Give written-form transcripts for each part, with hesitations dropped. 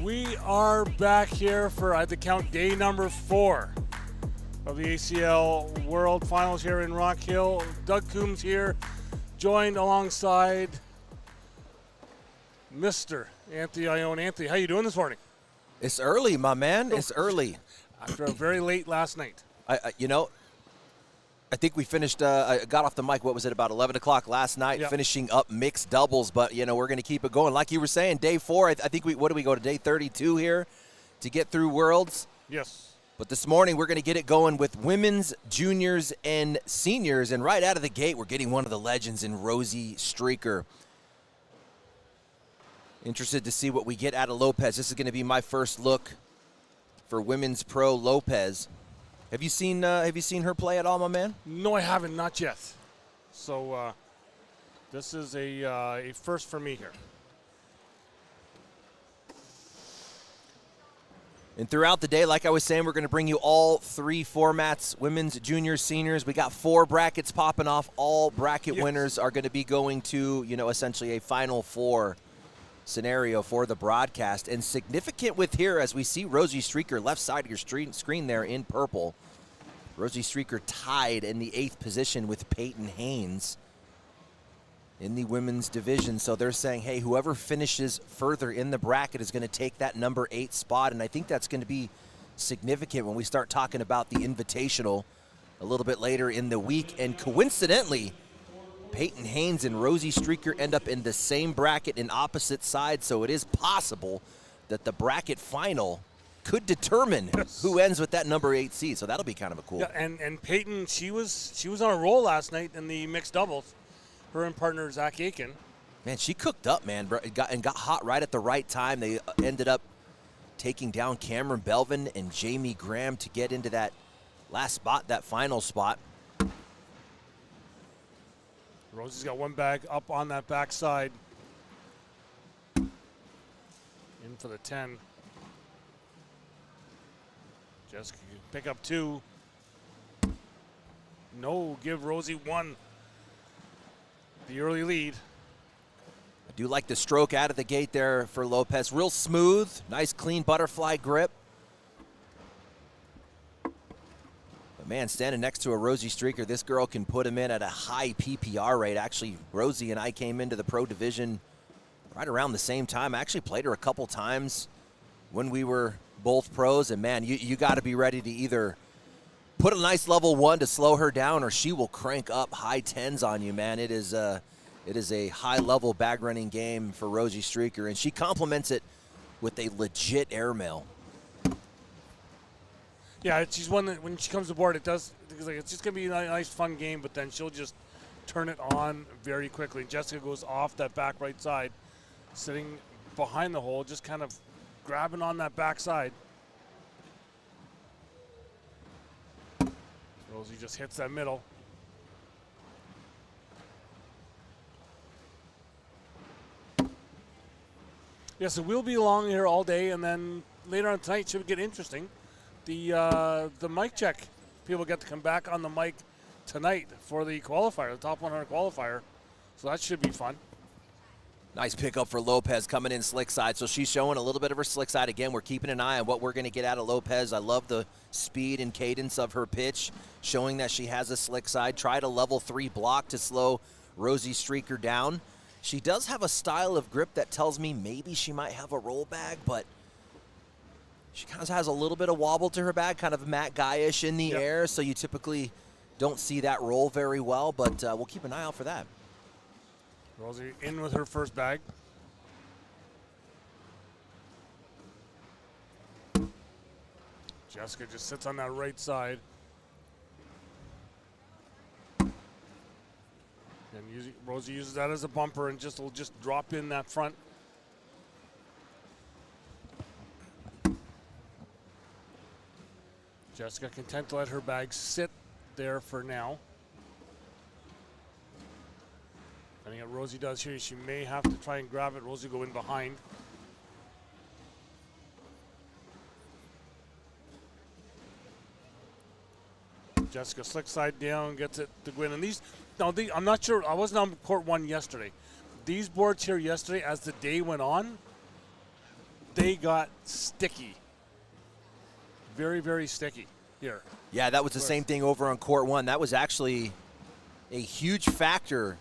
We are back here for, I had to count, day number 4 of the ACL World Finals here in Rock Hill. Doug Coombs here, joined alongside Mr. Anthony Ione. Anthony, how you doing this morning? It's early, my man. It's early. After a very late last night. I think we finished, got off the mic, what was it, about 11 o'clock last night, Yep. finishing up mixed doubles. But, we're going to keep it going. Like you were saying, day 4, I think what do we go to day 32 here to get through Worlds? Yes. But this morning, we're going to get it going with women's, juniors, and seniors. And right out of the gate, we're getting one of the legends in Rosie Streaker. Interested to see what we get out of Lopez. This is going to be my first look for Women's Pro Lopez. Have you seen her play at all, my man? No, I haven't, not yet. So this is a first for me here. And throughout the day, like I was saying, we're going to bring you all 3 formats, women's, juniors, seniors. We got 4 brackets popping off. All bracket winners are going to be going to, essentially a Final Four scenario for the broadcast. And significant with here, as we see Rosie Streaker left side of your screen there in purple. Rosie Streaker tied in the 8th position with Peyton Haynes in the women's division. So they're saying, hey, whoever finishes further in the bracket is going to take that number 8 spot. And I think that's going to be significant when we start talking about the Invitational a little bit later in the week. And coincidentally, Peyton Haynes and Rosie Streaker end up in the same bracket in opposite sides, so it is possible that the bracket final could determine who ends with that number 8 seed. So that'll be kind of a cool. Yeah, and Peyton, she was on a roll last night in the mixed doubles. Her and partner Zach Aiken. Man, she cooked up, man, and got hot right at the right time. They ended up taking down Cameron Belvin and Jamie Graham to get into that last spot, that final spot. Rosie's got one bag up on that backside. In for the 10. Jessica can pick up 2. No, give Rosie 1. The early lead. I do like the stroke out of the gate there for Lopez. Real smooth, nice clean butterfly grip. But man, standing next to a Rosie Streaker, this girl can put him in at a high PPR rate. Actually, Rosie and I came into the pro division right around the same time. I actually played her a couple times when we were both pros. And man, you got to be ready to either put a nice level 1 to slow her down, or she will crank up high 10s on you, man. It is a high-level bag running game for Rosie Streaker, and she complements it with a legit airmail. Yeah, she's one that when she comes aboard, it's just gonna be a nice, fun game. But then she'll just turn it on very quickly. Jessica goes off that back right side, sitting behind the hole, just kind of grabbing on that backside. Rosie just hits that middle. Yeah, so we'll be along here all day, and then later on tonight should get interesting. The mic check, people get to come back on the mic tonight for the qualifier, the top 100 qualifier. So that should be fun. Nice pickup for Lopez coming in slick side. So she's showing a little bit of her slick side. Again, we're keeping an eye on what we're going to get out of Lopez. I love the speed and cadence of her pitch, showing that she has a slick side. Tried a level 3 block to slow Rosie Streaker down. She does have a style of grip that tells me maybe she might have a roll bag, but she kind of has a little bit of wobble to her bag, kind of Matt Guy-ish in the air, so you typically don't see that roll very well, but we'll keep an eye out for that. Rosie in with her first bag. Jessica just sits on that right side. And Rosie uses that as a bumper and will just drop in that front. Jessica content to let her bag sit there for now. Depending on what Rosie does here, she may have to try and grab it. Rosie go in behind. Jessica slick side down, gets it to win. And I'm not sure, I wasn't on court 1 yesterday. These boards here yesterday, as the day went on, they got sticky. Very, very sticky here. Yeah, that was the same thing over on court 1. That was actually a huge factor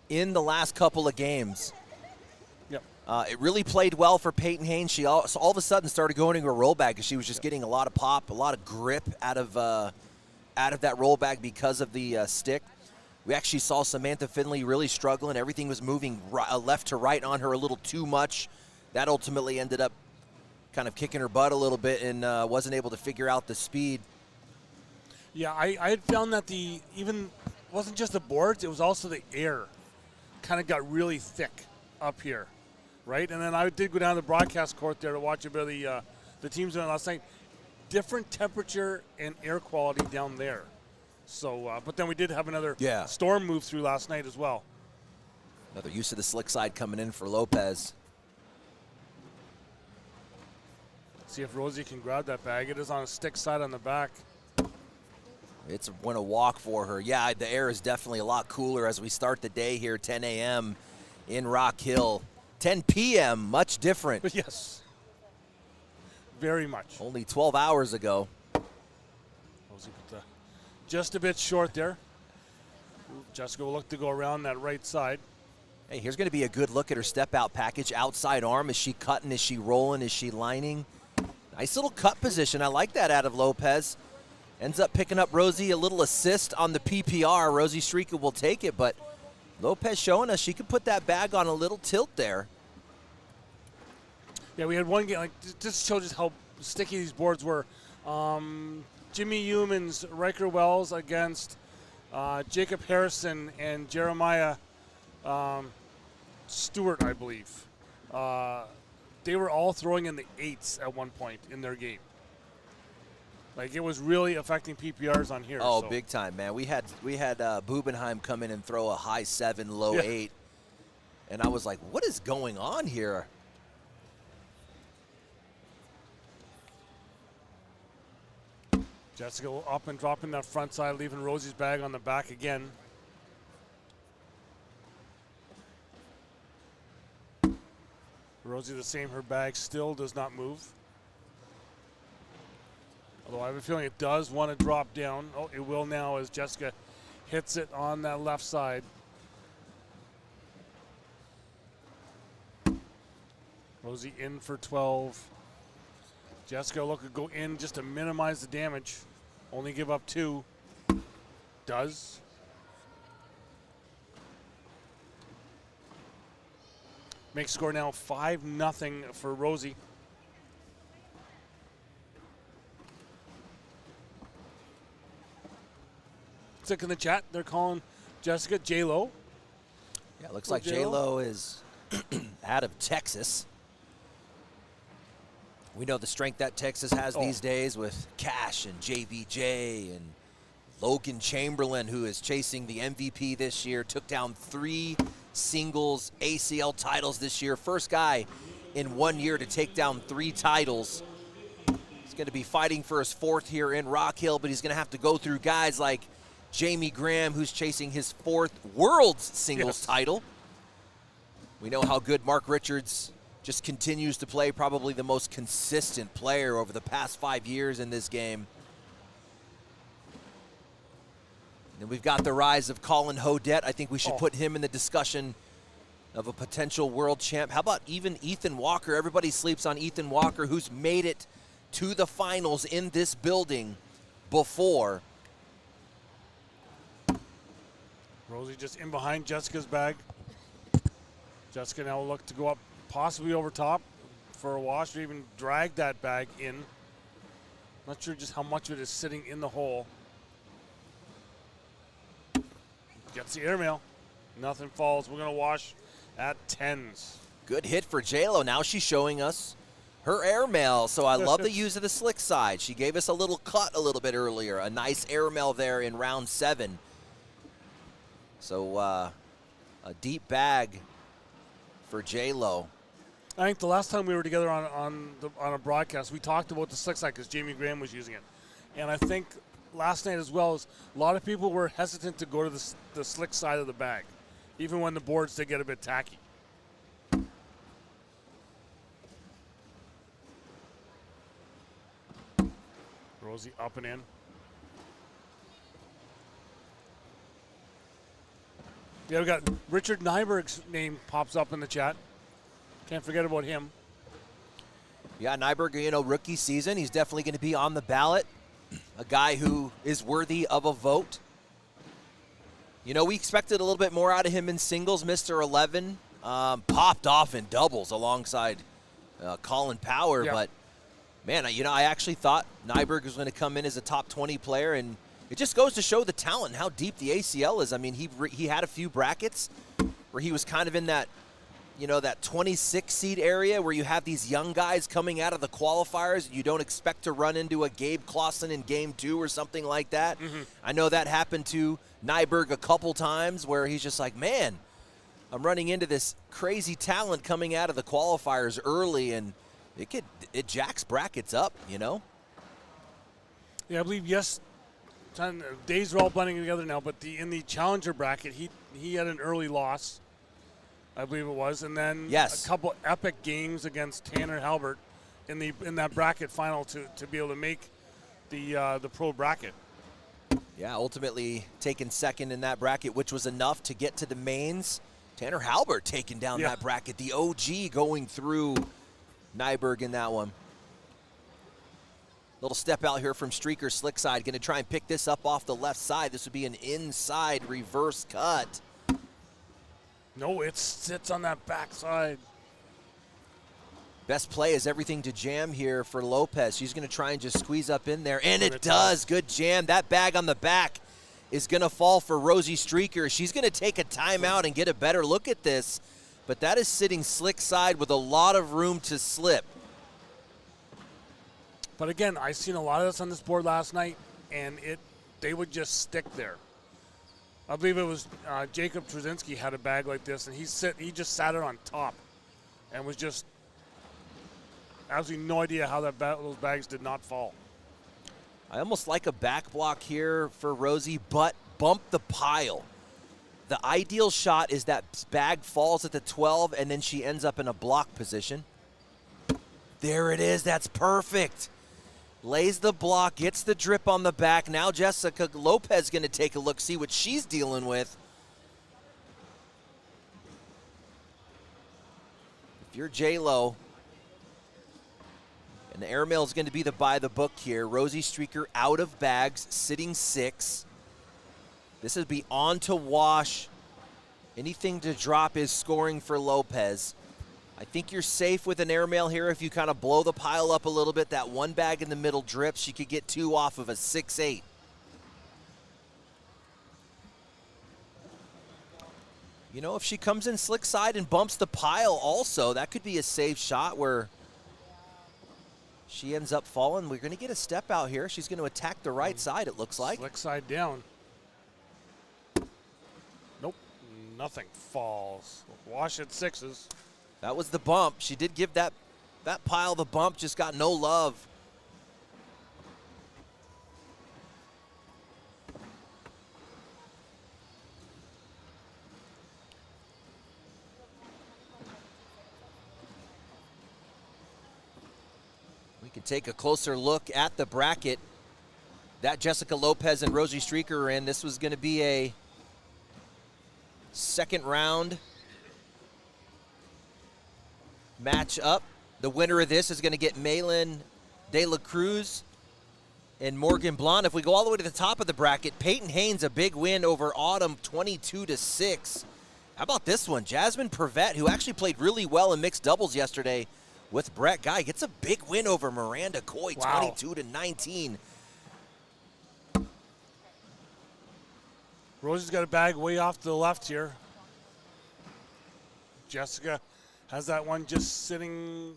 in the last couple of games. Yep. It really played well for Peyton Haynes. She all of a sudden started going into a roll bag because she was just getting a lot of pop, a lot of grip out of that roll bag because of the stick. We actually saw Samantha Finley really struggling. Everything was moving left to right on her a little too much. That ultimately ended up kind of kicking her butt a little bit and wasn't able to figure out the speed. Yeah, I had found that even wasn't just the boards, it was also the air kind of got really thick up here, right? And then I did go down to the broadcast court there to watch a bit of the teams doing last night. Different temperature and air quality down there. So, but then we did have another storm move through last night as well. Another use of the slick side coming in for Lopez. See if Rosie can grab that bag. It is on a stick side on the back. It's going to walk for her. Yeah, the air is definitely a lot cooler as we start the day here, 10 a.m. in Rock Hill. 10 p.m., much different. Yes, very much. Only 12 hours ago. Rosie put just a bit short there. Jessica will look to go around that right side. Hey, here's going to be a good look at her step-out package. Outside arm, is she cutting, is she rolling, is she lining? Nice little cut position. I like that out of Lopez. Ends up picking up Rosie a little assist on the PPR. Rosie Shrika will take it, but Lopez showing us she could put that bag on a little tilt there. Yeah, we had one game, like, just shows us how sticky these boards were. Jimmy Humans, Riker Wells against Jacob Harrison and Jeremiah Stewart, I believe. They were all throwing in the 8s at one point in their game. Like, it was really affecting PPRs on here. Oh, so. Big time, man. We had Bubenheim come in and throw a high 7, low 8. And I was like, what is going on here? Jessica up and dropping that front side, leaving Rosie's bag on the back again. Rosie the same, her bag still does not move. Although I have a feeling it does want to drop down. Oh, it will now as Jessica hits it on that left side. Rosie in for 12. Jessica look to go in just to minimize the damage. Only give up 2. Does. Makes score now 5-0 for Rosie. Sick in the chat, they're calling Jessica J-Lo. Yeah, looks like J-Lo is out of Texas. We know the strength that Texas has these days with Cash and JVJ and Logan Chamberlain, who is chasing the MVP this year, took down 3 singles ACL titles this year. First guy in 1 year to take down 3 titles. He's going to be fighting for his 4th here in Rock Hill, but he's going to have to go through guys like Jamie Graham, who's chasing his 4th world's singles title. We know how good Mark Richards just continues to play, probably the most consistent player over the past 5 years in this game. And we've got the rise of Colin Hodette. I think we should put him in the discussion of a potential world champ. How about even Ethan Walker? Everybody sleeps on Ethan Walker, who's made it to the finals in this building before. Rosie just in behind Jessica's bag. Jessica now will look to go up possibly over top for a wash or even drag that bag in. Not sure just how much of it is sitting in the hole. Gets the airmail. Nothing falls. We're going to wash at 10s. Good hit for J-Lo. Now she's showing us her airmail. So I love the use of the slick side. She gave us a little cut a little bit earlier. A nice airmail there in round 7. So a deep bag for J-Lo. I think the last time we were together on a broadcast, we talked about the slick side because Jamie Graham was using it. And I think last night as well, as a lot of people were hesitant to go to the slick side of the bag, even when the boards did get a bit tacky. Rosie up and in. Yeah, we got Richard Nyberg's name pops up in the chat. Can't forget about him. Yeah, Nyberg, you know, rookie season. He's definitely going to be on the ballot. A guy who is worthy of a vote. You know, we expected a little bit more out of him in singles. Mr. 11 popped off in doubles alongside Colin Power. Yeah. But, man, you know, I actually thought Nyberg was going to come in as a top 20 player, and it just goes to show the talent and how deep the ACL is. I mean, he had a few brackets where he was kind of in that, you know, that 26 seed area where you have these young guys coming out of the qualifiers. You don't expect to run into a Gabe Clausen in game 2 or something like that. I know that happened to Nyberg a couple times where he's just like, man, I'm running into this crazy talent coming out of the qualifiers early, and it jacks brackets up, you know? Yeah, I believe, yes, days are all blending together now, but in the challenger bracket, he had an early loss, I believe it was, and then yes, a couple epic games against Tanner Halbert in that bracket final to be able to make the pro bracket. Yeah, ultimately taken second in that bracket, which was enough to get to the mains. Tanner Halbert taking down that bracket. The OG going through Nyberg in that one. Little step out here from Streaker Slickside. Going to try and pick this up off the left side. This would be an inside reverse cut. No, it sits on that backside. Best play is everything to jam here for Lopez. She's going to try and just squeeze up in there, and it does. Good jam. That bag on the back is going to fall for Rosie Streaker. She's going to take a timeout and get a better look at this, but that is sitting slick side with a lot of room to slip. But again, I seen a lot of this on this board last night, and they would just stick there. I believe it was Jacob Trzynski had a bag like this, and he just sat it on top, and was just absolutely no idea how those bags did not fall. I almost like a back block here for Rosie, but bump the pile. The ideal shot is that bag falls at the 12, and then she ends up in a block position. There it is. That's perfect. Lays the block, gets the drip on the back. Now Jessica Lopez going to take a look, see what she's dealing with. If you're J-Lo, and the airmail is going to be the by the book here. Rosie Streaker out of bags, sitting 6. This would be on to wash. Anything to drop is scoring for Lopez. I think you're safe with an airmail here if you kind of blow the pile up a little bit. That one bag in the middle drips. She could get 2 off of a 6-8. You know, if she comes in slick side and bumps the pile also, that could be a safe shot where she ends up falling. We're going to get a step out here. She's going to attack the right side, it looks like. Slick side down. Nope, nothing falls. Wash at 6s. That was the bump. She did give that pile the bump, just got no love. We can take a closer look at the bracket that Jessica Lopez and Rosie Streaker are in. This was going to be a second round match up. The winner of this is going to get Malin De La Cruz and Morgan Blonde. If we go all the way to the top of the bracket, Peyton Haynes, a big win over Autumn, 22-6. How about this one? Jasmine Prevette, who actually played really well in mixed doubles yesterday with Brett Guy, gets a big win over Miranda Coy, 22-19. Rosie's got a bag way off to the left here. Jessica has that one just sitting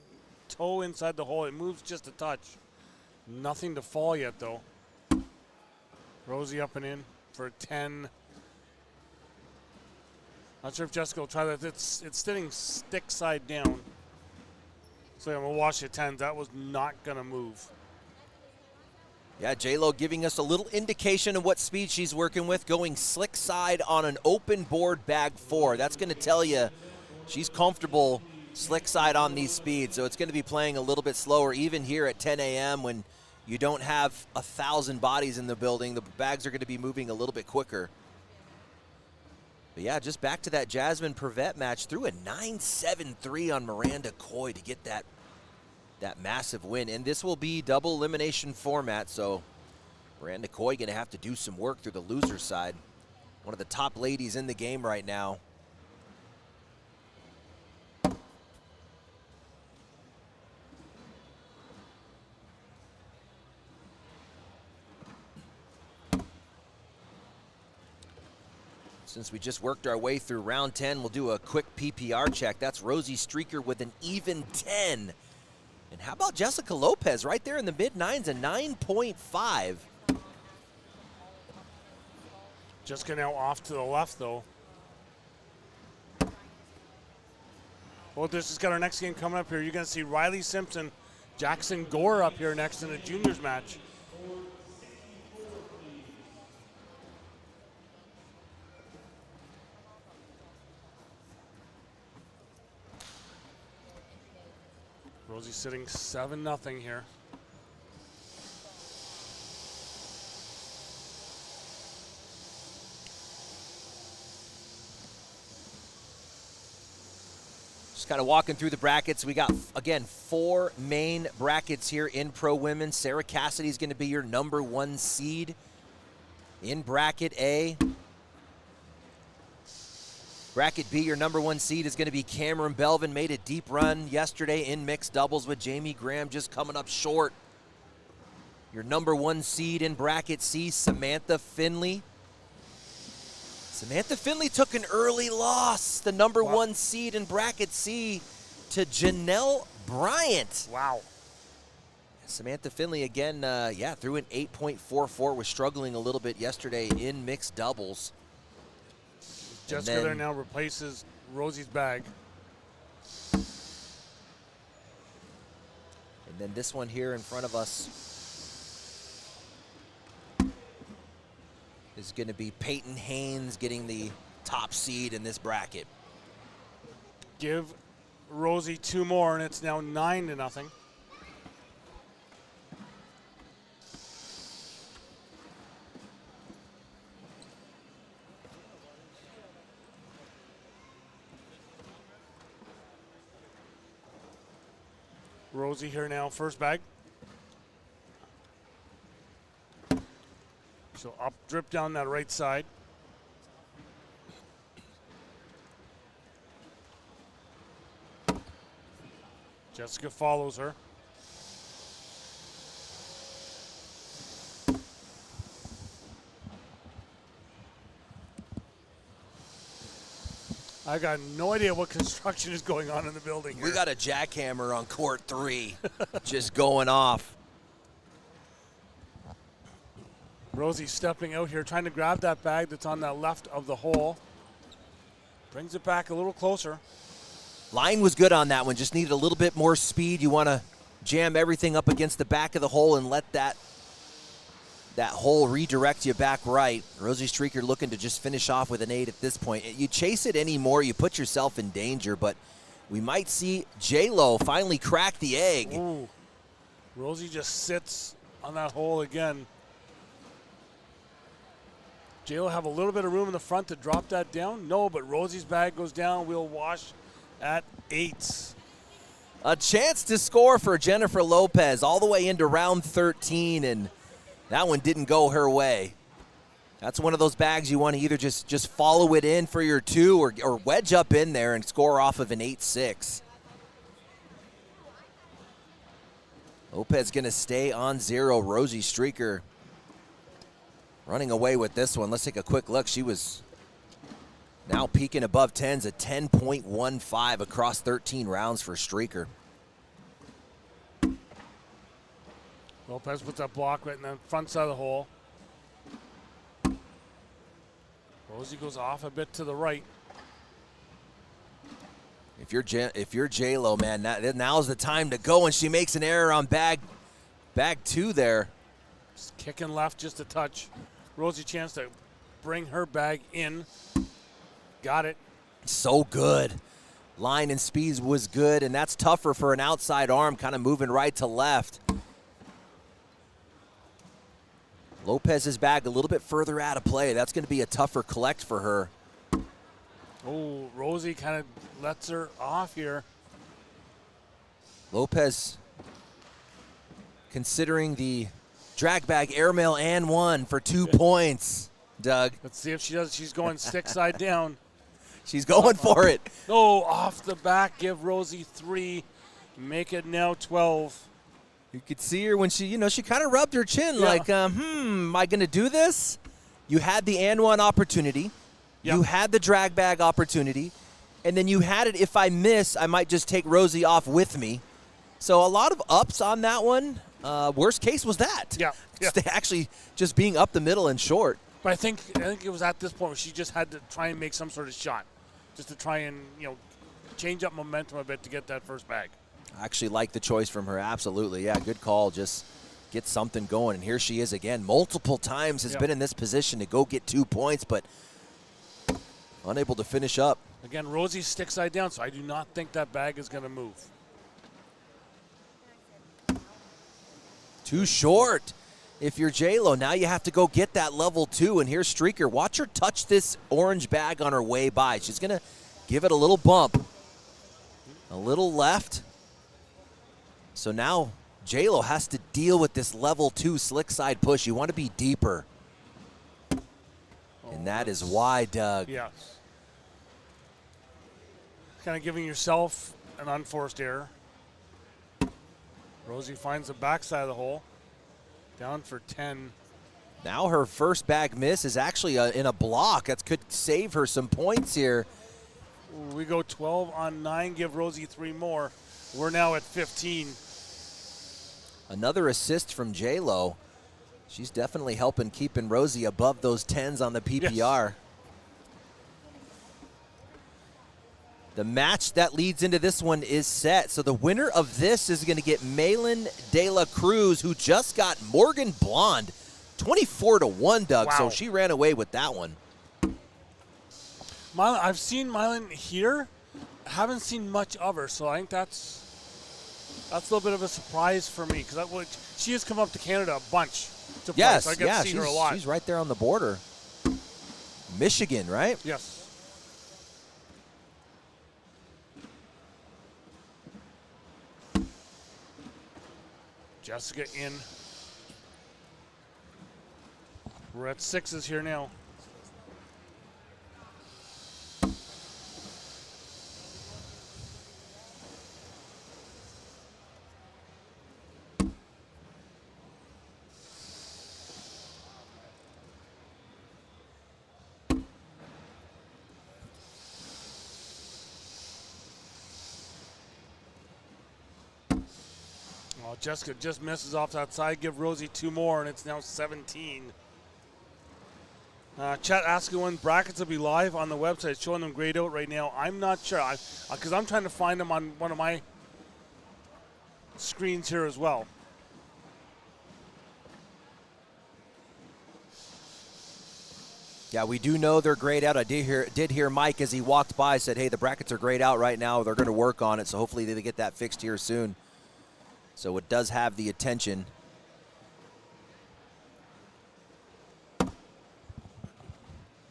toe inside the hole. It moves just a touch. Nothing to fall yet, though. Rosie up and in for a 10. Not sure if Jessica will try that. It's sitting stick side down. So I'm going to wash it 10. That was not going to move. Yeah, J-Lo giving us a little indication of what speed she's working with, going slick side on an open board bag 4. That's going to tell you she's comfortable slick side on these speeds, so it's going to be playing a little bit slower even here at 10 a.m. when you don't have 1,000 bodies in the building. The bags are going to be moving a little bit quicker. But yeah, just back to that Jasmine Prevette match. Threw a 9.73 on Miranda Coy to get that massive win. And this will be double elimination format, so Miranda Coy going to have to do some work through the loser side. One of the top ladies in the game right now. Since we just worked our way through round 10, we'll do a quick PPR check. That's Rosie Streaker with an even 10. And how about Jessica Lopez right there in the mid-9s, a 9.5. Jessica now off to the left, though. Well, this has got our next game coming up here. You're going to see Riley Simpson, Jackson Gore up here next in the juniors match. Rosie sitting 7-0 here. Just kind of walking through the brackets. We got, again, 4 main brackets here in Pro Women. Sarah Cassidy is going to be your #1 seed in bracket A. Bracket B, your #1 seed is going to be Cameron Belvin. Made a deep run yesterday in mixed doubles with Jamie Graham, just coming up short. Your #1 seed in bracket C, Samantha Finley. Samantha Finley took an early loss, the #1 seed in bracket C, to Janelle Bryant. Wow. Samantha Finley again, threw an 8.44, was struggling a little bit yesterday in mixed doubles. Jessica there now replaces Rosie's bag. And then this one here in front of us is going to be Peyton Haynes getting the top seed in this bracket. Give Rosie 2 more, and it's now 9-0. Rosie here now, first bag. She'll up drip down that right side. Jessica follows her. I got no idea what construction is going on in the building here. We got a jackhammer on court 3, just going off. Rosie stepping out here, trying to grab that bag that's on the left of the hole. Brings it back a little closer. Line was good on that one, just needed a little bit more speed. You want to jam everything up against the back of the hole and let that hole redirect you back right. Rosie Streaker looking to just finish off with an 8 at this point. You chase it anymore, you put yourself in danger, but we might see J-Lo finally crack the egg. Ooh. Rosie just sits on that hole again. J-Lo have a little bit of room in the front to drop that down? No, but Rosie's bag goes down. We'll wash at 8. A chance to score for Jennifer Lopez all the way into round 13, and that one didn't go her way. That's one of those bags you want to either just follow it in for your 2 or wedge up in there and score off of an 8-6. Lopez going to stay on 0. Rosie Streaker running away with this one. Let's take a quick look. She was now peaking above 10s, a 10.15 across 13 rounds for Streaker. Lopez puts that block right in the front side of the hole. Rosie goes off a bit to the right. If you're J-Lo, man, now's the time to go, and she makes an error on bag 2 there. Just kicking left just a touch. Rosie chance to bring her bag in. Got it. So good. Line and speed was good, and that's tougher for an outside arm kind of moving right to left. Lopez's bag a little bit further out of play. That's going to be a tougher collect for her. Oh, Rosie kind of lets her off here. Lopez considering the drag bag airmail and one for 2 points, Doug. Let's see if she does. She's going stick side down. She's going for it. Oh, off the back, give Rosie 3. Make it now 12. You could see her when she kind of rubbed her chin like, am I going to do this? You had the and one opportunity. You had the drag bag opportunity. And then you had it, if I miss, I might just take Rosie off with me. So a lot of ups on that one. Worst case was that. Yeah. Actually just being up the middle and short. But I think it was at this point where she just had to try and make some sort of shot. Just to try and, change up momentum a bit to get that first bag. I actually like the choice from her. Absolutely. Yeah, good call. Just get something going. And here she is again. Multiple times has been in this position to go get 2 points, but unable to finish up. Again, Rosie's stick side down, so I do not think that bag is going to move. Too short. If you're J-Lo, now you have to go get that level 2. And here's Streaker. Watch her touch this orange bag on her way by. She's going to give it a little bump. A little left. So now J-Lo has to deal with this level 2 slick side push. You want to be deeper. And that is why, Doug. Yes. Kind of giving yourself an unforced error. Rosie finds the backside of the hole. Down for 10. Now her first bag miss is actually in a block. That could save her some points here. We go 12 on 9, give Rosie 3 more. We're now at 15. Another assist from J-Lo. She's definitely helping keeping Rosie above those 10s on the PPR. Yes. The match that leads into this one is set. So the winner of this is going to get Malin De La Cruz, who just got Morgan Blonde 24-1, Doug. Wow. So she ran away with that one. Mylan, I've seen Mylan here. I haven't seen much of her, so I think that's a little bit of a surprise for me because she has come up to Canada a bunch. To play, Yes, so I get to see her a lot. She's right there on the border. Michigan, right? Yes. Jessica in. We're at 6s here now. Well, Jessica just misses off that side. Give Rosie 2 more, and it's now 17. Chat asking when brackets will be live on the website. It's showing them grayed out right now. I'm not sure because I'm trying to find them on one of my screens here as well. Yeah, we do know they're grayed out. I did hear Mike as he walked by said, hey, the brackets are grayed out right now. They're going to work on it, so hopefully they get that fixed here soon. So it does have the attention.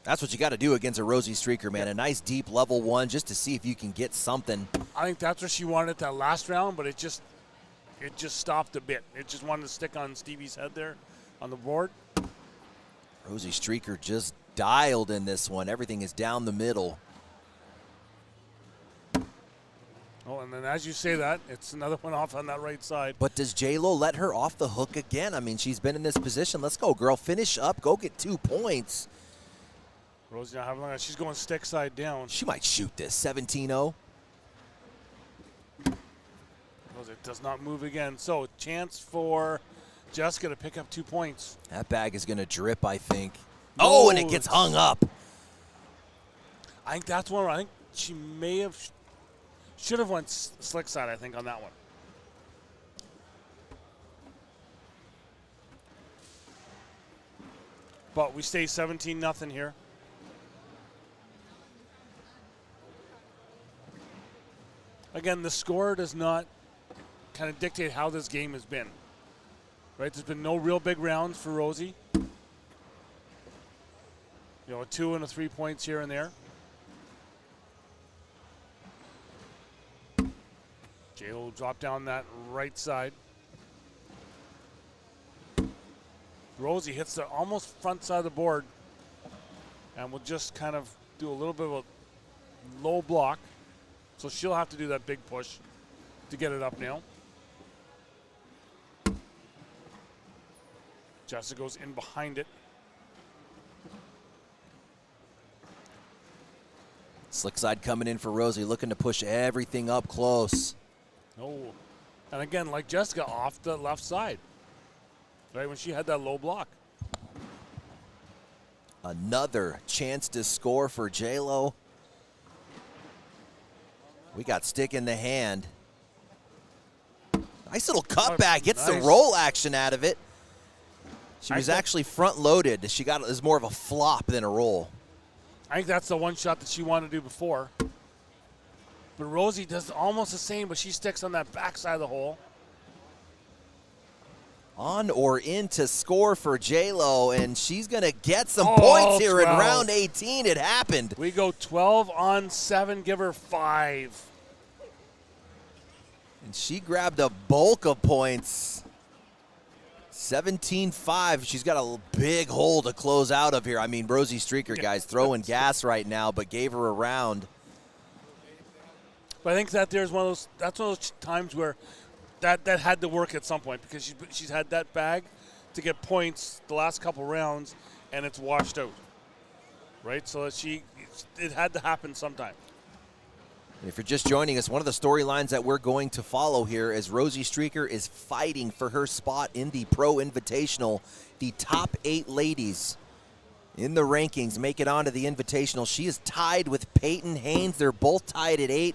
That's what you got to do against a Rosie Streaker, man. A nice deep level 1 just to see if you can get something. I think that's what she wanted that last round, but it just stopped a bit. It just wanted to stick on Stevie's head there on the board. Rosie Streaker just dialed in this one. Everything is down the middle. Oh, and then as you say that, it's another one off on that right side. But does J-Lo let her off the hook again? I mean, she's been in this position. Let's go, girl. Finish up. Go get 2 points. Rosie not having long. She's going stick side down. She might shoot this. 17-0. It does not move again. So chance for Jessica to pick up 2 points. That bag is going to drip, I think. No. Oh, and it gets hung up. I think that's one where I think she may have, should have went slick side, I think, on that one. But we stay 17-0 here. Again, the score does not kind of dictate how this game has been. Right? There's been no real big rounds for Rosie. You know, a 2 and a 3 points here and there. J-Lo will drop down that right side. Rosie hits the almost front side of the board, and will just kind of do a little bit of a low block. So she'll have to do that big push to get it up now. Jessica goes in behind it. Slick side coming in for Rosie, looking to push everything up close. Oh, and again, like Jessica, off the left side, right when she had that low block. Another chance to score for J-Lo. We got stick in the hand. Nice little cutback, gets nice. the roll action out of it. She was think- actually front loaded. She got it was more of a flop than a roll. I think that's the one shot that she wanted to do before. But Rosie does almost the same, but she sticks on that backside of the hole. On or in to score for J-Lo, and she's going to get some Oh, points here in 12. round 18. It happened. We go 12 on 7, give her 5. And she grabbed a bulk of points. 17-5. She's got a big hole to close out of here. I mean, Rosie Streaker, guys, throwing gas right now, but gave her a round. But I think that there's that's one of those times where that had to work at some point, because she's had that bag to get points the last couple rounds, and it's washed out, right? So it had to happen sometime. If you're just joining us, one of the storylines that we're going to follow here is Rosie Streaker is fighting for her spot in the Pro Invitational. The top 8 ladies in the rankings make it onto the Invitational. She is tied with Peyton Haynes. They're both tied at 8.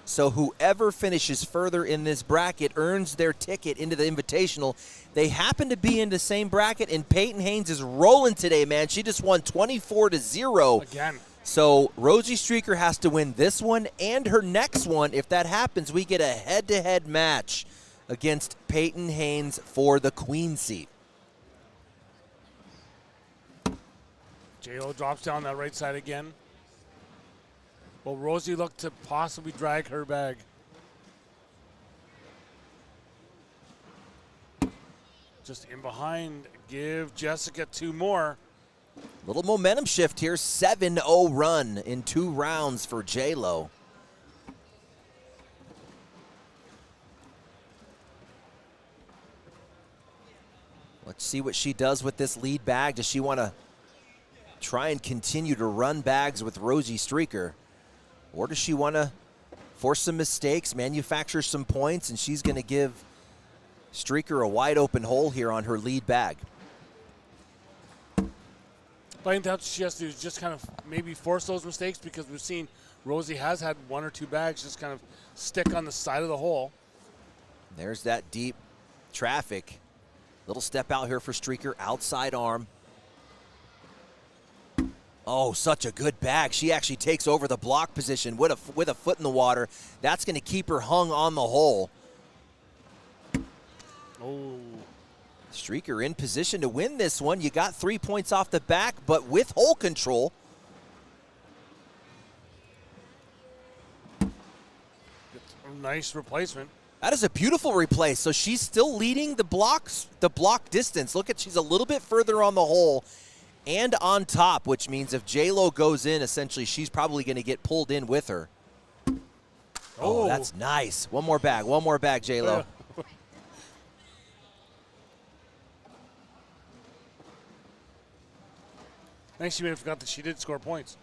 So whoever finishes further in this bracket earns their ticket into the Invitational. They happen to be in the same bracket, and Peyton Haynes is rolling today, man. She just won 24-0. Again. So Rosie Streaker has to win this one and her next one. If that happens, we get a head-to-head match against Peyton Haynes for the queen seat. J-Lo drops down that right side again. Well, Rosie looked to possibly drag her bag. Just in behind, give Jessica 2 more. Little momentum shift here, 7-0 run in 2 rounds for J-Lo. Let's see what she does with this lead bag. Does she want to try and continue to run bags with Rosie Streaker? Or does she want to force some mistakes, manufacture some points, and she's going to give Streaker a wide open hole here on her lead bag? But I think that's what she has to do, is just kind of maybe force those mistakes, because we've seen Rosie has had 1 or 2 bags just kind of stick on the side of the hole. There's that deep traffic. Little step out here for Streaker, outside arm. Oh, such a good bag. She actually takes over the block position with a foot in the water. That's going to keep her hung on the hole. Oh. Streaker in position to win this one. You got 3 points off the back, but with hole control. A nice replacement. That is a beautiful replace. So she's still leading the block distance. Look at, she's a little bit further on the hole and on top, which means if J-Lo goes in, essentially she's probably going to get pulled in with her. Oh, that's nice. One more bag, J-Lo. I think she may have forgot that she did score points.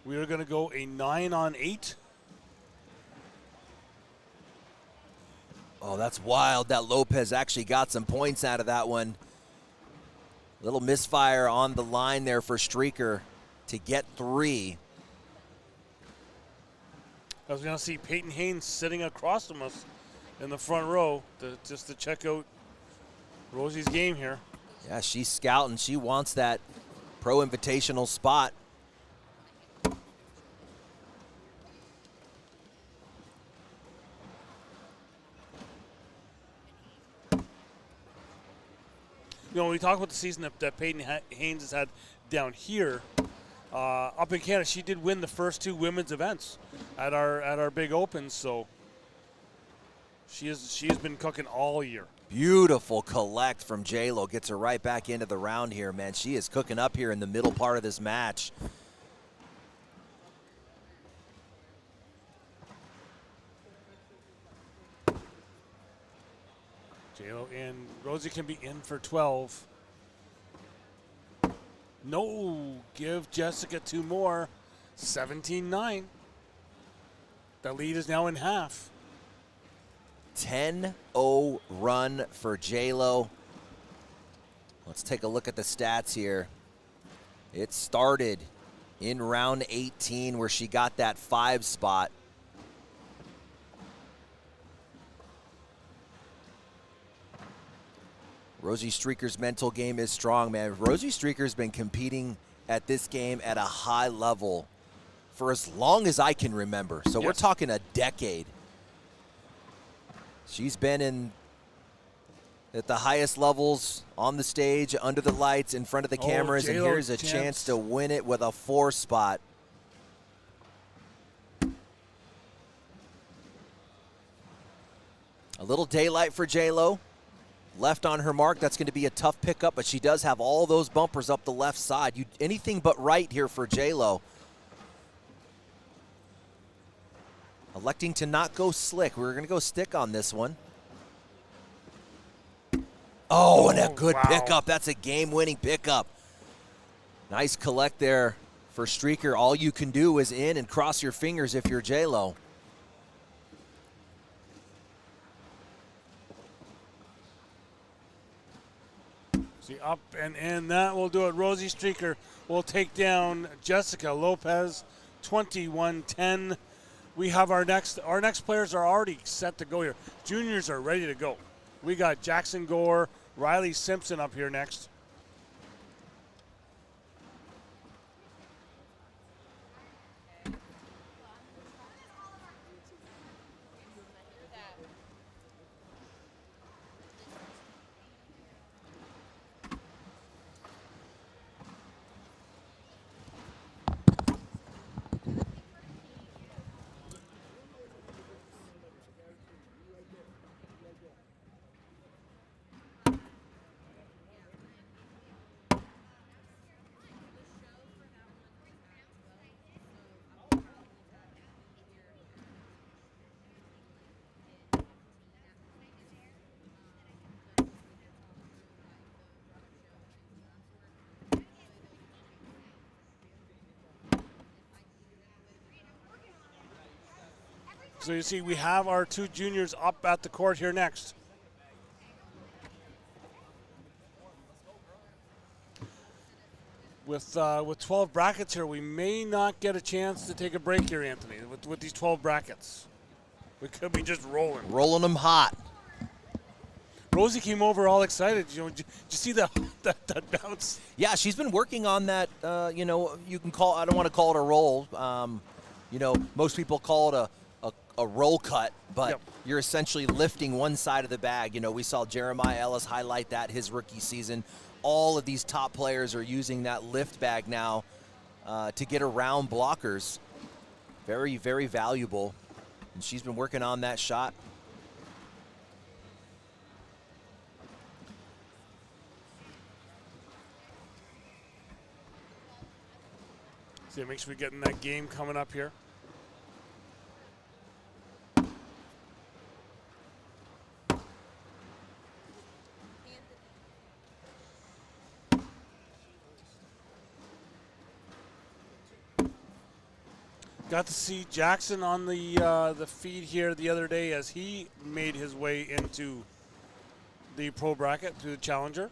We are going to go a 9 on 8. Oh, that's wild that Lopez actually got some points out of that one. Little misfire on the line there for Streaker to get 3. I was going to see Peyton Haynes sitting across from us in the front row just to check out Rosie's game here. Yeah, she's scouting. She wants that Pro Invitational spot. You know, we talk about the season that Peyton Haynes has had down here. Up in Canada, she did win the first 2 women's events at our big opens, so she has been cooking all year. Beautiful collect from J-Lo. Gets her right back into the round here, man. She is cooking up here in the middle part of this match. J-Lo in. Rosie can be in for 12. No, give Jessica 2 more. 17-9. The lead is now in half. 10-0 run for J-Lo. Let's take a look at the stats here. It started in round 18 where she got that 5 spot. Rosie Streaker's mental game is strong, man. Rosie Streaker's been competing at this game at a high level for as long as I can remember. So we're talking a decade. She's been at the highest levels, on the stage, under the lights, in front of the cameras, and here's a chance to win it with a 4 spot. A little daylight for J-Lo. Left on her mark, that's going to be a tough pickup, but she does have all those bumpers up the left side. Anything but right here for J-Lo. Electing to not go slick. We're going to go stick on this one. Oh, and a good pickup. That's a game-winning pickup. Nice collect there for Streaker. All you can do is in and cross your fingers if you're J-Lo. See, up and in. That will do it. Rosie Streaker will take down Jessica Lopez, 21-10. We have our next players are already set to go here. Juniors are ready to go. We got Jackson Gore, Riley Simpson up here next. So you see we have our 2 juniors up at the court here next. With 12 brackets here, we may not get a chance to take a break here, Anthony, with these 12 brackets. We could be just rolling. Rolling them hot. Rosie came over all excited. Did you see that bounce? Yeah, she's been working on that, you know, you can call, I don't want to call it a roll. You know, most people call it a roll cut, but you're essentially lifting one side of the bag. You know, we saw Jeremiah Ellis highlight that his rookie season. All of these top players are using that lift bag now to get around blockers. Very, very valuable. And she's been working on that shot. See, make sure we get in that game coming up here. Got to see Jackson on the feed here the other day as he made his way into the pro bracket through the challenger.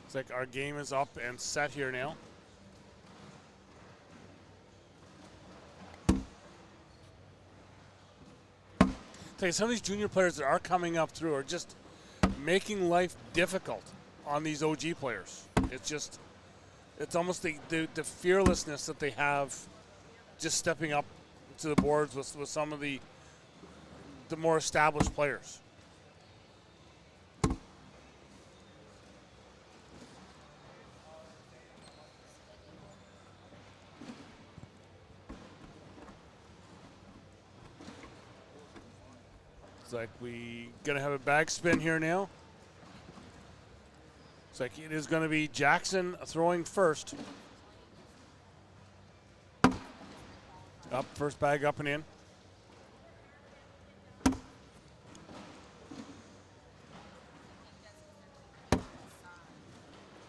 It's like our game is up and set here now. Tell you, some of these junior players that are coming up through are just making life difficult on these OG players. It's just it's almost the fearlessness that they have just stepping up to the boards with some of the more established players. It's like we gonna have a bag spin here now. It's like it is gonna be Jackson throwing first. Up, first bag up and in.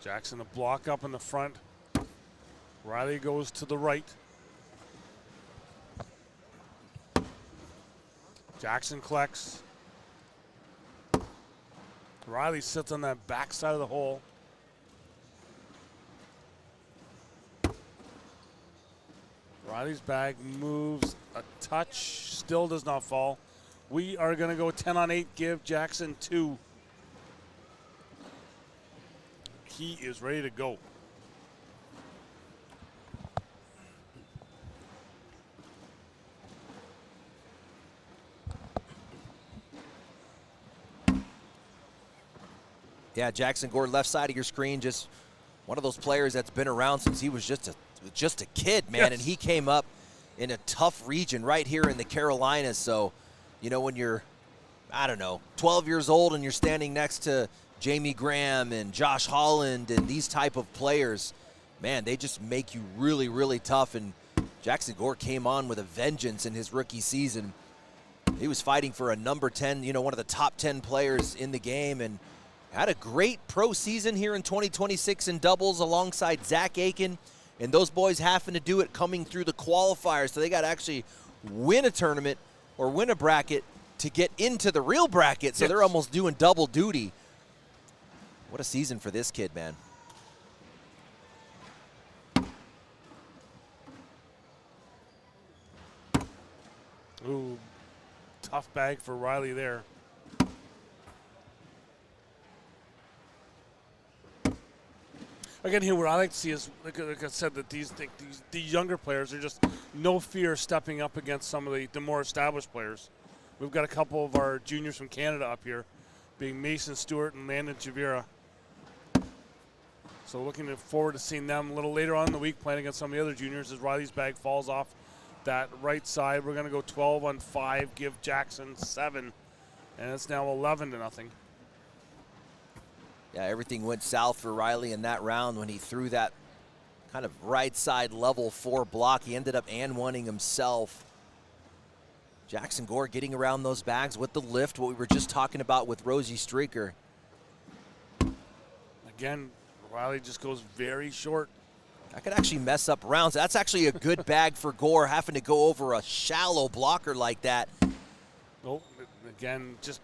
Jackson a block up in the front. Riley goes to the right. Jackson collects. Riley sits on that back side of the hole. Riley's bag moves a touch, still does not fall. We are going to go 10 on 8, give Jackson 2. He is ready to go. Yeah, Jackson Gore, left side of your screen, just one of those players that's been around since he was just a kid, man. Yes. And he came up in a tough region right here in the Carolinas. So, you know, when you're, I don't know, 12 years old and you're standing next to Jamie Graham and Josh Holland and these type of players, man, they just make you really, really tough. And Jackson Gore came on with a vengeance in his rookie season. He was fighting for a number 10, you know, one of the top 10 players in the game, and had a great pro season here in 2026 in doubles alongside Zach Aiken. And those boys having to do it coming through the qualifiers. So they got to actually win a tournament or win a bracket to get into the real bracket. So yes, they're almost doing double duty. What a season for this kid, man. Ooh, tough bag for Riley there. Again, here what I like to see is, like I said, that these younger players are just no fear stepping up against some of the more established players. We've got a couple of our juniors from Canada up here, being Mason Stewart and Landon Chavira. So looking forward to seeing them a little later on in the week playing against some of the other juniors as Riley's bag falls off that right side. We're going to go 12 on 5, give Jackson 7, and it's now 11-0. Yeah, everything went south for Riley in that round when he threw that kind of right side level 4 block. He ended up and-1ing himself. Jackson Gore getting around those bags with the lift, what we were just talking about with Rosie Streaker. Again, Riley just goes very short. That could actually mess up rounds. That's actually a good bag for Gore, having to go over a shallow blocker like that. Oh, again, just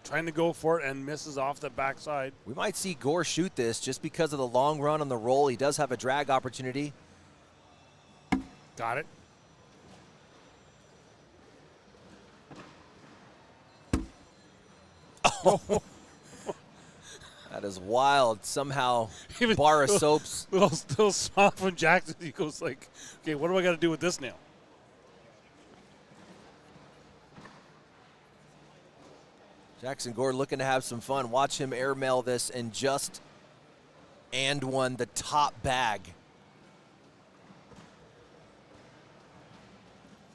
trying to go for it and misses off the backside. We might see Gore shoot this just because of the long run on the roll. He does have a drag opportunity. Got it. Oh, that is wild. Somehow, bar of soaps. Little smile from Jackson. He goes like, okay, what do I got to do with this now? Jackson Gore looking to have some fun. Watch him airmail this and just and-1 the top bag.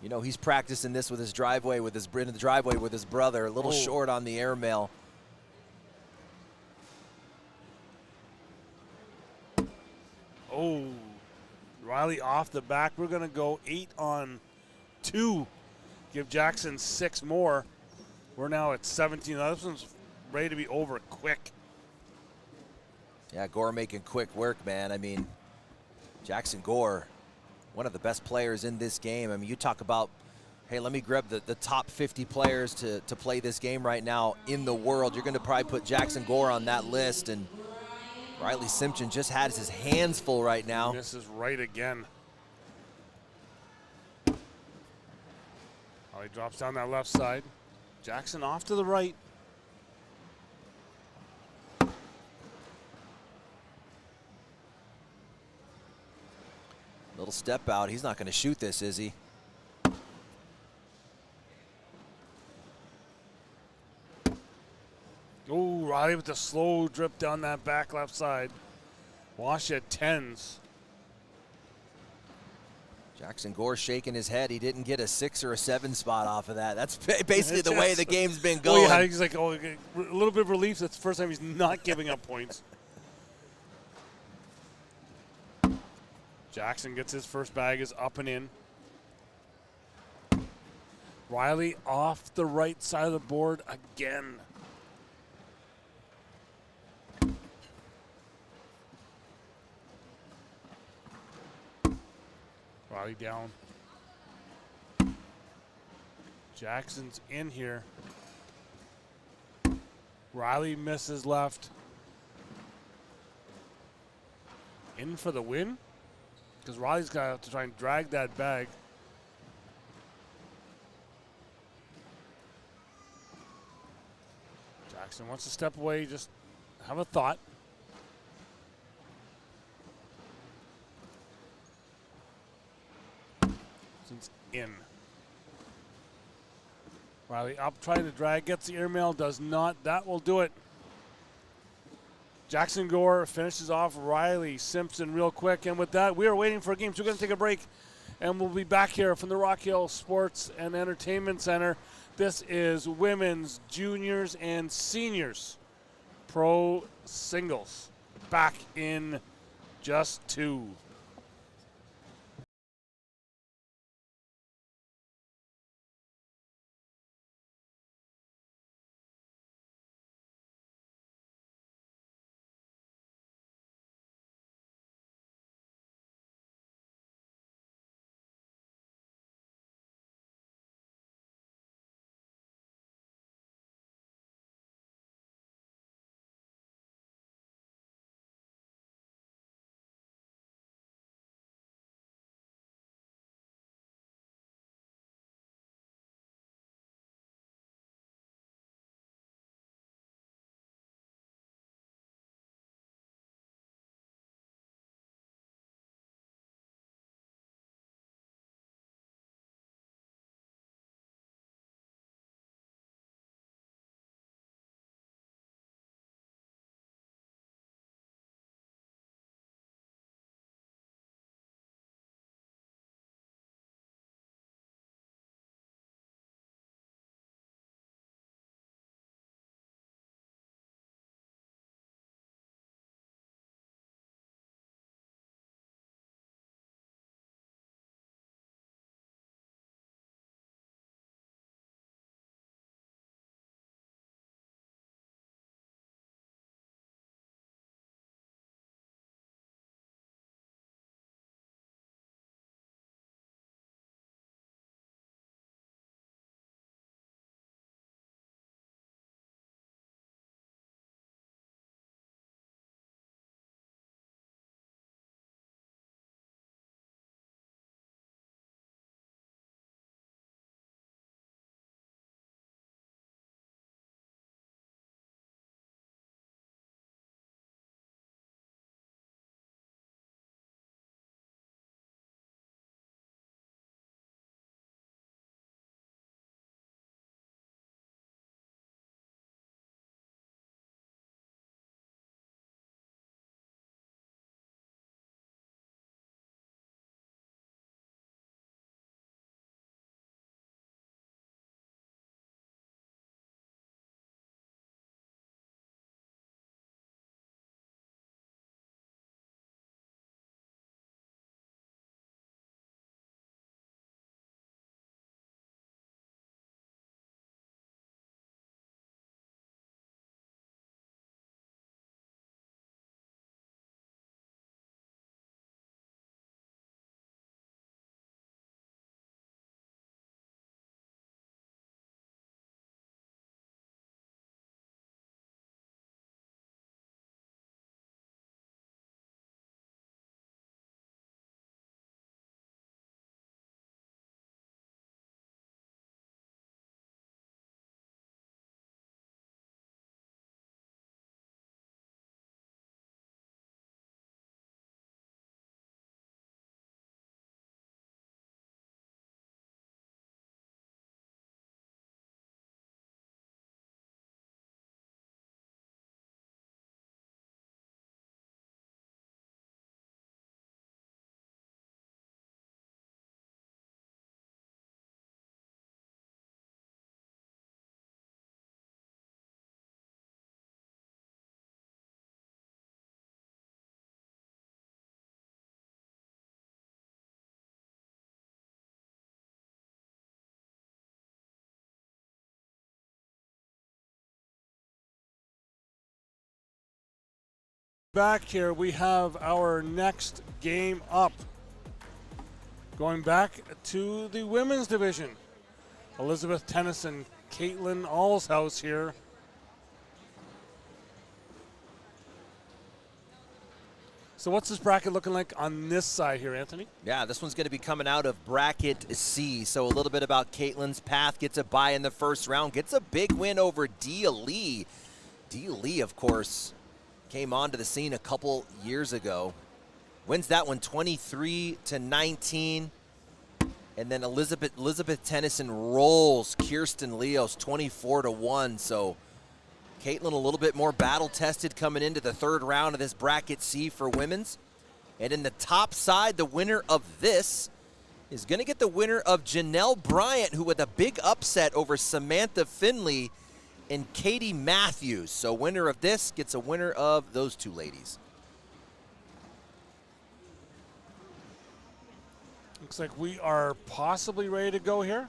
You know, he's practicing this with his driveway, in the driveway with his brother. A little short on the airmail. Oh, Riley off the back. We're going to go 8 on 2. Give Jackson 6 more. We're now at 17. Now this one's ready to be over quick. Yeah, Gore making quick work, man. I mean, Jackson Gore, one of the best players in this game. I mean, you talk about, hey, let me grab the top 50 players to play this game right now in the world. You're going to probably put Jackson Gore on that list. And Riley Simpson just has his hands full right now. This is right again. Oh, he drops down that left side. Jackson off to the right. Little step out. He's not going to shoot this, is he? Oh, Riley with the slow drip down that back left side. Wash at 10s. Jackson Gore shaking his head. He didn't get a 6 or a 7 spot off of that. That's basically the way the game's been going. Oh, yeah, he's like, okay. A little bit of relief. That's the first time he's not giving up points. Jackson gets his first bag, is up and in. Riley off the right side of the board again. Riley down. Jackson's in here. Riley misses left. In for the win? Because Riley's going to have to try and drag that bag. Jackson wants to step away, just have a thought. Since in. Riley up, trying to drag, gets the airmail, does not. That will do it. Jackson Gore finishes off Riley Simpson real quick. And with that, we are waiting for a game. So we're going to take a break. And we'll be back here from the Rock Hill Sports and Entertainment Center. This is women's, juniors, and seniors pro singles. Back in just 2. back here, we have our next game up. Going back to the women's division. Elizabeth Tennyson, Caitlin Allshouse here. So what's this bracket looking like on this side here, Anthony? Yeah, this one's going to be coming out of bracket C. So a little bit about Caitlin's path. Gets a bye in the first round. Gets a big win over Dia Lee. Dia Lee, of course, came onto the scene a couple years ago. Wins that one 23-19. And then Elizabeth Tennyson rolls Kirsten Leos 24-1. So Caitlin a little bit more battle-tested coming into the third round of this bracket C for women's. And in the top side, the winner of this is going to get the winner of Janelle Bryant, who with a big upset over Samantha Finley and Katie Matthews. So winner of this gets a winner of those two ladies. Looks like we are possibly ready to go here.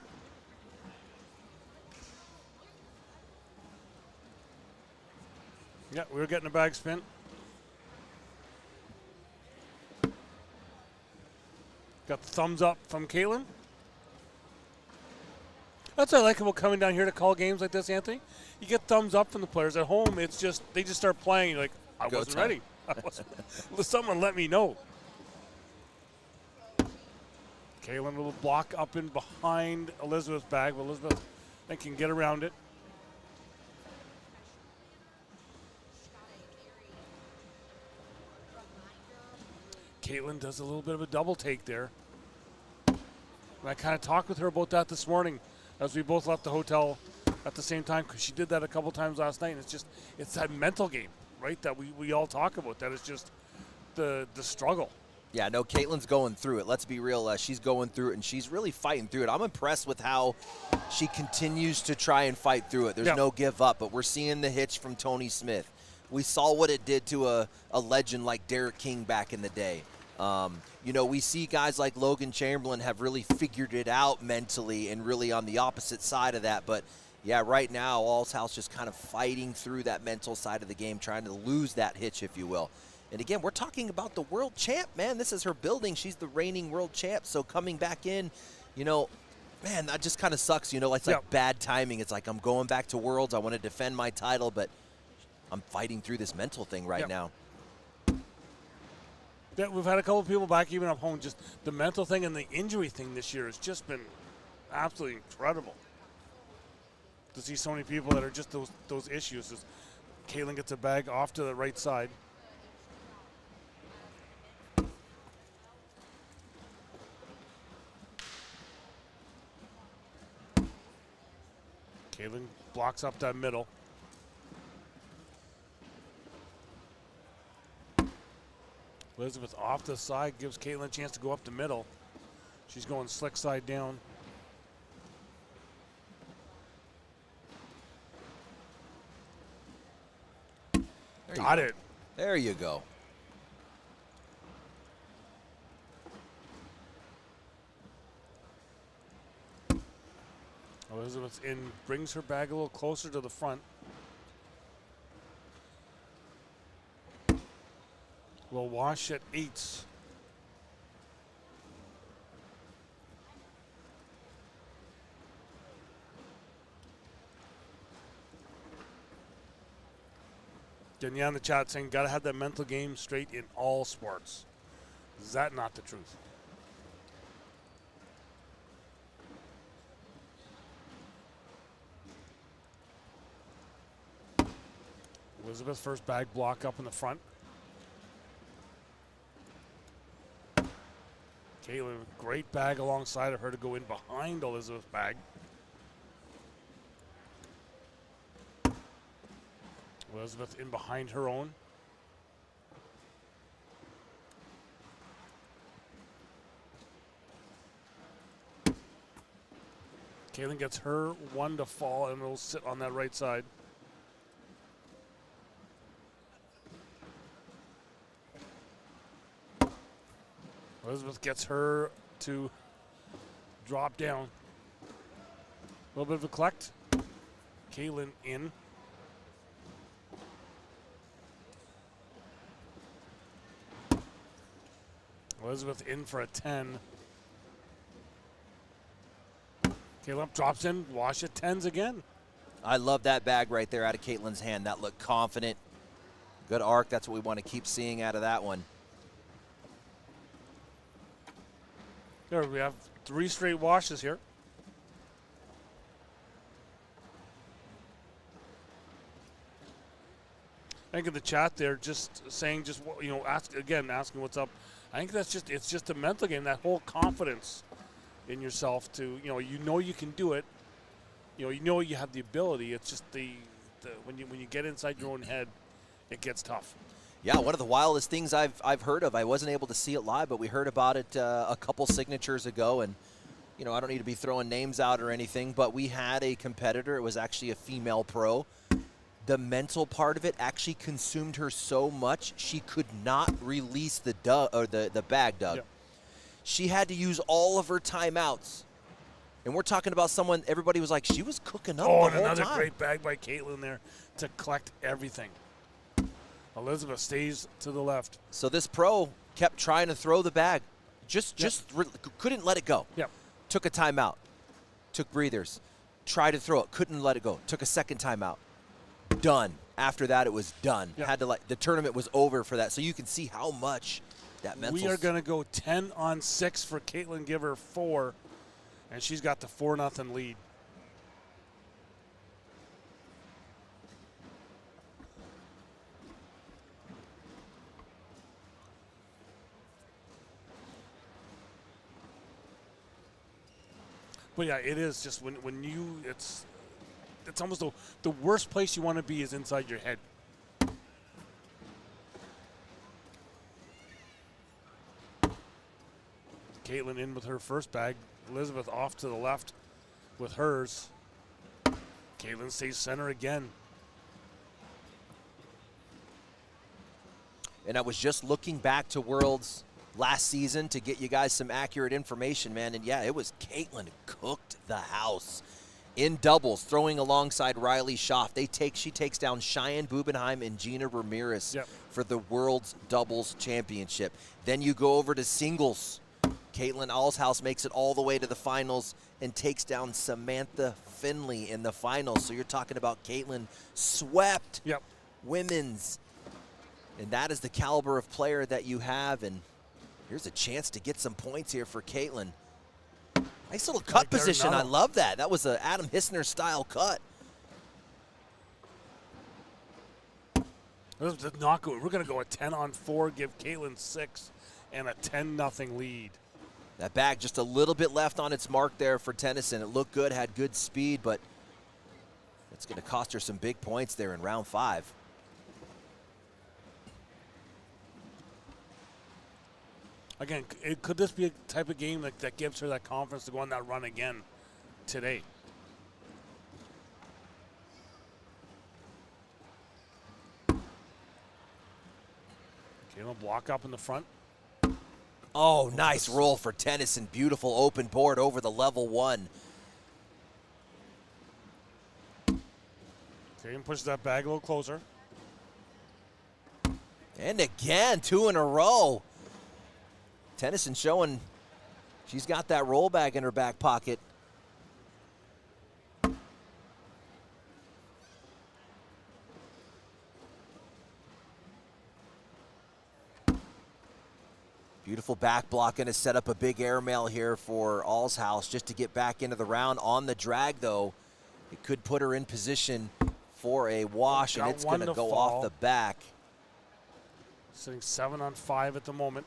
Yeah, we're getting a bag spin. Got the thumbs up from Caitlin. That's what I like about coming down here to call games like this, Anthony. You get thumbs up from the players. At home, it's just, they just start playing. You're like, I wasn't ready. Someone let me know. Caitlin, a little block up in behind Elizabeth's bag, but Elizabeth, I think, can get around it. Caitlin does a little bit of a double take there. And I kind of talked with her about that this morning as we both left the hotel at the same time, because she did that a couple times last night. And it's that mental game, right, that we all talk about. That is just the struggle. Yeah, no, Caitlin's going through it. Let's be real. She's going through it, and she's really fighting through it. I'm impressed with how she continues to try and fight through it. There's no give up, but we're seeing the hitch from Tony Smith. We saw what it did to a legend like Derek King back in the day. You know, we see guys like Logan Chamberlain have really figured it out mentally and really on the opposite side of that. But, yeah, right now, Allshouse just kind of fighting through that mental side of the game, trying to lose that hitch, if you will. And again, we're talking about the world champ, man. This is her building. She's the reigning world champ. So coming back in, you know, man, that just kind of sucks. You know, it's like bad timing. It's like I'm going back to Worlds. I want to defend my title, but I'm fighting through this mental thing right now. Yeah, we've had a couple of people back even up home. Just the mental thing and the injury thing this year has just been absolutely incredible. To see so many people that are just those issues. As Caitlin gets a bag off to the right side. Caitlin blocks up that middle. Elizabeth off the side gives Caitlin a chance to go up the middle. She's going slick side down. Got it. There you go. Elizabeth in, brings her bag a little closer to the front. Will wash at 8. Danielle in the chat saying, gotta have that mental game straight in all sports. Is that not the truth? Elizabeth, first bag block up in the front. Caitlin, great bag alongside of her to go in behind Elizabeth's bag. Elizabeth in behind her own. Caitlin gets her one to fall and it'll sit on that right side. Elizabeth gets her to drop down. A little bit of a collect. Caitlin in. Elizabeth in for a 10. Caleb drops in, wash it, 10s again. I love that bag right there out of Caitlin's hand. That looked confident. Good arc. That's what we want to keep seeing out of that one. There, we have 3 straight washes here. I think in the chat there, just saying, asking what's up. I think it's just a mental game. That whole confidence in yourself to, you know you can do it. You know you have the ability. It's just when you get inside your own head, it gets tough. Yeah, one of the wildest things I've heard of. I wasn't able to see it live, but we heard about it a couple signatures ago. And I don't need to be throwing names out or anything, but we had a competitor. It was actually a female pro. The mental part of it actually consumed her so much she could not release the bag, Doug. Yeah. She had to use all of her timeouts. And we're talking about someone, everybody was like, she was cooking up the whole time. Another great bag by Caitlin there to collect everything. Elizabeth stays to the left. So this pro kept trying to throw the bag. Couldn't let it go. Yep. Took a timeout. Took breathers. Tried to throw it. Couldn't let it go. Took a second timeout. Done. After that, it was done. Yep. The tournament was over for that. So you can see how much that mental. We are going to go 10-on-6 for Caitlin. Give her 4, and she's got the 4-0 lead. But yeah, it is just when you it's almost the worst place you want to be is inside your head. Caitlin in with her first bag. Elizabeth off to the left with hers. Caitlin stays center again. And I was just looking back to Worlds last season to get you guys some accurate information, man. And yeah, it was Caitlin who cooked the house in doubles, throwing alongside Riley Schaff. She takes down Cheyenne Bubenheim and Gina Ramirez for the World's Doubles Championship. Then you go over to singles. Caitlin Alshouse makes it all the way to the finals and takes down Samantha Finley in the finals. So you're talking about Caitlin swept women's. And that is the caliber of player that you have. And here's a chance to get some points here for Caitlin. Nice little cut position. I love that. That was an Adam Hissner style cut. We're going to go a 10-on-4, give Caitlin 6 and a 10-0 lead. That bag just a little bit left on its mark there for Tennyson. It looked good, had good speed, but it's going to cost her some big points there in round 5. Again, could this be a type of game that gives her that confidence to go on that run again today? Caleb block up in the front. Oh, nice roll for Tennyson. Beautiful open board over the level 1. Caleb pushes that bag a little closer. And again, 2 in a row. Tennyson showing she's got that roll bag in her back pocket. Beautiful back block, going to set up a big airmail here for Alshouse just to get back into the round. On the drag, though, it could put her in position for a wash, and it's going to go off the back. Sitting 7-on-5 at the moment.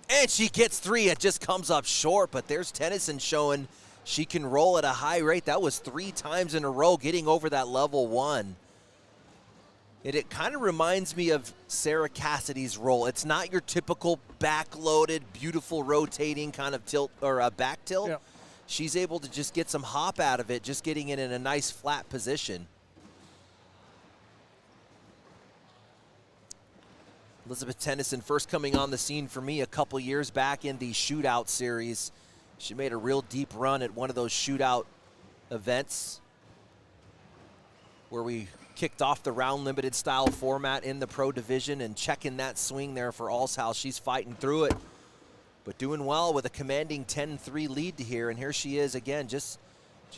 And she gets 3. It just comes up short, but there's Tennyson showing she can roll at a high rate. That was 3 times in a row getting over that level 1. And it kind of reminds me of Sarah Cassidy's roll. It's not your typical back-loaded, beautiful rotating kind of tilt or a back tilt. Yeah. She's able to just get some hop out of it, just getting it in a nice flat position. Elizabeth Tennyson first coming on the scene for me a couple years back in the shootout series. She made a real deep run at one of those shootout events where we kicked off the round limited style format in the pro division and checking that swing there for Allshouse. She's fighting through it, but doing well with a commanding 10-3 lead to here. And here she is again, just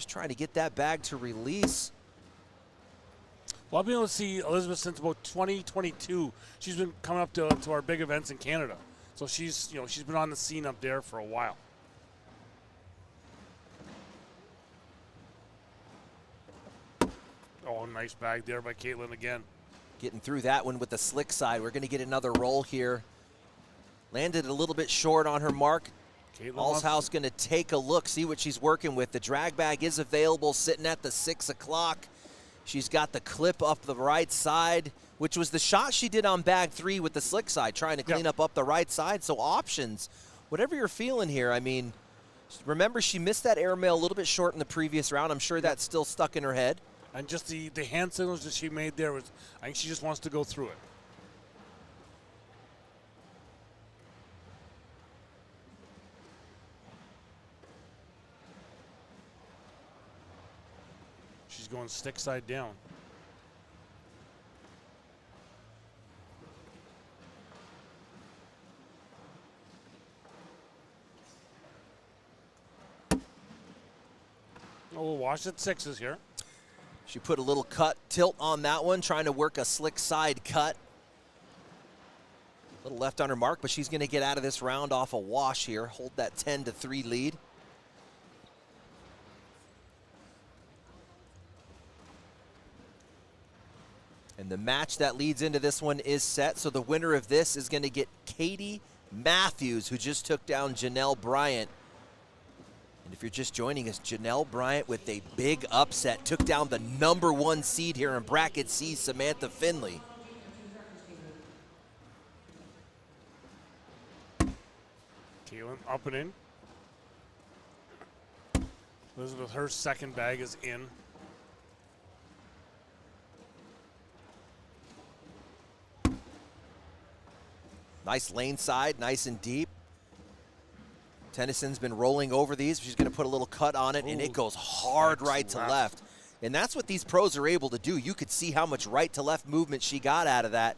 trying to get that bag to release. Well, I've been able to see Elizabeth since about 2022. She's been coming up to our big events in Canada. So she's been on the scene up there for a while. Oh, nice bag there by Caitlin again. Getting through that one with the slick side. We're going to get another roll here. Landed a little bit short on her mark. Allshouse going to take a look, see what she's working with. The drag bag is available, sitting at the 6 o'clock. She's got the clip up the right side, which was the shot she did on bag 3 with the slick side, trying to clean up the right side. So options, whatever you're feeling here. I mean, remember she missed that airmail a little bit short in the previous round. I'm sure that's still stuck in her head. And just the hand signals that she made there, I think she just wants to go through it. She's going stick side down. Oh, we'll watch at 6s here. She put a little tilt on that one, trying to work a slick side cut. A little left on her mark, but she's going to get out of this round off a wash here, hold that 10-3 lead. And the match that leads into this one is set, so the winner of this is going to get Katie Matthews, who just took down Janelle Bryant. And if you're just joining us, Janelle Bryant with a big upset took down the #1 seed here in bracket C, Samantha Finley. Caitlin up and in. Elizabeth, her second bag is in. Nice lane side, nice and deep. Tennyson's been rolling over these. She's going to put a little cut on it, and it goes hard right to left. And that's what these pros are able to do. You could see how much right to left movement she got out of that.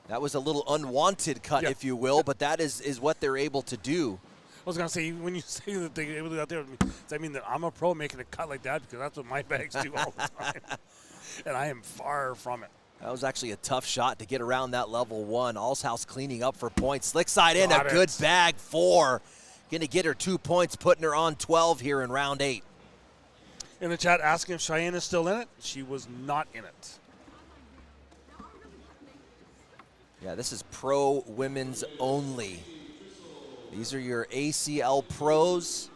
That was a little unwanted cut, if you will, but that is what they're able to do. I was going to say, when you say that they're able to do that there, does that mean that I'm a pro making a cut like that? Because that's what my bags do all the time. And I am far from it. That was actually a tough shot to get around that level 1. Allshouse cleaning up for points. Slick side in, a good bag 4. Going to get her 2 points, putting her on 12 here in round 8. In the chat asking if Cheyenne is still in it. She was not in it. Yeah, this is pro women's only. These are your ACL pros.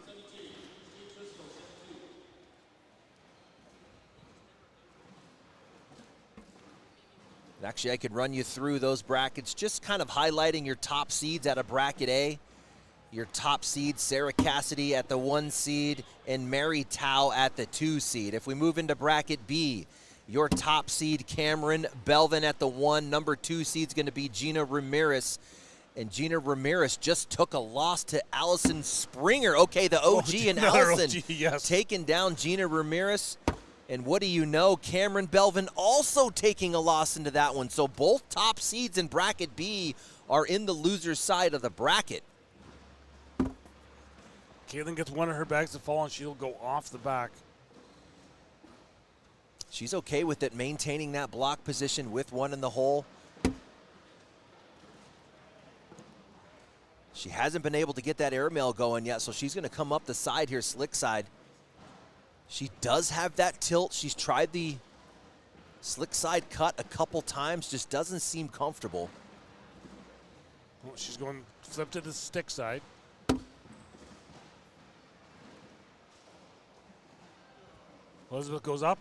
Actually, I could run you through those brackets, just kind of highlighting your top seeds out of bracket A. Your top seed, Sarah Cassidy at the 1 seed and Mary Tao at the 2 seed. If we move into bracket B, your top seed, Cameron Belvin at the 1. Number 2 seed is going to be Gina Ramirez. And Gina Ramirez just took a loss to Allison Springer. Okay, the OG and Allison taking down Gina Ramirez. And what do you know? Cameron Belvin also taking a loss into that one. So both top seeds in bracket B are in the loser's side of the bracket. Caitlin gets one of her bags to fall, and she'll go off the back. She's okay with it, maintaining that block position with one in the hole. She hasn't been able to get that airmail going yet, so she's going to come up the side here, slick side. She does have that tilt. She's tried the slick side cut a couple times, just doesn't seem comfortable. Well, she's going flip to the stick side. Elizabeth goes up.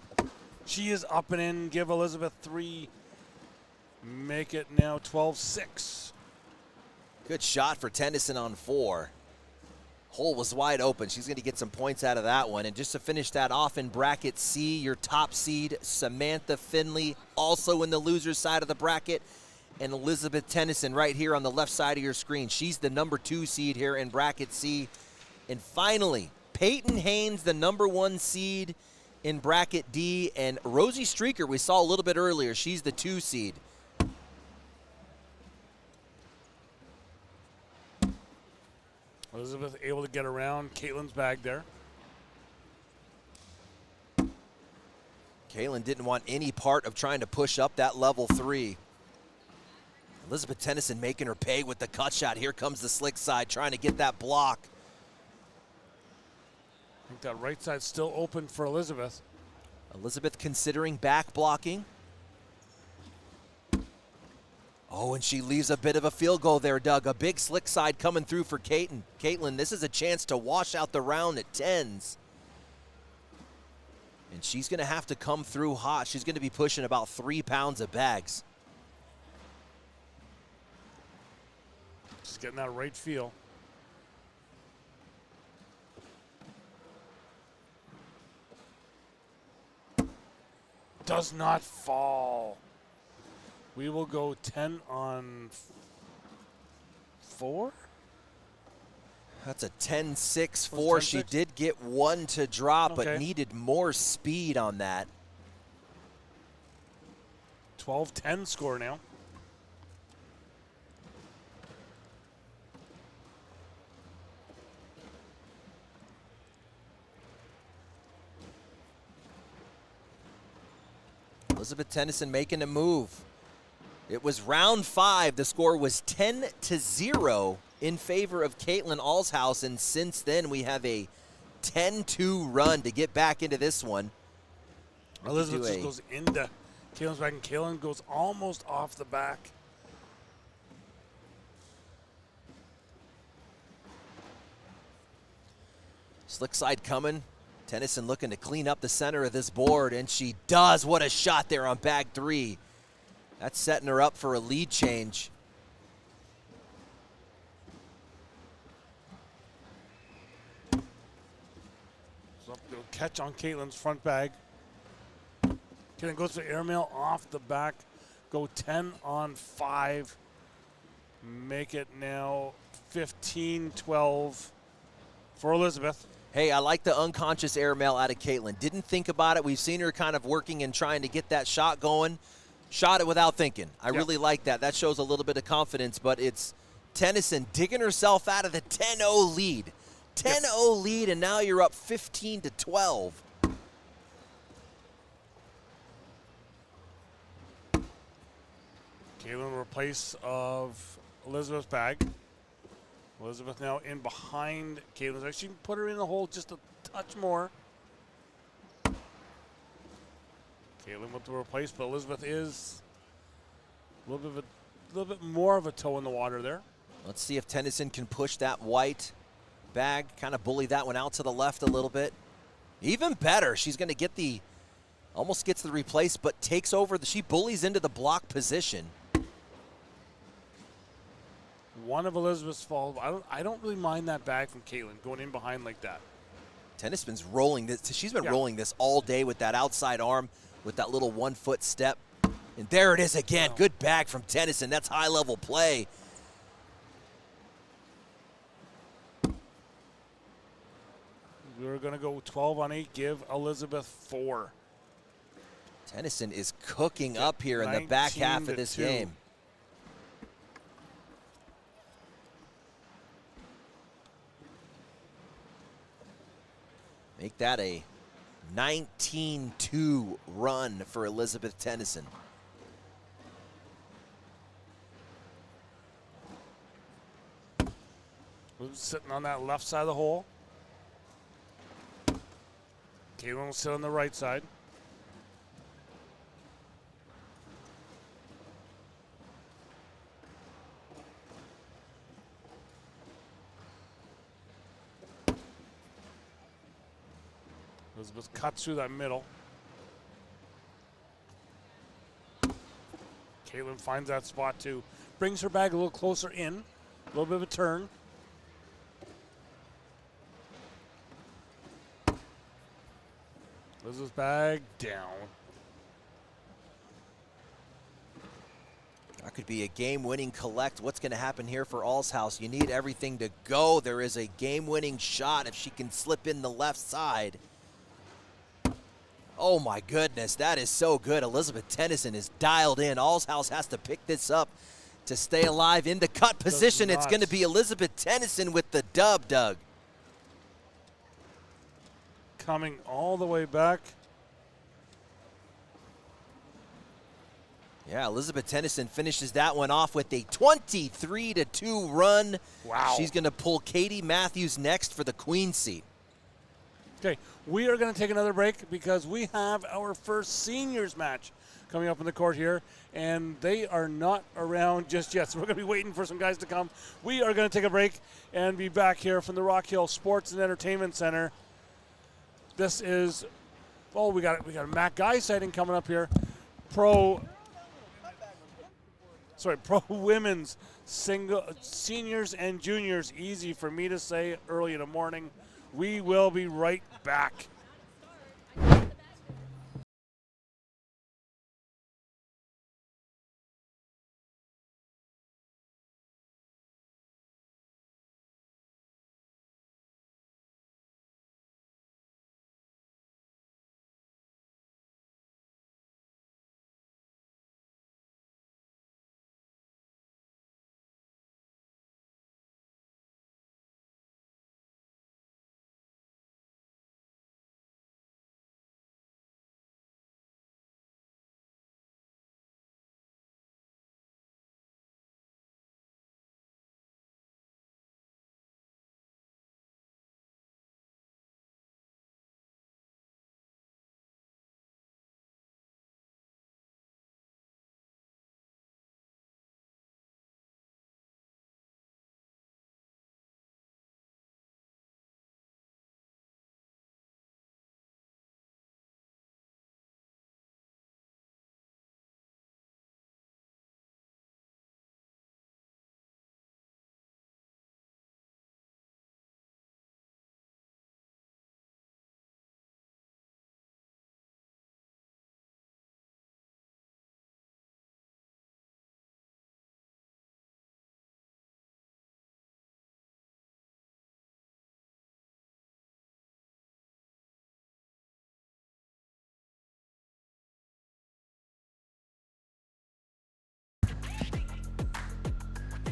She is up and in. Give Elizabeth 3. Make it now 12-6. Good shot for Tennyson on 4. Hole was wide open. She's going to get some points out of that one. And just to finish that off in bracket C, your top seed, Samantha Finley, also in the loser's side of the bracket. And Elizabeth Tennyson right here on the left side of your screen. She's the number 2 seed here in bracket C. And finally, Peyton Haynes, the number 1 seed in bracket D, and Rosie Streaker we saw a little bit earlier. She's the 2 seed. Elizabeth able to get around Caitlin's bag there. Caitlin didn't want any part of trying to push up that level 3. Elizabeth Tennyson making her pay with the cut shot. Here comes the slick side, trying to get that block. I think that right side's still open for Elizabeth. Elizabeth considering back blocking. Oh, and she leaves a bit of a field goal there, Doug. A big slick side coming through for Caitlin. This is a chance to wash out the round at 10s. And she's going to have to come through hot. She's going to be pushing about 3 pounds of bags. Just getting that right feel. Does not fall. We will go 10 on 4. That's a 10-6-4. She did get 1 to drop, but needed more speed on that. 12-10 score now. Elizabeth Tennyson making a move. It was round 5. The score was 10-0 in favor of Caitlin Alshouse, and since then we have a 10-2 run to get back into this one. Elizabeth just goes into Caitlin's back, and Caitlin goes almost off the back. Slick side coming. Tennyson looking to clean up the center of this board, and she does. What a shot there on bag 3. That's setting her up for a lead change. So catch on Caitlin's front bag. Caitlin goes for airmail off the back. Go 10 on 5. Make it now 15-12 for Elizabeth. Hey, I like the unconscious airmail out of Caitlin. Didn't think about it. We've seen her kind of working and trying to get that shot going. Shot it without thinking. I really like that. That shows a little bit of confidence, but it's Tennyson digging herself out of the 10-0 lead. 10-0 lead, and now you're up 15-12. Caitlin replace of Elizabeth's bag. Elizabeth now in behind Caitlin's bag. She can put her in the hole just a touch more. Caitlin with the replace, but Elizabeth is a little bit more of a toe in the water there. Let's see if Tennyson can push that white bag, kind of bully that one out to the left a little bit. Even better, she's going to get the, almost gets the replace, but takes over, she bullies into the block position. One of Elizabeth's falls. I don't really mind that bag from Caitlin going in behind like that. Tennyson's rolling this. She's been rolling this all day with that outside arm, with that little 1-foot step. And there it is again. Wow. Good bag from Tennyson. That's high-level play. We're going to go 12 on 8. Give Elizabeth 4. Tennyson is cooking up here in the back half of this game. Make that a 19-2 run for Elizabeth Tennyson. Sitting on that left side of the hole. Caitlin will sit on the right side. Elizabeth cuts through that middle. Caitlin finds that spot too. Brings her bag a little closer in. A little bit of a turn. Elizabeth's bag down. That could be a game-winning collect. What's going to happen here for Alshouse? You need everything to go. There is a game-winning shot if she can slip in the left side. Oh my goodness, that is so good. Elizabeth Tennyson is dialed in. Allshouse has to pick this up to stay alive in the cut position. It's going to be Elizabeth Tennyson with the dub, Doug. Coming all the way back. Yeah, Elizabeth Tennyson finishes that one off with a 23-2 run. Wow. She's going to pull Katie Matthews next for the queen seat. Okay, we are going to take another break because we have our first seniors match coming up in the court here, and they are not around just yet. So we're going to be waiting for some guys to come. We are going to take a break and be back here from the Rock Hill Sports and Entertainment Center. This is, oh, we got a Matt Guy sighting coming up here. Pro women's seniors and juniors. Easy for me to say early in the morning. We will be right back.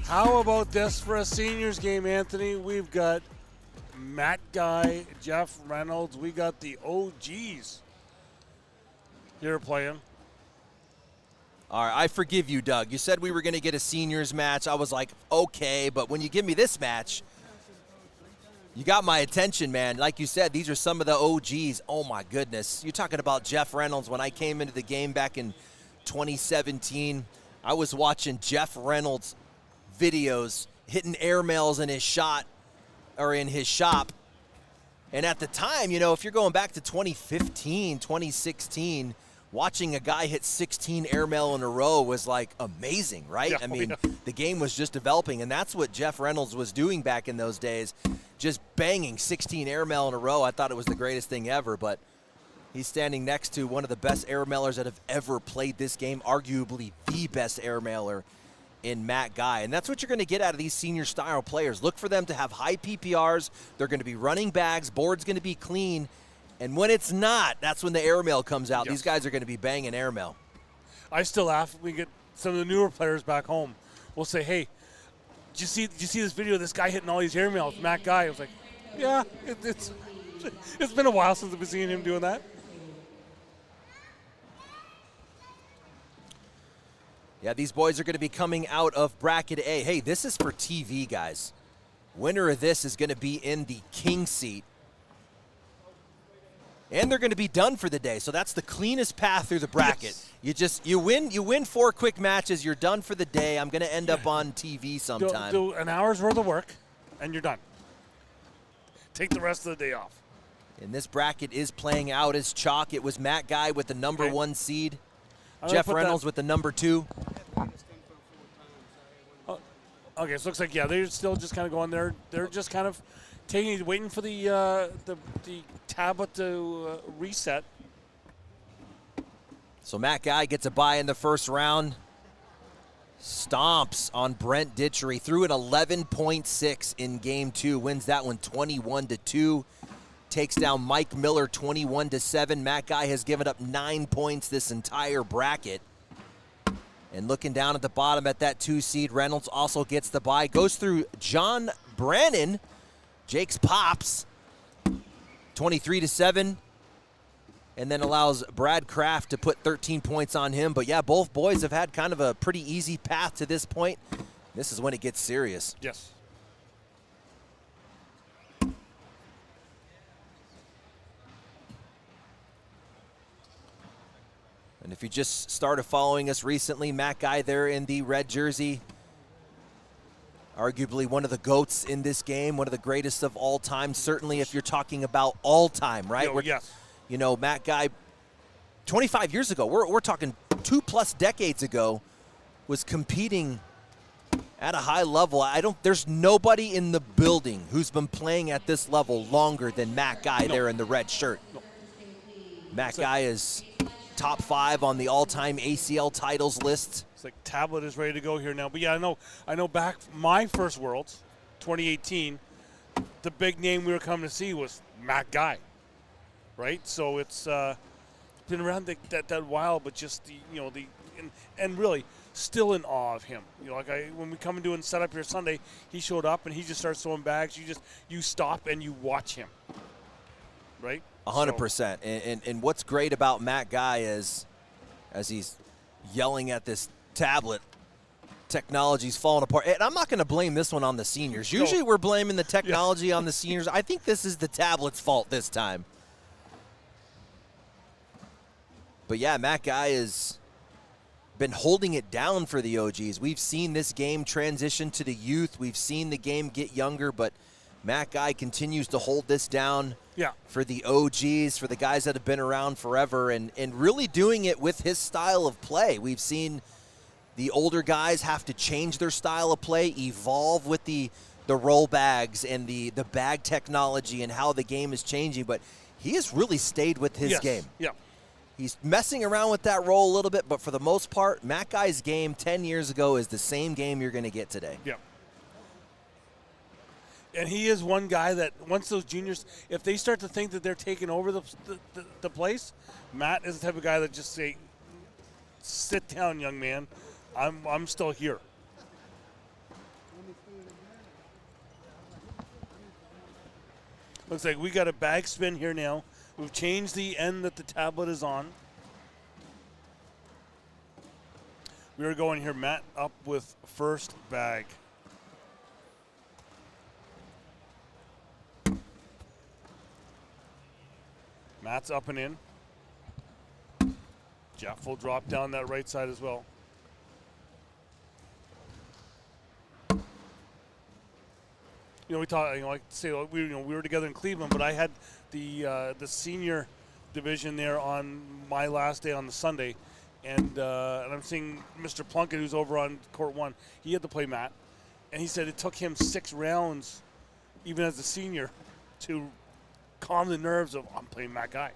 How about this for a seniors game, Anthony? We've got Matt Guy, Jeff Reynolds. We got the OGs here playing. All right, I forgive you, Doug. You said we were going to get a seniors match. I was like, okay, but when you give me this match, you got my attention, man. Like you said, these are some of the OGs. Oh, my goodness. You're talking about Jeff Reynolds. When I came into the game back in 2017, I was watching Jeff Reynolds videos hitting airmails in his shot or in his shop. And at the time, you know, if you're going back to 2015, 2016, watching a guy hit 16 airmail in a row was like amazing, right? Yeah, I mean, the game was just developing, and that's what Jeff Reynolds was doing back in those days, just banging 16 airmail in a row. I thought it was the greatest thing ever, but he's standing next to one of the best airmailers that have ever played this game, arguably the best airmailer in Matt Guy. And that's what you're going to get out of these senior style players. Look for them to have high PPRs. They're going to be running bags. Board's going to be clean. And when it's not, that's when the airmail comes out. Yes. These guys are going to be banging airmail. I still laugh. We get some of the newer players back home. We'll say, hey, did you see this video of this guy hitting all these airmails, Matt Guy? I was like, yeah, it's been a while since I've been seeing him doing that. Yeah, these boys are going to be coming out of bracket A. Hey, this is for TV, guys. Winner of this is going to be in the king seat. And they're going to be done for the day. So that's the cleanest path through the bracket. Yes. You win 4 quick matches, you're done for the day. I'm going to end up on TV sometime. Do an hour's worth of work, and you're done. Take the rest of the day off. And this bracket is playing out as chalk. It was Matt Guy with the number 1 seed. Jeff Reynolds with the number 2. Okay, so it looks like, yeah, they're still just kind of going there. They're just kind of waiting for the tablet to reset. So Matt Guy gets a bye in the first round. Stomps on Brent Ditchery. Threw an 11.6 in game 2. Wins that one 21-2. takes down Mike Miller 21-7. Matt Guy has given up 9 points this entire bracket. And looking down at the bottom at that 2 seed, Reynolds also gets the bye. Goes through John Brannon, Jake's Pops, 23-7. And then allows Brad Kraft to put 13 points on him. But yeah, both boys have had kind of a pretty easy path to this point. This is when it gets serious. Yes. And if you just started following us recently, Matt Guy there in the red jersey, arguably one of the GOATs in this game, one of the greatest of all time, certainly if you're talking about all time, right? Yes. You know, Matt Guy, 25 years ago, we're talking 2+ decades ago, was competing at a high level. There's nobody in the building who's been playing at this level longer than Matt Guy there in the red shirt. Matt Guy is top 5 on the all-time ACL titles list. It's like Tablet is ready to go here now. But yeah, I know back my first Worlds, 2018, the big name we were coming to see was Matt Guy, right? So it's been around that while, but just and really still in awe of him. You know, like when we come and do and set up here Sunday, he showed up and he just starts throwing bags. You stop and you watch him, right? 100%. And what's great about Matt Guy is, as he's yelling at this tablet, technology's falling apart. And I'm not going to blame this one on the seniors. Usually we're blaming the technology on the seniors. I think this is the tablet's fault this time. But yeah, Matt Guy has been holding it down for the OGs. We've seen this game transition to the youth. We've seen the game get younger, but Matt Guy continues to hold this down for the OGs, for the guys that have been around forever, and really doing it with his style of play. We've seen the older guys have to change their style of play, evolve with the roll bags and the bag technology and how the game is changing, but he has really stayed with his game. Yeah. He's messing around with that roll a little bit, but for the most part, Matt Guy's game 10 years ago is the same game you're going to get today. Yeah. And he is one guy that once those juniors, if they start to think that they're taking over the place, Matt is the type of guy that just say, sit down, young man. I'm still here. Looks like we got a bag spin here now. We've changed the end that the tablet is on. We are going here, Matt, up with first bag. Matt's up and in. Jeff will drop down that right side as well. You know, we talk. You know, like say we were together in Cleveland, but I had the senior division there on my last day on the Sunday, and I'm seeing Mr. Plunkett, who's over on court 1. He had to play Matt, and he said it took him 6 rounds, even as a senior, to calm the nerves of I'm playing Matt Guy.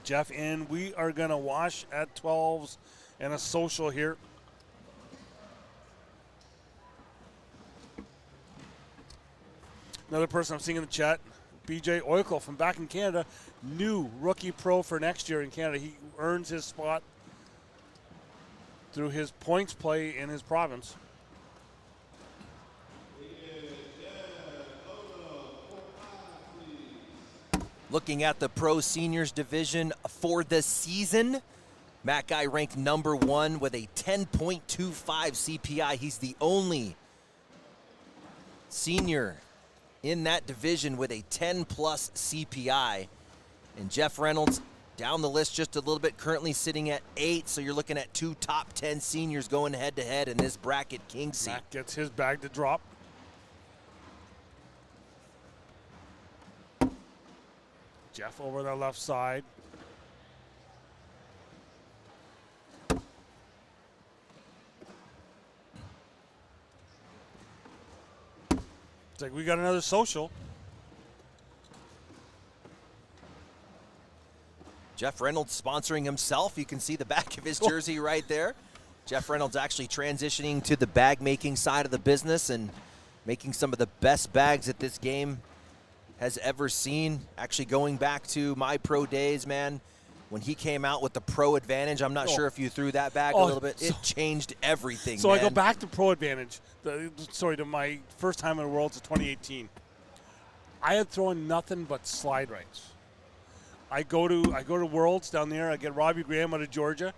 Jeff, and we are going to wash at 12s and a social here. Another person I'm seeing in the chat, BJ Oikel from back in Canada, new rookie pro for next year in Canada. He earns his spot through his points play in his province. Looking at the pro seniors division for the season, Matt Guy ranked number 1 with a 10.25 CPI. He's the only senior in that division with a 10-plus CPI. And Jeff Reynolds down the list just a little bit, currently sitting at 8. So you're looking at 2 top 10 seniors going head-to-head in this bracket king seat. Matt gets his bag to drop. Jeff over the left side. It's like we got another social. Jeff Reynolds sponsoring himself. You can see the back of his jersey right there. Jeff Reynolds actually transitioning to the bag making side of the business and making some of the best bags that this game has ever seen. Actually going back to my pro days, man, when he came out with the Pro Advantage. I'm not sure if you threw that bag a little bit. It changed everything, So man. I go back to Pro Advantage, to my first time in the Worlds of 2018. I had thrown nothing but slide rights. I go to Worlds down there. I get Robbie Graham out of Georgia.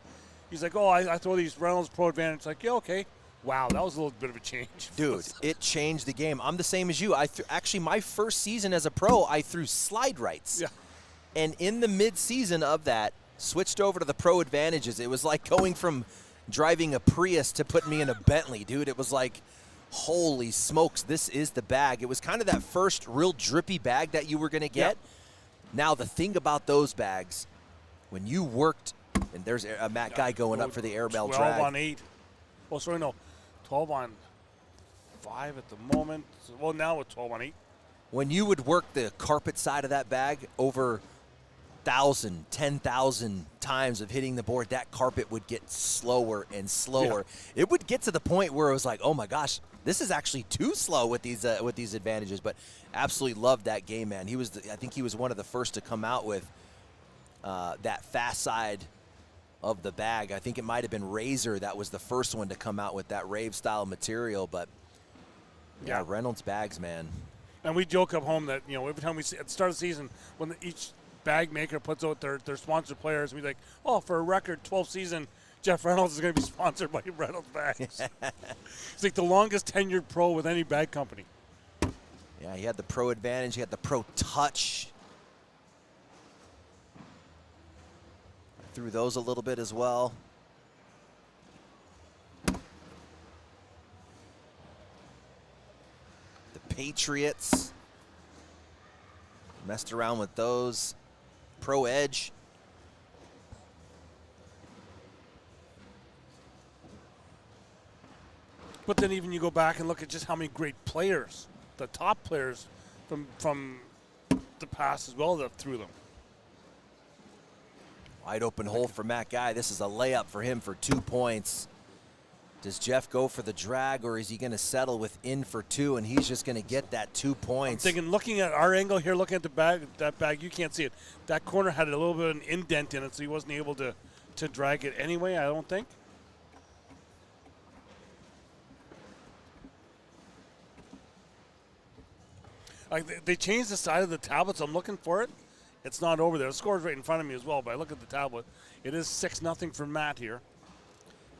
He's like, oh, I throw these Reynolds Pro Advantage. Like, yeah, okay. Wow, that was a little bit of a change. Dude, it changed the game. I'm the same as you. Actually, my first season as a pro, I threw slide rights. Yeah. And in the mid-season of that, switched over to the Pro Advantages. It was like going from driving a Prius to putting me in a Bentley, dude. It was like, holy smokes, this is the bag. It was kind of that first real drippy bag that you were going to get. Yep. Now, the thing about those bags, when you worked, and there's a Matt Guy going up for the airmail 12 drag. 12 on 8. Oh, sorry, no. 12 on 5 at the moment. Well, now it's 12 on 8. When you would work the carpet side of that bag over 1,000, 10,000 times of hitting the board, that carpet would get slower and slower. Yeah. It would get to the point where it was like, oh my gosh, this is actually too slow with these advantages. But absolutely loved that game, man. I think he was one of the first to come out with that fast side of the bag. I think it might have been Razor that was the first one to come out with that rave style material. But yeah, Reynolds bags, man. And we joke up home that, every time we see at the start of the season, when each bag maker puts out their sponsored players, we like, oh, for a record 12th season, Jeff Reynolds is going to be sponsored by Reynolds bags. It's like the longest tenured pro with any bag company. Yeah, he had the Pro Advantage, he had the Pro Touch. Threw those a little bit as well. The Patriots. Messed around with those. Pro Edge. But then even you go back and look at just how many great players, the top players from the past as well, that threw them. Wide open hole for Matt Guy. This is a layup for him for 2 points. Does Jeff go for the drag, or is he going to settle with in for 2, and he's just going to get that 2 points? I'm thinking, looking at our angle here, looking at the bag, that bag, you can't see it. That corner had a little bit of an indent in it, so he wasn't able to drag it anyway, I don't think. They changed the side of the tablets. I'm looking for it. It's not over there. The score's right in front of me as well, but I look at the tablet. It is 6-0 for Matt here.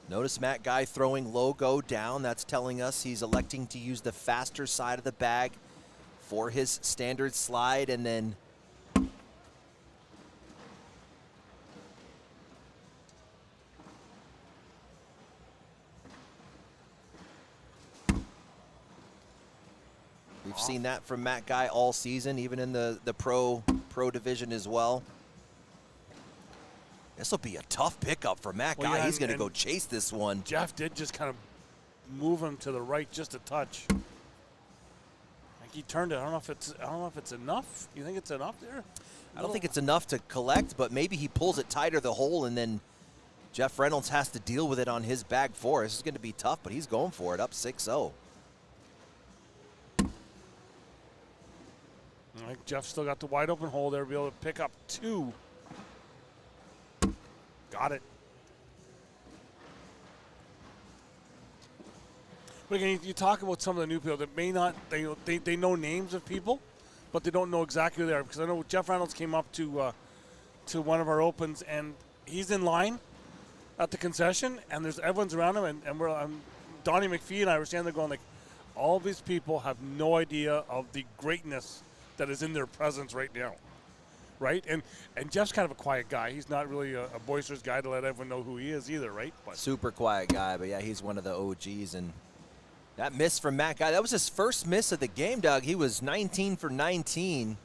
Notice Matt Guy throwing logo down. That's telling us he's electing to use the faster side of the bag for his standard slide, and then we've seen that from Matt Guy all season, even in the pro division as well. This will be a tough pickup for Matt Guy. He's going to go chase this one. Jeff did just kind of move him to the right just a touch. Like he turned it. I don't know if it's enough. You think it's enough there? I don't think it's enough to collect, but maybe he pulls it tighter the hole, and then Jeff Reynolds has to deal with it on his bag four. This is going to be tough, but he's going for it, up 6-0. Like Jeff still got the wide open hole there, be able to pick up 2. Got it. But again, you talk about some of the new people that may not, they know names of people, but they don't know exactly who they are. Because I know Jeff Reynolds came up to one of our opens, and he's in line at the concession, and everyone's around him, and Donnie McPhee and I were standing there going like, all these people have no idea of the greatness that is in their presence right now. Right? And Jeff's kind of a quiet guy. He's not really a boisterous guy to let everyone know who he is either, right? But super quiet guy, but yeah, he's one of the OGs. And that miss from Matt Guy, that was his first miss of the game, Doug. He was 19 for 19.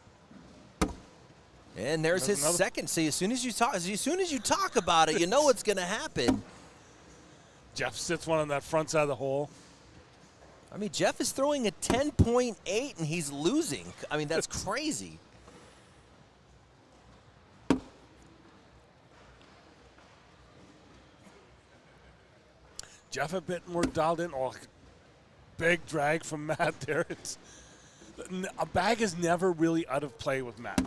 And there's his second. See, as soon as you talk about it, you know what's going to happen. Jeff sits one on that front side of the hole. I mean, Jeff is throwing a 10.8 and he's losing. I mean, that's crazy. Jeff a bit more dialed in. Oh, big drag from Matt there. A bag is never really out of play with Matt.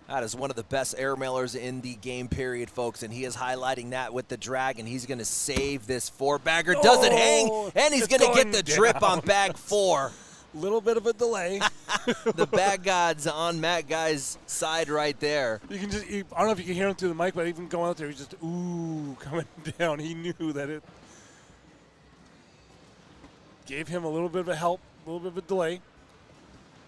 That is one of the best air mailers in the game period, folks, and he is highlighting that with the drag, and he's going to save this four-bagger. Does it hang? And he's going to get the drip on bag 4. Little bit of a delay. The bag gods on Matt Guy's side right there. You can just, I don't know if you can hear him through the mic, but even going out there, he's just, ooh, coming down. He knew that it gave him a little bit of a help, a little bit of a delay.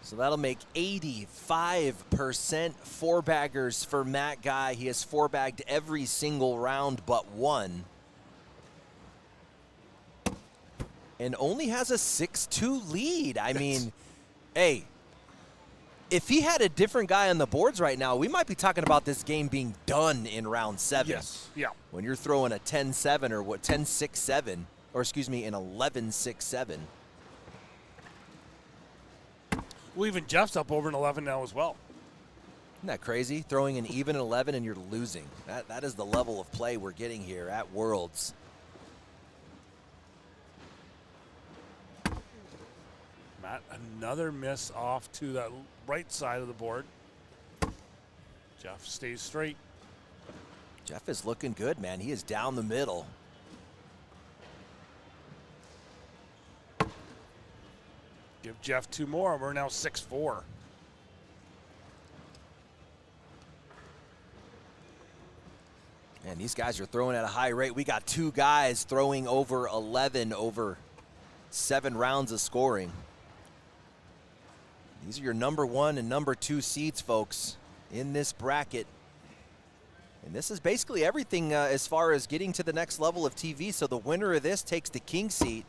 So that'll make 85% four-baggers for Matt Guy. He has four-bagged every single round but one. And only has a 6-2 lead. I mean, hey, if he had a different guy on the boards right now, we might be talking about this game being done in round 7. Yes, yeah. When you're throwing a 10-7 or what, 10-6-7, or excuse me, an 11-6-7. Well, even Jeff's up over an 11 now as well. Isn't that crazy? Throwing an even 11 and you're losing. That is the level of play we're getting here at Worlds. Matt, another miss off to that right side of the board. Jeff stays straight. Jeff is looking good, man. He is down the middle. Give Jeff 2 more, and we're now 6-4. And these guys are throwing at a high rate. We got 2 guys throwing over 11 over 7 rounds of scoring. These are your number 1 and number 2 seeds, folks, in this bracket. And this is basically everything as far as getting to the next level of TV. So the winner of this takes the king seat.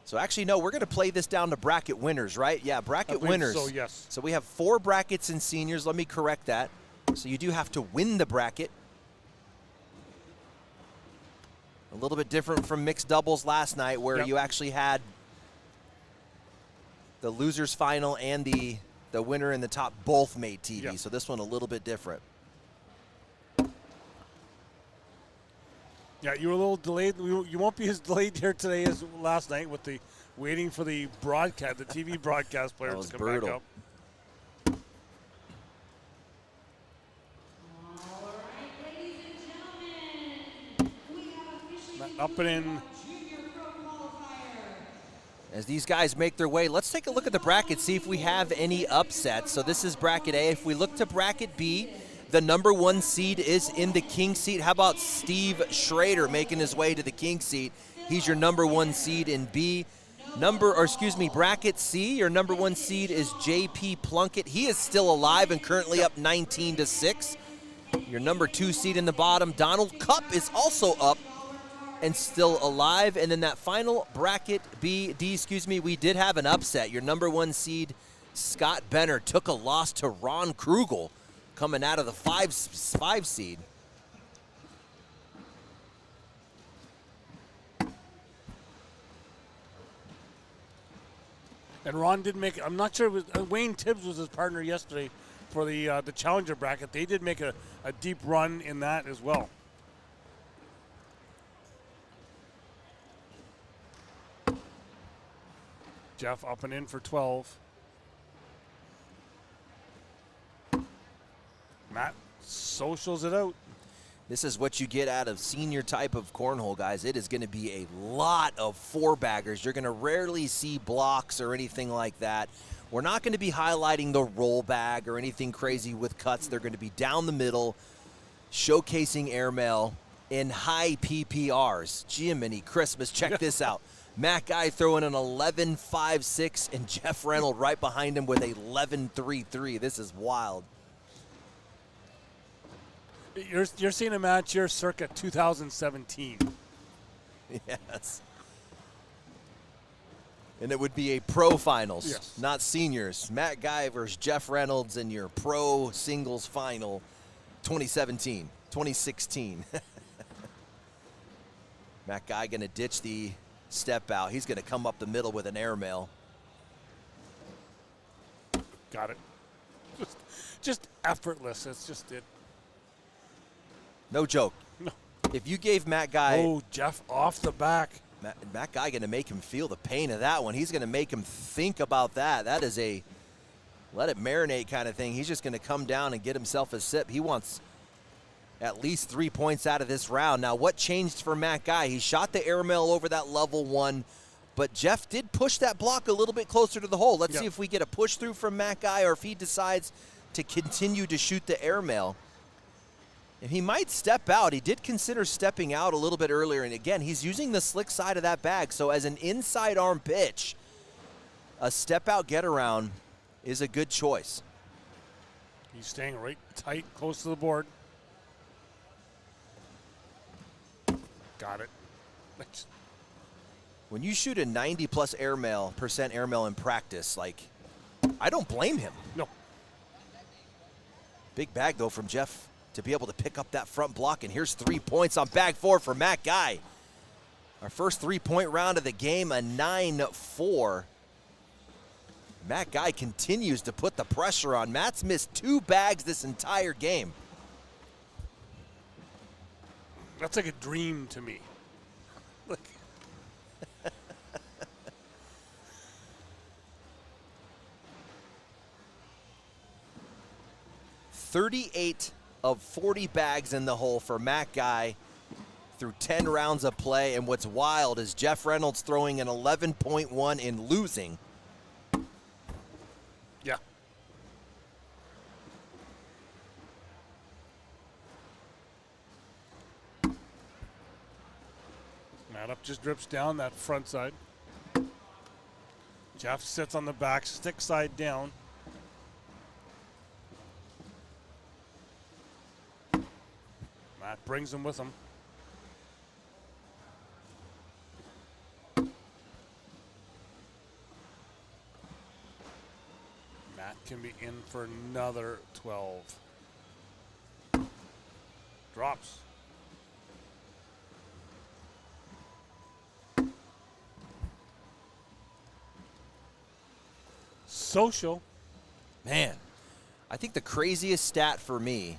So actually, no, we're going to play this down to bracket winners, right? Yeah, bracket winners. So, yes. So we have 4 brackets in seniors. Let me correct that. So you do have to win the bracket. A little bit different from mixed doubles last night where you actually had the losers final and the winner and the top both made TV. Yep. So this one a little bit different. Yeah, you were a little delayed. You won't be as delayed here today as last night with the waiting for the broadcast, the TV broadcast player to come back up. Up and in. As these guys make their way, let's take a look at the bracket, see if we have any upsets. So this is bracket A. If we look to bracket B, the number 1 seed is in the king seat. How about Steve Schrader making his way to the king seat? He's your number 1 seed in B. Bracket C, your number 1 seed is JP Plunkett. He is still alive and currently up 19-6. Your number 2 seed in the bottom, Donald Cupp, is also up and still alive. And then that final bracket B, we did have an upset. Your number 1 seed, Scott Benner, took a loss to Ron Krugel coming out of the 5 seed. And Ron did make, I'm not sure, it was Wayne Tibbs was his partner yesterday for the challenger bracket. They did make a deep run in that as well. Jeff up and in for 12. Matt socials it out. This is what you get out of senior type of cornhole, guys. It is going to be a lot of 4-baggers. You're going to rarely see blocks or anything like that. We're not going to be highlighting the roll bag or anything crazy with cuts. They're going to be down the middle, showcasing airmail in high PPRs. Jiminy Christmas, check this out. Matt Guy throwing an 11.56 and Jeff Reynolds right behind him with a 11.33. This is wild. You're seeing a match here circa 2017. Yes. And it would be a pro finals, yes, not seniors. Matt Guy versus Jeff Reynolds in your pro singles final 2017, 2016. Matt Guy going to ditch the step out. He's going to come up the middle with an airmail. Got it. Just effortless. That's just it. No joke. No. If you gave Matt Guy, Oh, Jeff off the back. Matt Guy going to make him feel the pain of that one. He's going to make him think about that. That is a let it marinate kind of thing. He's just going to come down and get himself a sip. He wants at least 3 points out of this round. Now, what changed for Matt Guy? He shot the airmail over that level one, but Jeff did push that block a little bit closer to the hole. Let's see if we get a push through from Matt Guy or if he decides to continue to shoot the airmail. And he might step out. He did consider stepping out a little bit earlier. And again, he's using the slick side of that bag. So as an inside arm pitch, a step out get around is a good choice. He's staying right tight, close to the board. Got it. When you shoot a 90+ airmail in practice, like, I don't blame him. No. Big bag, though, from Jeff to be able to pick up that front block. And here's 3 points on bag 4 for Matt Guy. Our first 3-point round of the game, a 9-4. Matt Guy continues to put the pressure on. Matt's missed 2 bags this entire game. That's like a dream to me. Look. 38 of 40 bags in the hole for Matt Guy through 10 rounds of play. And what's wild is Jeff Reynolds throwing an 11.1 in losing. Yeah. Matt up just drips down that front side. Jeff sits on the back, stick side down. Matt brings him with him. Matt can be in for another 12. Drops. Social. Man, I think the craziest stat for me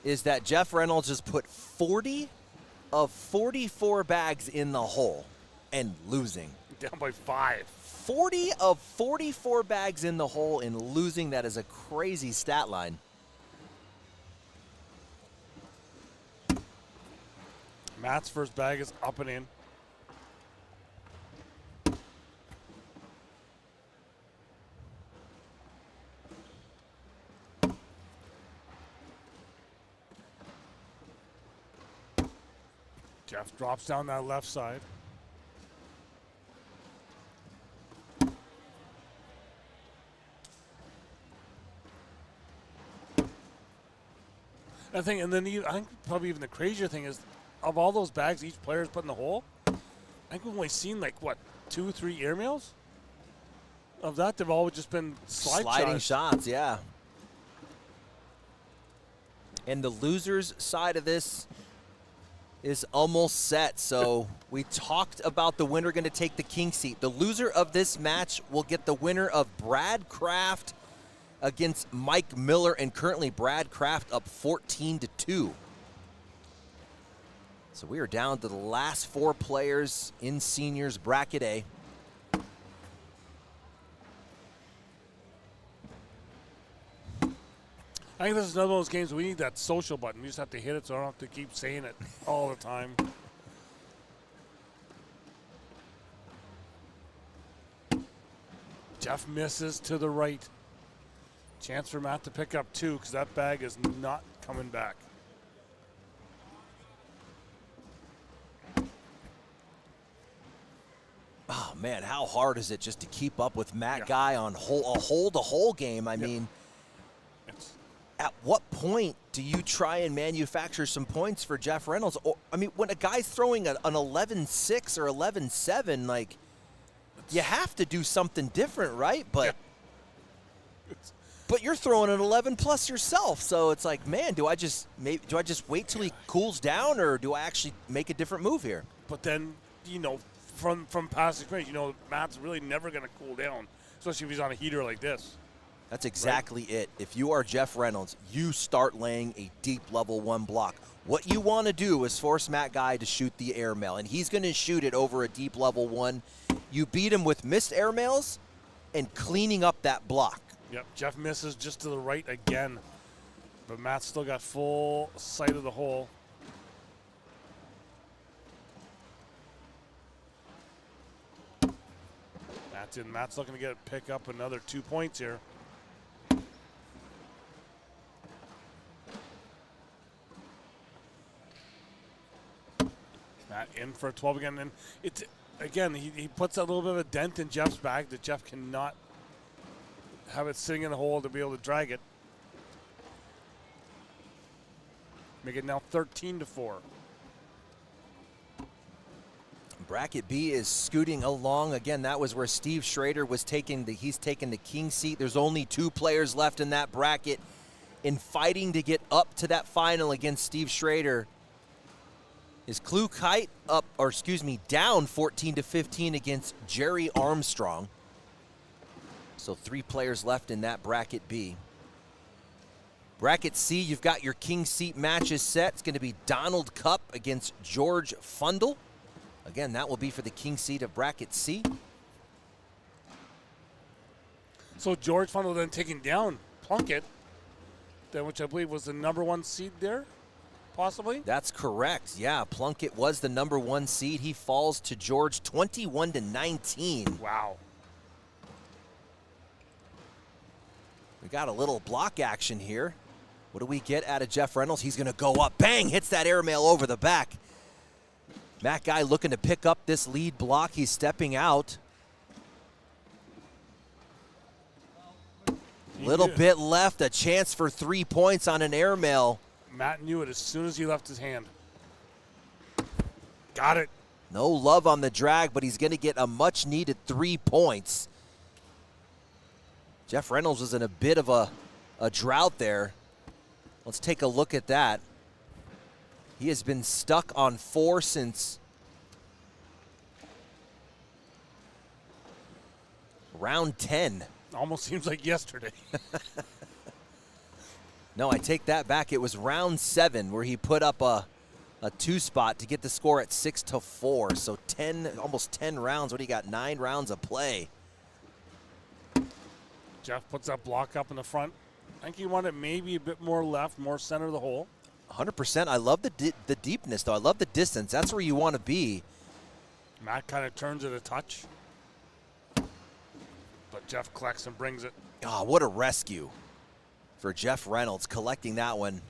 is that Jeff Reynolds just put 40 of 44 bags in the hole and losing. Down by 5. 40 of 44 bags in the hole and losing. That is a crazy stat line. Matt's first bag is up and in. Jeff drops down that left side. I think probably even the crazier thing is, of all those bags each player's put in the hole, I think we've only seen like what, 2, 3 airmails? Of that, they've always just been sliding shots, yeah. And the loser's side of this is almost set. So we talked about the winner going to take the king seat. The loser of this match will get the winner of Brad Kraft against Mike Miller, and currently Brad Kraft up 14-2. So we are down to the last 4 players in seniors bracket A. I think this is another one of those games we need that social button. We just have to hit it so I don't have to keep saying it all the time. Jeff misses to the right. Chance for Matt to pick up 2 because that bag is not coming back. Oh, man, how hard is it just to keep up with Matt Guy on a hole-to-hole game? I mean, at what point do you try and manufacture some points for Jeff Reynolds? Or, I mean, when a guy's throwing an 11-6 or 11-7, like, you have to do something different, right? But but you're throwing an 11+ yourself, so it's like, man, do I just wait till he cools down, or do I actually make a different move here? But then, you know, from past experience, you know, Matt's really never going to cool down, especially if he's on a heater like this. That's exactly it. If you are Jeff Reynolds, you start laying a deep level 1 block. What you want to do is force Matt Guy to shoot the airmail, and he's going to shoot it over a deep level 1. You beat him with missed airmails and cleaning up that block. Yep, Jeff misses just to the right again, but Matt's still got full sight of the hole. Matt's in. Matt's looking to pick up another 2 points here. Matt in for a 12 again, and it's again he puts a little bit of a dent in Jeff's bag that Jeff cannot have it sitting in the hole to be able to drag it. Make it now 13-4. Bracket B is scooting along. Again, that was where Steve Schrader was he's taking the king seat. There's only 2 players left in that bracket. In fighting to get up to that final against Steve Schrader is Klue Kite down 14-15 against Jerry Armstrong. So 3 players left in that bracket B. Bracket C, you've got your king seat matches set. It's going to be Donald Cupp against George Fundle. Again, that will be for the king seat of bracket C. So George Fundle then taking down Plunkett, then which I believe was the number 1 seed there, possibly? That's correct. Yeah, Plunkett was the number 1 seed. He falls to George 21-19. Wow. We got a little block action here. What do we get out of Jeff Reynolds? He's going to go up. Bang! Hits that airmail over the back. Matt Guy looking to pick up this lead block. He's stepping out. Little bit left. A chance for 3 points on an airmail. Matt knew it as soon as he left his hand. Got it. No love on the drag, but he's going to get a much-needed 3 points. Jeff Reynolds was in a bit of a drought there. Let's take a look at that. He has been stuck on 4 since round 10. Almost seems like yesterday. No, I take that back. It was round 7 where he put up a 2 spot to get the score at 6-4. So almost 10 rounds. What do you got? 9 rounds of play. Jeff puts that block up in the front. I think he wanted maybe a bit more left, more center of the hole. 100%. I love the deepness, though. I love the distance. That's where you want to be. Matt kind of turns it a touch. But Jeff collects and brings it. Oh, what a rescue for Jeff Reynolds, collecting that one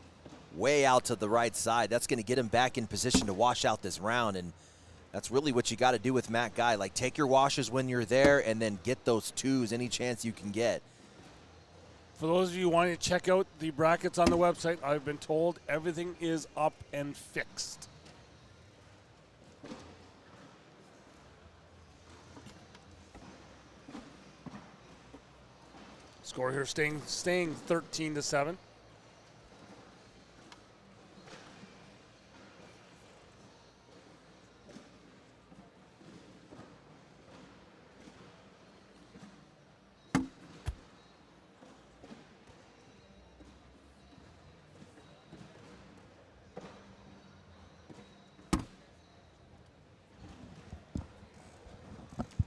way out to the right side. That's going to get him back in position to wash out this round, and that's really what you got to do with Matt Guy. Like, take your washes when you're there and then get those 2s any chance you can get. For those of you wanting to check out the brackets on the website, I've been told everything is up and fixed. Score here staying 13-7.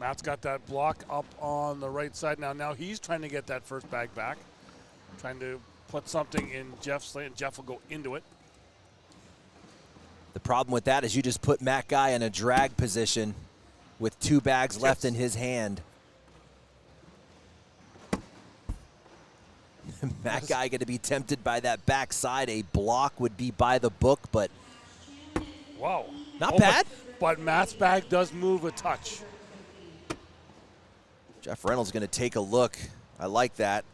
Matt's got that block up on the right side now. Now he's trying to get that first bag back. Trying to put something in Jeff's lane. Jeff will go into it. The problem with that is you just put Matt Guy in a drag position with 2 bags left in his hand. Matt Guy going to be tempted by that backside. A block would be by the book, but wow, not bad. But Matt's bag does move a touch. Jeff Reynolds going to take a look. I like that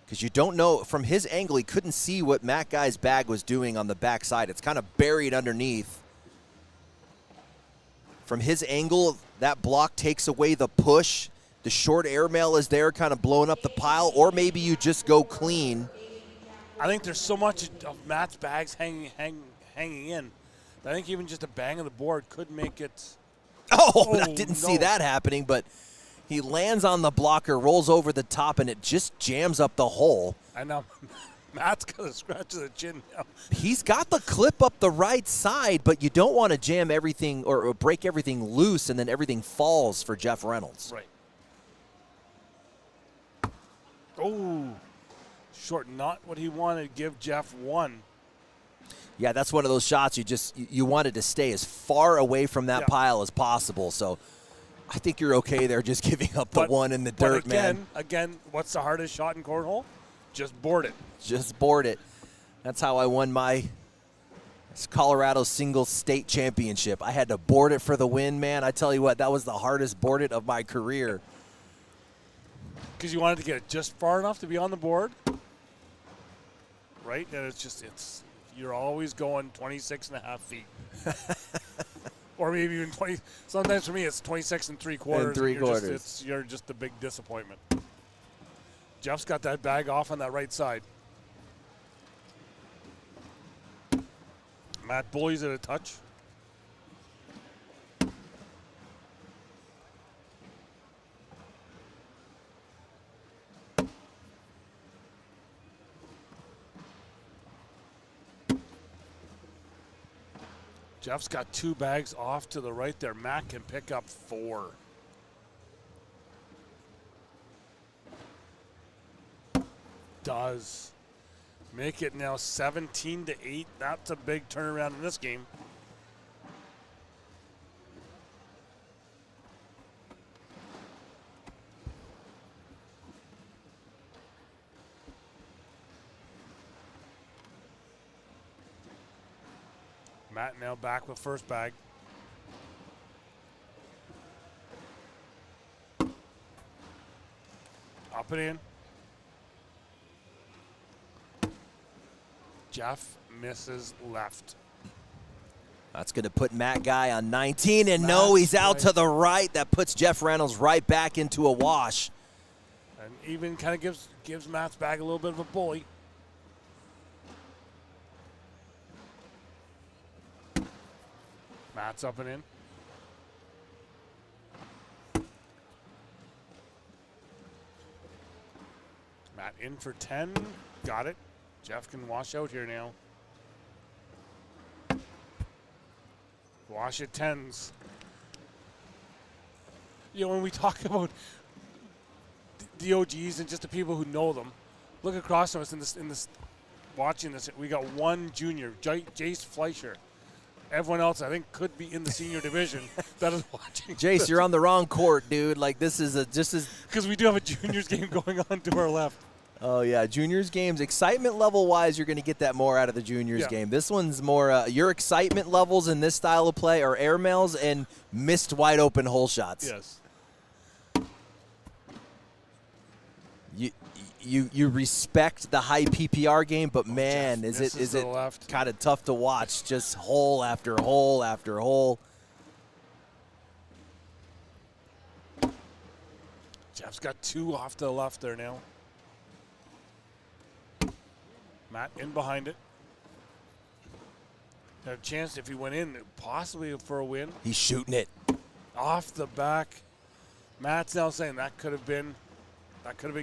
because you don't know from his angle. He couldn't see what Matt Guy's bag was doing on the backside. It's kind of buried underneath. From his angle, that block takes away the push. The short airmail is there, kind of blowing up the pile, or maybe you just go clean. I think there's so much of Matt's bags hanging in. I think even just a bang of the board could make it. Oh, I didn't see that happening, but he lands on the blocker, rolls over the top, and it just jams up the hole. And now Matt's got a scratch of the chin now. He's got the clip up the right side, but you don't want to jam everything or break everything loose and then everything falls for Jeff Reynolds. Right. Oh, short, not what he wanted. Give Jeff one. Yeah, that's one of those shots you wanted to stay as far away from that pile as possible. So I think you're okay there just giving up the one in the dirt, man. Again, what's the hardest shot in cornhole? Just board it. Just board it. That's how I won my Colorado single state championship. I had to board it for the win, man. I tell you what, that was the hardest board it of my career. Because you wanted to get it just far enough to be on the board, right? And you're always going 26 and a half feet. Or maybe even 20. Sometimes for me, it's 26 and 3/4. And 3/4. You're just the big disappointment. Jeff's got that bag off on that right side. Matt bullies it a touch. Jeff's got 2 bags off to the right there. Matt can pick up 4. Does. Make it now 17-8. That's a big turnaround in this game. Matt now back with first bag. Up and in. Jeff misses left. That's going to put Matt Guy on 19, and no, he's out to the right. That puts Jeff Reynolds right back into a wash. And even kind of gives Matt's bag a little bit of a bully. Matt's up and in. Matt in for 10. Got it. Jeff can wash out here now. Wash at 10s. You know, when we talk about the OGs and just the people who know them, look across from us in this watching this. We got one junior, Jace Fleischer. Everyone else, I think, could be in the senior division that is watching. Jace, you're on the wrong court, dude. Like, this is just as... Because we do have a juniors game going on to our left. Oh, yeah, juniors games. Excitement level-wise, you're going to get that more out of the juniors game. This one's more, your excitement levels in this style of play are airmails and missed wide-open hole shots. Yes. You respect the high PPR game, but man, is it kind of tough to watch, just hole after hole after hole. Jeff's got 2 off to the left there now. Matt in behind it. Had a chance if he went in, possibly for a win. He's shooting it. Off the back. Matt's now saying that could have been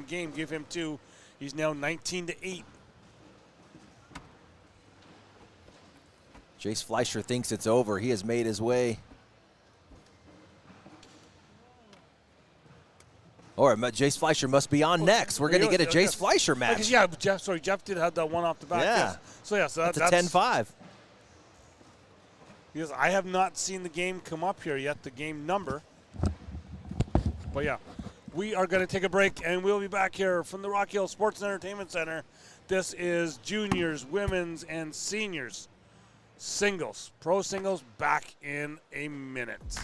game. Give him 2. He's now 19-8. Jace Fleischer thinks it's over. He has made his way. Or Jace Fleischer must be on next. We're going to get a Jace Fleischer match. Yeah, Jeff did have that one off the back. Yeah. Yes. So that's a 10-5. Because I have not seen the game come up here yet, the game number. But yeah. We are going to take a break, and we'll be back here from the Rock Hill Sports and Entertainment Center. This is juniors, women's, and seniors singles. Pro singles back in a minute.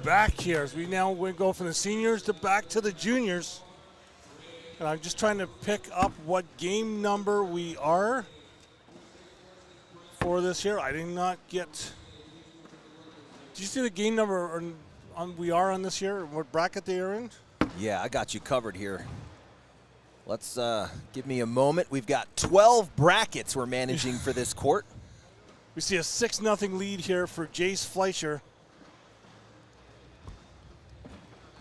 back here as we now go from the seniors to back to the juniors. And I'm just trying to pick up what game number we are for this here. I did not get. Do you see the game number we are on this year? What bracket they are in? Yeah, I got you covered here. Let's give me a moment. We've got 12 brackets we're managing for this court. We see a 6-0 lead here for Jace Fleischer.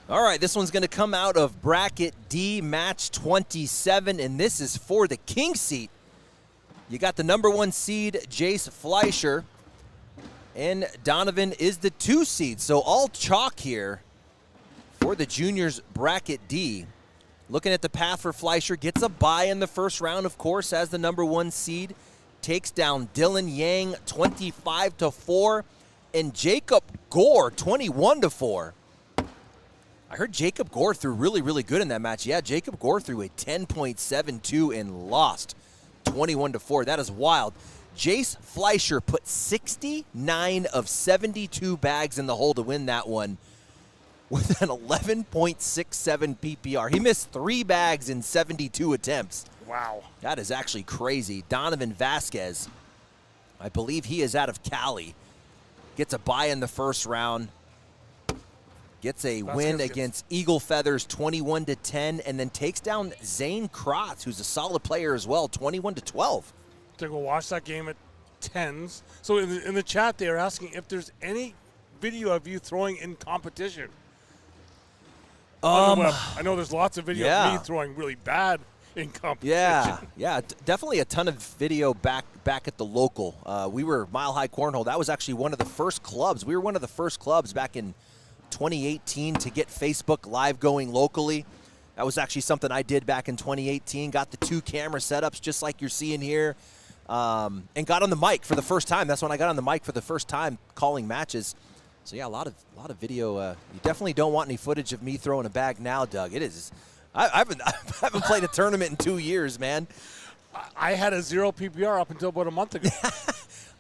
All right, this one's going to come out of bracket D, match 27, and this is for the king seat. You got the number 1 seed, Jace Fleischer, and Donovan is the 2 seed. So all chalk here for the juniors bracket D. Looking at the path for Fleischer, gets a bye in the first round, of course, as the number 1 seed. Takes down Dylan Yang 25-4, and Jacob Gore 21-4. I heard Jacob Gore threw really, really good in that match. Yeah, Jacob Gore threw a 10.72 and lost 21-4. That is wild. Jace Fleischer put 69 of 72 bags in the hole to win that one with an 11.67 PPR. He missed 3 bags in 72 attempts. Wow. That is actually crazy. Donovan Vasquez, I believe he is out of Cali, gets a bye in the first round. Gets a win against Eagle Feathers 21-10, and then takes down Zane Krotz, who's a solid player as well, 21-12. To go watch that game at 10s. So in the chat, they are asking if there's any video of you throwing in competition. On the web. I know there's lots of video of me throwing really bad in competition. Yeah, definitely a ton of video back at the local. We were Mile High Cornhole. That was actually one of the first clubs. We were one of the first clubs back in 2018 to get Facebook Live going locally. That was actually something I did back in 2018. Got the 2 camera setups just like you're seeing here, and got on the mic for the first time. That's when I got on the mic for the first time calling matches. So yeah, a lot of video. You definitely don't want any footage of me throwing a bag now, Doug. It is. I haven't played a tournament in 2 years, man. I had a 0 PPR up until about a month ago.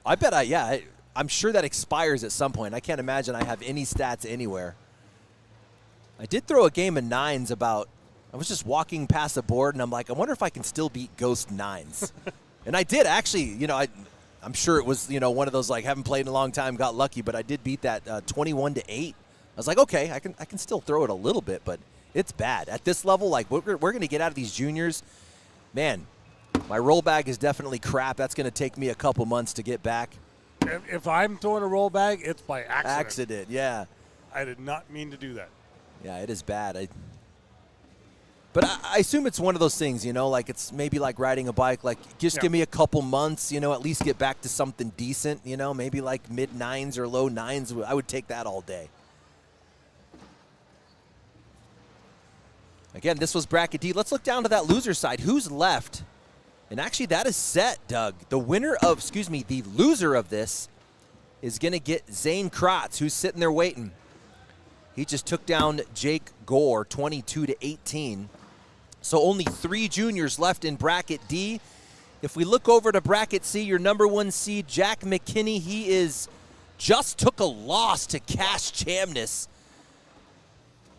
I bet I'm sure that expires at some point. I can't imagine I have any stats anywhere. I did throw a game of 9s I was just walking past the board, and I'm like, I wonder if I can still beat Ghost 9s. And I did, actually. I'm sure it was, one of those, like, haven't played in a long time, got lucky, but I did beat that 21-8. I was like, okay, I can still throw it a little bit, but it's bad. At this level, like, we're going to get out of these juniors. Man, my roll bag is definitely crap. That's going to take me a couple months to get back. If I'm throwing a roll bag, it's by accident. Accident, yeah. I did not mean to do that. Yeah, it is bad. But I assume it's one of those things, like it's maybe like riding a bike. Like, just give me a couple months, at least get back to something decent, maybe like mid-9s or low 9s. I would take that all day. Again, this was bracket D. Let's look down to that loser side. Who's left? And actually, that is set, Doug. The loser of this is going to get Zane Krotz, who's sitting there waiting. He just took down Jake Gore, 22-18. So only 3 juniors left in bracket D. If we look over to bracket C, your number 1 seed, Jack McKinney, he just took a loss to Cash Chamness.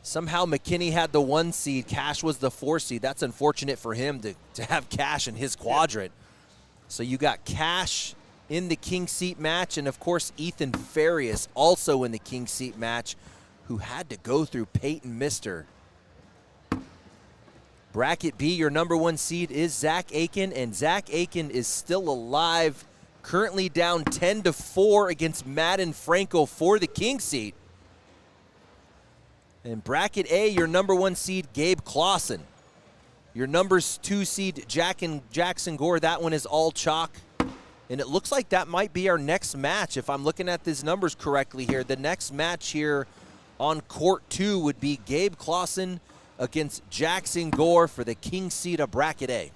Somehow McKinney had the 1 seed. Cash was the 4 seed. That's unfortunate for him to have Cash in his quadrant. So you got Cash in the king seat match, and of course Ethan Farias also in the king seat match, who had to go through Peyton Mister. Bracket B, your number 1 seed is Zach Aiken, and Zach Aiken is still alive, currently down 10-4 against Madden Franco for the king seat. And bracket A, your number 1 seed, Gabe Clausen. Your number 2 seed, Jackson Gore, that one is all chalk. And it looks like that might be our next match, if I'm looking at these numbers correctly here. The next match here on court 2 would be Gabe Clausen against Jackson Gore for the king seat of bracket A.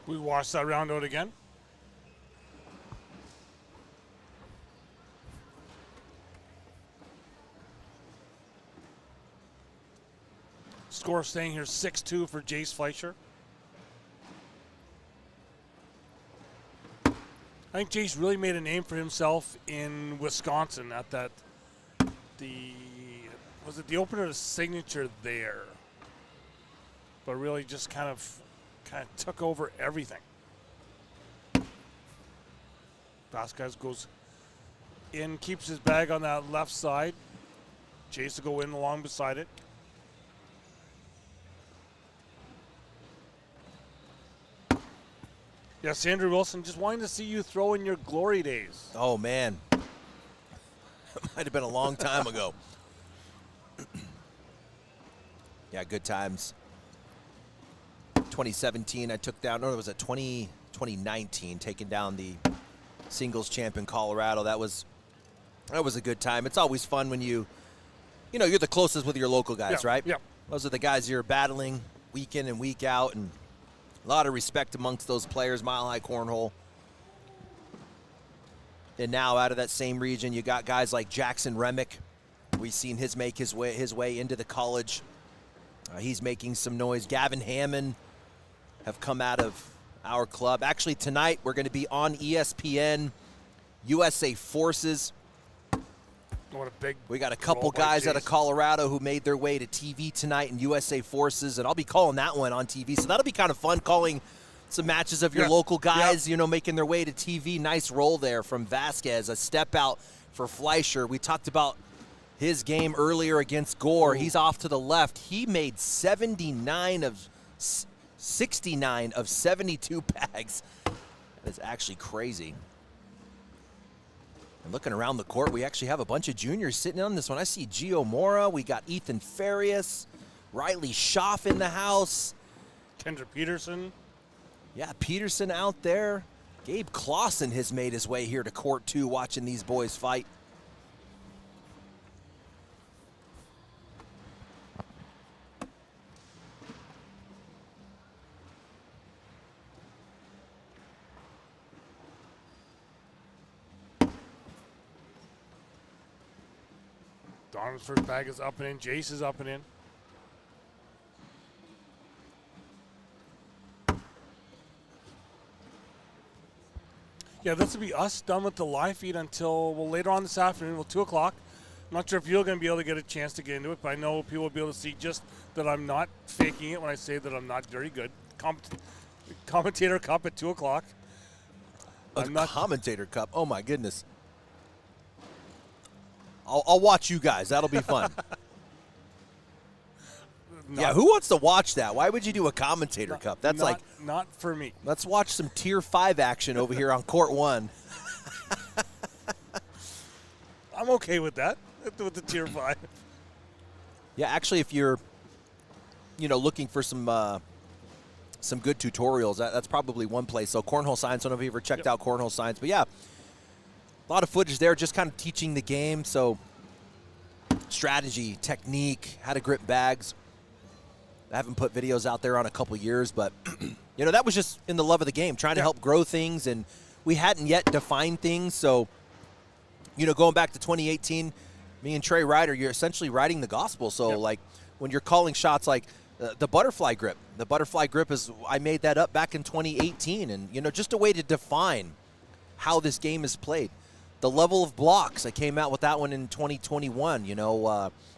We watch that round out again. Score staying here 6-2 for Jace Fleischer. I think Jace really made a name for himself in Wisconsin at that, was it the opener of Signature there? But really just kind of took over everything. Vasquez goes in, keeps his bag on that left side. Jace will go in along beside it. Yes, Andrew Wilson, just wanting to see you throw in your glory days. Oh, man. It might have been a long time ago. Yeah, good times. 2017, I took down, no, it was 2019, taking down the singles champ in Colorado. That was a good time. It's always fun when you're the closest with your local guys, right? Yeah. Those are the guys you're battling week in and week out, and a lot of respect amongst those players, Mile High Cornhole. And now out of that same region, you got guys like Jackson Remick. We've seen make his way into the college. He's making some noise. Gavin Hammond have come out of our club. Actually, tonight we're going to be on ESPN, USA Forces. What a big We got a couple guys out of Colorado who made their way to TV tonight in USA Forces, and I'll be calling that one on TV. So that'll be kind of fun, calling some matches of your local guys, making their way to TV. Nice roll there from Vasquez, a step out for Fleischer. We talked about his game earlier against Gore. Ooh. He's off to the left. He made 69 of 72 bags. That is actually crazy. And looking around the court, we actually have a bunch of juniors sitting on this one. I see Gio Mora. We got Ethan Farias, Riley Schaff in the house. Kendra Peterson. Yeah, Peterson out there. Gabe Clausen has made his way here to court, too, watching these boys fight. Donovan's first bag is up and in. Jace is up and in. Yeah, this will be us done with the live feed until later on this afternoon, 2 o'clock. I'm not sure if you're going to be able to get a chance to get into it, but I know people will be able to see just that I'm not faking it when I say that I'm not very good. Commentator Cup at 2 o'clock. Commentator Cup. Oh, my goodness. I'll watch you guys. That'll be fun. Yeah, who wants to watch that? Why would you do a commentator cup? That's not for me. Let's watch some Tier 5 action over here on Court 1. I'm okay with that, with the Tier 5. Yeah, actually, if you're, looking for some good tutorials, that's probably one place. So Cornhole Science, I don't know if you ever checked out Cornhole Science, but yeah, a lot of footage there, just kind of teaching the game. So strategy, technique, how to grip bags. I haven't put videos out there on a couple years, but, that was just in the love of the game, trying to help grow things, and we hadn't yet defined things. So, going back to 2018, me and Trey Ryder, you're essentially writing the gospel. So, like, when you're calling shots like the butterfly grip I made that up back in 2018, and, just a way to define how this game is played. The level of blocks, I came out with that one in 2021,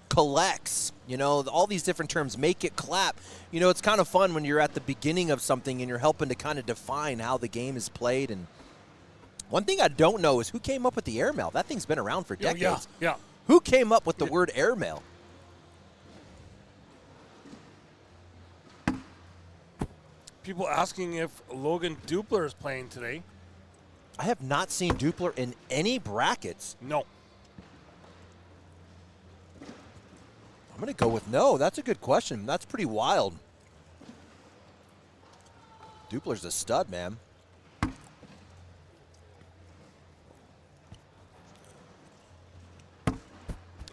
collects, all these different terms, make it clap. It's kind of fun when you're at the beginning of something and you're helping to kind of define how the game is played. And one thing I don't know is who came up with the airmail. That thing's been around for decades. Yeah. Who came up with the word airmail? People asking if Logan Dupler is playing today. I have not seen Dupler in any brackets. No. I'm going to go with no. That's a good question. That's pretty wild. Dupler's a stud, man.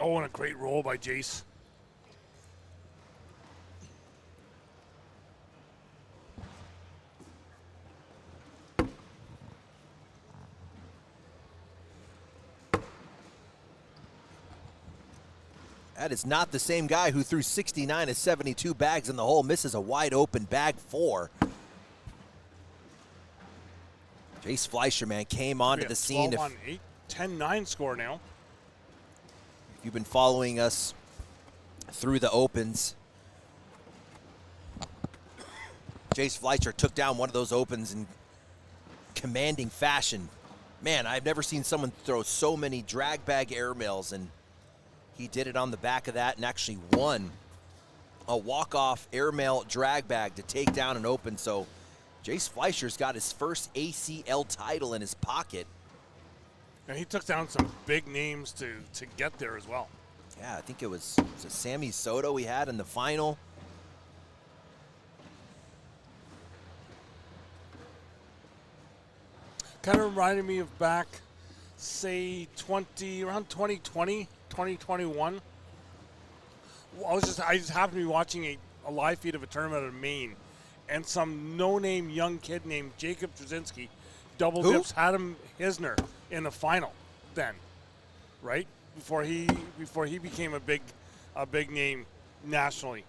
Oh, and a great roll by Jace. That is not the same guy who threw 69 of 72 bags in the hole, misses a wide open bag 4. Jace Fleischer, man, came onto the scene. 12 on 8, 10-9 score now. If you've been following us through the opens, Jace Fleischer took down one of those opens in commanding fashion. Man, I've never seen someone throw so many drag bag airmails, and he did it on the back of that and actually won a walk-off airmail drag bag to take down an open. So Jace Fleischer's got his first ACL title in his pocket. And he took down some big names to get there as well. Yeah, I think it was Sammy Soto he had in the final. Kind of reminded me of back, say, around 2020, 2021. I just happened to be watching a live feed of a tournament in Maine, and some no-name young kid named Jacob Trzynski double dips Adam Hisner in the final. Then, right before he became a big name nationally.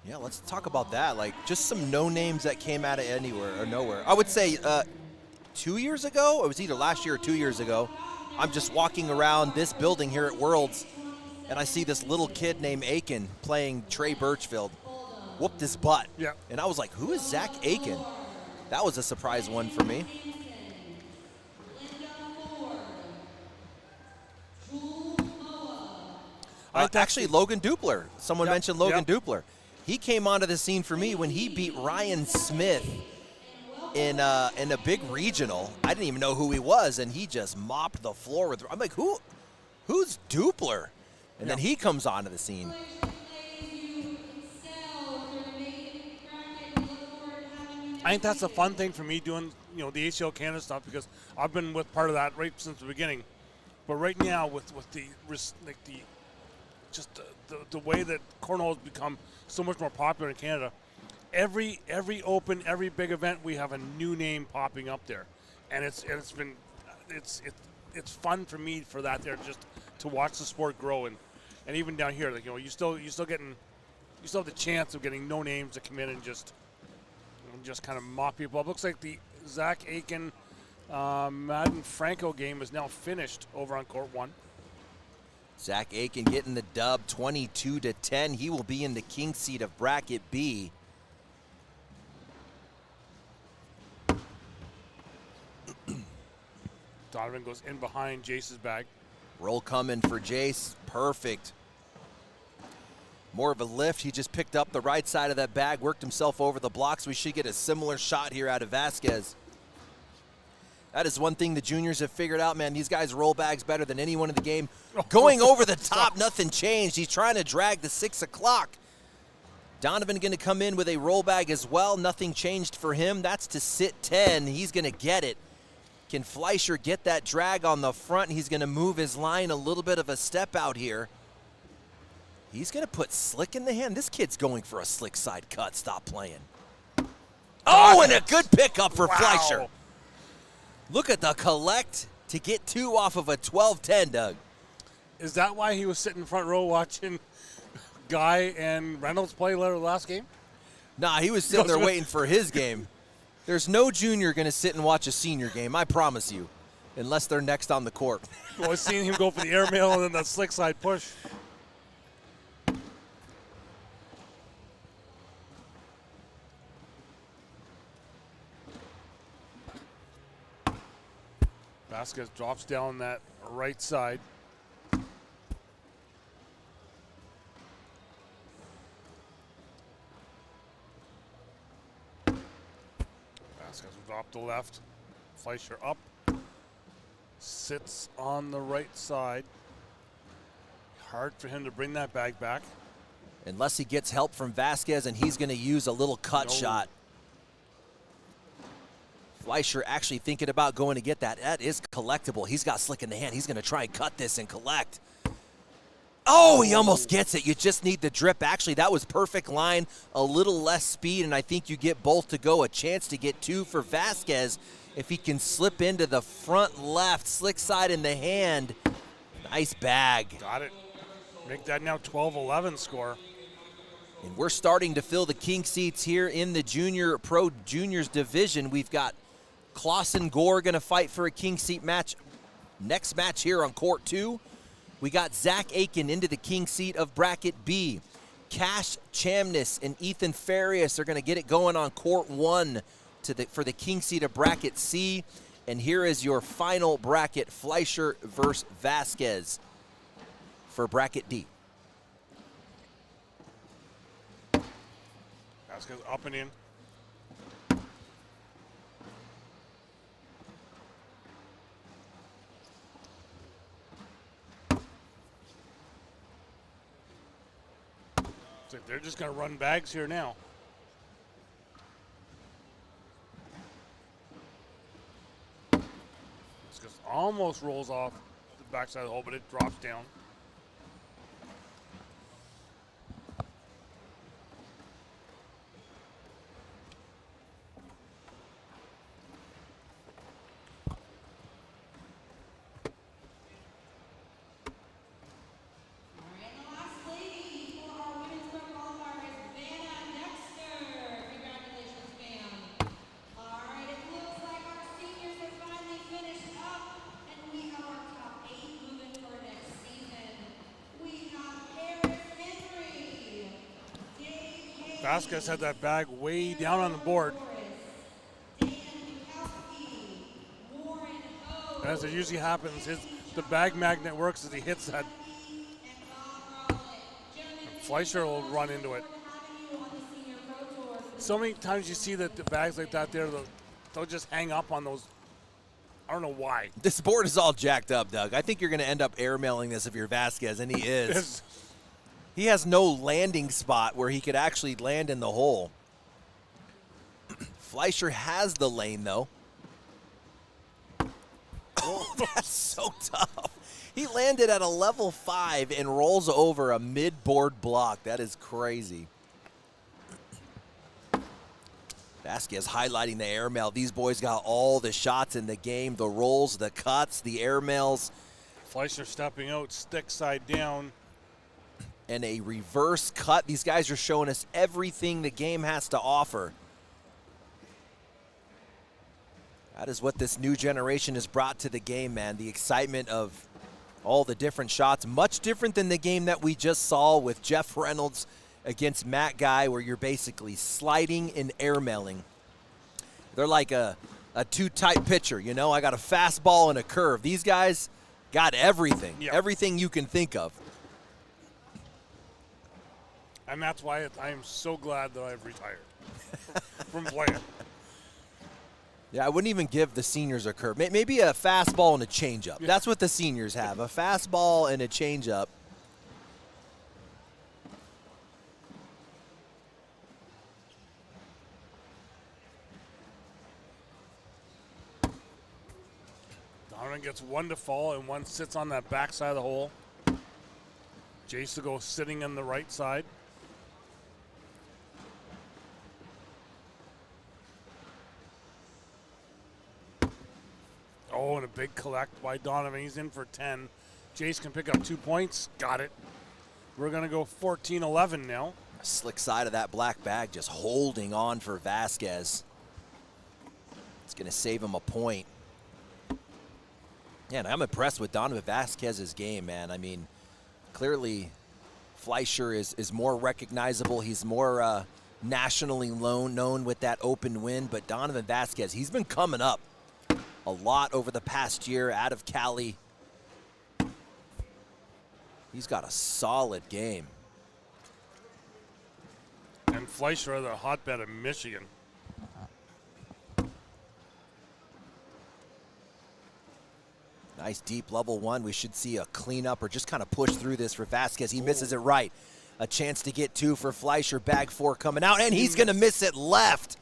Yeah, let's talk about that. Like, just some no names that came out of anywhere or nowhere. I would say 2 years ago, it was either last year or 2 years ago, I'm just walking around this building here at Worlds, and I see this little kid named Aiken playing Trey Birchfield. Whooped his butt. Yeah. And I was like, who is Zach Aiken? That was a surprise one for me. Actually, Logan Dupler. Someone mentioned Logan Dupler. He came onto the scene for me when he beat Ryan Smith in a big regional. I didn't even know who he was, and he just mopped the floor with. I'm like, who's Dupler? And then he comes onto the scene. I think that's a fun thing for me doing, the ACL Canada stuff, because I've been with part of that right since the beginning. But right now, with the way that cornhole has become so much more popular in Canada, every open, every big event, we have a new name popping up there, and it's fun for me for that there, just to watch the sport grow, and even down here, like, you still have the chance of getting no names to come in and just kind of mop people up. Looks like the Zach Aiken Madden Franco game is now finished over on court 1. Zach Aiken getting the dub, 22-10. He will be in the king seat of bracket B. Donovan goes in behind Jace's bag. Roll coming for Jace. Perfect. More of a lift. He just picked up the right side of that bag, worked himself over the blocks. We should get a similar shot here out of Vasquez. That is one thing the juniors have figured out, man. These guys roll bags better than anyone in the game. Going over the top, nothing changed. He's trying to drag the 6 o'clock. Donovan going to come in with a roll bag as well. Nothing changed for him. That's to sit 10. He's going to get it. Can Fleischer get that drag on the front? He's going to move his line a little bit of a step out here. He's going to put Slick in the hand. This kid's going for a slick side cut. Stop playing. Oh, and a good pickup for Fleischer. Look at the collect to get 2 off of a 12-10, Doug. Is that why he was sitting front row watching Guy and Reynolds play last game? Nah, he was sitting there waiting for his game. There's no junior going to sit and watch a senior game, I promise you, unless they're next on the court. Well, I've seen him go for the airmail and then that slick side push. Vasquez drops down that right side. Vasquez will drop to left. Fleischer up. Sits on the right side. Hard for him to bring that bag back. Unless he gets help from Vasquez, and he's going to use a little cut shot. Fleischer actually thinking about going to get that. That is collectible. He's got Slick in the hand. He's going to try and cut this and collect. Oh, he almost gets it. You just need the drip. Actually, that was perfect line. A little less speed, and I think you get both to go. A chance to get 2 for Vasquez if he can slip into the front left. Slick side in the hand. Nice bag. Got it. Make that now 12-11 score. And we're starting to fill the king seats here in the junior pro juniors division. We've got Clausen Gore going to fight for a king seat match. Next match here on court 2, we got Zach Aiken into the king seat of bracket B. Cash Chamness and Ethan Farias are going to get it going on court 1 for the king seat of bracket C. And here is your final bracket, Fleischer versus Vasquez for bracket D. Vasquez up and in. So they're just going to run bags here now. Vasquez almost rolls off the backside of the hole, but it drops down. Vasquez had that bag way down on the board. As it usually happens, the bag magnet works as he hits that. And Fleischer will run into it. So many times you see that the bags like that there, they'll just hang up on those. I don't know why. This board is all jacked up, Doug. I think you're going to end up airmailing this if you're Vasquez, and he is. He has no landing spot where he could actually land in the hole. Fleischer has the lane, though. Oh, that's so tough. He landed at a level 5 and rolls over a mid-board block. That is crazy. Vasquez highlighting the airmail. These boys got all the shots in the game, the rolls, the cuts, the airmails. Fleischer stepping out, stick side down. And a reverse cut. These guys are showing us everything the game has to offer. That is what this new generation has brought to the game, man. The excitement of all the different shots. Much different than the game that we just saw with Jeff Reynolds against Matt Guy, where you're basically sliding and airmailing. They're like a two-type pitcher, you know? I got a fastball and a curve. These guys got everything, everything you can think of. And that's why I am so glad that I've retired from playing. Yeah, I wouldn't even give the seniors a curve. Maybe a fastball and a changeup. Yeah. That's what the seniors have, a fastball and a changeup. Donovan gets one to fall and one sits on that backside of the hole. Jace to go sitting on the right side. Oh, and a big collect by Donovan. He's in for 10. Jace can pick up 2 points. Got it. We're going to go 14-11 now. Slick side of that black bag just holding on for Vasquez. It's going to save him a point. Yeah, and I'm impressed with Donovan Vasquez's game, man. I mean, clearly Fleischer is more recognizable. He's more nationally known with that open win. But Donovan Vasquez, he's been coming up a lot over the past year out of Cali. He's got a solid game. And Fleischer, the hotbed of Michigan. Nice deep level one. We should see a cleanup or just kind of push through this for Vasquez. He misses it right. A chance to get 2 for Fleischer. Bag 4 coming out, and he's going to miss it left.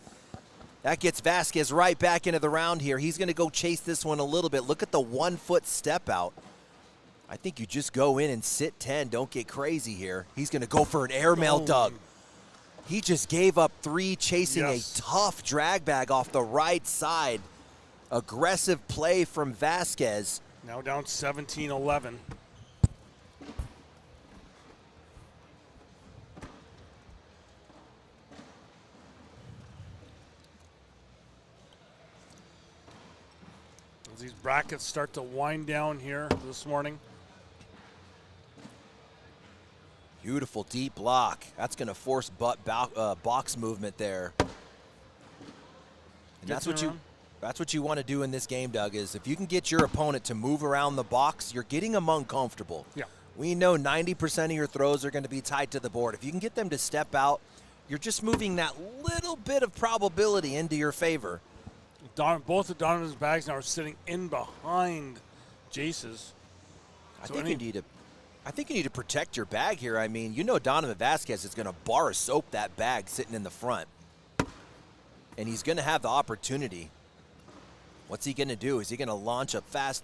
That gets Vasquez right back into the round here. He's going to go chase this one a little bit. Look at the 1 foot step out. I think you just go in and sit 10. Don't get crazy here. He's going to go for an airmail, Doug. He just gave up 3 chasing a tough drag bag off the right side. Aggressive play from Vasquez. Now down 17-11. As these brackets start to wind down here this morning. Beautiful deep block. That's going to force box movement there. And that's what you want to do in this game, Doug, is if you can get your opponent to move around the box, you're getting them uncomfortable. Yeah. We know 90% of your throws are going to be tied to the board. If you can get them to step out, you're just moving that little bit of probability into your favor. Both of Donovan's bags now are sitting in behind Jace's. I think you need to protect your bag here. I mean, you know Donovan Vasquez is going to bar soap that bag sitting in the front. And he's going to have the opportunity. What's he going to do? Is he going to launch a fast,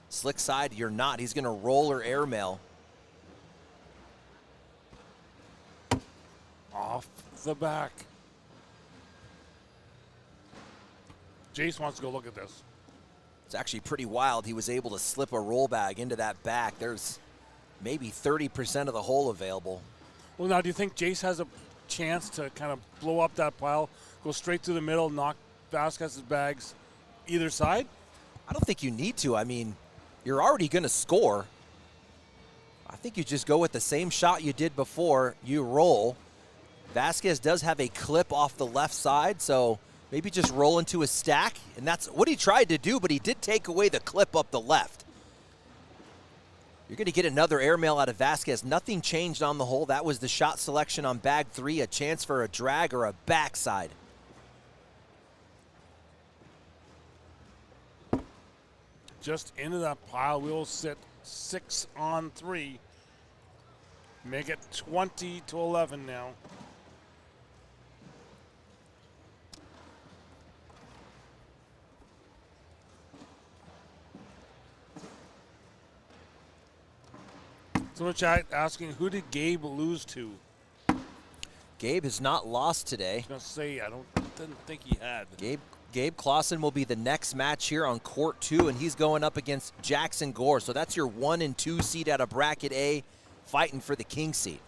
slick side? You're not. He's going to roll or airmail. Off the back. Jace wants to go look at this. It's actually pretty wild. He was able to slip a roll bag into that back. There's maybe 30% of the hole available. Well, now, do you think Jace has a chance to kind of blow up that pile, go straight through the middle, knock Vasquez's bags either side? I don't think you need to. I mean, you're already going to score. I think you just go with the same shot you did before. You roll. Vasquez does have a clip off the left side, so maybe just roll into a stack. And that's what he tried to do, but he did take away the clip up the left. You're going to get another airmail out of Vasquez. Nothing changed on the hole. That was the shot selection on bag 3, a chance for a drag or a backside. Just into that pile. We'll sit 6 on 3. Make it 20-11 now. So chat asking, who did Gabe lose to? Gabe has not lost today. I was going to say, didn't think he had. Gabe Clausen will be the next match here on court 2, and he's going up against Jackson Gore. So that's your 1 and 2 seed out of bracket A, fighting for the king seat.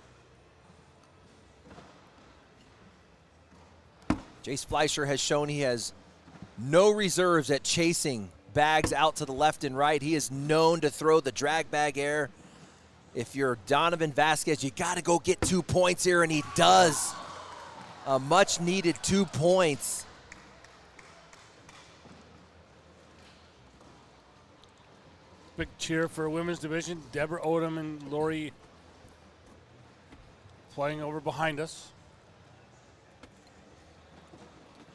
Jace Fleischer has shown he has no reserves at chasing bags out to the left and right. He is known to throw the drag bag air. If you're Donovan Vasquez, you got to go get 2 points here, and he does. A much-needed 2 points. Big cheer for women's division. Deborah Odom and Lori playing over behind us.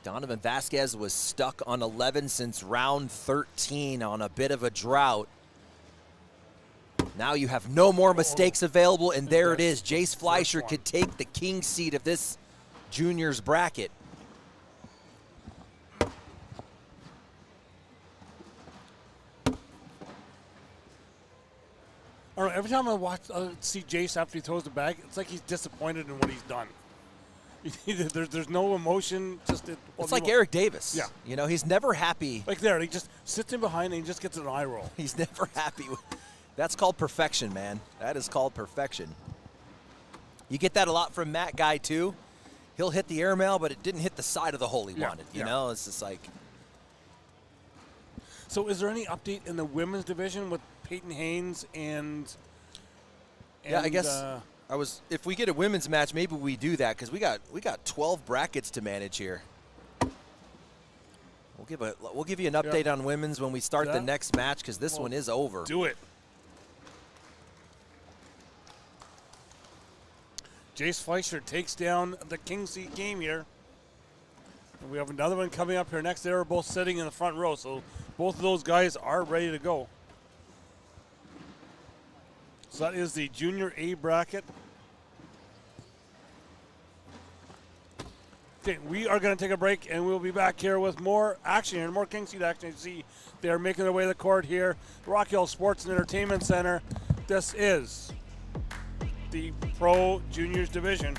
Donovan Vasquez was stuck on 11 since round 13 on a bit of a drought. Now you have no more mistakes available, and there it is. Jace Fleischer could take the king seat of this juniors bracket. All right, every time I see Jace after he throws the bag, it's like he's disappointed in what he's done. There's no emotion. It's like Eric Davis. Yeah. You know, he's never happy. Like there, he just sits in behind and he just gets an eye roll. He's never happy. That's called perfection, man. That is called perfection. You get that a lot from Matt Guy, too. He'll hit the airmail, but it didn't hit the side of the hole he wanted. You know, it's just like. So is there any update in the women's division with Peyton Haynes and yeah, I guess if we get a women's match, maybe we do that, because we got 12 brackets to manage here. We'll give you an update on women's when we start the next match, because this one is over. Do it. Jace Fleischer takes down the king seat game here. And we have another one coming up here next. They're both sitting in the front row, so both of those guys are ready to go. So that is the junior A bracket. Okay, we are going to take a break, and we'll be back here with more action and more king seat action. You see, they are making their way to the court here. The Rock Hill Sports and Entertainment Center. This is the Pro Juniors Division.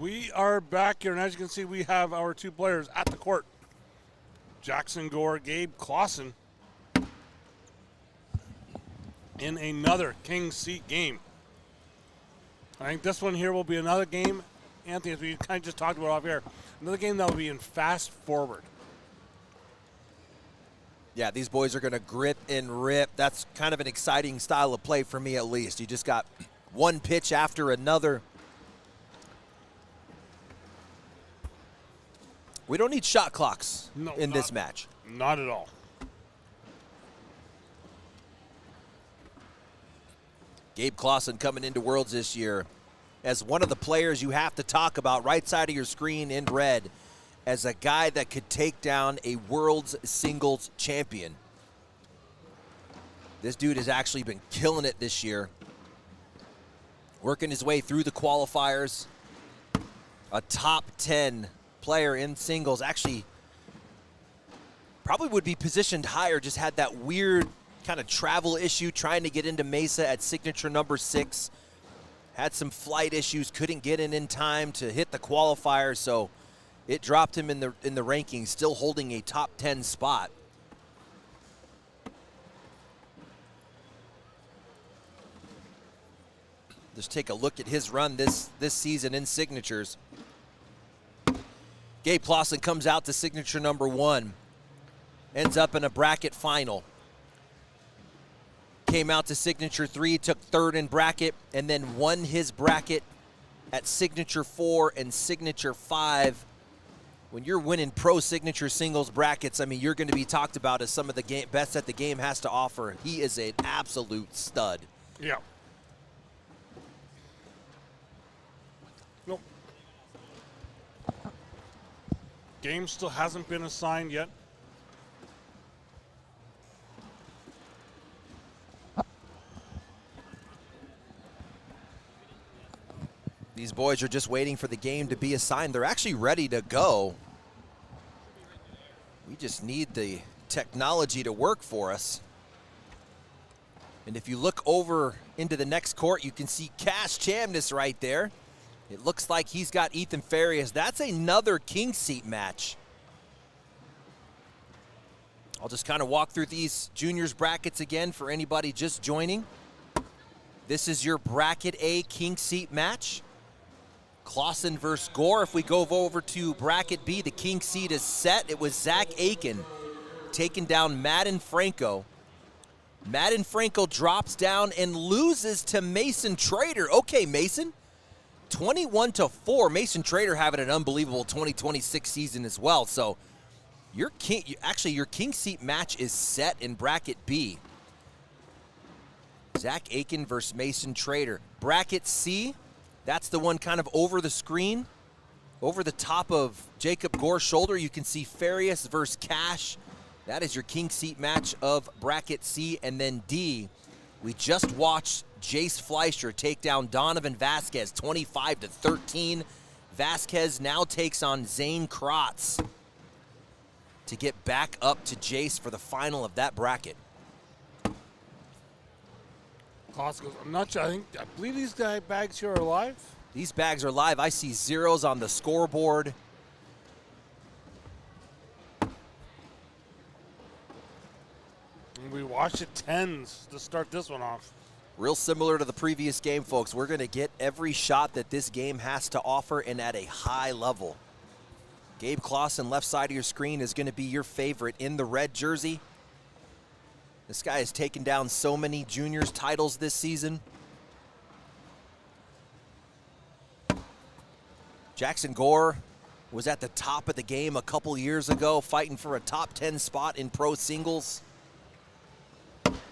We are back here, and as you can see, we have our two players at the court. Jackson Gore, Gabe Clausen in another King Seat game. I think this one here will be another game, Anthony, as we kind of just talked about off air, another game that will be in fast forward. Yeah, these boys are going to grit and rip. That's kind of an exciting style of play for me, at least. You just got one pitch after another. We don't need shot clocks in this match. Not at all. Gabe Clausen coming into Worlds this year as one of the players you have to talk about, right side of your screen in red, as a guy that could take down a World's singles champion. This dude has actually been killing it this year, working his way through the qualifiers. A top 10 player in singles. Actually, probably would be positioned higher, just had that weird kind of travel issue trying to get into Mesa at signature number 6. Had some flight issues, couldn't get in time to hit the qualifier, so it dropped him in the rankings, still holding a top 10 spot. Just take a look at his run this season in signatures. Gabe Clausen comes out to signature number 1, ends up in a bracket final. Came out to signature 3, took 3rd in bracket, and then won his bracket at signature 4 and signature 5. When you're winning pro signature singles brackets, I mean, you're going to be talked about as some of the best that the game has to offer. He is an absolute stud. Yeah. Nope. Game still hasn't been assigned yet. These boys are just waiting for the game to be assigned. They're actually ready to go. We just need the technology to work for us. And if you look over into the next court, you can see Cash Chamness right there. It looks like he's got Ethan Farias. That's another King Seat match. I'll just kind of walk through these juniors brackets again for anybody just joining. This is your bracket A King Seat match. Clausen versus Gore. If we go over to bracket B, the King Seat is set. It was Zach Aiken taking down Madden Franco. Madden Franco drops down and loses to Mason Trader. Okay, Mason. 21-4. Mason Trader having an unbelievable 2026 season as well. So your King Seat match is set in bracket B. Zach Aiken versus Mason Trader. Bracket C, that's the one kind of over the screen. Over the top of Jacob Gore's shoulder, you can see Farias versus Cash. That is your King Seat match of bracket C. And then D, we just watched Jace Fleischer take down Donovan Vasquez 25-13. Vasquez now takes on Zane Krotz to get back up to Jace for the final of that bracket. Clausen goes, I'm not sure. I believe these bags here are live. These bags are live. I see zeros on the scoreboard. And we watched it 10s to start this one off. Real similar to the previous game, folks. We're going to get every shot that this game has to offer and at a high level. Gabe Clausen, left side of your screen, is going to be your favorite in the red jersey. This guy has taken down so many juniors titles this season. Jackson Gore was at the top of the game a couple years ago, fighting for a top 10 spot in pro singles.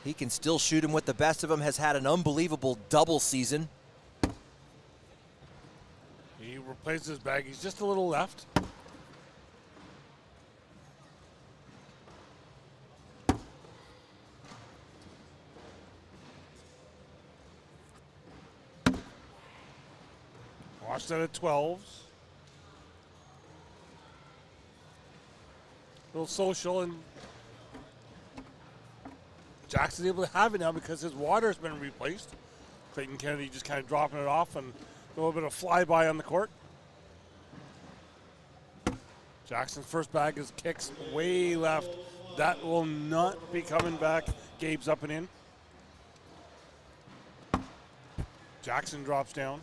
He can still shoot him with the best of them, has had an unbelievable double season. He replaces his bag. He's just a little left. Watch that at 12s. Little social, and Jackson's able to have it now because his water's been replaced. Clayton Kennedy just kind of dropping it off, and a little bit of flyby on the court. Jackson's first bag is kicks way left. That will not be coming back. Gabe's up and in. Jackson drops down.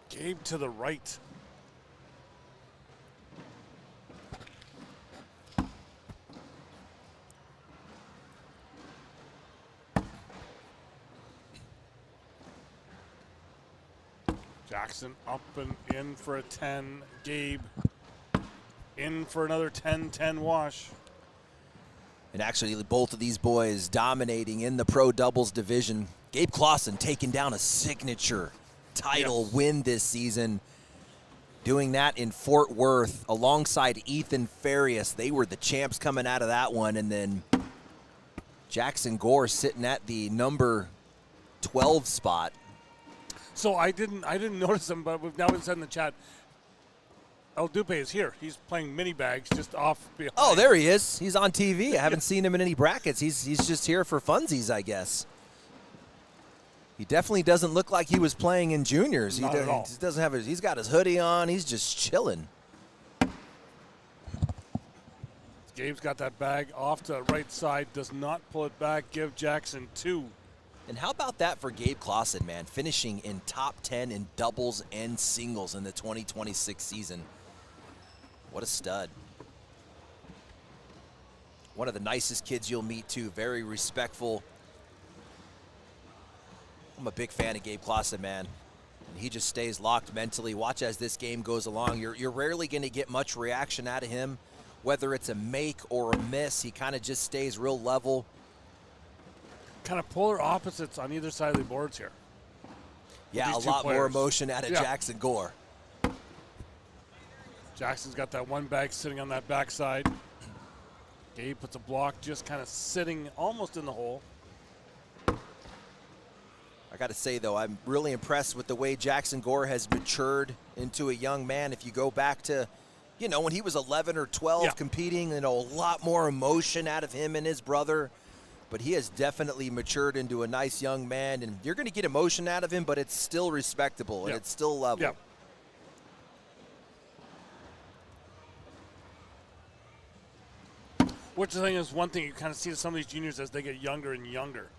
Gabe to the right. Jackson up and in for a 10. Gabe in for another 10-10 wash. And actually, both of these boys dominating in the pro doubles division. Gabe Clausen taking down a signature title win this season. Doing that in Fort Worth alongside Ethan Farias. They were the champs coming out of that one. And then Jackson Gore sitting at the number 12 spot. So I didn't notice him, but we've now been said in the chat. El Dupe is here. He's playing mini bags just off behind. Oh, there he is. He's on TV. I haven't seen him in any brackets. He's just here for funsies, I guess. He definitely doesn't look like he was playing in juniors. Not at all. He doesn't have he's got his hoodie on. He's just chilling. Gabe's got that bag off to the right side. Does not pull it back. Give Jackson 2. And how about that for Gabe Clausen, man? Finishing in top 10 in doubles and singles in the 2026 season. What a stud. One of the nicest kids you'll meet, too. Very respectful. I'm a big fan of Gabe Clausen, man. And he just stays locked mentally. Watch as this game goes along. You're rarely going to get much reaction out of him, whether it's a make or a miss. He kind of just stays real level. Kind of polar opposites on either side of the boards here. Yeah, a lot more emotion out of Jackson Gore. Jackson's got that one bag sitting on that backside. Gabe puts a block just kind of sitting almost in the hole. I got to say, though, I'm really impressed with the way Jackson Gore has matured into a young man. If you go back to, when he was 11 or 12 competing, a lot more emotion out of him and his brother. But he has definitely matured into a nice young man, and you're going to get emotion out of him, but it's still respectable, and it's still level. Yep. Which the thing is, one thing you kind of see to some of these juniors as they get younger and younger,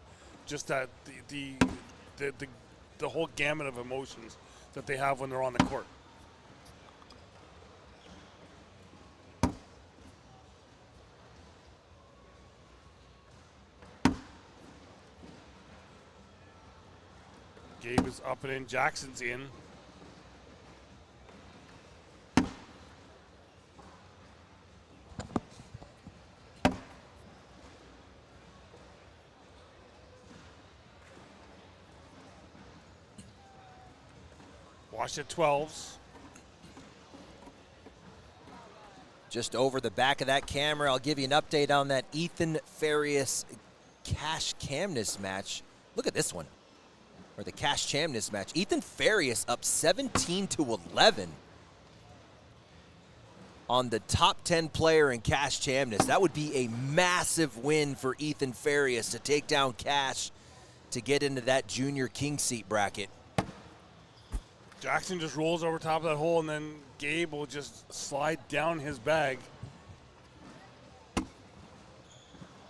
just that the whole gamut of emotions that they have when they're on the court. Gabe is up and in. Jackson's in. Wash at 12s. Just over the back of that camera, I'll give you an update on that Ethan Farias Cash Camness match. Look at this one. Or the Cash Chamness match. Ethan Farias up 17-11 on the top 10 player in Cash Chamness. That would be a massive win for Ethan Farias to take down Cash to get into that junior king seat bracket. Jackson just rolls over top of that hole, and then Gabe will just slide down his bag.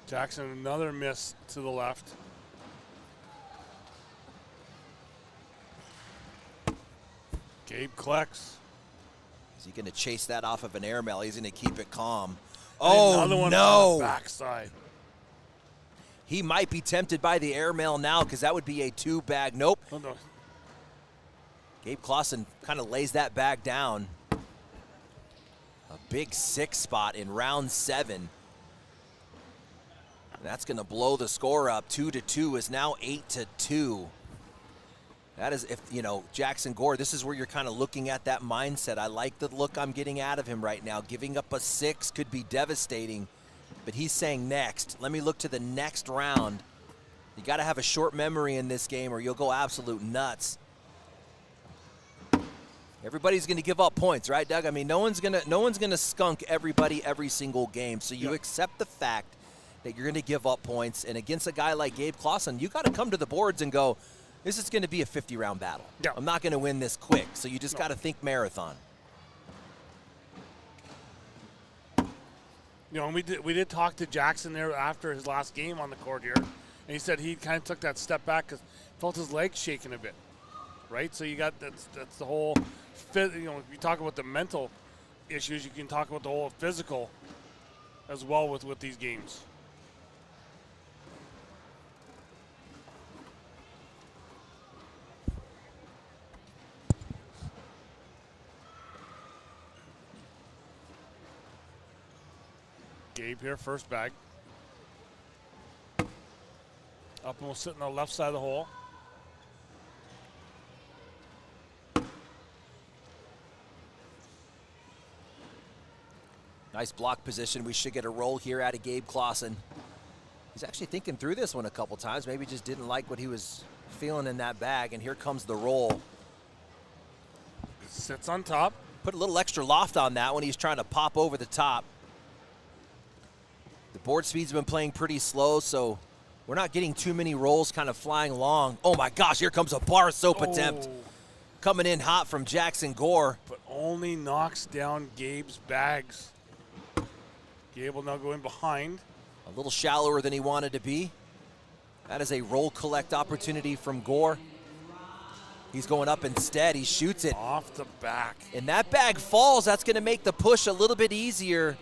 Jackson, another miss to the left. Gabe collects. Is he going to chase that off of an airmail? He's going to keep it calm. Another one on the backside. He might be tempted by the airmail now because that would be a 2-bag. Nope. Oh, no. Gabe Clausen kind of lays that bag down. A big 6 spot in round 7. That's going to blow the score up. 2-2 is now 8-2. That is, if Jackson Gore, this is where you're kind of looking at that mindset. I like the look I'm getting out of him right now. Giving up a 6 could be devastating, but he's saying next. Let me look to the next round. You got to have a short memory in this game or you'll go absolute nuts. Everybody's going to give up points, right, Doug? I mean, no one's going to skunk everybody every single game. So you accept the fact that you're going to give up points. And against a guy like Gabe Clausen, you got to come to the boards and go, this is going to be a 50-round battle. Yeah. I'm not going to win this quick. So you just got to think marathon. You know, and we did talk to Jackson there after his last game on the court here, and he said he kind of took that step back because felt his legs shaking a bit, right? So you got that's the whole fit. You know, if you talk about the mental issues, you can talk about the whole physical as well with these games. Gabe here, first bag. Up and we'll sit on the left side of the hole. Nice block position. We should get a roll here out of Gabe Clausen. He's actually thinking through this one a couple times. Maybe just didn't like what he was feeling in that bag, and here comes the roll. Sits on top. Put a little extra loft on that when he's trying to pop over the top. The board speed's been playing pretty slow, so we're not getting too many rolls kind of flying long. Oh my gosh, here comes a bar soap attempt. Coming in hot from Jackson Gore. But only knocks down Gabe's bags. Gabe will now go in behind. A little shallower than he wanted to be. That is a roll collect opportunity from Gore. He's going up instead. He shoots it. Off the back. And that bag falls. That's going to make the push a little bit easier.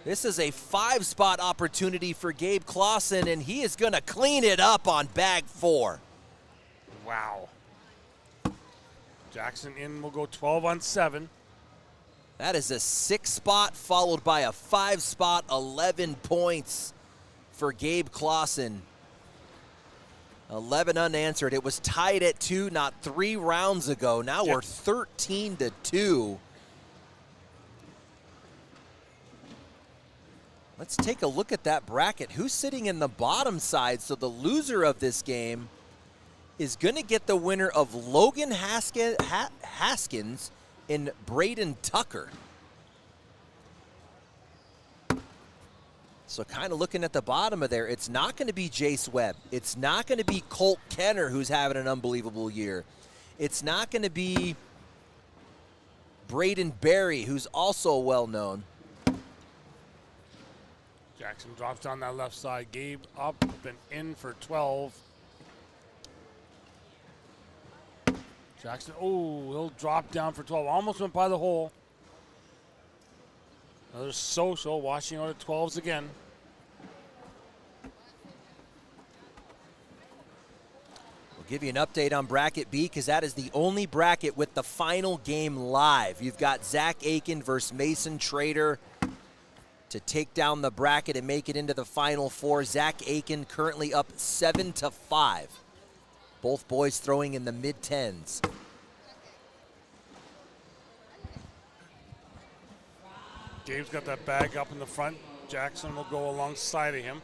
This is a 5-spot opportunity for Gabe Clausen, and he is going to clean it up on bag 4. Wow. Jackson in will go 12 on 7. That is a 6-spot followed by a 5-spot, 11 points for Gabe Clausen. 11 unanswered. It was tied at 2 not 3 rounds ago. Now we're 13-2. Let's take a look at that bracket. Who's sitting in the bottom side? So the loser of this game is going to get the winner of Logan Haskins and Braden Tucker. So kind of looking at the bottom of there, it's not going to be Jace Webb. It's not going to be Colt Kenner, who's having an unbelievable year. It's not going to be Braden Berry, who's also well-known. Jackson drops down that left side. Gabe up and in for 12. Jackson, he'll drop down for 12. Almost went by the hole. Another social, washing out at 12s again. We'll give you an update on bracket B because that is the only bracket with the final game live. You've got Zach Aiken versus Mason Trader to take down the bracket and make it into the Final Four. Zach Aiken currently up 7-5. Both boys throwing in the mid-10s. Gabe's got that bag up in the front. Jackson will go alongside of him.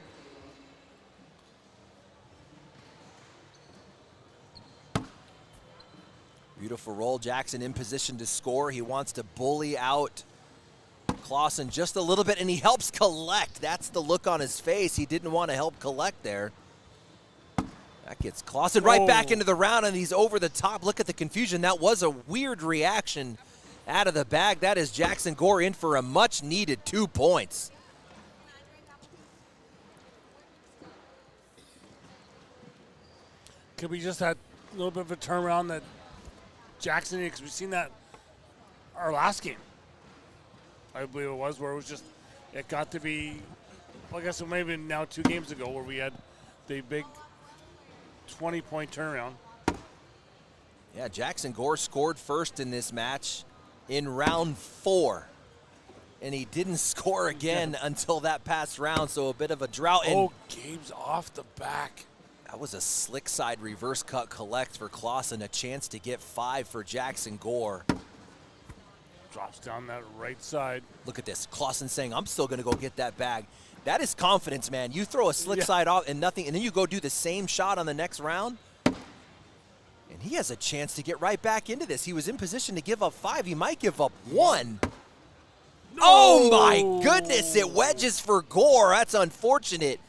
Beautiful roll. Jackson in position to score. He wants to bully out Clausen just a little bit, and he helps collect. That's the look on his face. He didn't want to help collect there. That gets Clausen right back into the round, and he's over the top. Look at the confusion. That was a weird reaction out of the bag. That is Jackson Gore in for a much-needed 2 points. Could we just had a little bit of a turnaround that Jackson needed? Because we've seen that our last game, I believe it was, where it was just, it got to be, well, I guess it may have been now 2 games ago where we had the big 20-point turnaround. Yeah, Jackson Gore scored first in this match in round 4. And he didn't score again until that past round, so a bit of a drought. And Gabe's off the back. That was a slick side reverse cut collect for Clausen, a chance to get 5 for Jackson Gore. Drops down that right side. Look at this. Clausen saying, I'm still going to go get that bag. That is confidence, man. You throw a slick side off and nothing, and then you go do the same shot on the next round. And he has a chance to get right back into this. He was in position to give up 5. He might give up 1. No. Oh, my goodness. It wedges for Gore. That's unfortunate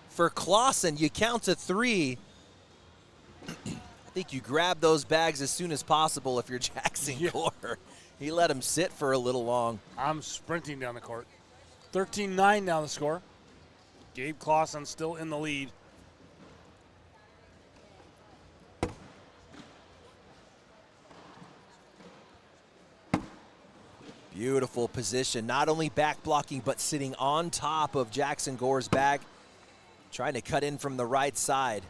for Clausen. You count to 3. I think you grab those bags as soon as possible if you're Jackson Gore. He let him sit for a little long. I'm sprinting down the court. 13-9 now the score. Gabe Clausen still in the lead. Beautiful position, not only back blocking, but sitting on top of Jackson Gore's bag, trying to cut in from the right side.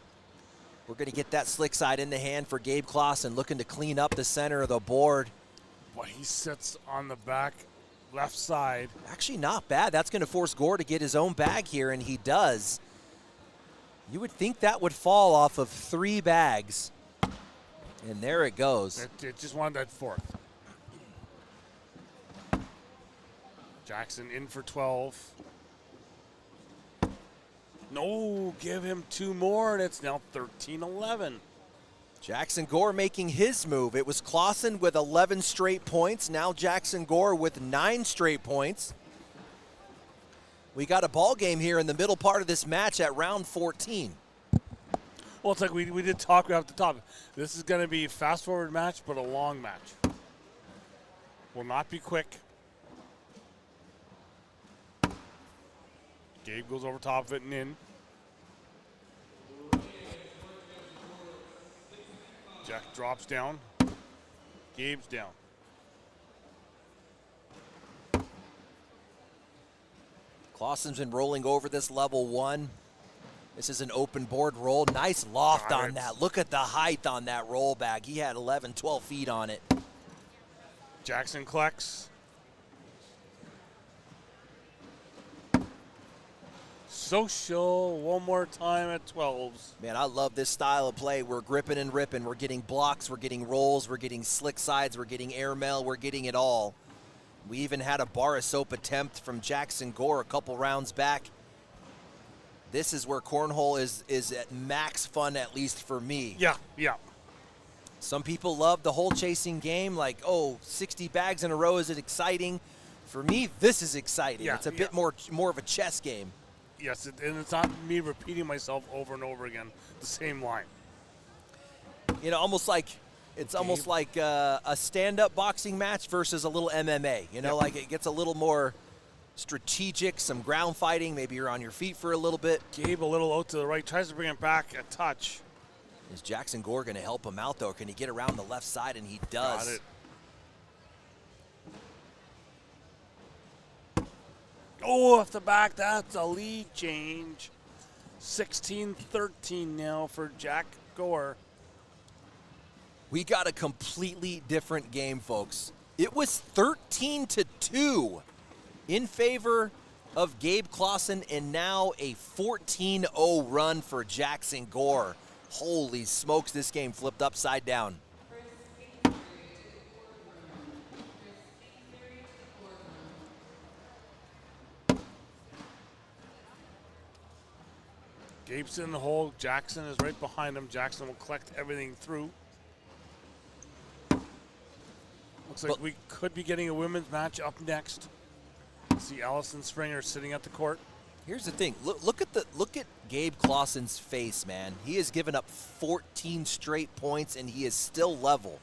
We're going to get that slick side in the hand for Gabe Clausen, looking to clean up the center of the board. Boy, he sits on the back left side. Actually not bad. That's going to force Gore to get his own bag here, and he does. You would think that would fall off of 3 bags. And there it goes. It just wanted that fourth. Jackson in for 12. No, give him 2 more, and it's now 13-11. Jackson Gore making his move. It was Clausen with 11 straight points. Now Jackson Gore with 9 straight points. We got a ball game here in the middle part of this match at round 14. Well, it's like we did talk about at the top. This is going to be a fast-forward match, but a long match. Will not be quick. Gabe goes over top of it and in. Jack drops down. Gabe's down. Clausen's been rolling over this level 1. This is an open board roll. Nice loft on that. Look at the height on that roll bag. He had 11, 12 feet on it. Jackson collects. Social one more time at 12s. Man, I love this style of play. We're gripping and ripping. We're getting blocks. We're getting rolls. We're getting slick sides. We're getting airmail. We're getting it all. We even had a bar of soap attempt from Jackson Gore a couple rounds back. This is where cornhole is at max fun, at least for me. Yeah, yeah. Some people love the hole chasing game, like, oh, 60 bags in a row, is it exciting? For me, this is exciting. Yeah, it's a bit more of a chess game. Yes, and it's not me repeating myself over and over again, the same line. You know, almost like it's almost like a stand-up boxing match versus a little MMA. You know, like it gets a little more strategic, some ground fighting. Maybe you're on your feet for a little bit. Gabe a little out to the right, tries to bring it back a touch. Is Jackson Gore going to help him out, though? Or can he get around the left side? And he does. Got it. Oh, off the back, that's a lead change. 16-13 now for Jack Gore. We got a completely different game, folks. It was 13-2 in favor of Gabe Clausen, and now a 14-0 run for Jackson Gore. Holy smokes, this game flipped upside down. Gabe's in the hole. Jackson is right behind him. Jackson will collect everything through. Looks like we could be getting a women's match up next. See Allison Springer sitting at the court. Here's the thing. Look at Gabe Clausen's face, man. He has given up 14 straight points, and he is still level.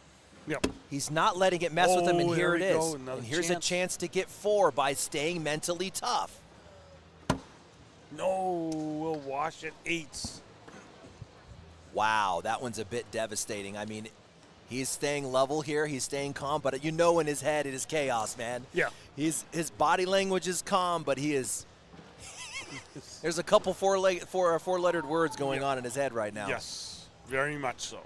Yep. He's not letting it mess with him, and here it is. And here's a chance to get 4 by staying mentally tough. No, we'll wash it 8s. Wow, that one's a bit devastating. I mean, he's staying level here. He's staying calm, but you know in his head it is chaos, man. Yeah. His body language is calm, but he is. There's a couple four-lettered words going on in his head right now. Yes, very much so.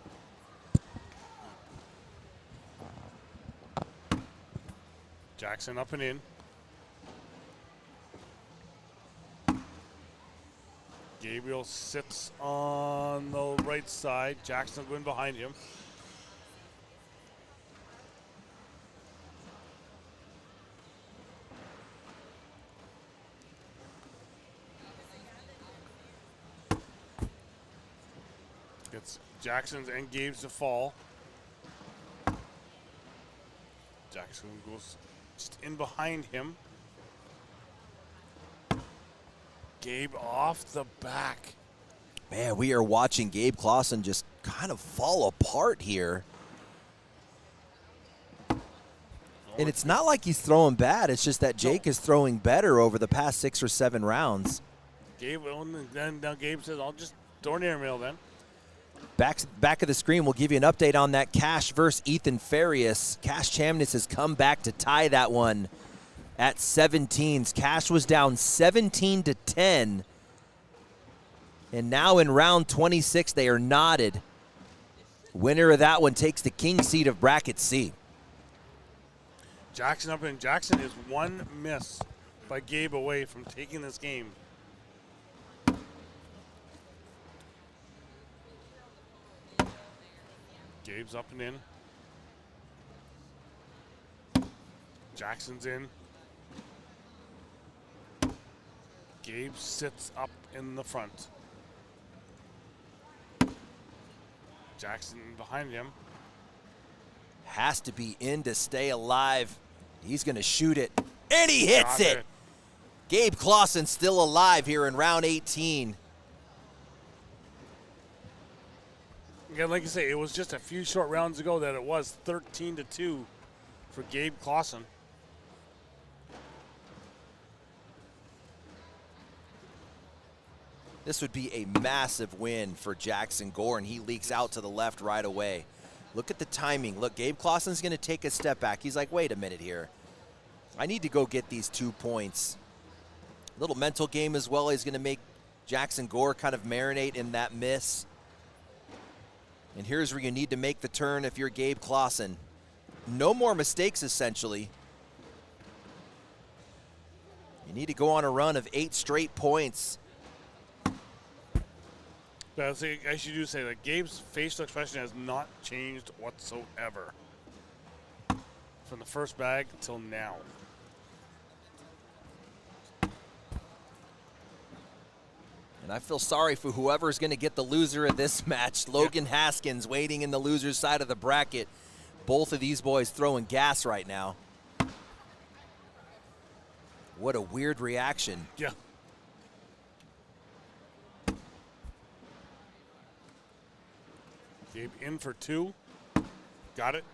Jackson up and in. Gabriel sits on the right side. Jackson going behind him. Gets Jackson's and Gabe's to fall. Jackson goes just in behind him. Gabe off the back. Man, we are watching Gabe Clausen just kind of fall apart here. And it's not like he's throwing bad. It's just that Jake is throwing better over the past 6 or 7 rounds. Gabe, and then now Gabe says, I'll just throw an airmail then. Back of the screen, we'll give you an update on that Cash versus Ethan Farias. Cash Chamnitz has come back to tie that one at 17s. Cash was down 17-10. And now in round 26, they are knotted. Winner of that one takes the king seat of bracket C. Jackson up in. Jackson is one miss by Gabe away from taking this game. Gabe's up and in. Jackson's in. Gabe sits up in the front. Jackson behind him. Has to be in to stay alive. He's going to shoot it. And he hits it. Gabe Clausen still alive here in round 18. Again, like I say, it was just a few short rounds ago that it was 13-2 for Gabe Clausen. This would be a massive win for Jackson Gore, and he leaks out to the left right away. Look at the timing. Look, Gabe Clausen's going to take a step back. He's like, wait a minute here. I need to go get these 2 points. Little mental game as well. He's going to make Jackson Gore kind of marinate in that miss. And here's where you need to make the turn if you're Gabe Clausen. No more mistakes, essentially. You need to go on a run of 8 straight points. But I should do say that Gabe's facial expression has not changed whatsoever from the first bag till now. And I feel sorry for whoever's going to get the loser of this match. Logan Haskins waiting in the loser's side of the bracket. Both of these boys throwing gas right now. What a weird reaction. Yeah. Gabe in for 2. Got it.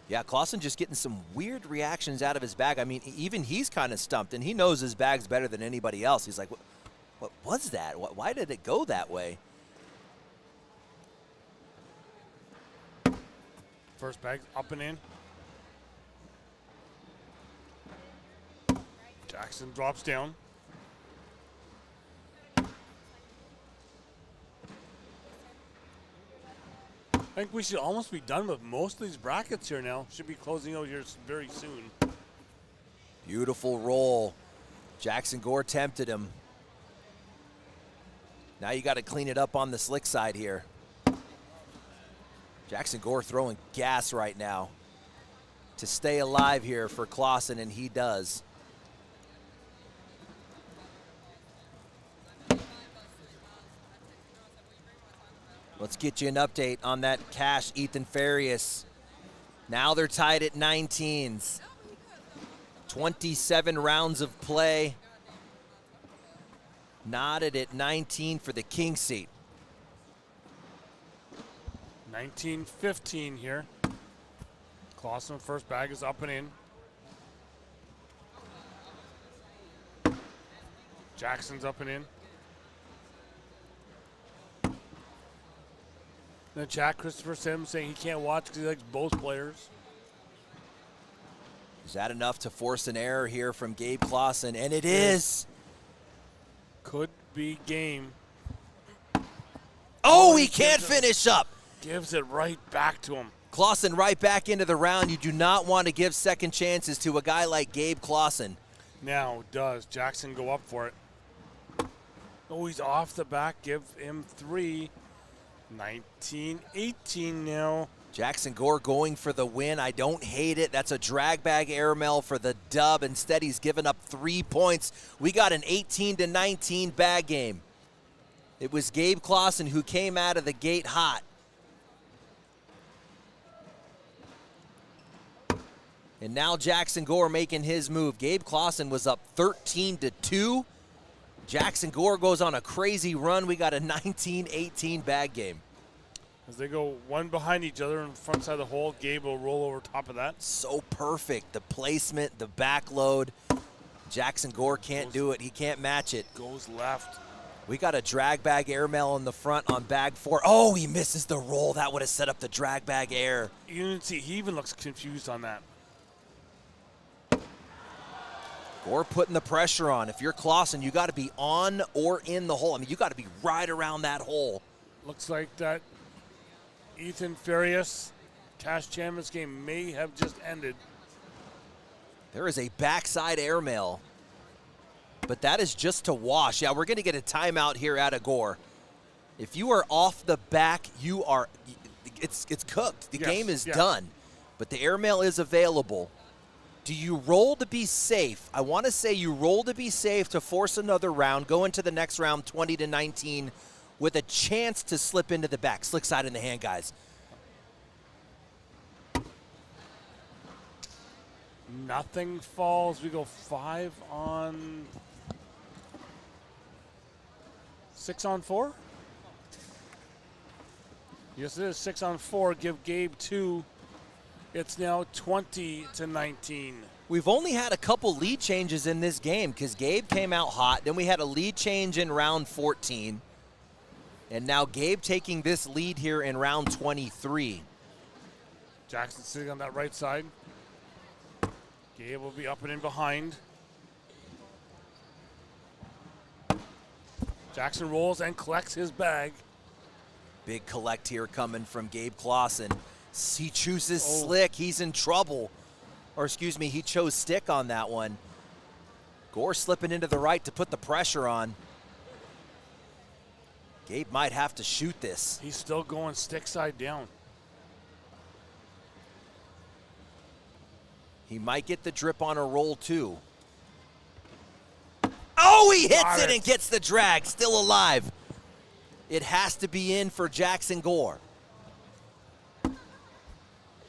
Yeah, Clausen just getting some weird reactions out of his bag. I mean, even he's kind of stumped, and he knows his bag's better than anybody else. He's like, what was that? Why did it go that way? First bag up and in. Jackson drops down. I think we should almost be done with most of these brackets here now. Should be closing out here very soon. Beautiful roll. Jackson Gore tempted him. Now you got to clean it up on the slick side here. Jackson Gore throwing gas right now to stay alive here for Clausen, and he does. Let's get you an update on that Cash Ethan Farias. Now they're tied at 19s. 27 rounds of play. Knotted at 19 for the king seat. 19-15 here. Clausen first bag is up and in. Jackson's up and in. Then chat Christopher Sims saying he can't watch because he likes both players. Is that enough to force an error here from Gabe Clausen? And it is. Could be game. Oh, he can't finish up. Gives it right back to him. Clausen right back into the round. You do not want to give second chances to a guy like Gabe Clausen. Now does Jackson go up for it? Oh, he's off the back. Give him 3. 19-18 now. Jackson Gore going for the win. I don't hate it. That's a drag bag airmail for the dub. Instead, he's given up 3 points. We got an 18-19 bag game. It was Gabe Clausen who came out of the gate hot. And now Jackson Gore making his move. Gabe Clausen was up 13-2. Jackson Gore goes on a crazy run. We got a 19-18 bag game. As they go one behind each other on the front side of the hole, Gabe will roll over top of that. So perfect. The placement, the back load. Jackson Gore can't do it. He can't match it. Goes left. We got a drag bag air mail in the front on bag 4. Oh, he misses the roll. That would have set up the drag bag air. You can see he even looks confused on that. Gore putting the pressure on. If you're Clausen, you got to be on or in the hole. I mean, you got to be right around that hole. Looks like that Ethan Farias Cash Champions game may have just ended. There is a backside airmail, but that is just to wash. Yeah, we're going to get a timeout here at Gore. If you are off the back, you are, it's cooked. The game is done, but the airmail is available. Do you roll to be safe? I want to say you roll to be safe to force another round, go into the next round 20-19 with a chance to slip into the back. Slick side in the hand, guys. Nothing falls. We go 5 on 6 on 4. Yes, it is 6 on 4. Give Gabe 2. It's now 20-19. We've only had a couple lead changes in this game because Gabe came out hot. Then we had a lead change in round 14. And now Gabe taking this lead here in round 23. Jackson sitting on that right side. Gabe will be up and in behind. Jackson rolls and collects his bag. Big collect here coming from Gabe Clausen. He chooses slick. He's in trouble. Or excuse me, he chose stick on that one. Gore slipping into the right to put the pressure on. Gabe might have to shoot this. He's still going stick side down. He might get the drip on a roll too. Oh, he hits it and gets the drag. Still alive. It has to be in for Jackson Gore.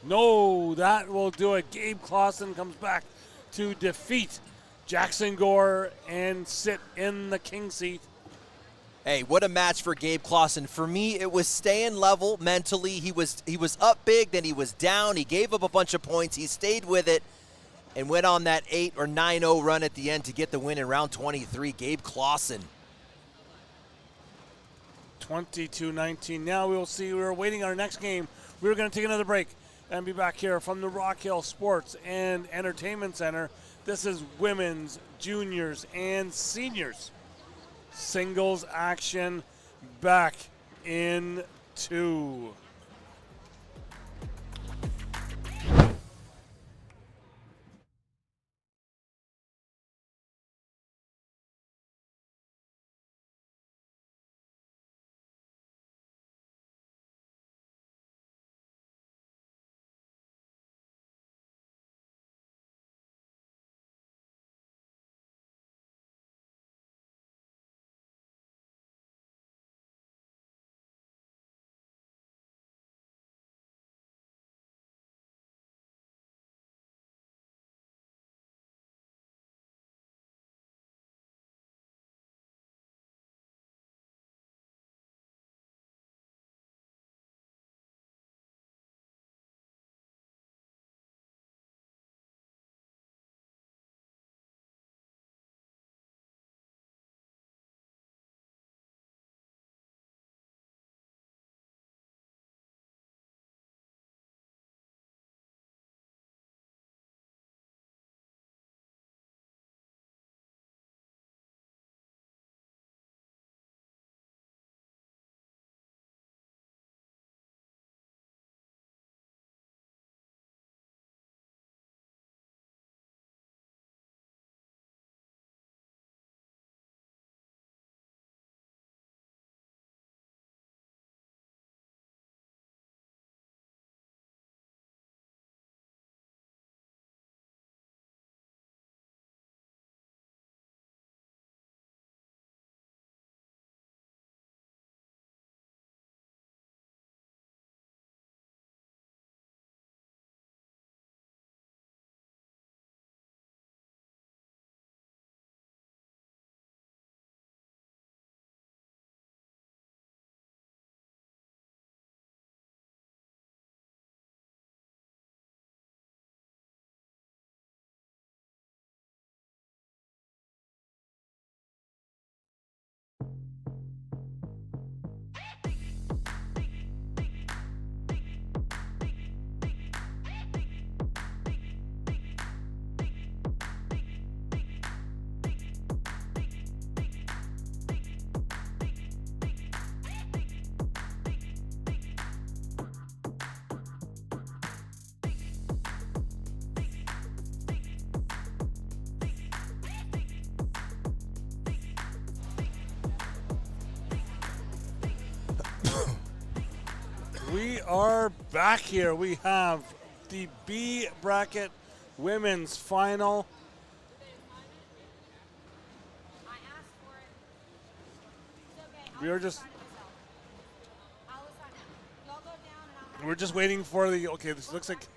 No, that will do it. Gabe Clausen comes back to defeat Jackson Gore and sit in the king seat. Hey, what a match for Gabe Clausen. For me, it was staying level mentally. He was up big, then he was down. He gave up a bunch of points. He stayed with it and went on that 8 or 9-0 run at the end to get the win in round 23. Gabe Clausen. 22-19. Now we will see. We're waiting on our next game. We're going to take another break and be back here from the Rock Hill Sports and Entertainment Center. This is women's, juniors, and seniors. Singles action back in 2. We are back here. We have the B bracket women's final. We're just waiting for the, okay, this looks like,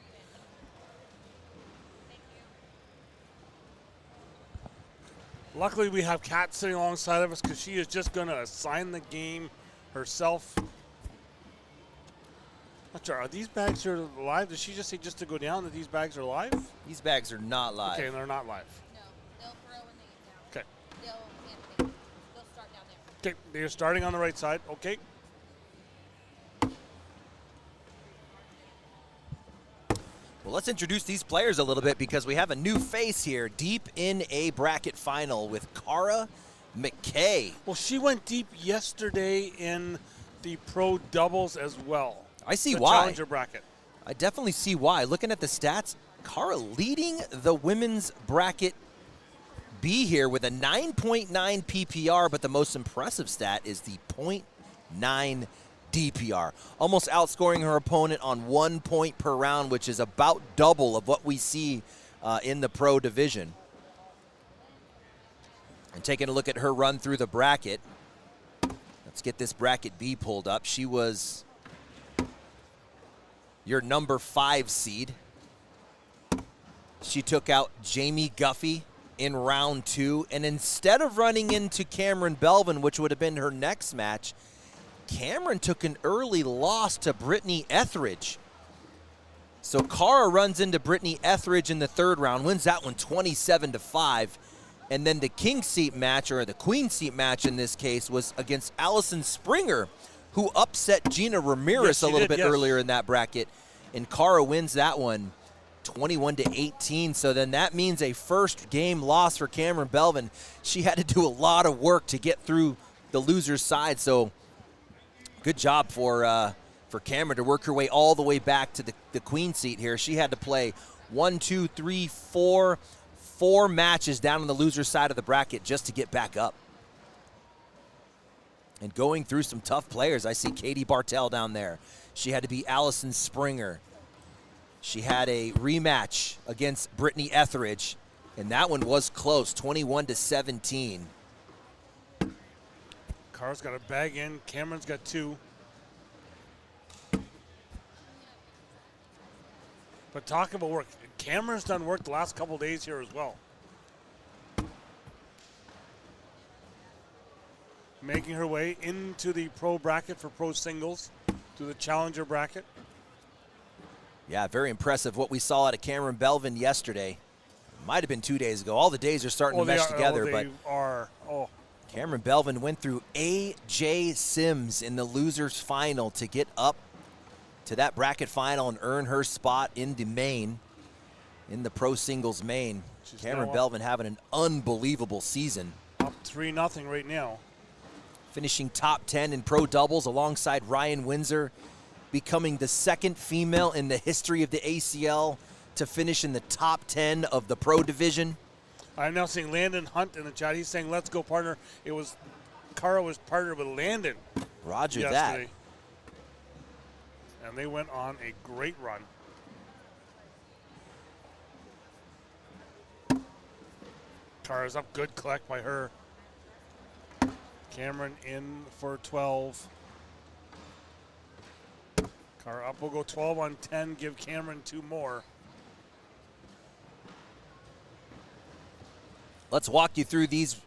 luckily we have Kat sitting alongside of us because she is just going to assign the game herself. Not sure, are these bags are live? Did she just say just to go down that these bags are live? These bags are not live. Okay, and they're not live. No, they'll throw when they get down. Okay. They'll start down there. Okay, they're starting on the right side. Okay. Well, let's introduce these players a little bit because we have a new face here deep in a bracket final with Cara McKay. Well, she went deep yesterday in the pro doubles as well. I see the why. Challenger bracket. I definitely see why. Looking at the stats, Cara leading the women's bracket B here with a 9.9 PPR, but the most impressive stat is the .9 DPR, almost outscoring her opponent on 1 point per round, which is about double of what we see in the pro division. And taking a look at her run through the bracket, let's get this bracket B pulled up. She was your number 5 seed. She took out Jamie Guffey in round 2, and instead of running into Cameron Belvin, which would have been her next match, Cameron took an early loss to Brittany Etheridge. So Cara runs into Brittany Etheridge in the 3rd round, wins that one 27-5. And then the king seat match, or the queen seat match in this case, was against Allison Springer, who upset Gina Ramirez a little bit earlier in that bracket. And Cara wins that one 21-18. So then that means a first game loss for Cameron Belvin. She had to do a lot of work to get through the loser's side. So good job for Cameron to work her way all the way back to the queen seat here. She had to play 4 matches down on the loser's side of the bracket just to get back up. And going through some tough players, I see Katie Bartel down there. She had to beat Allison Springer. She had a rematch against Brittany Etheridge, and that one was close, 21-17. Cara's got a bag in. Cameron's got 2. But talk about work. Cameron's done work the last couple days here as well. Making her way into the pro bracket for pro singles, to the challenger bracket. Yeah, very impressive what we saw out of Cameron Belvin yesterday. Might have been 2 days ago. All the days are starting to mesh together. Cameron Belvin went through A.J. Sims in the losers final to get up to that bracket final and earn her spot in the main, in the pro singles main. Cameron Belvin having an unbelievable season. Up 3-0 right now. Finishing top 10 in pro doubles alongside Ryan Windsor, becoming the 2nd female in the history of the ACL to finish in the top 10 of the pro division. I'm now seeing Landon Hunt in the chat. He's saying, let's go, partner. It was, Cara was partnered with Landon. Roger yesterday. And they went on a great run. Cara's up, good collect by her. Cameron in for 12. Cara up, will go 12 on 10, give Cameron 2 more. Let's walk you through these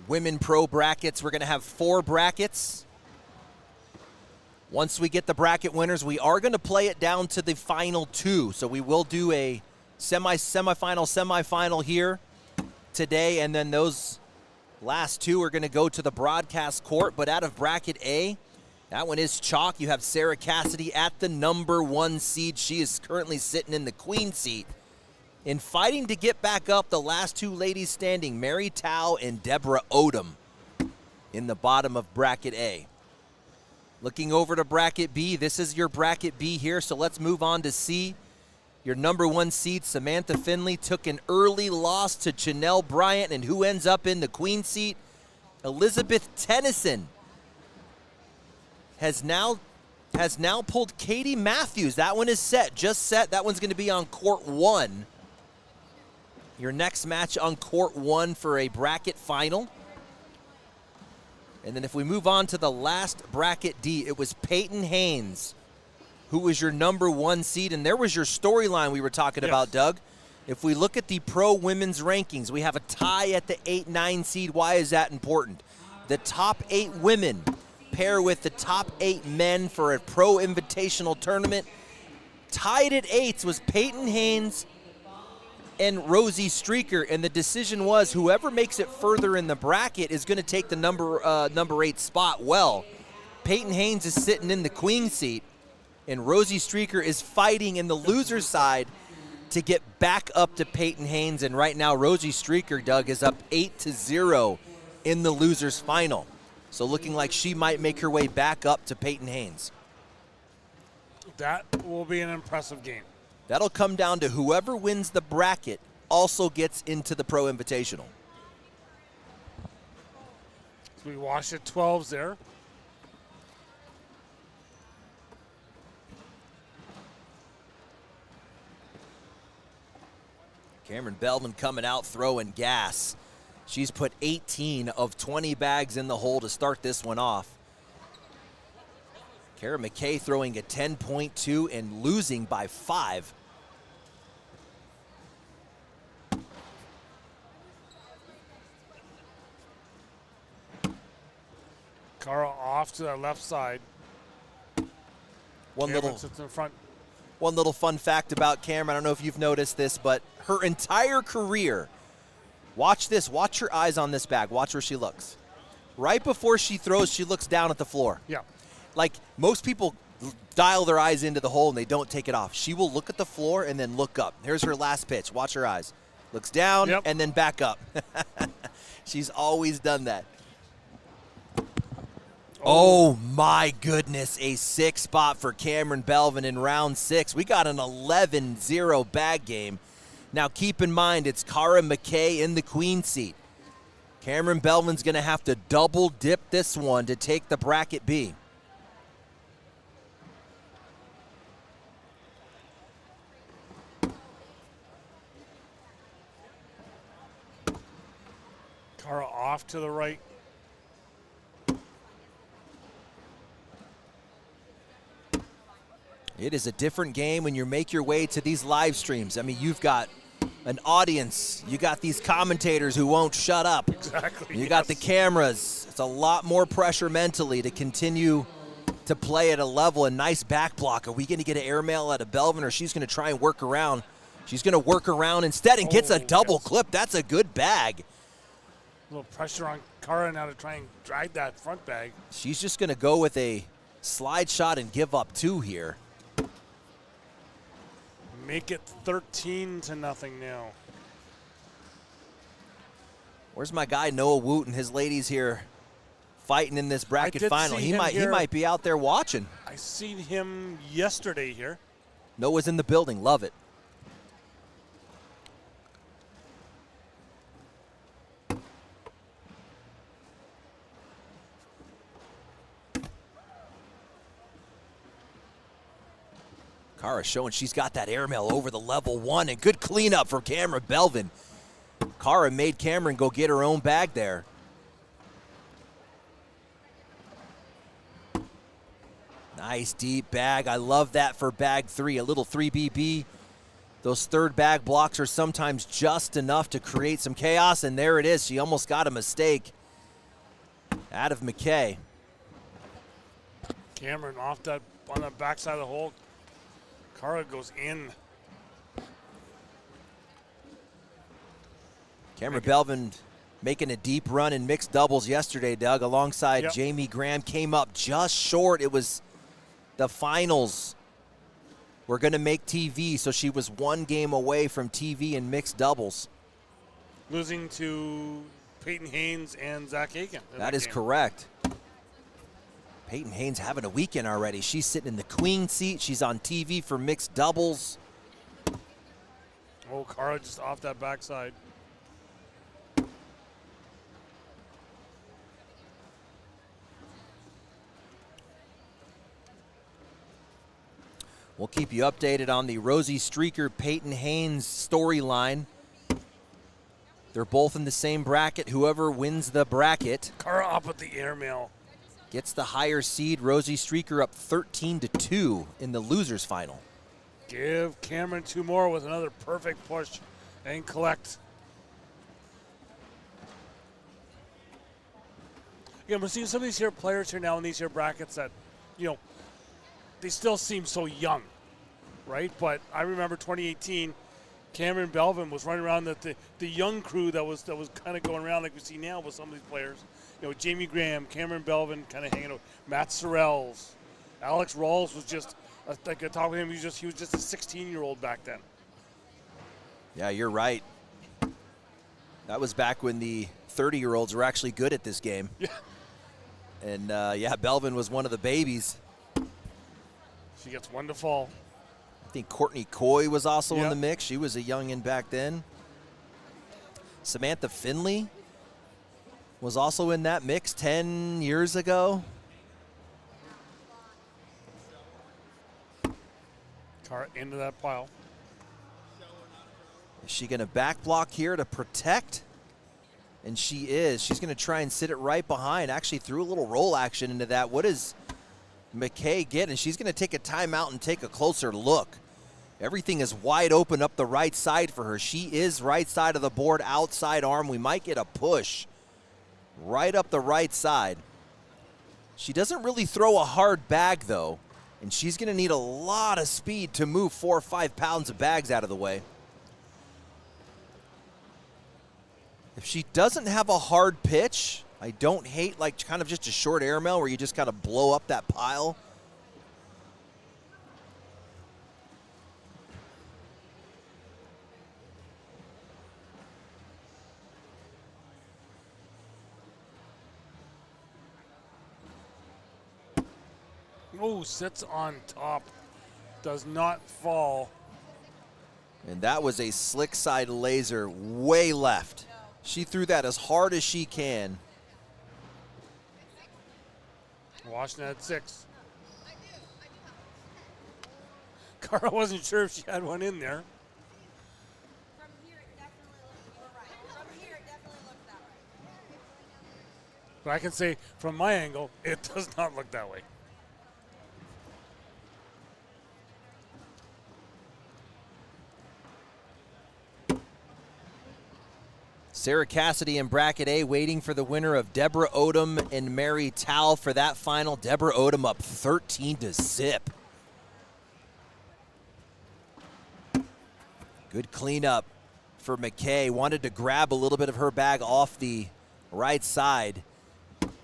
women pro brackets. We're going to have 4 brackets. Once we get the bracket winners, we are going to play it down to the final 2. So we will do a semifinal here today, and then those last 2 are going to go to the broadcast court. But out of bracket A, that one is chalk. You have Sarah Cassidy at the number 1 seed. She is currently sitting in the queen seat. In fighting to get back up, the last 2 ladies standing, Mary Tao and Deborah Odom in the bottom of bracket A. Looking over to bracket B, this is your bracket B here, so let's move on to C. Your number 1 seed, Samantha Finley, took an early loss to Janelle Bryant, and who ends up in the queen seat? Elizabeth Tennyson has now has now pulled Katie Matthews. That one is set, just set. That one's going to be on court 1. Your next match on court 1 for a bracket final. And then if we move on to the last bracket D, it was Peyton Haynes, who was your number 1 seed. And there was your storyline we were talking about, Doug. If we look at the pro women's rankings, we have a tie at the 8-9 seed. Why is that important? The top 8 women pair with the top 8 men for a pro invitational tournament. Tied at 8s was Peyton Haynes and Rosie Streaker, and the decision was whoever makes it further in the bracket is going to take the number 8 spot. Well, Peyton Haynes is sitting in the queen seat, and Rosie Streaker is fighting in the loser's side to get back up to Peyton Haynes, and right now Rosie Streaker, Doug, is up 8-0 in the loser's final. So looking like she might make her way back up to Peyton Haynes. That will be an impressive game. That'll come down to whoever wins the bracket also gets into the Pro Invitational. So we wash at 12s there. Cameron Belvin coming out throwing gas. She's put 18 of 20 bags in the hole to start this one off. Kara McKay throwing a 10.2 and losing by 5. Cara off to the left side. One Cameron sits in front. One little fun fact about Cameron, I don't know if you've noticed this, but her entire career, watch this, watch her eyes on this bag, watch where she looks. Right before she throws, she looks down at the floor. Yeah. Like most people dial their eyes into the hole and they don't take it off. She will look at the floor and then look up. Here's her last pitch, watch her eyes. Looks down and then back up. She's always done that. Oh my goodness, a 6 spot for Cameron Belvin in round 6. We got an 11-0 bag game. Now keep in mind, it's Cara McKay in the queen seat. Cameron Belvin's gonna have to double dip this one to take the bracket B. Cara off to the right. It is a different game when you make your way to these live streams. I mean, you've got an audience. You got these commentators who won't shut up. Exactly. You got the cameras. It's a lot more pressure mentally to continue to play at a level. A nice back block. Are we going to get an airmail out of Belvin, or she's going to try and work around? She's going to work around instead and gets a double clip. That's a good bag. A little pressure on Cara now to try and drag that front bag. She's just going to go with a slide shot and give up 2 here. Make it 13-0 now. Where's my guy Noah Woot and his ladies here fighting in this bracket final? He might be out there watching. I seen him yesterday here. Noah's in the building. Love it. Cara showing she's got that airmail over the level 1, and good cleanup for Cameron Belvin. Cara made Cameron go get her own bag there. Nice deep bag. I love that for bag 3, a little 3BB. Those third bag blocks are sometimes just enough to create some chaos, and there it is. She almost got a mistake out of McKay. Cameron off that on the backside of the hole. Cara goes in. Cameron Belvin making a deep run in mixed doubles yesterday, Doug, alongside Jamie Graham. Came up just short. It was the finals. We're going to make TV, so she was 1 game away from TV in mixed doubles. Losing to Peyton Haynes and Zach Aiken. That is correct. Peyton Haynes having a weekend already. She's sitting in the queen seat. She's on TV for mixed doubles. Oh, Cara just off that backside. We'll keep you updated on the Rosie Streaker, Peyton Haynes storyline. They're both in the same bracket. Whoever wins the bracket Cara up at the airmail. gets the higher seed. Rosie Streaker up 13-2 in the losers final. Give Cameron 2 more with another perfect push and collect. Yeah, we're seeing some of these here players here now in these here brackets that, you know, they still seem so young, right? But I remember 2018, Cameron Belvin was running around the young crew that was kind of going around like we see now with some of these players. You know, Jamie Graham, Cameron Belvin kind of hanging out, Matt Sorrells, Alex Rawls was just like I talked with him. He was just a 16-year-old back then. Yeah, you're right. That was back when the 30-year-olds were actually good at this game. Yeah. And yeah, Belvin was one of the babies. She gets 1 to fall. I think Courtney Coy was also in Yep. the mix. She was a youngin' back then. Samantha Finley was also in that mix 10 years ago. Cara into that pile. Is she going to back block here to protect? And she is. She's going to try and sit it right behind. Actually threw a little roll action into that. What does McKay get? And she's going to take a timeout and take a closer look. Everything is wide open up the right side for her. She is right side of the board, outside arm. We might get a push right up the right side. She doesn't really throw a hard bag, though. And she's going to need a lot of speed to move 4 or 5 pounds of bags out of the way. If she doesn't have a hard pitch, I don't hate like kind of just a short airmail where you just kind of blow up that pile. Oh, sits on top. Does not fall. And that was a slick side laser way left. She threw that as hard as she can. Washington at 6. Cara wasn't sure if she had one in there. From here, it definitely looks, you're right. From here, it definitely looks that way. But I can say from my angle, it does not look that way. Sarah Cassidy in bracket A waiting for the winner of Deborah Odom and Mary Tal for that final. Deborah Odom up 13-0. Good cleanup for McKay. Wanted to grab a little bit of her bag off the right side.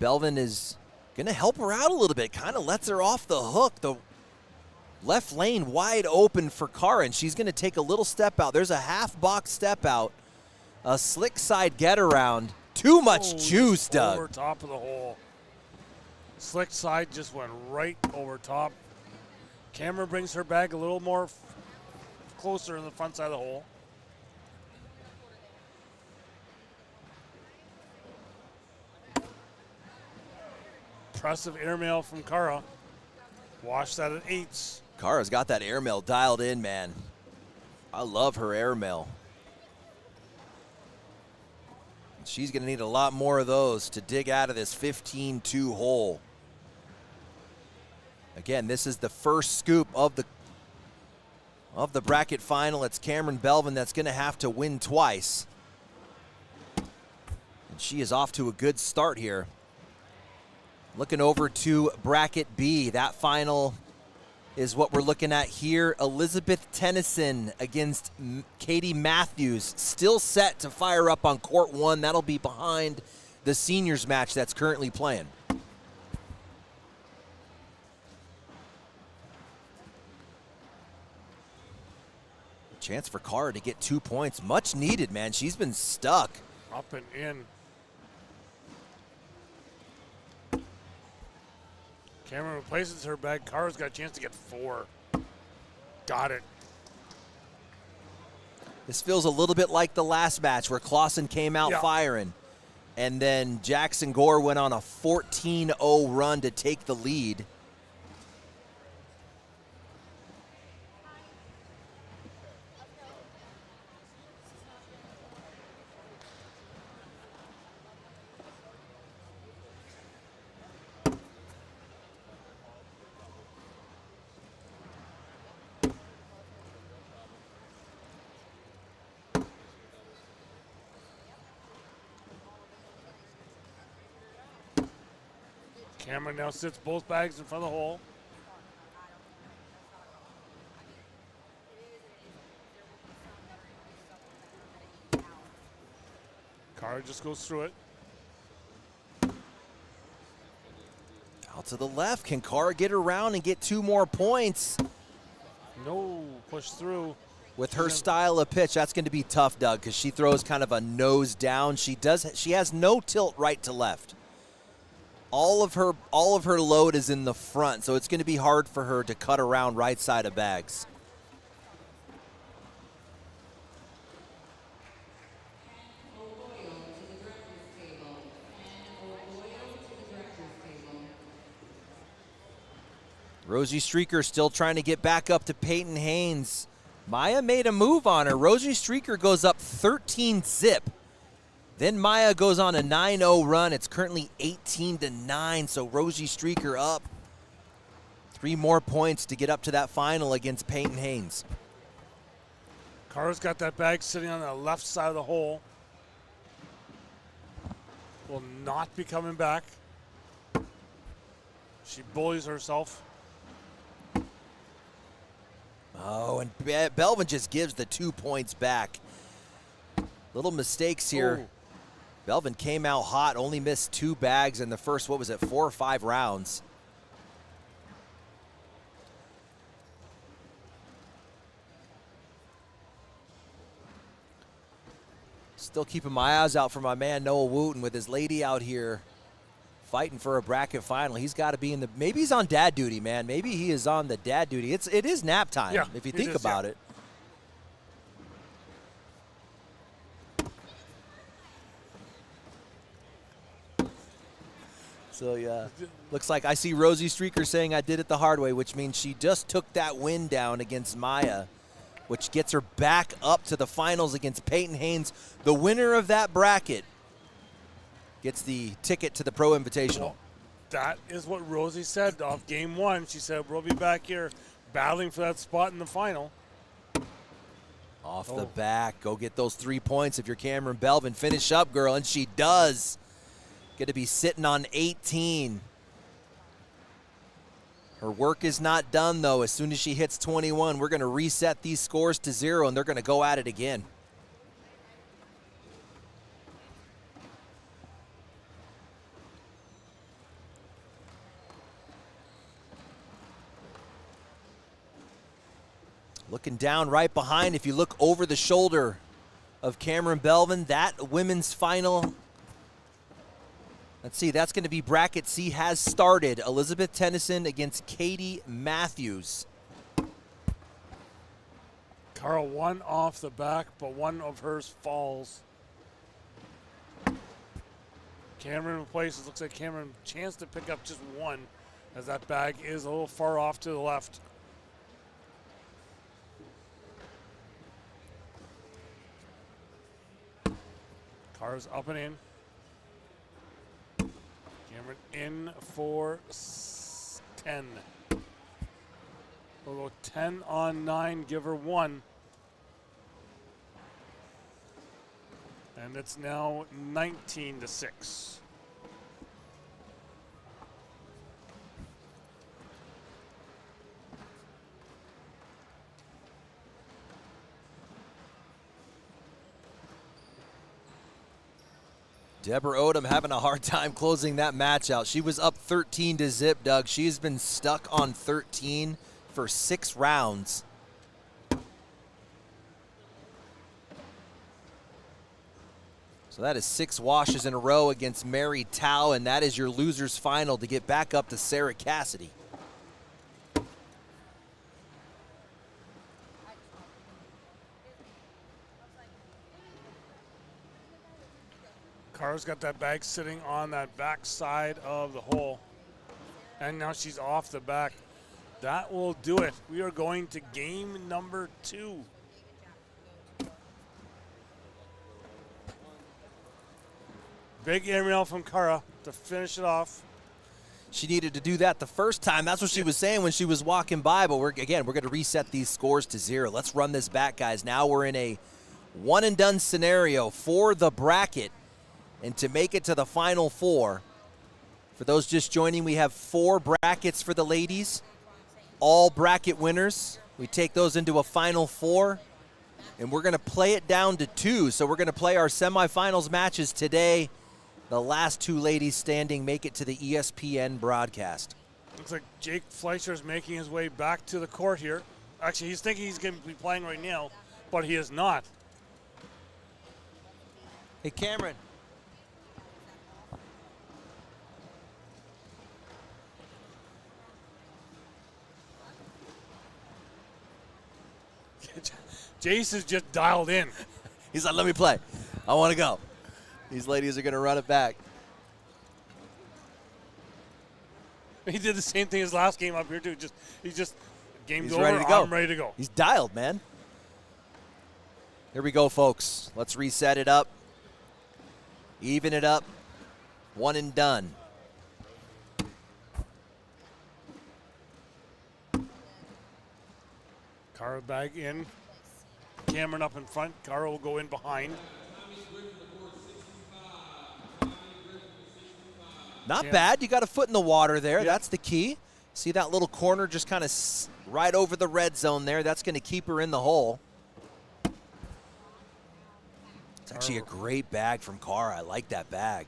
Belvin is going to help her out a little bit. Kind of lets her off the hook. The left lane wide open for Cara, and she's going to take a little step out. There's a half box step out. A slick side get around. Too much juice, Doug. Over top of the hole. Slick side just went right over top. Cameron brings her bag a little more closer in the front side of the hole. Impressive airmail from Cara. Wash that at 8s. Cara's got that airmail dialed in, man. I love her airmail. She's going to need a lot more of those to dig out of this 15-2 hole. Again, this is the first scoop of the bracket final. It's Cameron Belvin that's going to have to win twice. And she is off to a good start here. Looking over to bracket B. That final is what we're looking at here. Elizabeth Tennyson against Katie Matthews. Still set to fire up on court 1. That'll be behind the seniors match that's currently playing. Chance for Cara to get 2 points. Much needed, man. She's been stuck. Up and in. Cameron replaces her bag. Cara's got a chance to get 4. Got it. This feels a little bit like the last match where Clausen came out Yeah. firing. And then Jackson Gore went on a 14-0 run to take the lead. Cameron now sits both bags in front of the hole. Kara just goes through it. Out to the left. Can Kara get around and get 2 more points? No, push through. With her style of pitch, that's going to be tough, Doug, because she throws kind of a nose down. She has no tilt right to left. All of her load is in the front, so it's going to be hard for her to cut around right side of bags. Rosie Streaker still trying to get back up to Peyton Haynes. Maya made a move on her. Rosie Streaker goes up 13-zip. Then Maya goes on a 9-0 run. It's currently 18-9, so Rosie Streaker up. 3 more points to get up to that final against Peyton Haynes. Kara's got that bag sitting on the left side of the hole. Will not be coming back. She bullies herself. Oh, and Belvin just gives the 2 points back. Little mistakes here. Oh. Belvin came out hot, only missed 2 bags in the first, 4 or 5 rounds. Still keeping my eyes out for my man Noah Wooten with his lady out here fighting for a bracket final. He's got to be in the, maybe he's on dad duty, man. Maybe he is on the dad duty. It is nap time, if you think about it. So, yeah, looks like I see Rosie Streaker saying I did it the hard way, which means she just took that win down against Maya, which gets her back up to the finals against Peyton Haynes. The winner of that bracket gets the ticket to the Pro Invitational. Well, that is what Rosie said off game 1. She said, we'll be back here battling for that spot in the final. Off the back, go get those 3 points if you're Cameron Belvin. Finish up, girl, and she does. Going to be sitting on 18. Her work is not done, though. As soon as she hits 21, we're going to reset these scores to 0, and they're going to go at it again. Looking down right behind, if you look over the shoulder of Cameron Belvin, that women's final, let's see, that's going to be bracket C, has started. Elizabeth Tennyson against Katie Matthews. Kara one off the back, but one of hers falls. Cameron replaces. Looks like Cameron chance to pick up just one, as that bag is a little far off to the left. Kara's up and in. Cameron in for 10. We'll go 10 on 9, give her 1. And it's now 19-6. Deborah Odom having a hard time closing that match out. She was up 13-0, Doug. She's been stuck on 13 for 6 rounds. So that is 6 washes in a row against Mary Tao, and that is your loser's final to get back up to Sarah Cassidy. Kara's got that bag sitting on that back side of the hole. And now she's off the back. That will do it. We are going to game number 2. Big aerial from Kara to finish it off. She needed to do that the first time. That's what she was saying when she was walking by. But we're going to reset these scores to 0. Let's run this back, guys. Now we're in a one-and-done scenario for the bracket. And to make it to the Final 4, For those just joining, we have 4 brackets for the ladies. All bracket winners. We take those into a final 4, and we're going to play it down to 2. So we're going to play our semifinals matches today. The last 2 ladies standing make it to the ESPN broadcast. Looks like Jake Fleischer's making his way back to the court here. Actually, he's thinking he's going to be playing right now, but he is not. Hey, Cameron. Jace is just dialed in. He's like, let me play. I want to go. These ladies are going to run it back. He did the same thing his last game up here too. He's just game's He's over. ready to go. I'm ready to go. He's dialed, man. Here we go, folks. Let's reset it up. Even it up. One and done. Cara bag in. Cameron up in front. Cara will go in behind. Not Yeah. bad. You got a foot in the water there. Yeah. That's the key. See that little corner just kind of right over the red zone there. That's going to keep her in the hole. It's actually a great bag from Cara. I like that bag.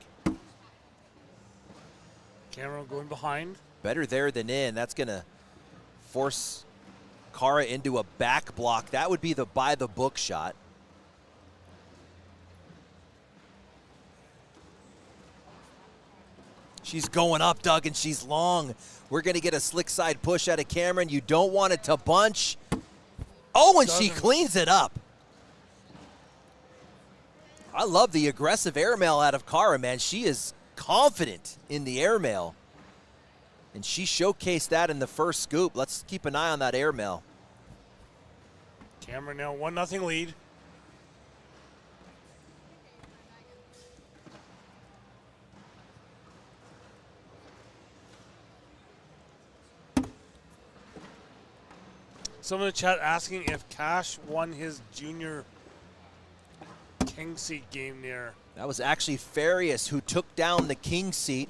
Cameron going behind. Better there than in. That's going to force Cara into a back block. That would be the by-the-book shot. She's going up, Doug, and she's long. We're going to get a slick side push out of Cameron. You don't want it to bunch. Oh, and she cleans it up. I love the aggressive airmail out of Cara, man. She is confident in the airmail. And she showcased that in the first scoop. Let's keep an eye on that airmail. Cameron now 1-0 lead. Someone in the chat asking if Cash won his junior king seat game there. That was actually Farias who took down the king seat.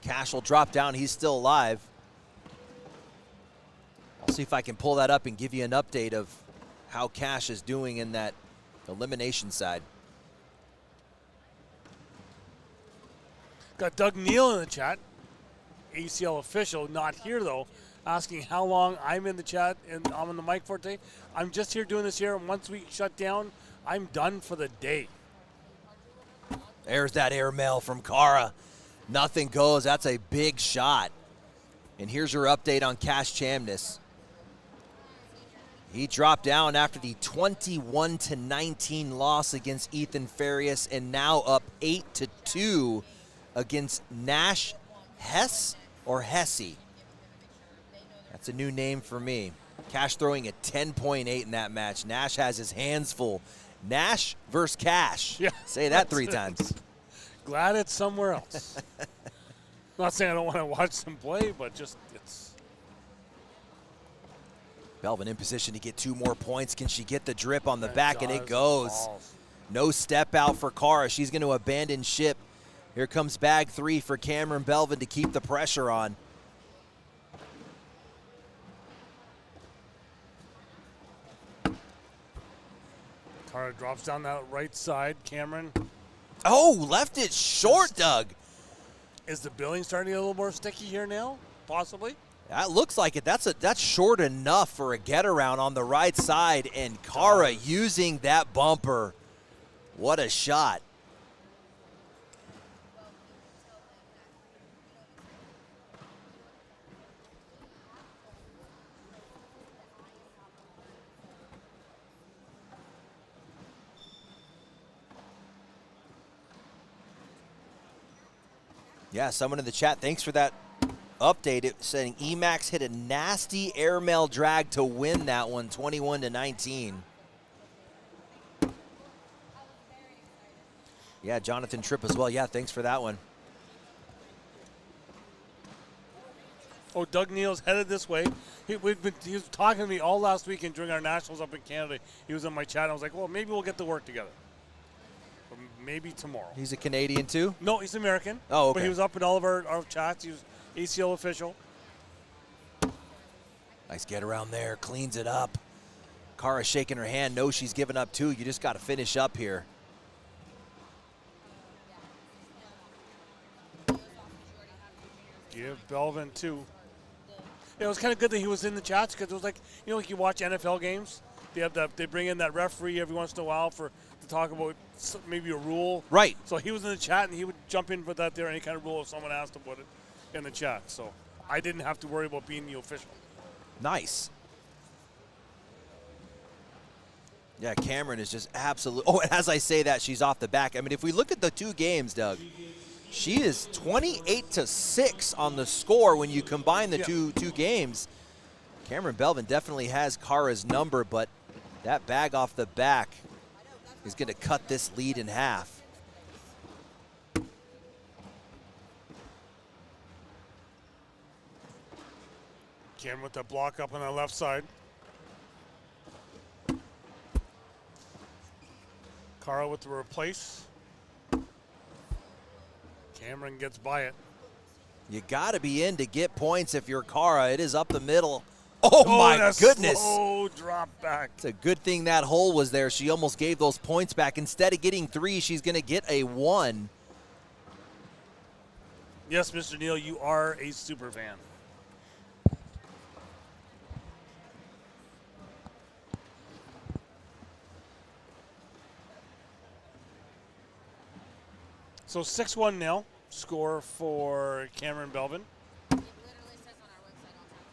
Cash will drop down. He's still alive. I'll see if I can pull that up and give you an update of how Cash is doing in that elimination side. Got Doug Neal in the chat, ACL official, not here though, asking how long I'm in the chat and I'm on the mic for today. I'm just here doing this here, and once we shut down, I'm done for the day. There's that airmail from Cara. Nothing goes. That's a big shot. And here's your update on Cash Chamness. He dropped down after the 21-19 loss against Ethan Farias, and now up 8-2 against Nash Hess or Hesse. That's a new name for me. Cash throwing a 10.8 in that match. Nash has his hands full. Nash versus Cash. Yeah, say that 3 times. Glad it's somewhere else. Not saying I don't want to watch them play, but just it's. Belvin in position to get 2 more points. Can she get the drip on the It back? And it does. goes. Balls. No step out for Cara. She's going to abandon ship. Here comes bag 3 for Cameron Belvin to keep the pressure on. Cara drops down that right side. Cameron, Oh, left it short, Doug. is the billing starting to get a little more sticky here now? Possibly. That looks like it. That's short enough for a get around on the right side, and Cara using that bumper. What a shot. Yeah, someone in the chat, thanks for that update. It saying Emax hit a nasty airmail drag to win that one, 21-19. Yeah, Jonathan Tripp as well. Yeah, thanks for that one. Oh, Doug Neal's headed this way. He was talking to me all last weekend during our nationals up in Canada. He was in my chat. I was like, well, maybe we'll get to work together. maybe tomorrow. He's a Canadian too? No, he's American. Oh, okay. But he was up in all of our chats. He was ACL official. Nice get around there, cleans it up. Kara shaking her hand, knows she's giving up two. You just got to finish up here. Give Belvin two. It was kind of good that he was in the chats because it was like, like you watch NFL games. They bring in that referee every once in a while to talk about maybe a rule. Right. So he was in the chat and he would jump in for that there, any kind of rule if someone asked about it in the chat. So I didn't have to worry about being the official. Nice. Yeah, Cameron is just absolute. Oh, and as I say that, she's off the back. I mean, if we look at the two games, Doug, she is 28-6 on the score when you combine the two games. Cameron Belvin definitely has Kara's number, but that bag off the back is going to cut this lead in half. Cameron with that block up on the left side. Kara with the replace. Cameron gets by it. You got to be in to get points if you're Kara. It is up the middle. Oh my goodness. Slow drop back. It's a good thing that hole was there. She almost gave those points back. Instead of getting 3, she's going to get a 1. Yes, Mr. Neal, you are a super fan. So 6-1 nil score for Cameron Belvin. It literally says on our website all time.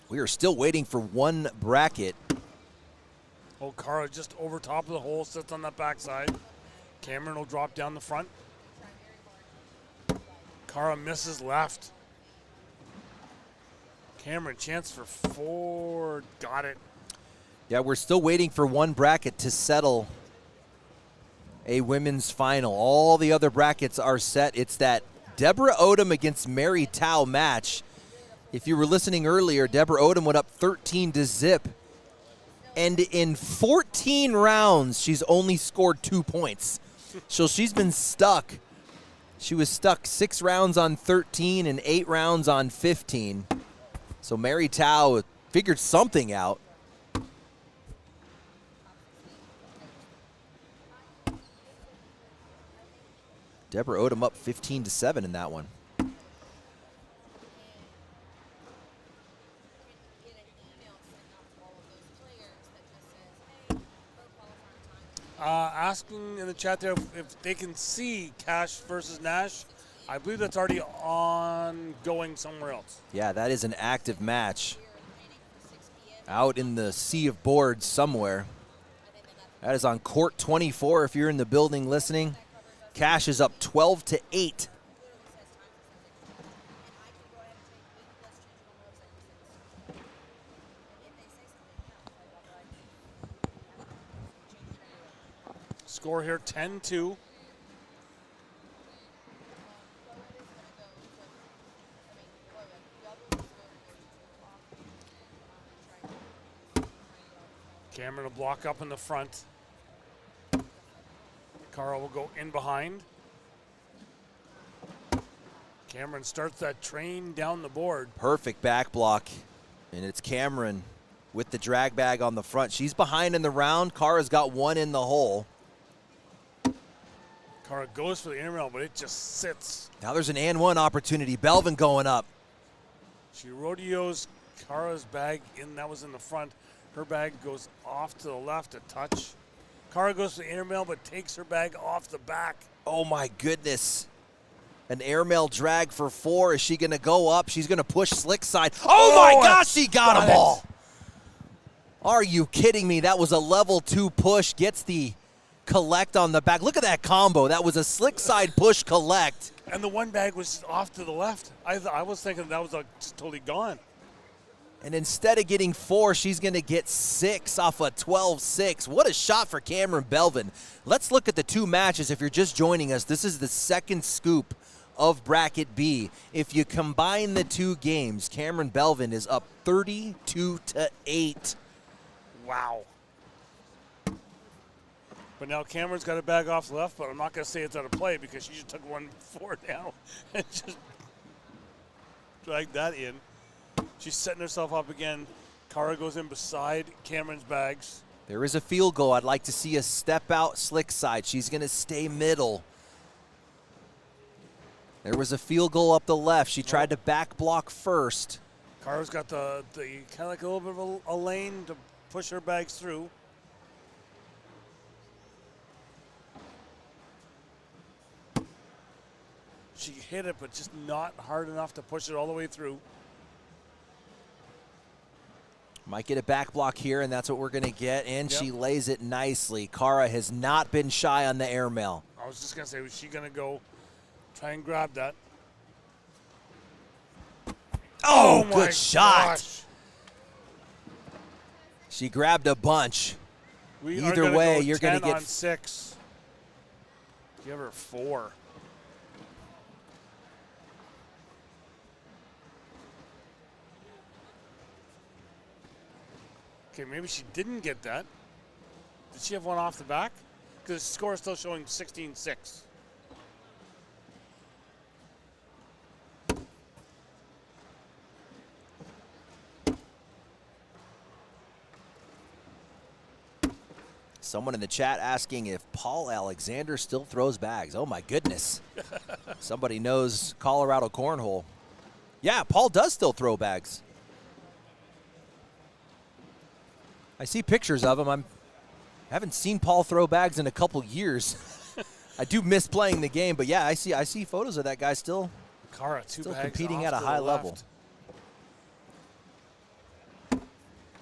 And We are still waiting for one bracket. Oh, Kara just over top of the hole, sits on that backside. Cameron will drop down the front. Kara misses left. Cameron, chance for 4. Got it. Yeah, we're still waiting for one bracket to settle a women's final. All the other brackets are set. It's that Deborah Odom against Mary Tao match. If you were listening earlier, Deborah Odom went up 13-0. And in 14 rounds, she's only scored 2 points. So she's been stuck. She was stuck 6 rounds on 13 and 8 rounds on 15. So Mary Tao figured something out. Deborah Odom up 15-7 in that one. Asking in the chat there if they can see Cash versus Nash. I believe that's already ongoing somewhere else. Yeah, that is an active match out in the sea of boards somewhere. That is on court 24 if you're in the building listening. Cash is up 12-8. Score here 10-2. Cameron will block up in the front. Kara will go in behind. Cameron starts that train down the board. Perfect back block. And it's Cameron with the drag bag on the front. She's behind in the round. Kara's got one in the hole. Kara goes for the inner but it just sits. Now there's an and one opportunity. Belvin going up. She rodeos Kara's bag in. That was in the front. Her bag goes off to the left a touch. Kara goes to the airmail but takes her bag off the back. Oh my goodness. An airmail drag for 4. Is she going to go up? She's going to push slick side. Oh my gosh, she got them all. Are you kidding me? That was a level 2 push. Gets the collect on the back. Look at that combo. That was a slick side push collect. And the one bag was off to the left. I was thinking that was just totally gone. And instead of getting 4, she's going to get 6 off a 12-6. What a shot for Cameron Belvin. Let's look at the 2 matches. If you're just joining us, this is the second scoop of Bracket B. If you combine the 2 games, Cameron Belvin is up 32-8. Wow. But now Cameron's got a bag off the left, but I'm not going to say it's out of play because she just took 1-4 now and just dragged that in. She's setting herself up again. Cara goes in beside Cameron's bags. There is a field goal. I'd like to see a step out slick side. She's going to stay middle. There was a field goal up the left. She tried to back block first. Cara's got the kind of like a little bit of a lane to push her bags through. She hit it, but just not hard enough to push it all the way through. Might get a back block here, and that's what we're going to get, and she lays it nicely. Cara has not been shy on the airmail. I was just going to say, was she going to go try and grab that? Oh, my good shot. Gosh. She grabbed a bunch. We are Either gonna way, go you're going to 10 get on 6. Give her 4. Okay, maybe she didn't get that. Did she have one off the back? Because the score is still showing 16-6. Someone in the chat asking if Paul Alexander still throws bags. Oh, my goodness. Somebody knows Colorado Cornhole. Yeah, Paul does still throw bags. I see pictures of him. I haven't seen Paul throw bags in a couple years. I do miss playing the game, but yeah, I see photos of that guy still. Cara, still competing at a high level.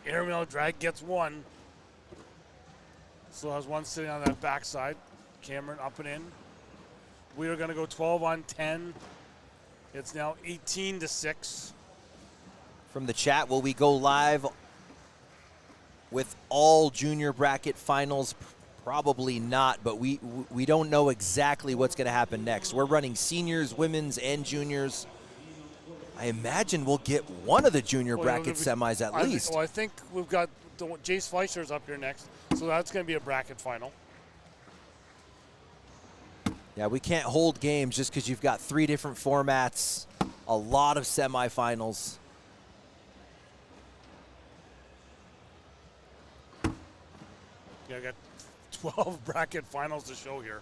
Airmail drag gets 1. Still has 1 sitting on that backside. Cameron up and in. We are going to go 12 on 10. It's now 18-6. From the chat, will we go live with all junior bracket finals? Probably not, but we don't know exactly what's going to happen next. We're running seniors, women's, and juniors. I imagine we'll get one of the junior bracket semis at least. I think we've got Jace Fleischer's up here next, so that's going to be a bracket final. Yeah, we can't hold games just because you've got 3 different formats, a lot of semifinals. Yeah, I got 12 bracket finals to show here.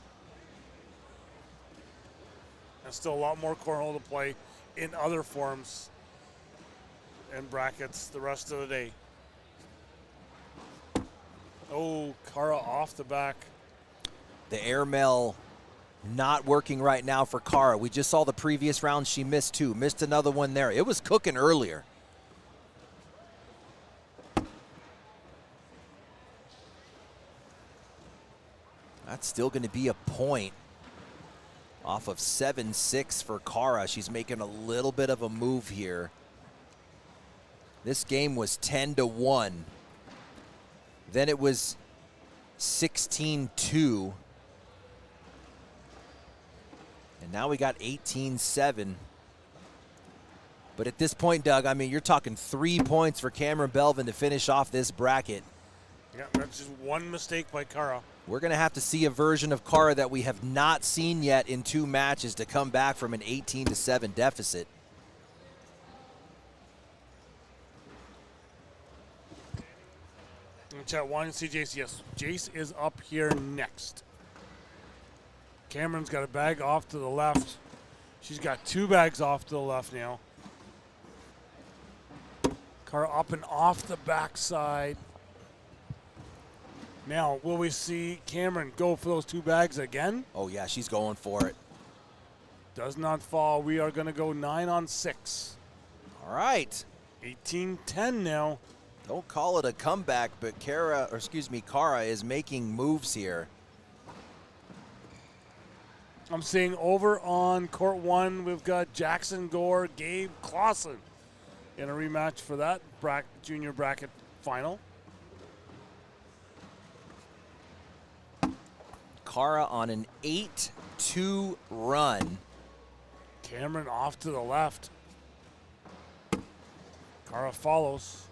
And still a lot more cornhole to play in other forms and brackets the rest of the day. Oh, Cara off the back. The airmail not working right now for Cara. We just saw the previous round. She missed 2. Missed another one there. It was cooking earlier. That's still going to be a point off of 7-6 for Cara. She's making a little bit of a move here. This game was 10-1. Then it was 16-2. And now we got 18-7. But at this point, Doug, I mean, you're talking 3 points for Cameron Belvin to finish off this bracket. Yeah, that's just one mistake by Cara. We're going to have to see a version of Cara that we have not seen yet in 2 matches to come back from an 18-7 deficit. In chat, wanting to see Jace. Yes, Jace is up here next. Cameron's got a bag off to the left. She's got 2 bags off to the left now. Cara up and off the backside. Now, will we see Cameron go for those 2 bags again? Oh, yeah, she's going for it. Does not fall. We are going to go 9 on 6. All right. 18-10 now. Don't call it a comeback, but Cara is making moves here. I'm seeing over on court 1, we've got Jackson Gore, Gabe Clausen in a rematch for that junior bracket final. Cara on an 8-2 run. Cameron off to the left. Cara follows.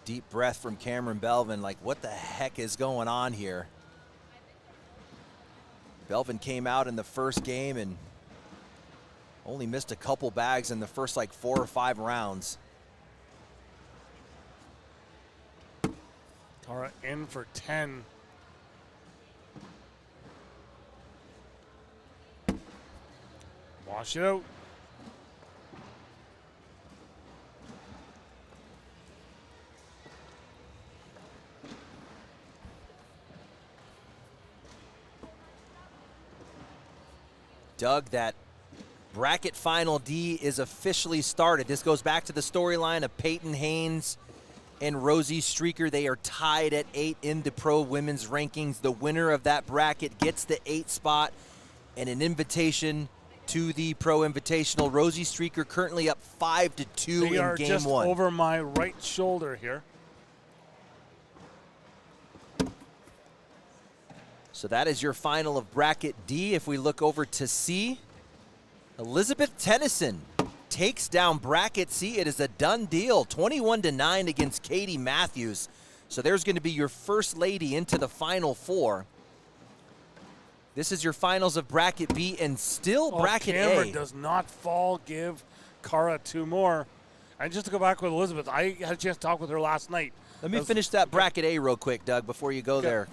Deep breath from Cameron Belvin, like what the heck is going on here? Belvin came out in the first game and only missed a couple bags in the first like 4 or 5 rounds. Cara in for 10. Wash it out. Doug, that bracket final D is officially started. This goes back to the storyline of Peyton Haynes and Rosie Streaker. They are tied at 8 in the pro women's rankings. The winner of that bracket gets the 8th spot and an invitation to the Pro Invitational. Rosie Streaker currently up 5-2 They in are game just 1. over my right shoulder here. So that is your final of bracket D. If we look over to C, Elizabeth Tennyson takes down bracket C. It is a done deal, 21-9 against Katie Matthews. So there's going to be your first lady into the Final Four. This is your finals of bracket B and still bracket Cameron A. does not fall. Give Cara 2 more. And just to go back with Elizabeth, I had a chance to talk with her last night. Let me finish that bracket A real quick, Doug, before you go there.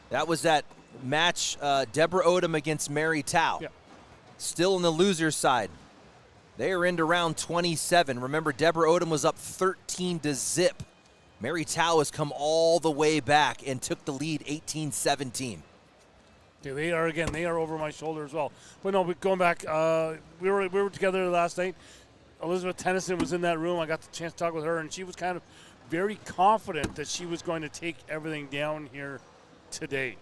That was that match, Deborah Odom against Mary Tao. Yeah. Still on the loser's side. They are into round 27. Remember, Deborah Odom was up 13-0. Mary Tao has come all the way back and took the lead 18-17. Okay, they are over my shoulder as well. But no, going back, we were together last night. Elizabeth Tennyson was in that room. I got the chance to talk with her, and she was kind of very confident that she was going to take everything down here today.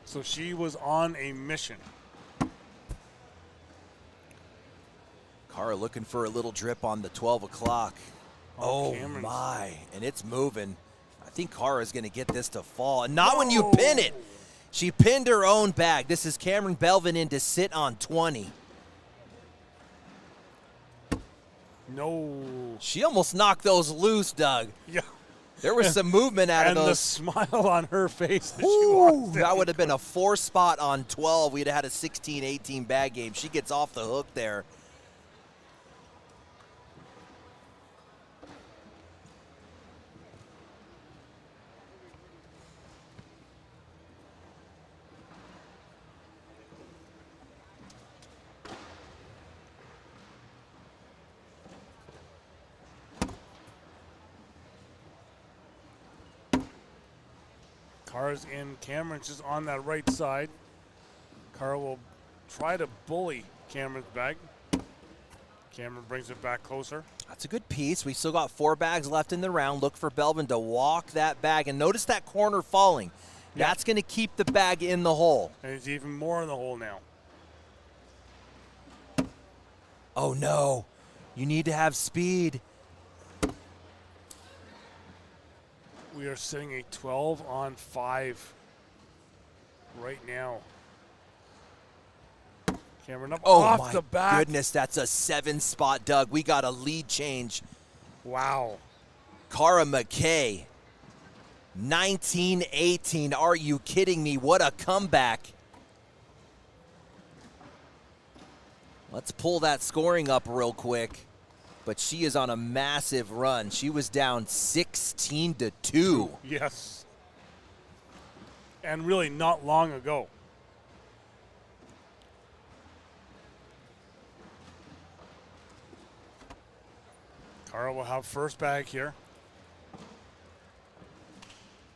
So she was on a mission. Cara looking for a little drip on the 12 o'clock. Oh Cameron's- my, and it's moving. I think Cara's gonna get this to fall. And not when you pin it. She pinned her own bag. This is Cameron Belvin in to sit on 20. No. She almost knocked those loose, Doug. Yeah. There was some movement out of And the those. smile on her face as she Ooh, walked in. that would have been a 4 spot on 12. We'd have had a 16-18 bag game. She gets off the hook there. Cara's in. Cameron's just on that right side. Cara will try to bully Cameron's bag. Cameron brings it back closer. That's a good piece. We still got 4 bags left in the round. Look for Belvin to walk that bag. And notice that corner falling. Yeah. That's going to keep the bag in the hole. And he's even more in the hole now. Oh, no. You need to have speed. We are sitting a 12-on-5 right now. Cameron up off my the back. goodness, that's a 7 spot, Doug. We got a lead change. Wow. Cara McKay, 19-18. Are you kidding me? What a comeback. Let's pull that scoring up real quick. But she is on a massive run. She was down 16-2. Yes. And really not long ago. Cara will have first bag here.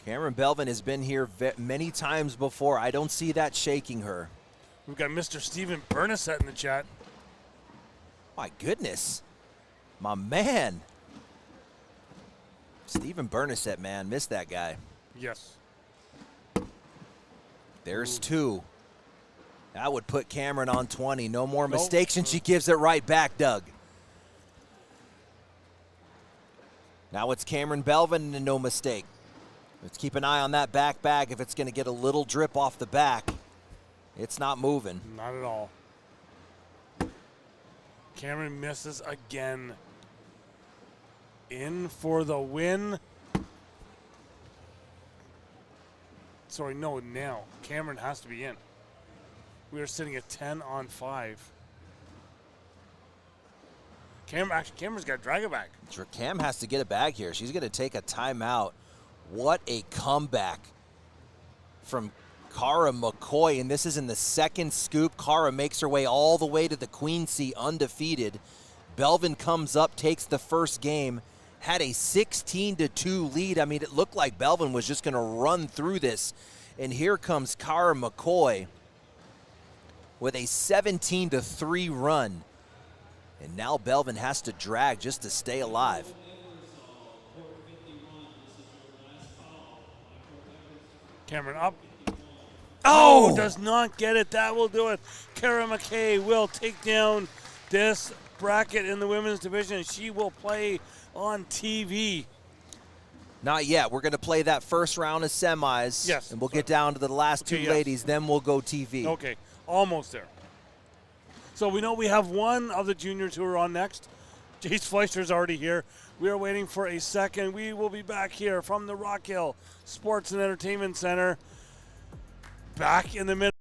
Cameron Belvin has been here many times before. I don't see that shaking her. We've got Mr. Steven Bernasette in the chat. My goodness. My man. Steven Bernasette, man, missed that guy. Yes. There's 2. That would put Cameron on 20. No more mistakes, and she gives it right back, Doug. Now it's Cameron Belvin and no mistake. Let's keep an eye on that back bag. If it's going to get a little drip off the back, it's not moving. Not at all. Cameron misses again. In for the win. Sorry, no, now. Cameron has to be in. We are sitting at 10 on 5. Cameron's got to drag it back. Cam has to get it back here. She's going to take a timeout. What a comeback from Cara McCoy, and this is in the second scoop. Cara makes her way all the way to the queen seat undefeated. Belvin comes up, takes the first game, had a 16-2 lead. I mean, it looked like Belvin was just going to run through this, and here comes Cara McCoy with a 17-3 run. And now Belvin has to drag just to stay alive. Cameron up. Oh, does not get it. That will do it. Cara McKay will take down this bracket in the women's division. She will play on TV. Not yet. We're going to play that first round of semis. Yes. And we'll get down to the last 2 ladies. Then we'll go TV. Okay, almost there. So we know we have one of the juniors who are on next. Jace Fleischer's already here. We are waiting for a second. We will be back here from the Rock Hill Sports and Entertainment Center. Back in the middle.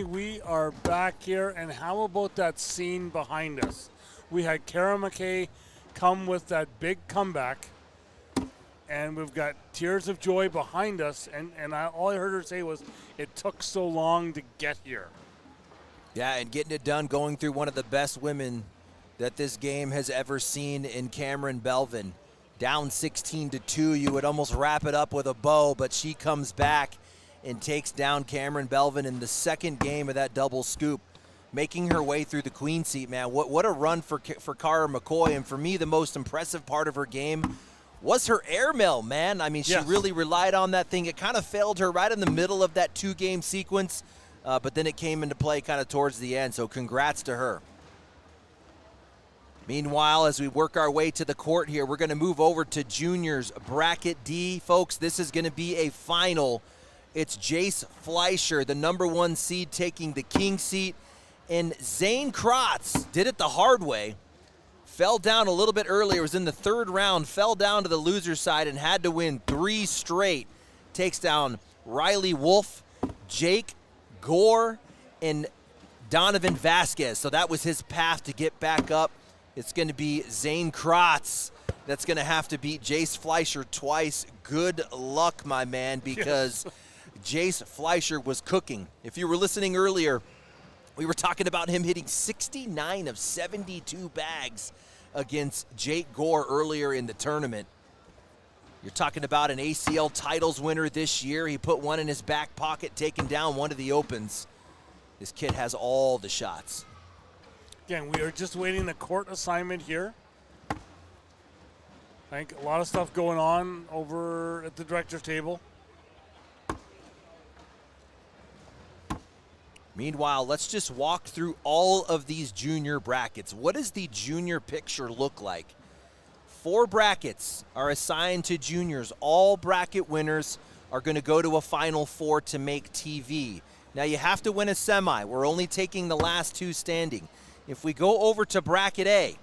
We are back here, and how about that scene behind us? We had Cara McKay come with that big comeback, and we've got tears of joy behind us, and all I heard her say was, it took so long to get here. Yeah, and getting it done, going through one of the best women that this game has ever seen in Cameron Belvin. Down 16-2, you would almost wrap it up with a bow, but she comes back and takes down Cameron Belvin in the second game of that double scoop, making her way through the queen seat, man. What a run for Cara McCoy, and for me, the most impressive part of her game was her airmail, man. I mean, she really relied on that thing. It kind of failed her right in the middle of that 2-game sequence, but then it came into play kind of towards the end, so congrats to her. Meanwhile, as we work our way to the court here, we're going to move over to juniors bracket D. Folks, this is going to be a final. It's Jace Fleischer, the #1 seed, taking the king seat. And Zane Krotz did it the hard way. Fell down a little bit earlier. Was in the 3rd round. Fell down to the loser side and had to win 3 straight. Takes down Riley Wolf, Jake Gore, and Donovan Vasquez. So that was his path to get back up. It's going to be Zane Krotz that's going to have to beat Jace Fleischer twice. Good luck, my man, because Jace Fleischer was cooking. If you were listening earlier, we were talking about him hitting 69 of 72 bags against Jake Gore earlier in the tournament. You're talking about an ACL titles winner this year. He put one in his back pocket, taking down one of the opens. This kid has all the shots. Again, we are just waiting the court assignment here. I think a lot of stuff going on over at the director's table. Meanwhile, let's just walk through all of these junior brackets. What does the junior picture look like? 4 brackets are assigned to juniors. All bracket winners are going to go to a Final Four to make TV. Now, you have to win a semi. We're only taking the last 2 standing. If we go over to bracket A,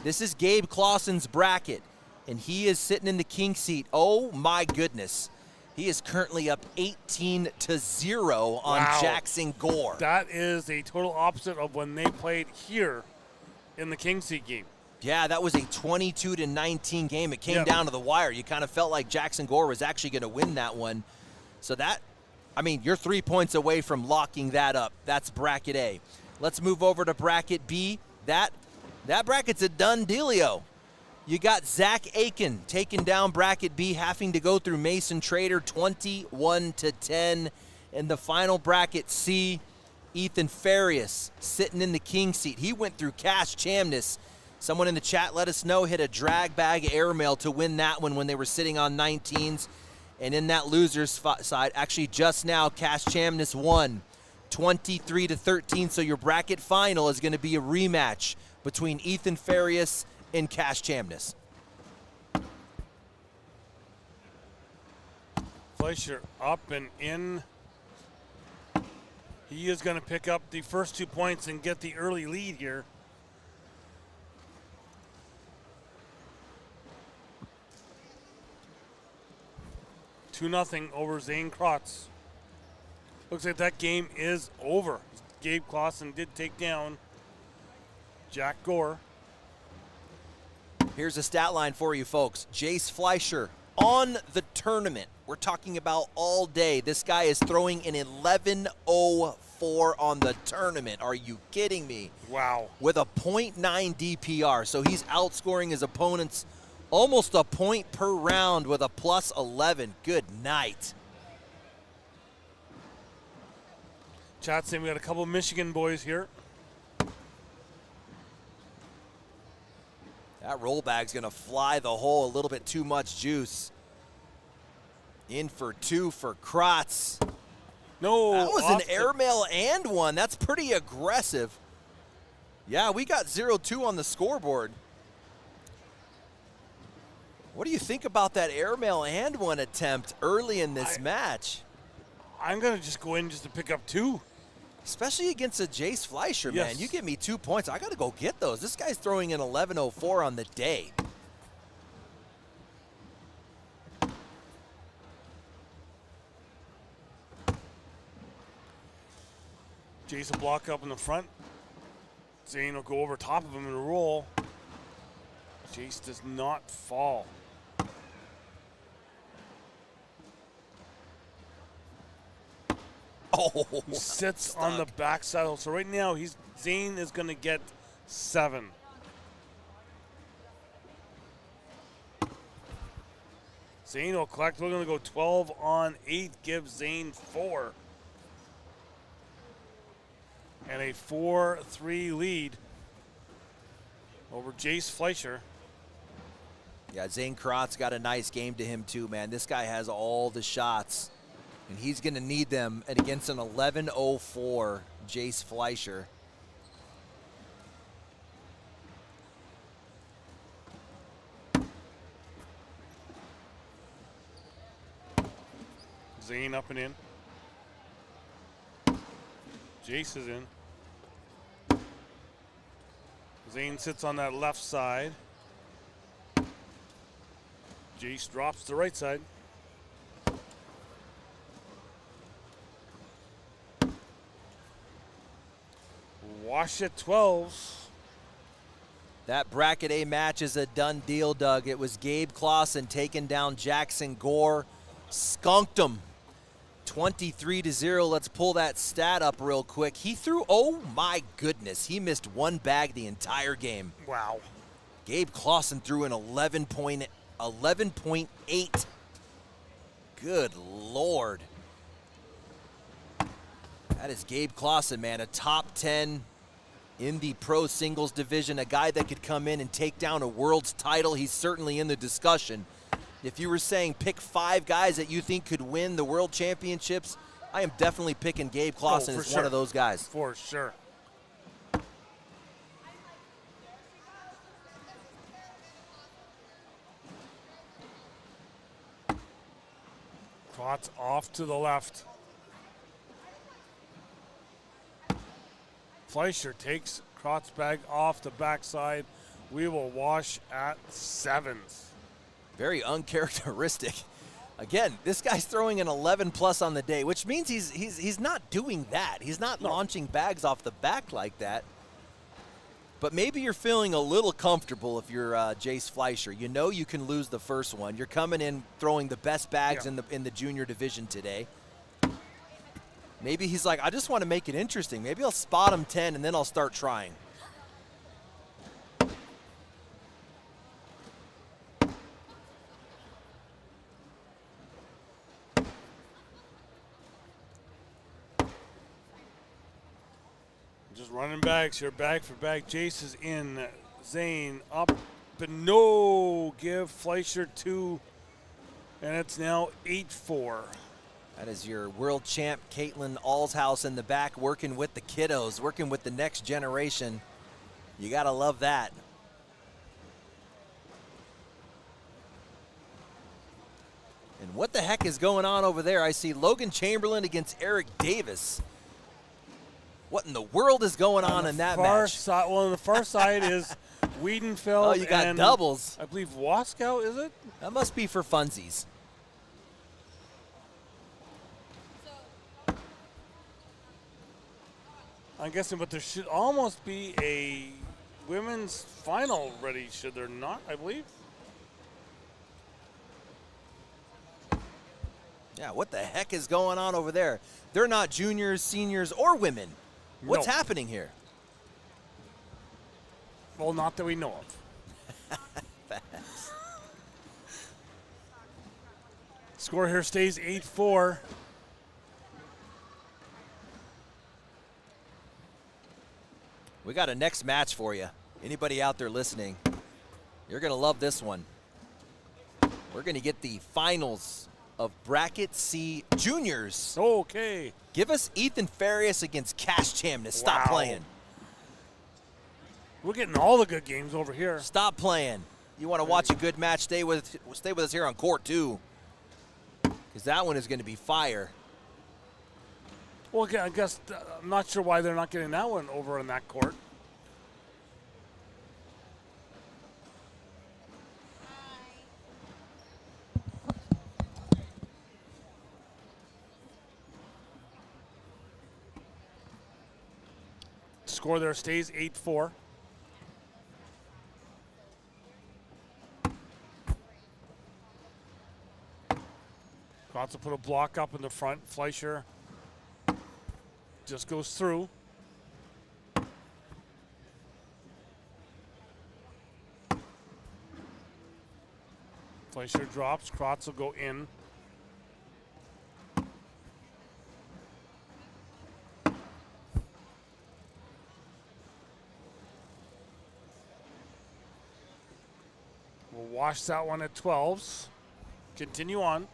this is Gabe Clausen's bracket, and he is sitting in the king seat. Oh, my goodness. He is currently up 18-0 on Wow. Jackson Gore. That is a total opposite of when they played here in the king seat game. Yeah, that was a 22-19 game. It came Yep. down to the wire. You kind of felt like Jackson Gore was actually going to win that one. So that, I mean, you're 3 points away from locking that up. That's bracket A. Let's move over to bracket B. That bracket's a done dealio. You got Zach Aiken taking down bracket B, having to go through Mason Trader 21-10. In the final bracket C, Ethan Farias sitting in the king seat. He went through Cash Chamness. Someone in the chat let us know, hit a drag bag airmail to win that one when they were sitting on 19s. And in that loser's side, actually just now, Cash Chamness won 23-13. So your bracket final is going to be a rematch between Ethan Farias and Cash Chamness. Fleischer up and in. He is going to pick up the first 2 points and get the early lead here. Two 2-0 over Zane Krotz. Looks like that game is over. Gabe Clausen did take down Jack Gore. Here's a stat line for you folks. Jace Fleischer on the tournament. We're talking about all day. This guy is throwing an 11.04 on the tournament. Are you kidding me? Wow. With a .9 DPR. So he's outscoring his opponents almost a point per round with a +11. Good night. Chat saying we got a couple Michigan boys here. That roll bag's going to fly the hole. A little bit too much juice. In for 2 for Krotz. No. That was off an the- airmail and one. That's pretty aggressive. Yeah, we got 0-2 on the scoreboard. What do you think about that airmail and one attempt early in this match? I'm going to just go in just to pick up 2. Especially against a Jace Fleischer, Yes. man. You give me 2 points, I got to go get those. This guy's throwing an 11.04 on the day. Jason block up in the front. Zane will go over top of him and roll. Jace does not fall. Oh, He sits on the back saddle. So right now, Zane is going to get 7. Zane will collect. We're going to go 12 on 8. Give Zane 4. And a 4-3 lead over Jace Fleischer. Yeah, Zane Krotz got a nice game to him too, man. This guy has all the shots, and he's going to need them and against an 11.04 Jace Fleischer. Zane up and in. Jace is in. Zane sits on that left side. Jace drops to the right side. Wash at 12s. That bracket A match is a done deal, Doug. It was Gabe Clausen taking down Jackson Gore. Skunked him. 23-0. Let's pull that stat up real quick. He threw, oh my goodness, he missed one bag the entire game. Wow. Gabe Clausen threw an 11.8 11.8. Good Lord. That is Gabe Clausen, man, a top 10 in the pro singles division, a guy that could come in and take down a world's title. He's certainly in the discussion. If you were saying pick 5 guys that you think could win the world championships, I am definitely picking Gabe Clausen as one of those guys. For sure. Klotz off to the left. Fleischer takes Krotzbag off the backside. We will wash at 7s. Very uncharacteristic. Again, this guy's throwing an 11 plus on the day, which means he's not doing that. He's not launching bags off the back like that. But maybe you're feeling a little comfortable if you're Jace Fleischer. You know you can lose the first one. You're coming in throwing the best bags in the junior division today. Maybe he's like, I just want to make it interesting. Maybe I'll spot him 10 and then I'll start trying. Just running bags here, bag for bag. Jace is in. Zane up, but no. Give Fleischer 2, and it's now 8-4. That is your world champ, Caitlin Allshouse, in the back, working with the kiddos, working with the next generation. You got to love that. And what the heck is going on over there? I see Logan Chamberlain against Eric Davis. What in the world is going on in that match? Well, on the far side is Wiedenfeld. Oh, you got and doubles. I believe Waskow, is it? That must be for funsies. I'm guessing, but there should almost be a women's final ready, should there not, I believe? Yeah, what the heck is going on over there? They're not juniors, seniors, or women. What's happening here? Well, not that we know of. Score here stays 8-4. We got a next match for you. Anybody out there listening, you're going to love this one. We're going to get the finals of Bracket C Juniors. Okay. Give us Ethan Farias against Cash Chamness. Stop playing. We're getting all the good games over here. Stop playing. You want to watch a good match, stay with us here on Court 2. Because that one is going to be fire. Well, again, I guess I'm not sure why they're not getting that one over in that court. Score there stays 8-4. About to put a block up in the front. Fleischer just goes through. Fleischer drops. Krotz will go in. We'll wash that one at 12s. Continue on.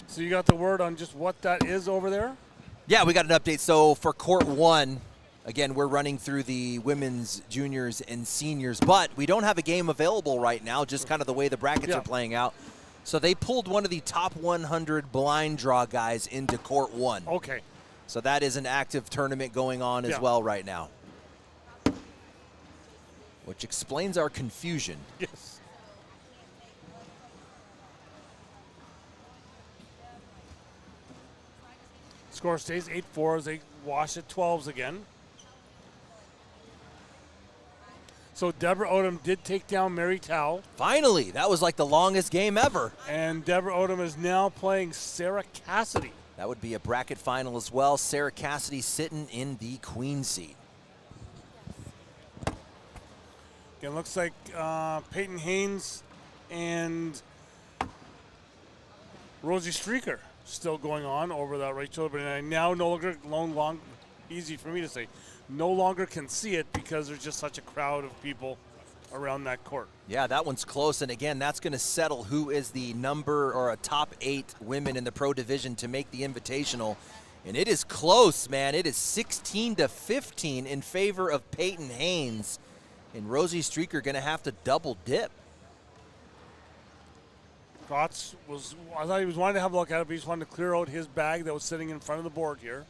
So you got the word on just what that is over there? Yeah, we got an update. So for Court 1, again, we're running through the women's juniors and seniors, but we don't have a game available right now, just kind of the way the brackets are playing out. So they pulled one of the top 100 blind draw guys into Court 1. Okay. So that is an active tournament going on as well right now, which explains our confusion. Yes. Score stays 8-4 as they wash at 12s again. So Deborah Odom did take down Mary Tao, Finally, that was like the longest game ever. and Deborah Odom is now playing Sarah Cassidy. That would be a bracket final as well. Sarah Cassidy sitting in the queen seat. Again, looks like Peyton Haynes and Rosie Streaker still going on over that right shoulder, but I now no longer, easy for me to say, no longer can see it because there's just such a crowd of people around that court. Yeah, that one's close, and again, that's going to settle who is the number or a top 8 women in the pro division to make the invitational. And it is close, man. It is 16-15 in favor of Peyton Haynes. And Rosie Streaker going to have to double dip. Kotz was, I thought he was wanting to have a look at it, but he just wanted to clear out his bag that was sitting in front of the board here.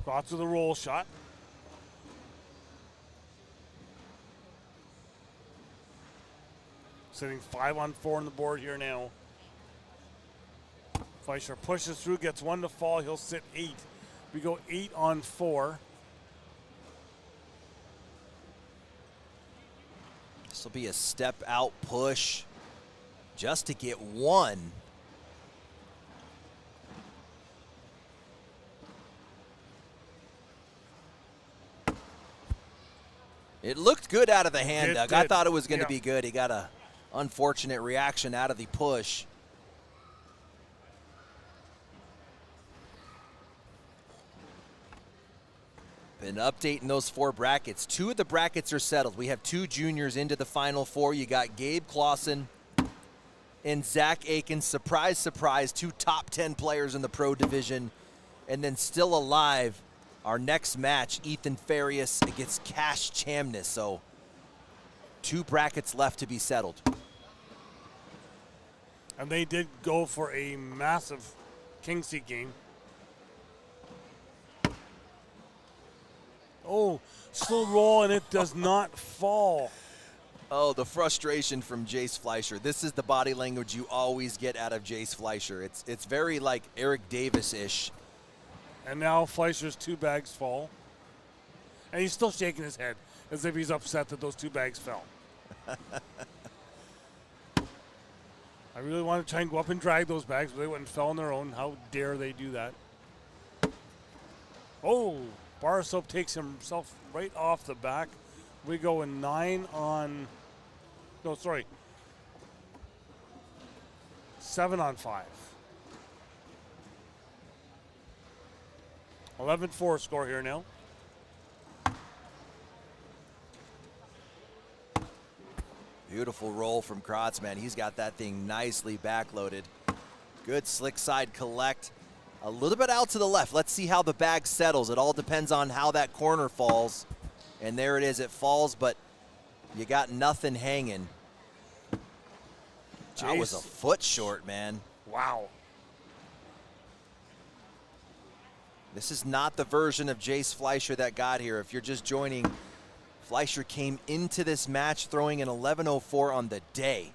Kotz with a roll shot. Sitting 5 on 4 on the board here now. Fleischer pushes through, gets 1 to fall. He'll sit 8. We go 8 on 4. This will be a step out push just to get 1. It looked good out of the hand, Doug. I thought it was going to be good. He got a unfortunate reaction out of the push. Been updating those 4 brackets. 2 of the brackets are settled. We have 2 juniors into the Final Four. You got Gabe Clausen and Zach Aikens. Surprise, surprise, 2 top 10 players in the pro division. And then still alive, our next match, Ethan Farias against Cash Chamness. So 2 brackets left to be settled. And they did go for a massive king seat game. Oh, slow roll, and it does not fall. Oh, the frustration from Jace Fleischer. This is the body language you always get out of Jace Fleischer. It's very like Eric Davis-ish. And now Fleischer's 2 bags fall. And he's still shaking his head as if he's upset that those 2 bags fell. I really want to try and go up and drag those bags, but they went and fell on their own. How dare they do that? Oh, Borisov takes himself right off the back. We go in 9 on, no, sorry, 7 on 5. 11-4 score here now. Beautiful roll from Kratz, man. He's got that thing nicely backloaded. Good slick side collect. A little bit out to the left. Let's see how the bag settles. It all depends on how that corner falls. And there it is. It falls, but you got nothing hanging. That was a foot short, man. Wow. This is not the version of Jace Fleischer that got here. If you're just joining, Fleischer came into this match throwing an 11.04 on the day.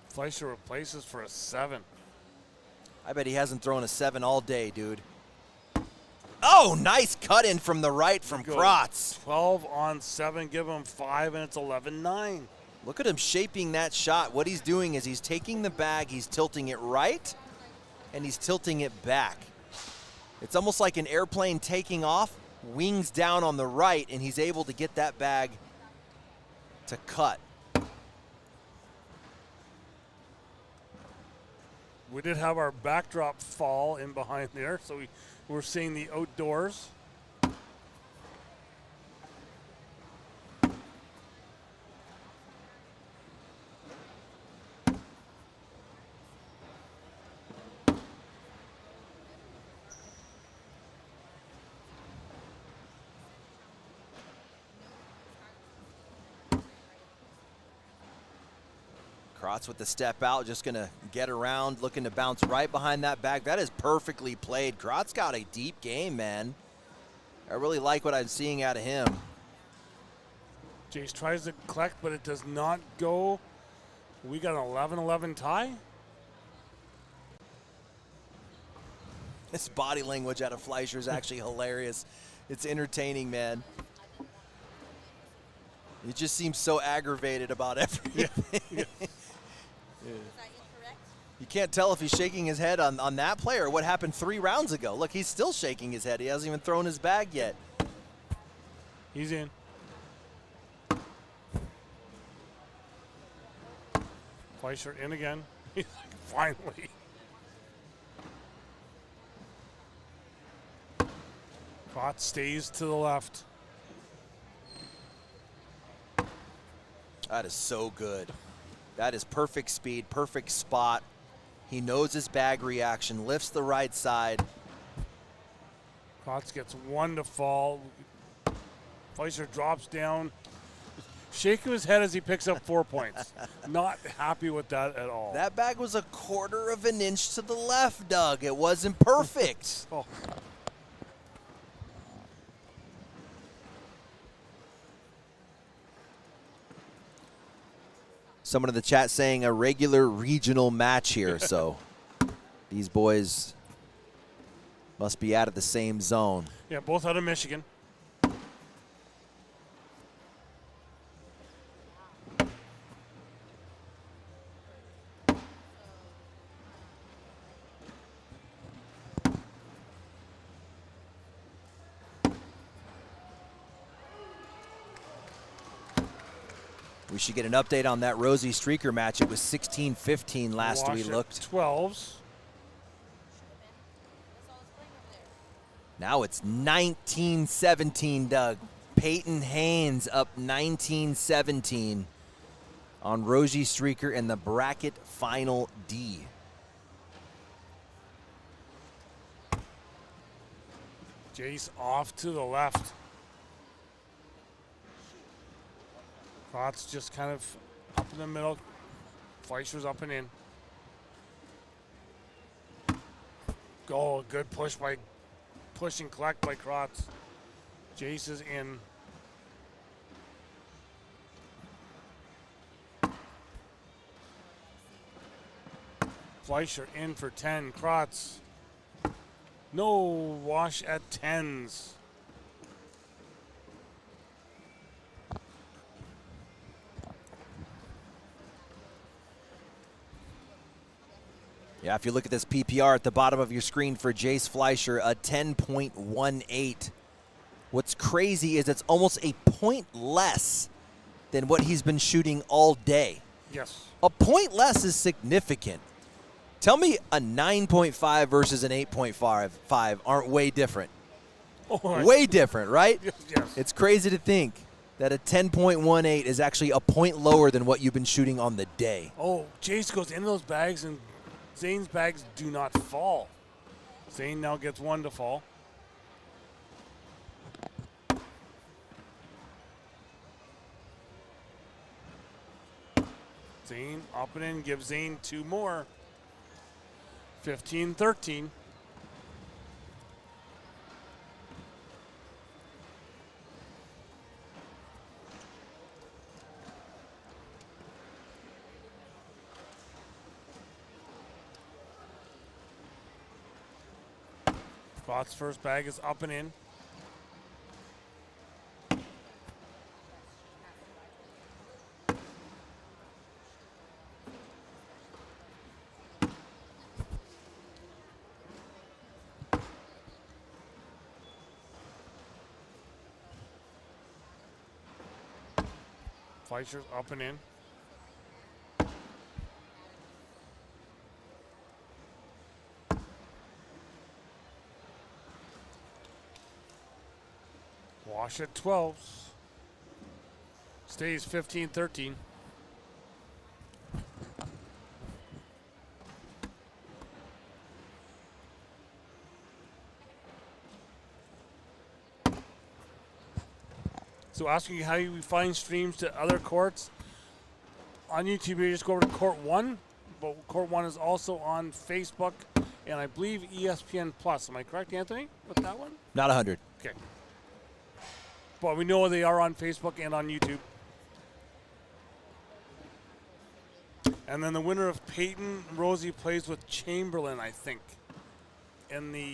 Fleischer replaces for a 7. I bet he hasn't thrown a 7 all day, dude. Oh, nice cut in from the right from Kratz. 12 on 7, give him 5, and it's 11-9. Look at him shaping that shot. What he's doing is he's taking the bag, he's tilting it right, and he's tilting it back. It's almost like an airplane taking off, wings down on the right, and he's able to get that bag to cut. We did have our backdrop fall in behind there, so we're seeing the outdoors. Kratz with the step out, just going to get around, looking to bounce right behind that bag. That is perfectly played. Kratz got a deep game, man. I really like what I'm seeing out of him. Jace tries to collect, but it does not go. We got an 11-11 tie. This body language out of Fleischer is actually hilarious. It's entertaining, man. He just seems so aggravated about everything. Yeah. Is that incorrect? You can't tell if he's shaking his head on that play or what happened 3 rounds ago. Look, he's still shaking his head. He hasn't even thrown his bag yet. He's in. Fleischer in again. He's like, finally. Krotz stays to the left. That is so good. That is perfect speed, perfect spot. He knows his bag reaction, lifts the right side. Krotz gets 1 to fall. Fleischer drops down, shaking his head as he picks up 4 points. Not happy with that at all. That bag was a 1/4 of an inch to the left, Doug. It wasn't perfect. Oh. Someone in the chat saying a regular regional match here, so these boys must be out of the same zone. Yeah, both out of Michigan. We should get an update on that Rosie Streaker match. It was 16-15 last we Wash at looked. 12s. Now it's 19-17, Doug. Peyton Haynes up 19-17 on Rosie Streaker in the bracket final D. Jace off to the left. Krotz just kind of up in the middle. Fleischer's up and in. Go, good push and collect by Krotz. Jace is in. Fleischer in for 10. Krotz. No, wash at 10s. Yeah, if you look at this PPR at the bottom of your screen for Jace Fleischer, a 10.18. What's crazy is it's almost a point less than what he's been shooting all day. Yes. A point less is significant. Tell me a 9.5 versus an 8.5 aren't way different. Oh, Way different, right? yes. It's crazy to think that a 10.18 is actually a point lower than what you've been shooting on the day. Oh, Jace goes into those bags, and Zane's bags do not fall. Zane now gets 1 to fall. Zane up and in, gives Zane 2 more. 15-13. Krotz first bag is up and in. Fleischer's up and in. Wash at 12s. Stays 15-13. So asking you how you find streams to other courts. On YouTube, you just go over to Court 1. But Court 1 is also on Facebook and I believe ESPN Plus. Am I correct, Anthony, with that one? Not 100. Okay. But we know they are on Facebook and on YouTube. And then the winner of Peyton Rosie plays with Chamberlain, I think. in the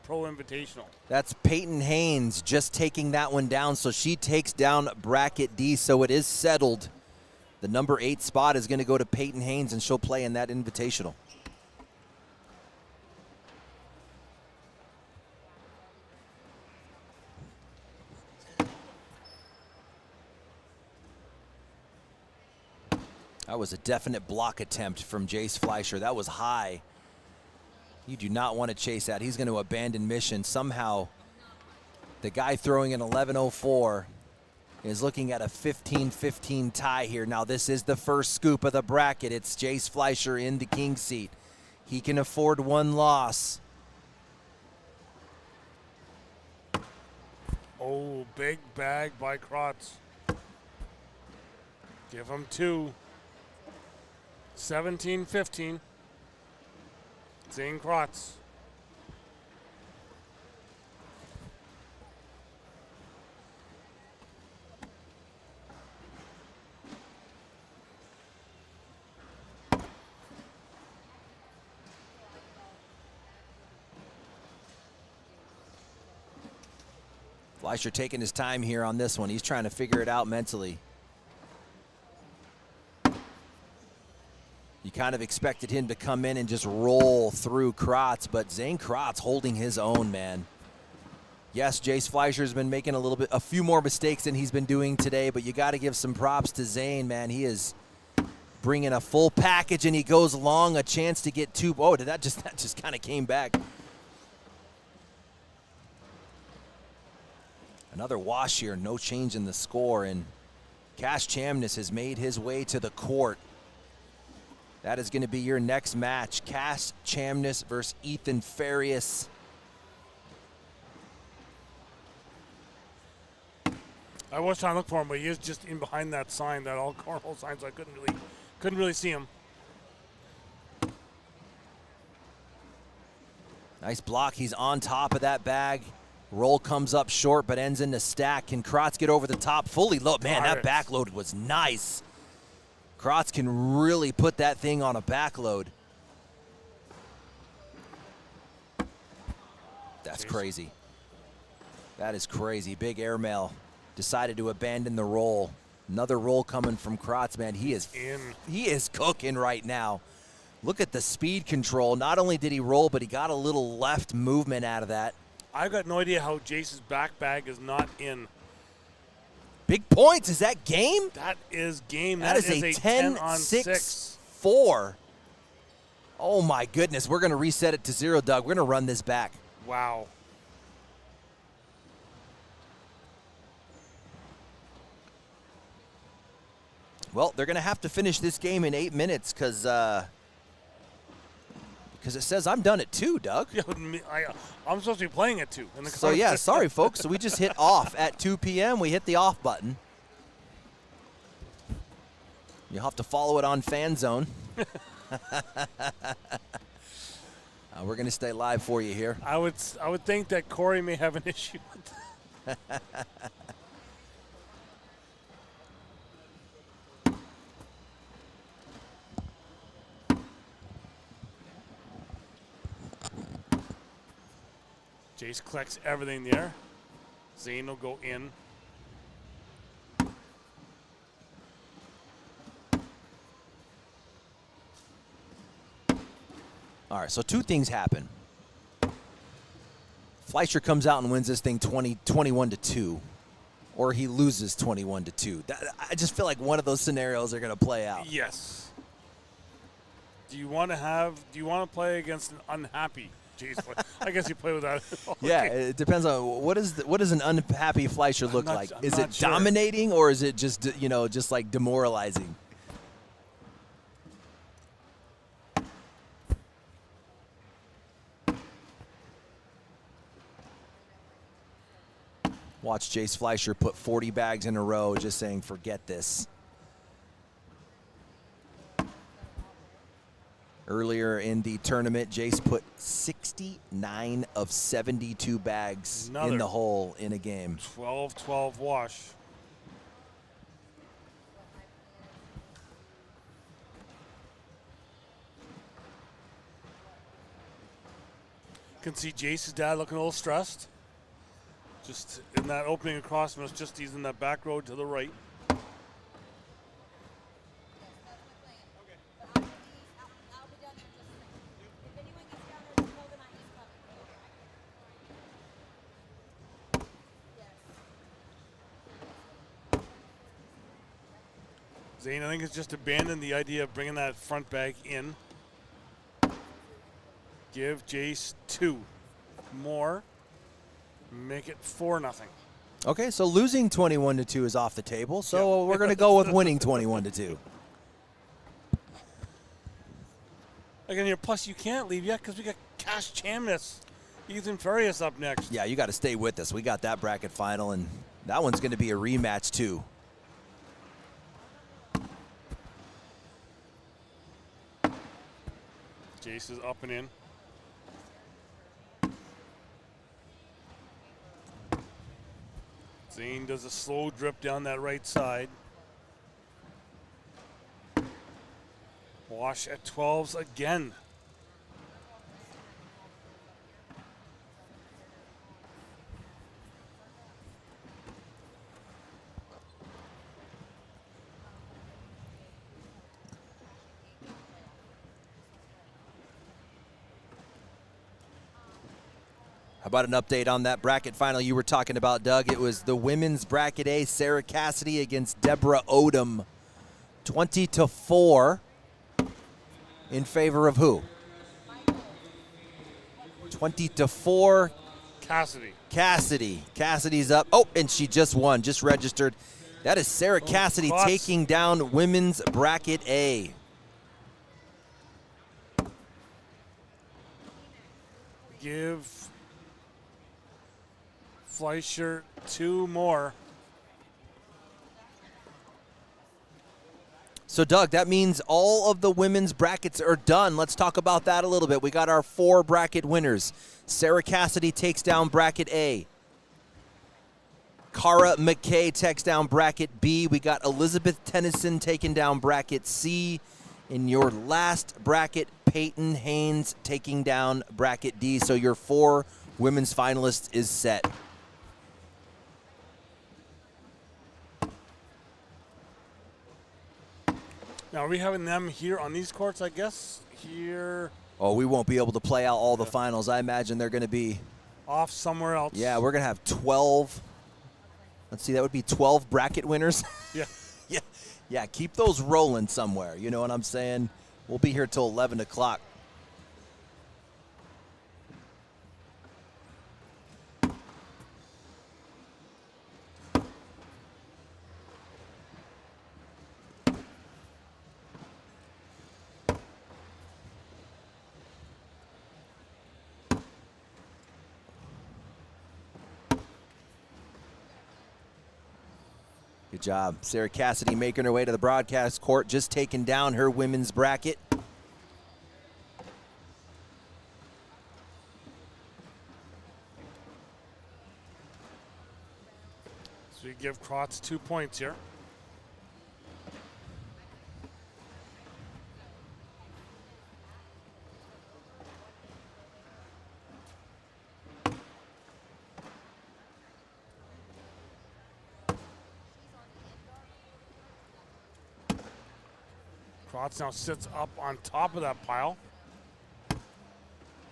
Pro Invitational. That's Peyton Haynes just taking that one down, so she takes down bracket D, so it is settled. The number 8 spot is going to go to Peyton Haynes, and she'll play in that invitational. That was a definite block attempt from Jace Fleischer. That was high. You do not want to chase that. He's going to abandon mission. Somehow, the guy throwing an 11:04 is looking at a 15-15 tie here. Now, this is the first scoop of the bracket. It's Jace Fleischer in the king seat. He can afford one loss. Oh, big bag by Krotz. Give him 2. 17-15. Zane Krotz. Fleischer taking his time here on this one. He's trying to figure it out mentally. You kind of expected him to come in and just roll through Krotz, but Zane Krotz holding his own, man. Yes, Jace Fleischer's been making a few more mistakes than he's been doing today, but you got to give some props to Zane, man. He is bringing a full package, and he goes long, a chance to get 2. Oh, that just kind of came back. Another wash here, no change in the score, and Cash Chamness has made his way to the court. That is going to be your next match. Cass Chamness versus Ethan Farias. I was trying to look for him, but he is just in behind that sign, that all cornhole sign, so I couldn't really see him. Nice block. He's on top of that bag. Roll comes up short, but ends in the stack. Can Krotz get over the top? Fully load. Man, that backload was nice. Krotz can really put that thing on a backload. That's crazy. That is crazy. Big airmail. Decided to abandon the roll. Another roll coming from Krotz, man. He is cooking right now. Look at the speed control. Not only did he roll, but he got a little left movement out of that. I've got no idea how Jace's back bag is not in. Big points. Is that game? That is game. That is a 10-6-4. Oh, my goodness. We're going to reset it to 0, Doug. We're going to run this back. Wow. Well, they're going to have to finish this game in 8 minutes because it says I'm done at 2, Doug. Yeah, I'm supposed to be playing at 2. So, yeah, sorry, folks. So we just hit off at 2 p.m. We hit the off button. You'll have to follow it on Fan Zone. We're going to stay live for you here. I would think that Corey may have an issue with that. Jace collects everything there. Zane will go in. All right, so 2 things happen. Fleischer comes out and wins this thing 21-2, or he loses 21-2. I just feel like one of those scenarios are going to play out. Yes. Do you want to play against an unhappy Jace? I guess you play with that. Okay. Yeah, it depends on what does an unhappy Fleischer look like? Is it sure. Dominating, or is it just just like demoralizing? Watch Jace Fleischer put 40 bags in a row, just saying, forget this. Earlier in the tournament, Jace put 69 of 72 bags in the hole in a game. 12-12 wash. Can see Jace's dad looking a little stressed. Just in that opening across him, it's just he's in that back road to the right. Zane, I think, has just abandoned the idea of bringing that front bag in. Give Jace 2 more. Make it 4-0. Okay, so losing 21-2 is off the table. So we're going to go with winning 21-2. Again, plus you can't leave yet because we got Cash Chamness, Ethan Farias up next. Yeah, you got to stay with us. We got that bracket final, and that one's going to be a rematch too. Jace is up and in. Zane does a slow drip down that right side. Wash at 12s again. How about an update on that bracket final you were talking about, Doug? It was the women's bracket A, Sarah Cassidy against Deborah Odom. 20-4 in favor of who? 20-4. Cassidy. Cassidy's up. Oh, and she just won, just registered. That is Sarah Cassidy taking down women's bracket A. Give Fleischer 2 more. So, Doug, that means all of the women's brackets are done. Let's talk about that a little bit. We got our 4 bracket winners. Sarah Cassidy takes down bracket A. Cara McKay takes down bracket B. We got Elizabeth Tennyson taking down bracket C. In your last bracket, Peyton Haynes taking down bracket D. So your 4 women's finalists is set. Now, are we having them here on these courts, I guess? Here. Oh, we won't be able to play out all the finals. I imagine they're going to be off somewhere else. Yeah, we're going to have 12. Let's see, that would be 12 bracket winners. Yeah. Yeah, keep those rolling somewhere. You know what I'm saying? We'll be here till 11 o'clock. Good job. Sarah Cassidy making her way to the broadcast court, just taking down her women's bracket. So you give Krotz 2 points here. Krotz now sits up on top of that pile.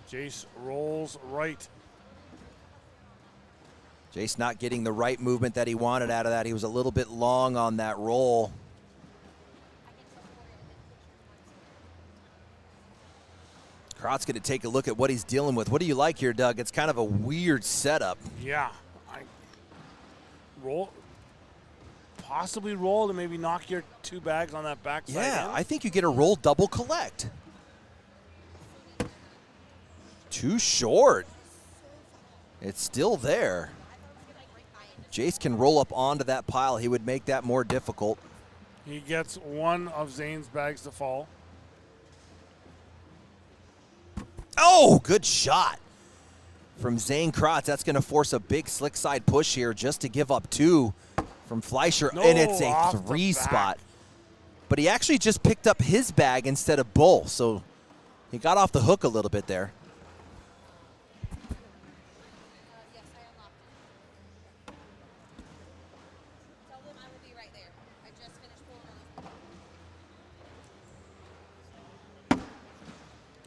Jace rolls right. Jace not getting the right movement that he wanted out of that. He was a little bit long on that roll. Krotz going to take a look at what he's dealing with. What do you like here, Doug? It's kind of a weird setup. Yeah. Possibly roll to maybe knock your 2 bags on that backside. Yeah, I think you get a roll double collect. Too short. It's still there. Jace can roll up onto that pile. He would make that more difficult. He gets 1 of Zane's bags to fall. Oh, good shot from Zane Krotz. That's going to force a big slick side push here just to give up 2 from Fleischer, and it's a 3 spot. But he actually just picked up his bag instead of Bull, so he got off the hook a little bit there.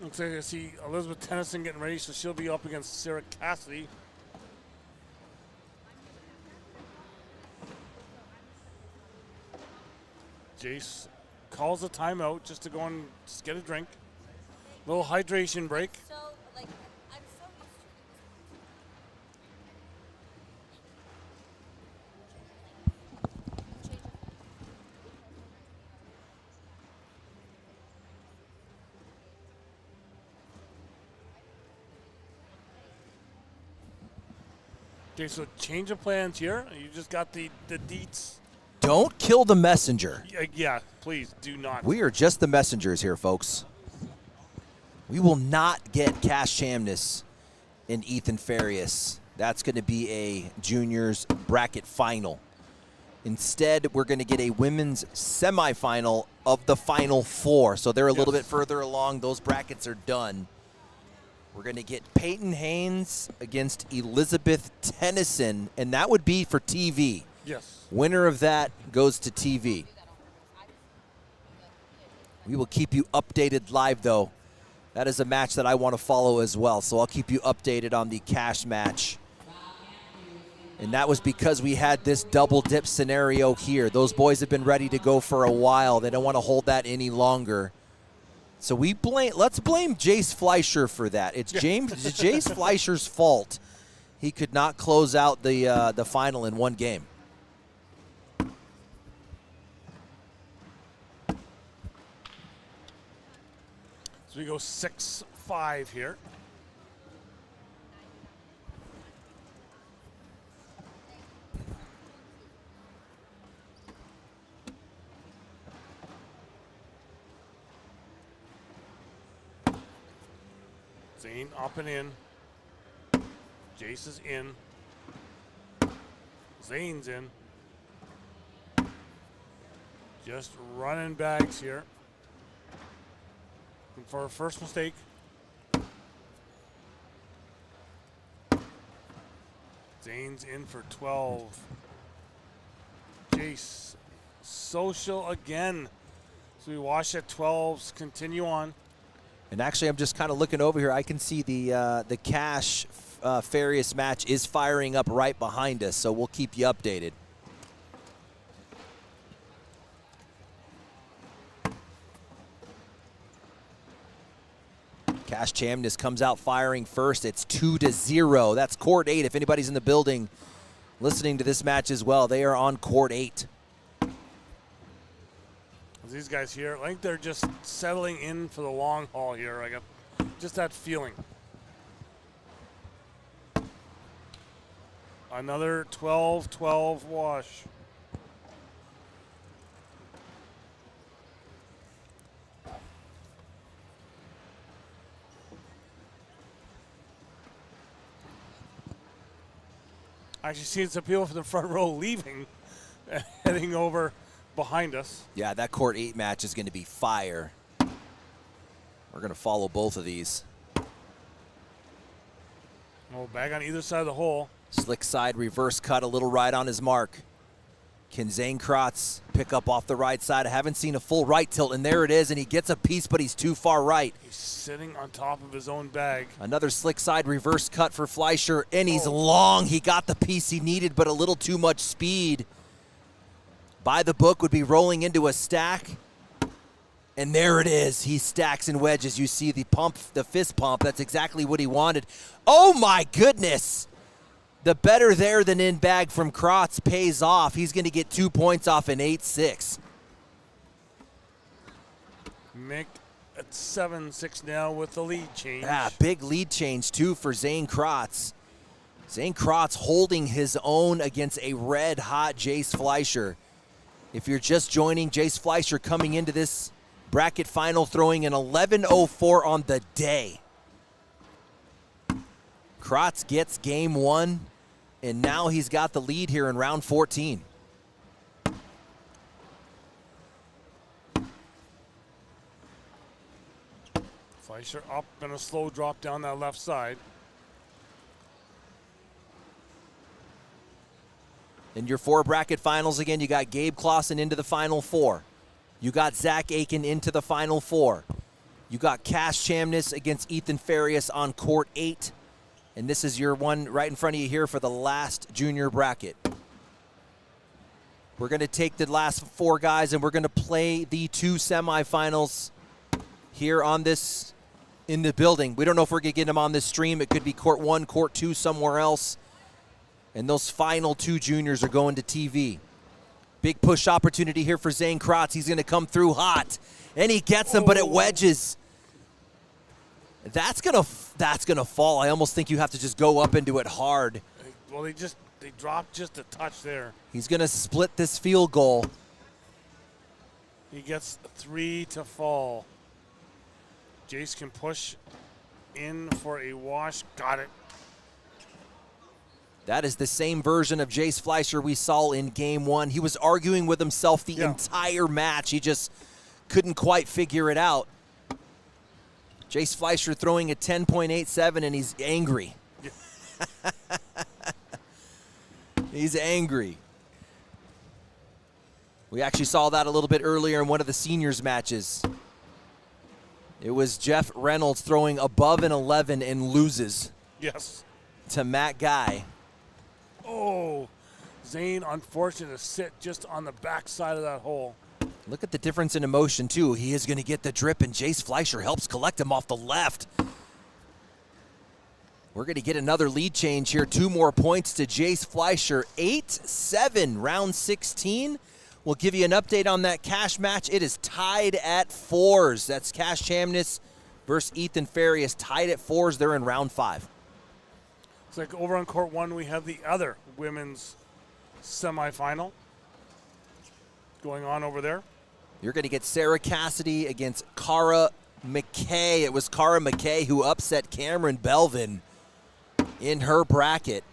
Looks like I see Elizabeth Tennyson getting ready, so she'll be up against Sarah Cassidy. Jace calls a timeout just to go and just get a drink. Little hydration break. So, like, I'm so used to it. Okay, so change of plans here. You just got the deets. Don't kill the messenger. Yeah, please do not. We are just the messengers here, folks. We will not get Cash Chamness and Ethan Farias. That's going to be a juniors bracket final. Instead, we're going to get a women's semifinal of the final four. So they're a little bit further along. Those brackets are done. We're going to get Peyton Haynes against Elizabeth Tennyson, and that would be for TV. Yes. Winner of that goes to TV. We will keep you updated live, though. That is a match that I want to follow as well, so I'll keep you updated on the cash match. And that was because we had this double dip scenario here. Those boys have been ready to go for a while. They don't want to hold that any longer. So let's blame Jace Fleischer for that. It's Jace Fleischer's fault. He could not close out the final in one game. So we go 6-5 here. Zane up and in. Jace is in. Zane's in. Just running bags here. Looking for a first mistake. Zane's in for 12. Jace social again. So we wash at 12s, continue on. And actually, I'm just kind of looking over here. I can see the Cash Farias match is firing up right behind us, so we'll keep you updated. Cash Chamness comes out firing first. It's 2-0. That's court 8. If anybody's in the building listening to this match as well, they are on court 8. These guys here, I think they're just settling in for the long haul here. I got just that feeling. Another 12-12 wash. I actually seen some people from the front row leaving and heading over behind us. Yeah, that court 8 match is going to be fire. We're going to follow both of these. Oh, bag on either side of the hole. Slick side reverse cut, a little right on his mark. Can Zane Krotz pick up off the right side? I haven't seen a full right tilt, and there it is, and he gets a piece, but he's too far right. He's sitting on top of his own bag. Another slick side reverse cut for Fleischer, and he's long. He got the piece he needed, but a little too much speed. By the book would be rolling into a stack. And there it is. He stacks and wedges. You see the pump, the fist pump. That's exactly what he wanted. Oh my goodness. The better there than in bag from Krotz pays off. He's going to get 2 points off an 8-6. Mick at 7-6 now with the lead change. Yeah, big lead change too for Zane Krotz. Zane Krotz holding his own against a red-hot Jace Fleischer. If you're just joining, Jace Fleischer coming into this bracket final throwing an 11:04 on the day. Krotz gets game 1, and now he's got the lead here in round 14. Fleischer up and a slow drop down that left side. In your 4 bracket finals again, you got Gabe Clausen into the final 4. You got Zach Aiken into the final 4. You got Cash Chamness against Ethan Farias on court 8. And this is your one right in front of you here for the last junior bracket. We're going to take the last 4 guys and we're going to play the 2 semifinals here on this, in the building. We don't know if we're going to get them on this stream. It could be court 1, court 2, somewhere else. And those final 2 juniors are going to TV. Big push opportunity here for Zane Kratz. He's going to come through hot. And he gets them, but it wedges. That's gonna fall. I almost think you have to just go up into it hard. Well, they dropped just a touch there. He's gonna split this field goal. He gets 3 to fall. Jace can push in for a wash. Got it. That is the same version of Jace Fleischer we saw in game 1. He was arguing with himself the entire match. He just couldn't quite figure it out. Jace Fleischer throwing a 10.87, and he's angry. He's angry. We actually saw that a little bit earlier in one of the seniors matches. It was Jeff Reynolds throwing above an 11 and loses. Yes. To Matt Guy. Oh, Zane, unfortunate to sit just on the backside of that hole. Look at the difference in emotion, too. He is going to get the drip, and Jace Fleischer helps collect him off the left. We're going to get another lead change here. 2 more points to Jace Fleischer. 8-7, round 16. We'll give you an update on that cash match. It is tied at 4s. That's Cash Chamness versus Ethan Farias. Tied at 4s. They're in round 5. It's like over on court 1, we have the other women's semifinal going on over there. You're going to get Sarah Cassidy against Cara McKay. It was Cara McKay who upset Cameron Belvin in her bracket.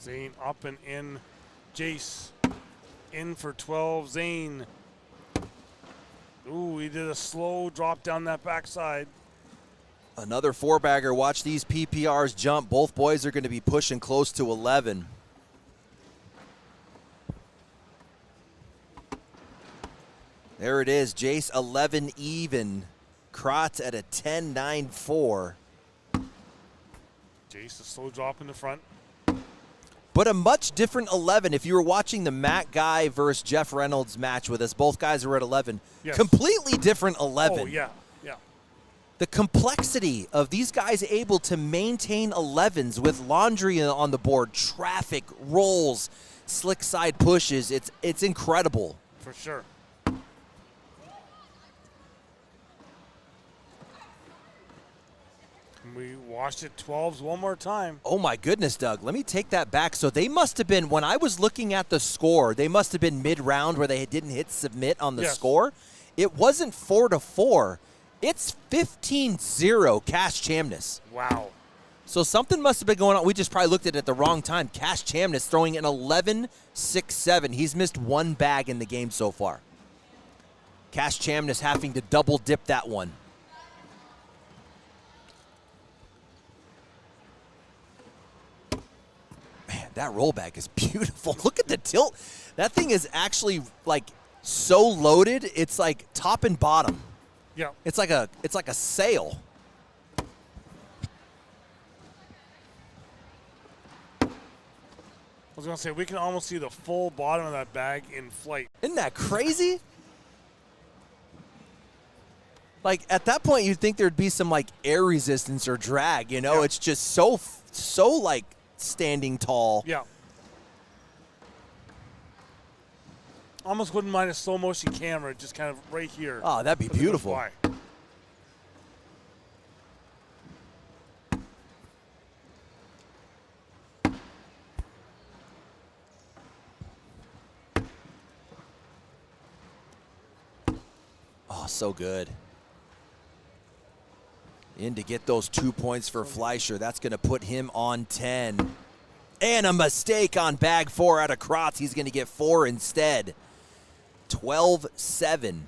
Zane up and in. Jace in for 12. Zane. Ooh, he did a slow drop down that backside. Another 4-bagger. Watch these PPRs jump. Both boys are going to be pushing close to 11. There it is. Jace 11 even. Kratz at a 10-9-4. Jace a slow drop in the front. But a much different 11. If you were watching the Matt Guy versus Jeff Reynolds match with us, both guys were at 11. Yes. Completely different 11. Oh, yeah, yeah. The complexity of these guys able to maintain 11s with laundry on the board, traffic, rolls, slick side pushes, it's incredible. For sure. We watched it 12s one more time. Oh my goodness, Doug. Let me take that back. So they must have been, when I was looking at the score, they must have been mid-round where they didn't hit submit on the score. It wasn't 4-4. It's 15-0 Cash Chamness. Wow. So something must have been going on. We just probably looked at it at the wrong time. Cash Chamness throwing an 11-6-7. He's missed 1 bag in the game so far. Cash Chamness having to double dip that one. Man, that rollback is beautiful. Look at the tilt. That thing is actually like so loaded. It's like top and bottom. Yeah. It's like a sail. I was going to say, we can almost see the full bottom of that bag in flight. Isn't that crazy? Like, at that point, you'd think there'd be some, like, air resistance or drag, you know? Yeah. It's just so, like, standing tall. Yeah. Almost wouldn't mind a slow motion camera, just kind of right here. Oh, that'd be beautiful. Why? Oh, so good. In to get those 2 points for Fleischer. That's going to put him on 10. And a mistake on bag 4 out of Kratz. He's going to get 4 instead. 12-7.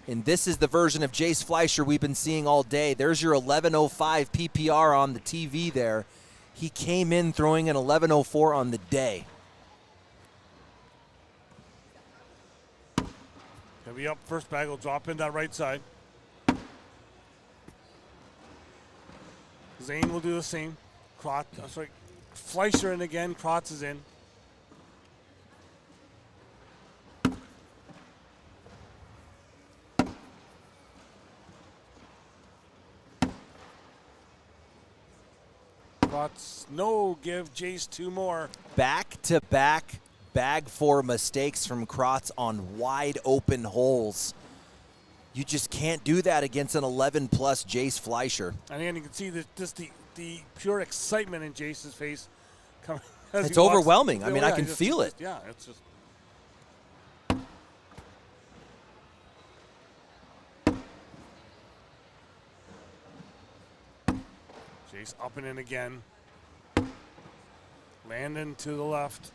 And this is the version of Jace Fleischer we've been seeing all day. There's your 11:05 PPR on the TV there. He came in throwing an 11.04 on the day. He'll be up first bag. Will drop in that right side. Zane will do the same. Fleischer in again. Krotz is in. Krotz, no, give Jace 2 more. Back-to-back bag 4 mistakes from Krotz on wide open holes. You just can't do that against an 11-plus Jace Fleischer. And again, you can see the pure excitement in Jace's face. As It's he walks. overwhelming. I mean, Yeah, I can feel it. Yeah, it's just. Jace up and in again. Landon to the left.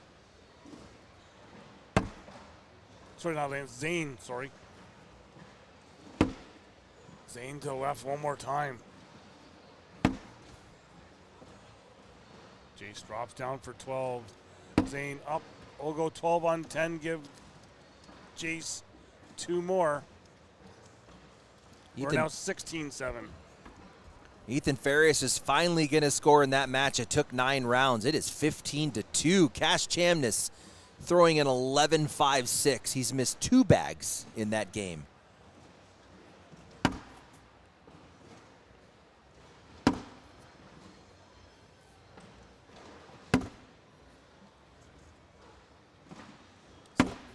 Sorry, not Landon. Zane, sorry. Zane to the left one more time. Jace drops down for 12. Zane up. We'll go 12 on 10. Give Jace 2 more. We're now 16-7. Ethan Farias is finally going to score in that match. It took 9 rounds. It is 15-2. Cash Chamness throwing an 11.56. He's missed 2 bags in that game.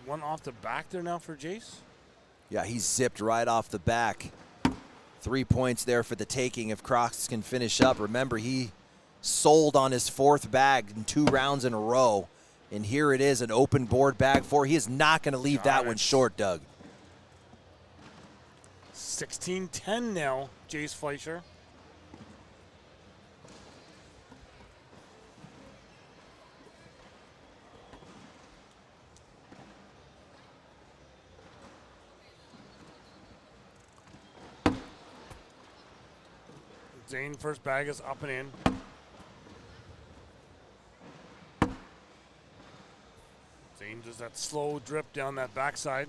One off the back there now for Jace. Yeah, he's zipped right off the back. 3 points there for the taking if Crocs can finish up. Remember, he sold on his 4th bag in 2 rounds in a row. And here it is, an open board bag 4. He is not going to leave that one short, Doug. 16-10 now, Jace Fleischer. Zane first bag is up and in. Zane does that slow drip down that backside.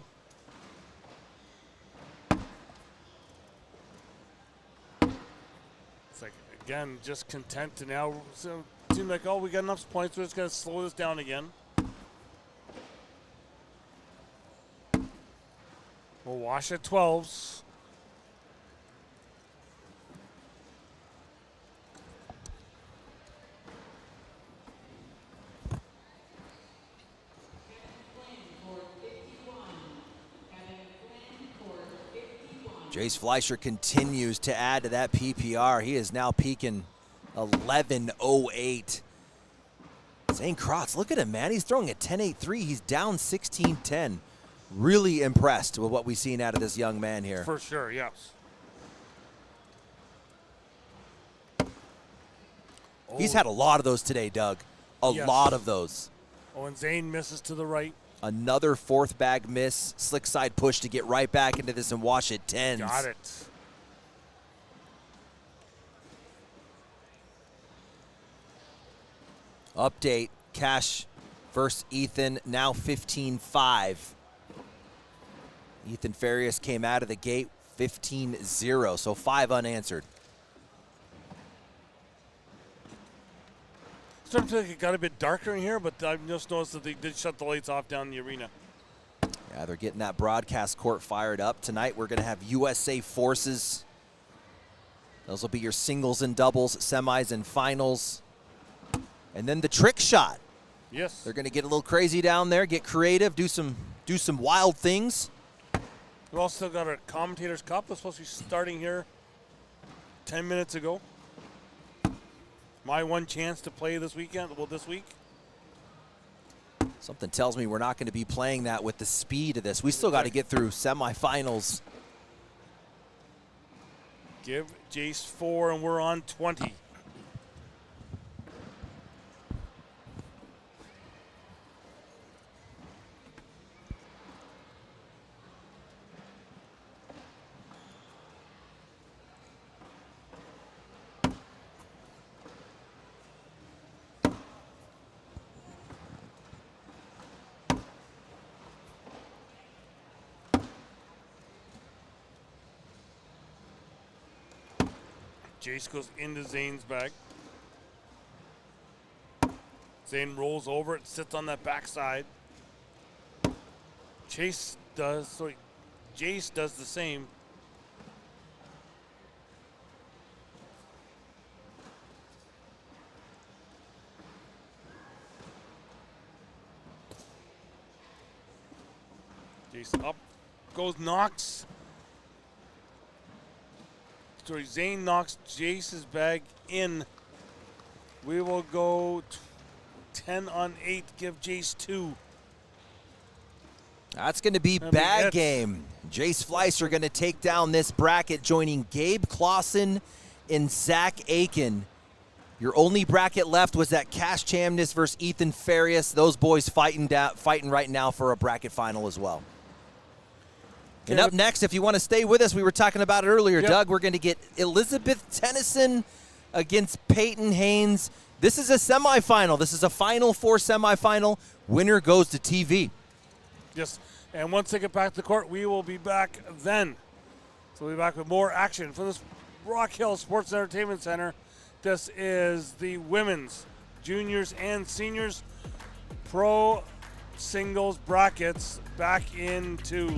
It's like, again, just content to now. So it seems like, oh, we got enough points. We're just going to slow this down again. We'll wash at 12s. Jace Fleischer continues to add to that PPR. He is now peaking 11.08. Zane Krotz, look at him, man. He's throwing a 10.83. He's down 16-10. Really impressed with what we've seen out of this young man here. For sure, yes. He's had a lot of those today, Doug. A lot of those. Oh, and Zane misses to the right. Another 4th bag miss. Slick side push to get right back into this and wash it 10s. Got it. Update, Cash versus Ethan, now 15-5. Ethan Farias came out of the gate 15-0, so 5 unanswered. Starting to feel like it got a bit darker in here, but I've just noticed that they did shut the lights off down in the arena. Yeah, they're getting that broadcast court fired up. Tonight we're going to have USA Forces. Those will be your singles and doubles, semis and finals. And then the trick shot. Yes. They're going to get a little crazy down there, get creative, do some wild things. We've also got our Commentators Cup. It's supposed to be starting here 10 minutes ago. My one chance to play this weekend, well, this week. Something tells me we're not going to be playing that with the speed of this. We still got to get through semifinals. Give Jace 4, and we're on 20. Jace goes into Zane's bag. Zane rolls over it, sits on that backside. Jace does the same. Jace up goes Knox. Sorry, Zane knocks Jace's bag in. We will go 10 on 8, give Jace 2. That's going to be bag game. Jace Fleiss are going to take down this bracket, joining Gabe Clausen and Zach Aiken. Your only bracket left was that Cash Chamness versus Ethan Farias. Those boys fighting right now for a bracket final as well. And up next, if you want to stay with us, we were talking about it earlier, Doug, we're going to get Elizabeth Tennyson against Peyton Haynes. This is a semifinal. This is a Final Four semifinal. Winner goes to TV. Yes, and once they get back to the court, we will be back then. So we'll be back with more action from this Rock Hill Sports and Entertainment Center. This is the women's, juniors, and seniors pro singles brackets back into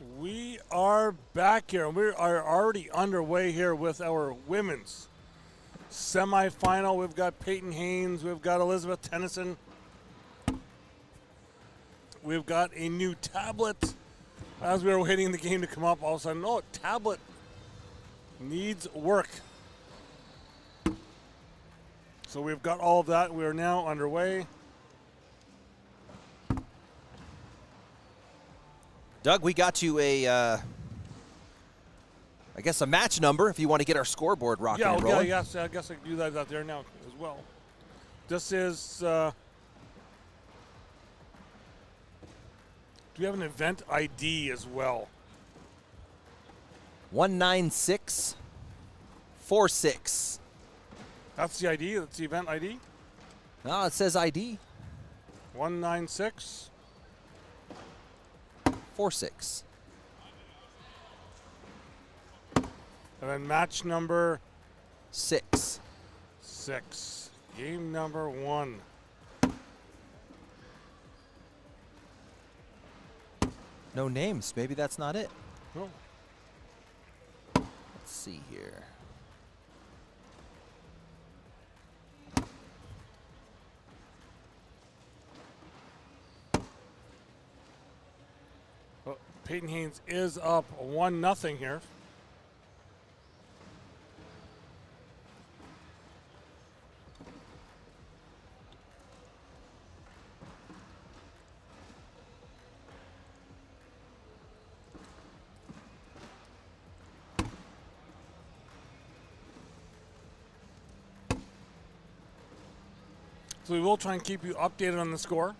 We are back here, and we are already underway here with our women's semifinal. We've got Peyton Haynes, we've got Elizabeth Tennyson, we've got a new tablet. As we were waiting the game to come up, all of a sudden, oh, tablet needs work. So we've got all of that. We are now underway. Doug, we got you I guess a match number if you want to get our scoreboard rocking and rolling. Yes, I guess I can do that out there now as well. This is, do we have an event ID as well? 19646. That's the ID, that's the event ID? No, it says ID. 196. 46. And then match number 6. 6. Game number 1. No names. Maybe that's not it. Oh. Let's see here. Well, Peyton Haynes is up 1-0 here. So we will try and keep you updated on the score.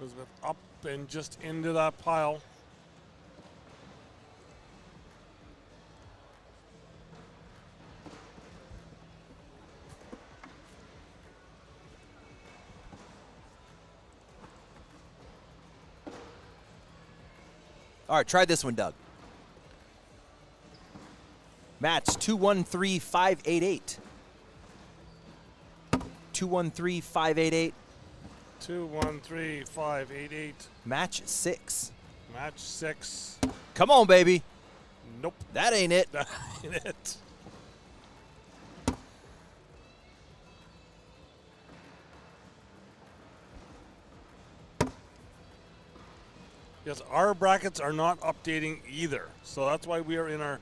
Elizabeth up and just into that pile. All right, try this one, Doug. Match 213588. 213588. 213588. Match 6. Match 6. Come on, baby. Nope. That ain't it. That ain't it. Yes, our brackets are not updating either. So that's why we are in our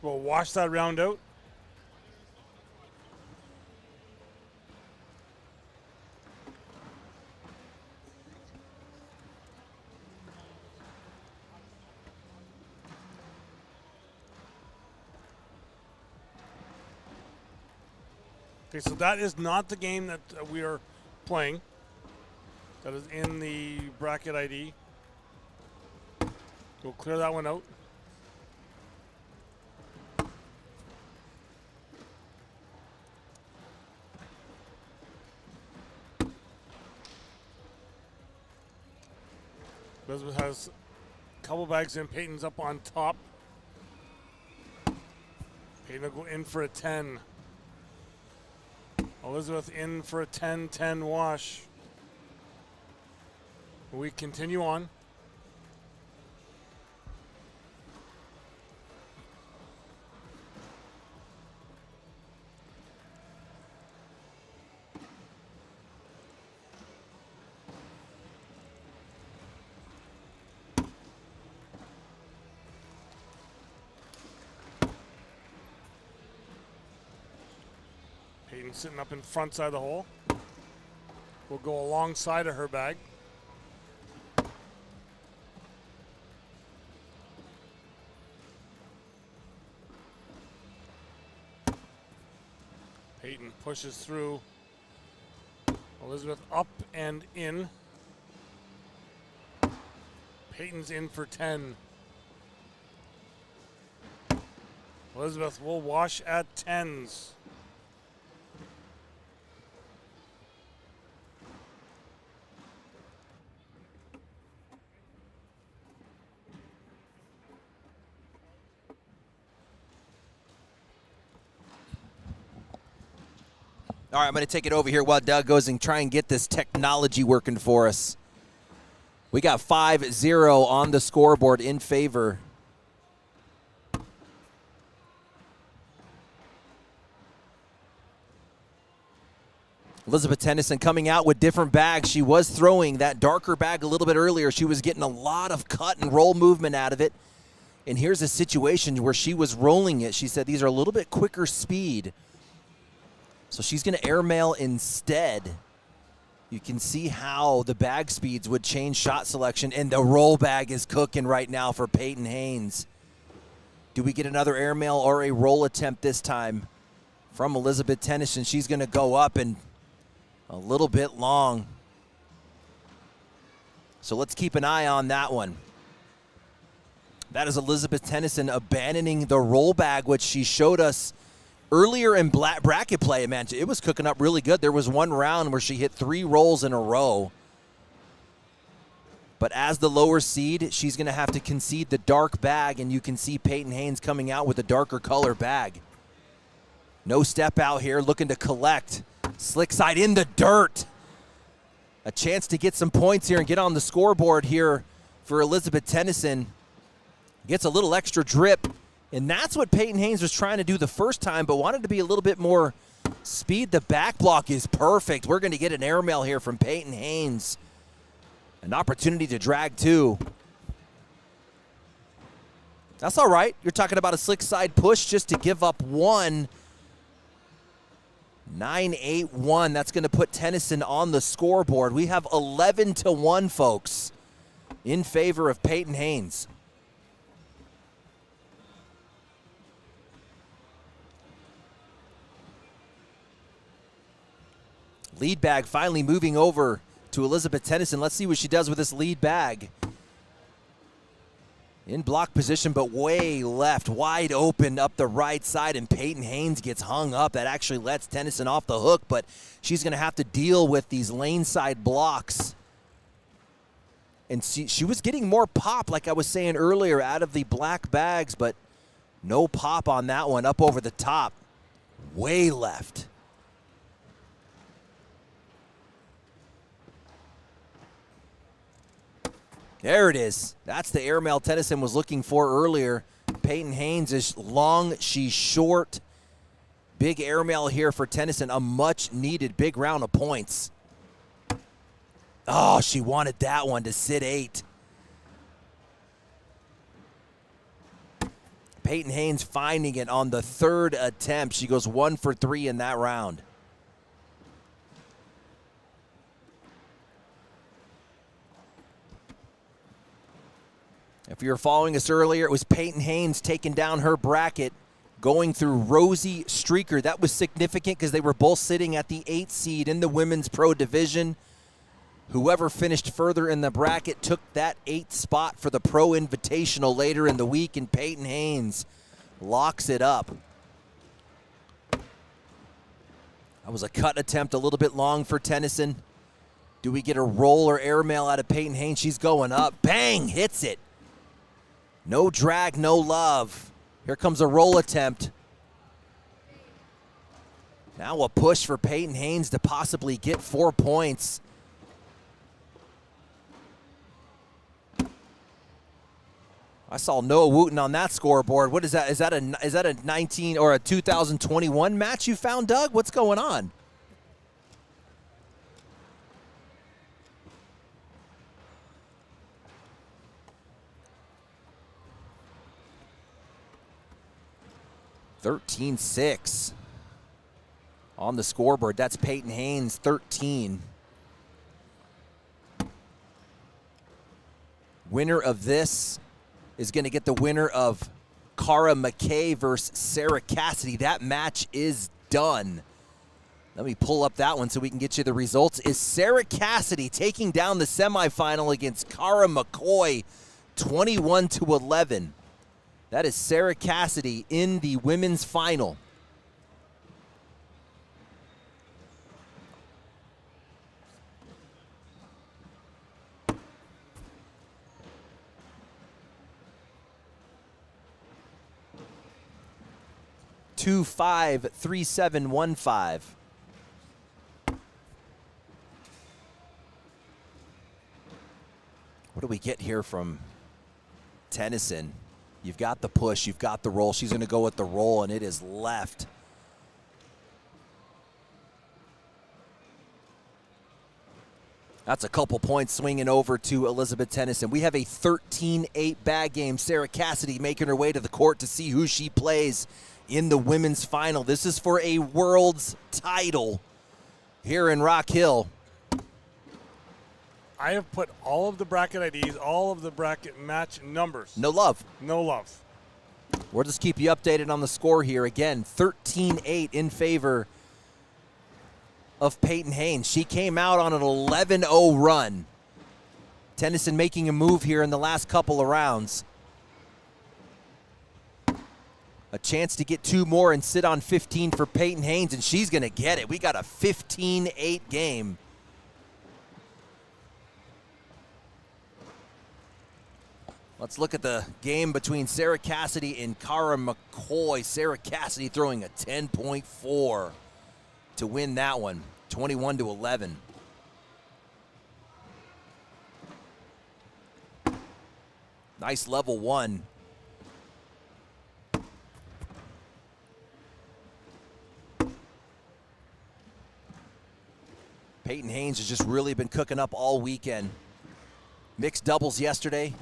we'll wash that round out. Okay, so that is not the game that we are playing. That is in the bracket ID. We'll clear that one out. Elizabeth has a couple bags in. Peyton's up on top. Peyton will go in for a 10. Elizabeth in for a 10-10 wash. We continue on. Peyton sitting up in front side of the hole. We'll go alongside of her bag. Peyton pushes through. Elizabeth up and in. Peyton's in for 10. Elizabeth will wash at 10s. All right, I'm going to take it over here while Doug goes and try and get this technology working for us. We got 5-0 on the scoreboard in favor. Elizabeth Tennyson coming out with different bags. She was throwing that darker bag a little bit earlier. She was getting a lot of cut and roll movement out of it. And here's a situation where she was rolling it. She said these are a little bit quicker speed. So she's going to airmail instead. You can see how the bag speeds would change shot selection, and the roll bag is cooking right now for Peyton Haynes. Do we get another airmail or a roll attempt this time from Elizabeth Tennyson? She's going to go up and a little bit long. So let's keep an eye on that one. That is Elizabeth Tennyson abandoning the roll bag, which she showed us earlier in bracket play. Man, it was cooking up really good. There was one round where she hit 3 rolls in a row. But as the lower seed, she's going to have to concede the dark bag, and you can see Peyton Haynes coming out with a darker color bag. No step out here, looking to collect. Slick side in the dirt. A chance to get some points here and get on the scoreboard here for Elizabeth Tennyson. Gets a little extra drip. And that's what Peyton Haynes was trying to do the first time, but wanted to be a little bit more speed. The back block is perfect. We're going to get an airmail here from Peyton Haynes. An opportunity to drag 2. That's all right. You're talking about a slick side push just to give up 1. 9-8-1. That's going to put Tennyson on the scoreboard. We have 11-1, folks, in favor of Peyton Haynes. Lead bag finally moving over to Elizabeth Tennyson. Let's see what she does with this lead bag. In block position, but way left, wide open up the right side, and Peyton Haynes gets hung up. That actually lets Tennyson off the hook, but she's going to have to deal with these lane side blocks. And she was getting more pop, like I was saying earlier, out of the black bags, but no pop on that one. Up over the top, way left. There it is. That's the airmail Tennyson was looking for earlier. Peyton Haynes is long, she's short. Big airmail here for Tennyson. A much-needed big round of points. Oh, she wanted that one to sit 8. Peyton Haynes finding it on the 3rd attempt. She goes 1 for 3 in that round. If you were following us earlier, it was Peyton Haynes taking down her bracket, going through Rosie Streaker. That was significant because they were both sitting at the 8th seed in the women's pro division. Whoever finished further in the bracket took that 8th spot for the pro invitational later in the week, and Peyton Haynes locks it up. That was a cut attempt, a little bit long for Tennyson. Do we get a roll or airmail out of Peyton Haynes? She's going up. Bang! Hits it. No drag, no love. Here comes a roll attempt. Now a push for Peyton Haynes to possibly get 4 points. I saw Noah Wooten on that scoreboard. What is that? Is that a 19 or a 2021 match you found, Doug? What's going on? (13-6) on the scoreboard. That's Peyton Haynes, 13. Winner of this is going to get the winner of Cara McKay versus Sarah Cassidy. That match is done. Let me pull up that one so we can get you the results. Is Sarah Cassidy taking down the semifinal against Cara McCoy, 21-11. That is Sarah Cassidy in the women's final. Two, 5, 3, 7, 1, 5. What do we get here from Tennyson? You've got the push, you've got the roll. She's going to go with the roll, and it is left. That's a couple points swinging over to Elizabeth Tennyson. We have a 13-8 bag game. Sarah Cassidy making her way to the court to see who she plays in the women's final. This is for a world's title here in Rock Hill. I have put all of the bracket IDs, all of the bracket match numbers. No love. No love. We'll just keep you updated on the score here. Again, 13-8 in favor of Peyton Haynes. She came out on an 11-0 run. Tennyson making a move here in the last couple of rounds. A chance to get 2 more and sit on 15 for Peyton Haynes, and she's going to get it. We got a 15-8 game. Let's look at the game between Sarah Cassidy and Cara McCoy. Sarah Cassidy throwing a 10.4 to win that one, 21-11. Nice level 1. Peyton Haynes has just really been cooking up all weekend. Mixed doubles yesterday.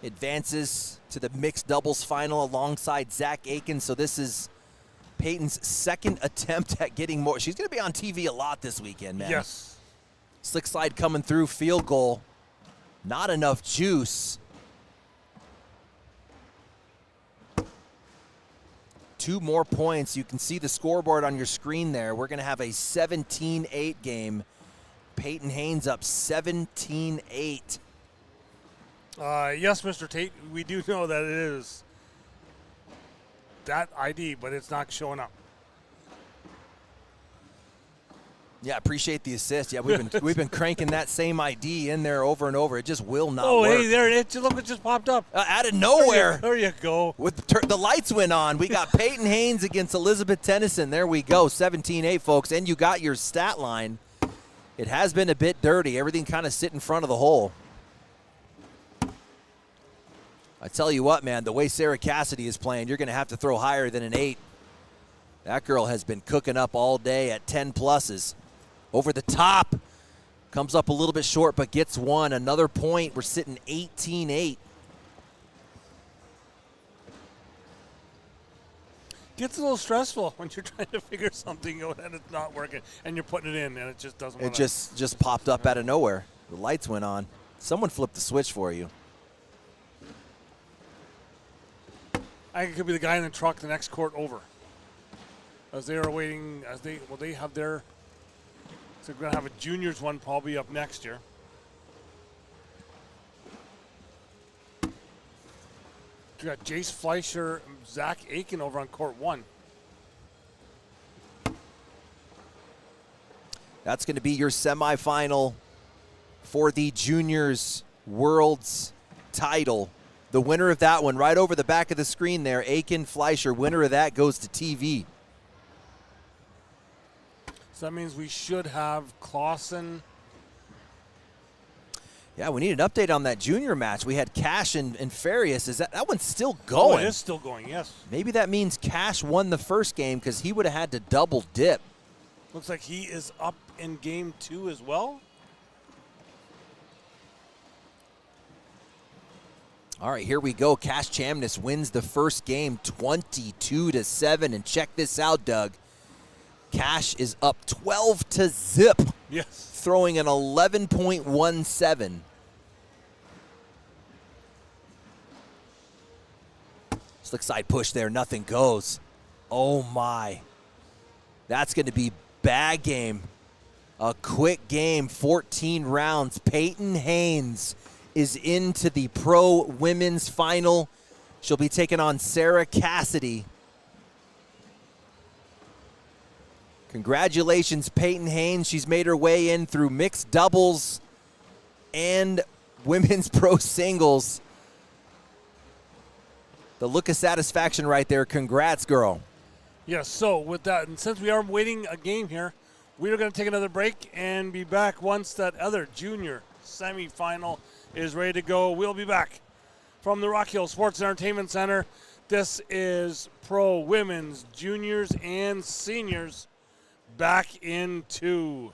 Advances to the mixed doubles final alongside Zach Aiken. So this is Peyton's second attempt at getting more. She's going to be on TV a lot this weekend, man. Yes. Slick slide coming through, field goal. Not enough juice. 2 more points. You can see the scoreboard on your screen there. We're going to have a 17-8 game. Peyton Haynes up 17-8. Yes, Mr. Tate, we do know that it is that ID, but it's not showing up. Yeah, appreciate the assist. Yeah, we've been cranking that same ID in there over and over. It just will not Oh, work. hey, there it is. Look, it just popped up. Out of nowhere. There you go. With the lights went on. We got Peyton Haynes against Elizabeth Tennyson. There we go, 17-8, folks. And you got your stat line. It has been a bit dirty. Everything kind of sit in front of the hole. I tell you what, man, the way Sarah Cassidy is playing, you're going to have to throw higher than an 8. That girl has been cooking up all day at 10 pluses. Over the top. Comes up a little bit short, but gets one. Another point. We're sitting 18-8. Gets a little stressful when you're trying to figure something out and it's not working, and you're putting it in, and it just doesn't work. It just popped up out of nowhere. The lights went on. Someone flipped the switch for you. I think it could be the guy in the truck the next court over. As they are waiting, they have their, so we're going to have a juniors one probably up next year. We got Jace Fleischer, Zach Aiken over on court 1. That's going to be your semifinal for the juniors world's title. The winner of that one, right over the back of the screen there, Aiken Fleischer, winner of that goes to TV. So that means we should have Clausen. Yeah, we need an update on that junior match. We had Cash and Farias. Is that one's still Oh, going? it is still going, yes. Maybe that means Cash won the first game because he would have had to double dip. Looks like he is up in game 2 as well. All right, here we go. Cash Chamness wins the first game 22-7. And check this out, Doug. Cash is up 12-0. Yes. Throwing an 11.17. Slick side push there. Nothing goes. Oh, my. That's going to be bag game. A quick game, 14 rounds. Peyton Haynes is into the pro women's final. She'll be taking on Sarah Cassidy. Congratulations, Peyton Haynes. She's made her way in through mixed doubles and women's pro singles. The look of satisfaction right there. Congrats, girl. Yes, so with that, and since we are waiting a game here, we are going to take another break and be back once that other junior semifinal is ready to go. We'll be back from the Rock Hill Sports and Entertainment Center. This is pro women's, juniors, and seniors back in 2.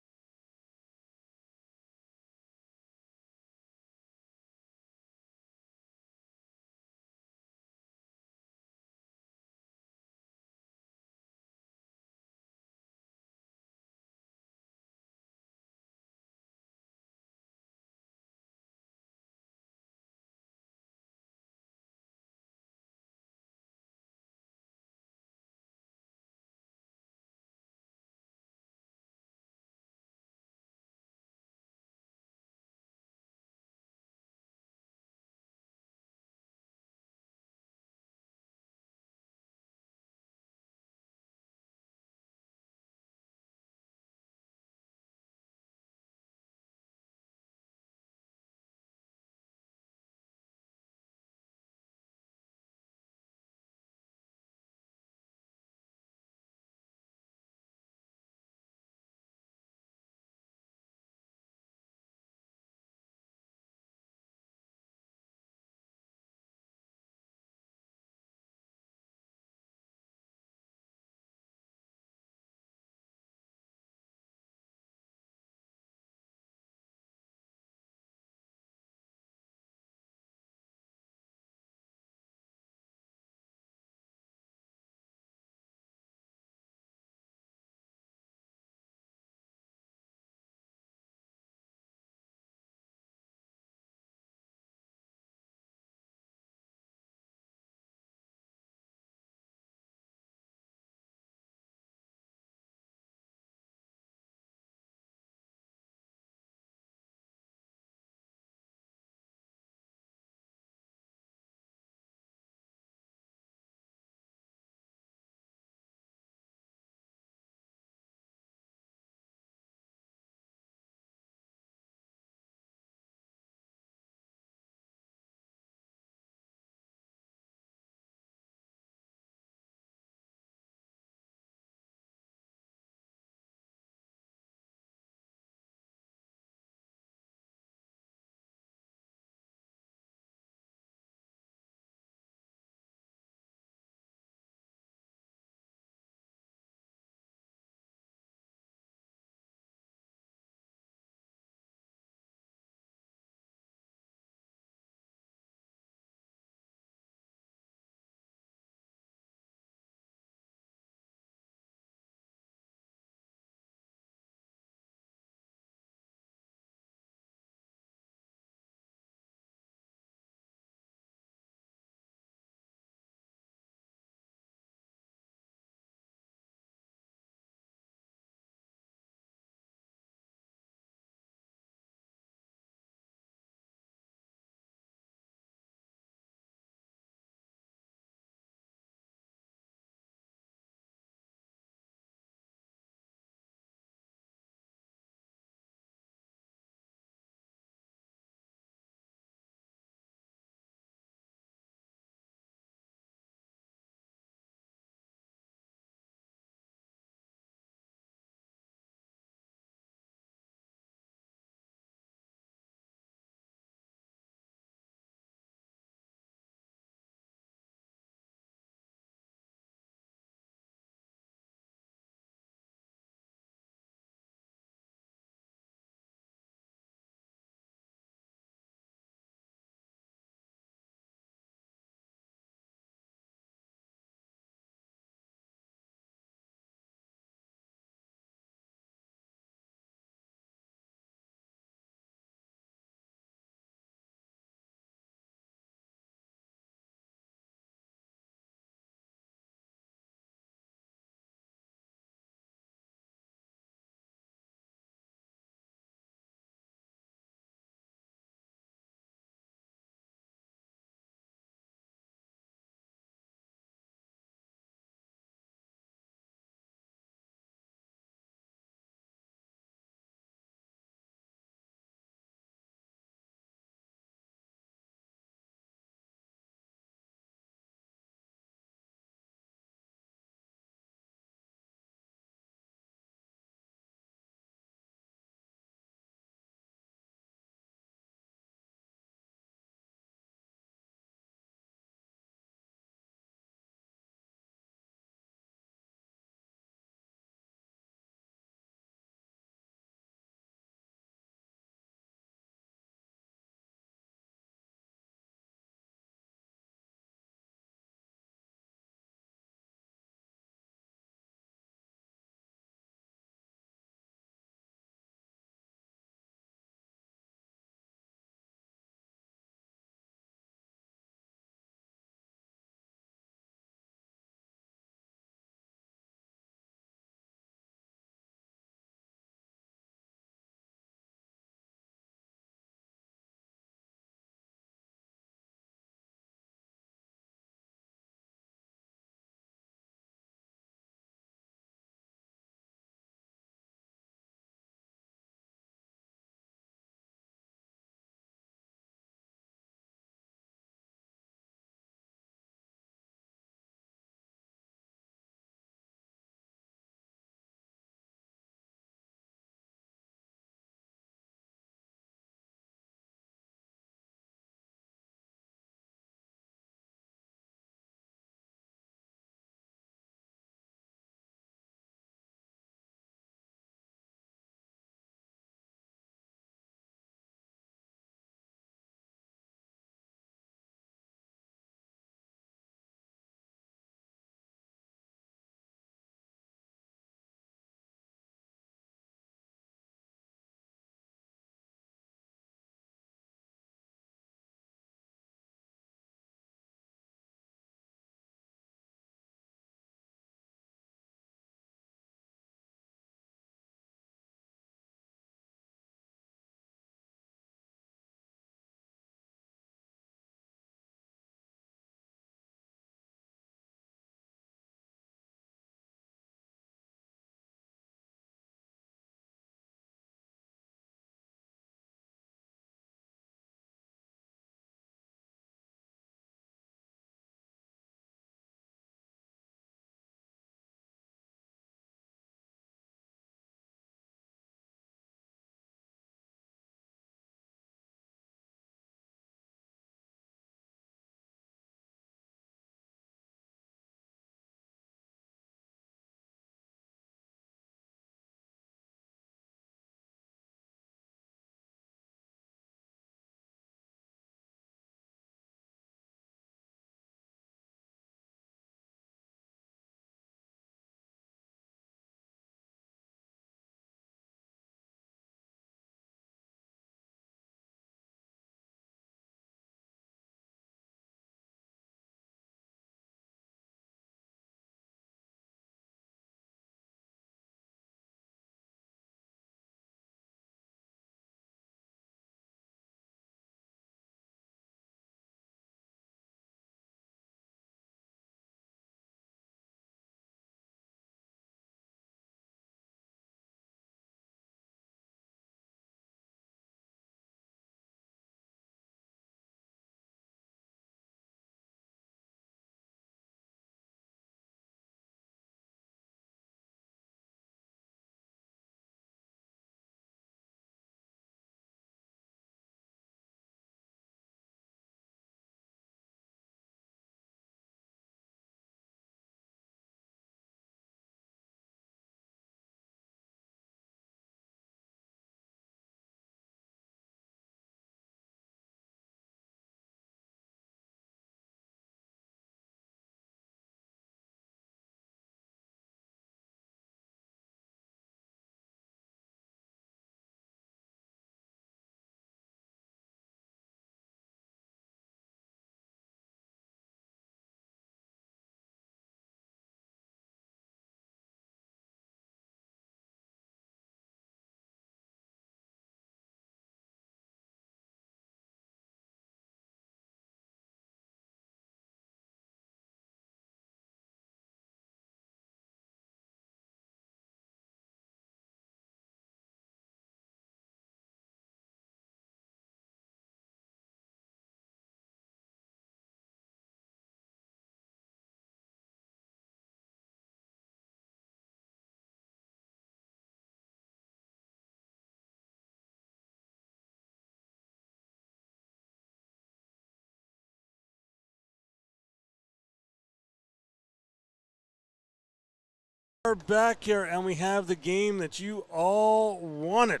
We're back here, and we have the game that you all wanted.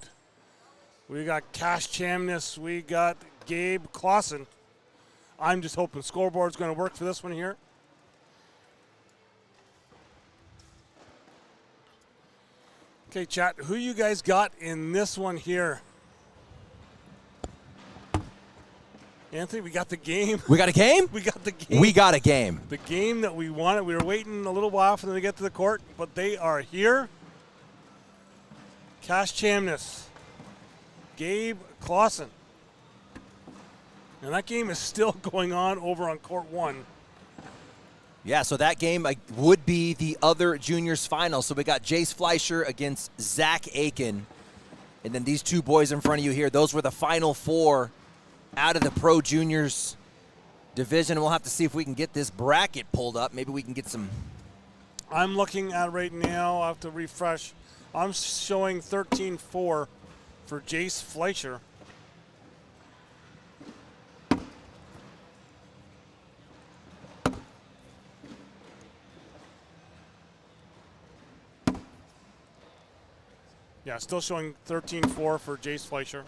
We got Cash Chamness. We got Gabe Clausen. I'm just hoping scoreboard's going to work for this one here. Okay, chat, who you guys got in this one here? Anthony, we got the game. We got a game? We got the game. We got a game. The game that we wanted. We were waiting a little while for them to get to the court, but they are here. Cash Chamness. Gabe Clausen. And that game is still going on over on court 1. Yeah, so that game would be the other juniors final. So we got Jace Fleischer against Zach Aiken. And then these two boys in front of you here, those were the final 4 out of the Pro Juniors division. We'll have to see if we can get this bracket pulled up. Maybe we can get some. I'm looking at right now. I'll have to refresh. I'm showing 13-4 for Jace Fleischer. Yeah, still showing 13-4 for Jace Fleischer.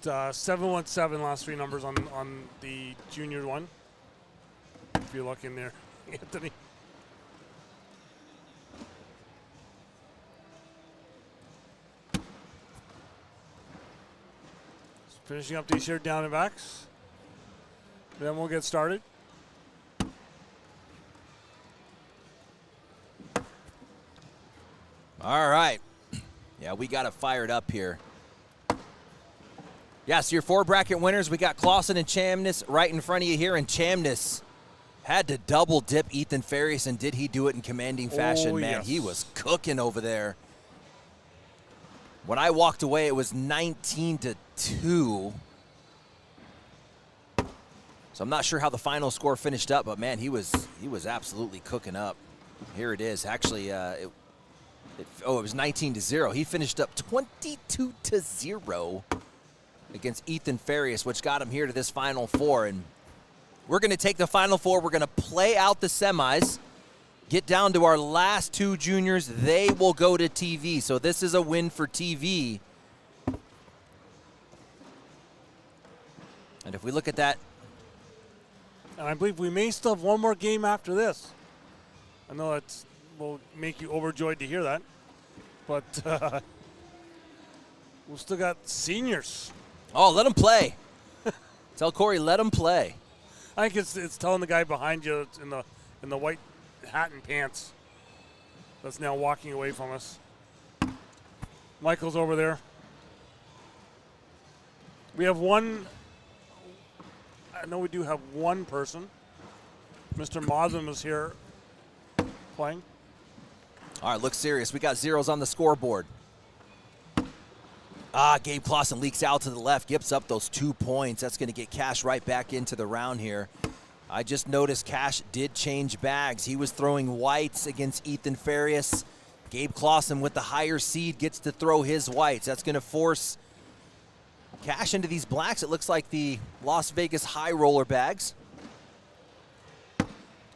It's 717 last 3 numbers on the junior one. If you look in there, Anthony. Finishing up these here down and backs. Then we'll get started. All right. Yeah, we got it fired up here. Yeah, so your 4 bracket winners, we got Clausen and Chamness right in front of you here, and Chamness had to double dip Ethan Farias, and did he do it in commanding fashion? Oh, Man, yes. He was cooking over there. When I walked away, it was 19-2. So I'm not sure how the final score finished up, but man, he was absolutely cooking up. Here it is. Actually, it was 19-0. He finished up 22-0 against Ethan Farias, which got him here to this Final 4. And we're going to take the Final 4. We're going to play out the semis, get down to our last 2 juniors. They will go to TV. So this is a win for TV. And if we look at that, And I believe we may still have one more game after this. I know that will make you overjoyed to hear that. But we've still got seniors. oh, let him play. Tell Corey, let him play. I think it's telling the guy behind you that's in the white hat and pants that's now walking away from us. Michael's over there. We have one. I know we do have one person. Mr. Motham is here playing. All right, look serious. We got zeros on the scoreboard. Gabe Clausen leaks out to the left, gives up those 2 points. That's going to get Cash right back into the round here. I just noticed Cash did change bags. He was throwing whites against Ethan Farias. Gabe Clausen with the higher seed gets to throw his whites. That's going to force Cash into these blacks. It looks like the Las Vegas high roller bags.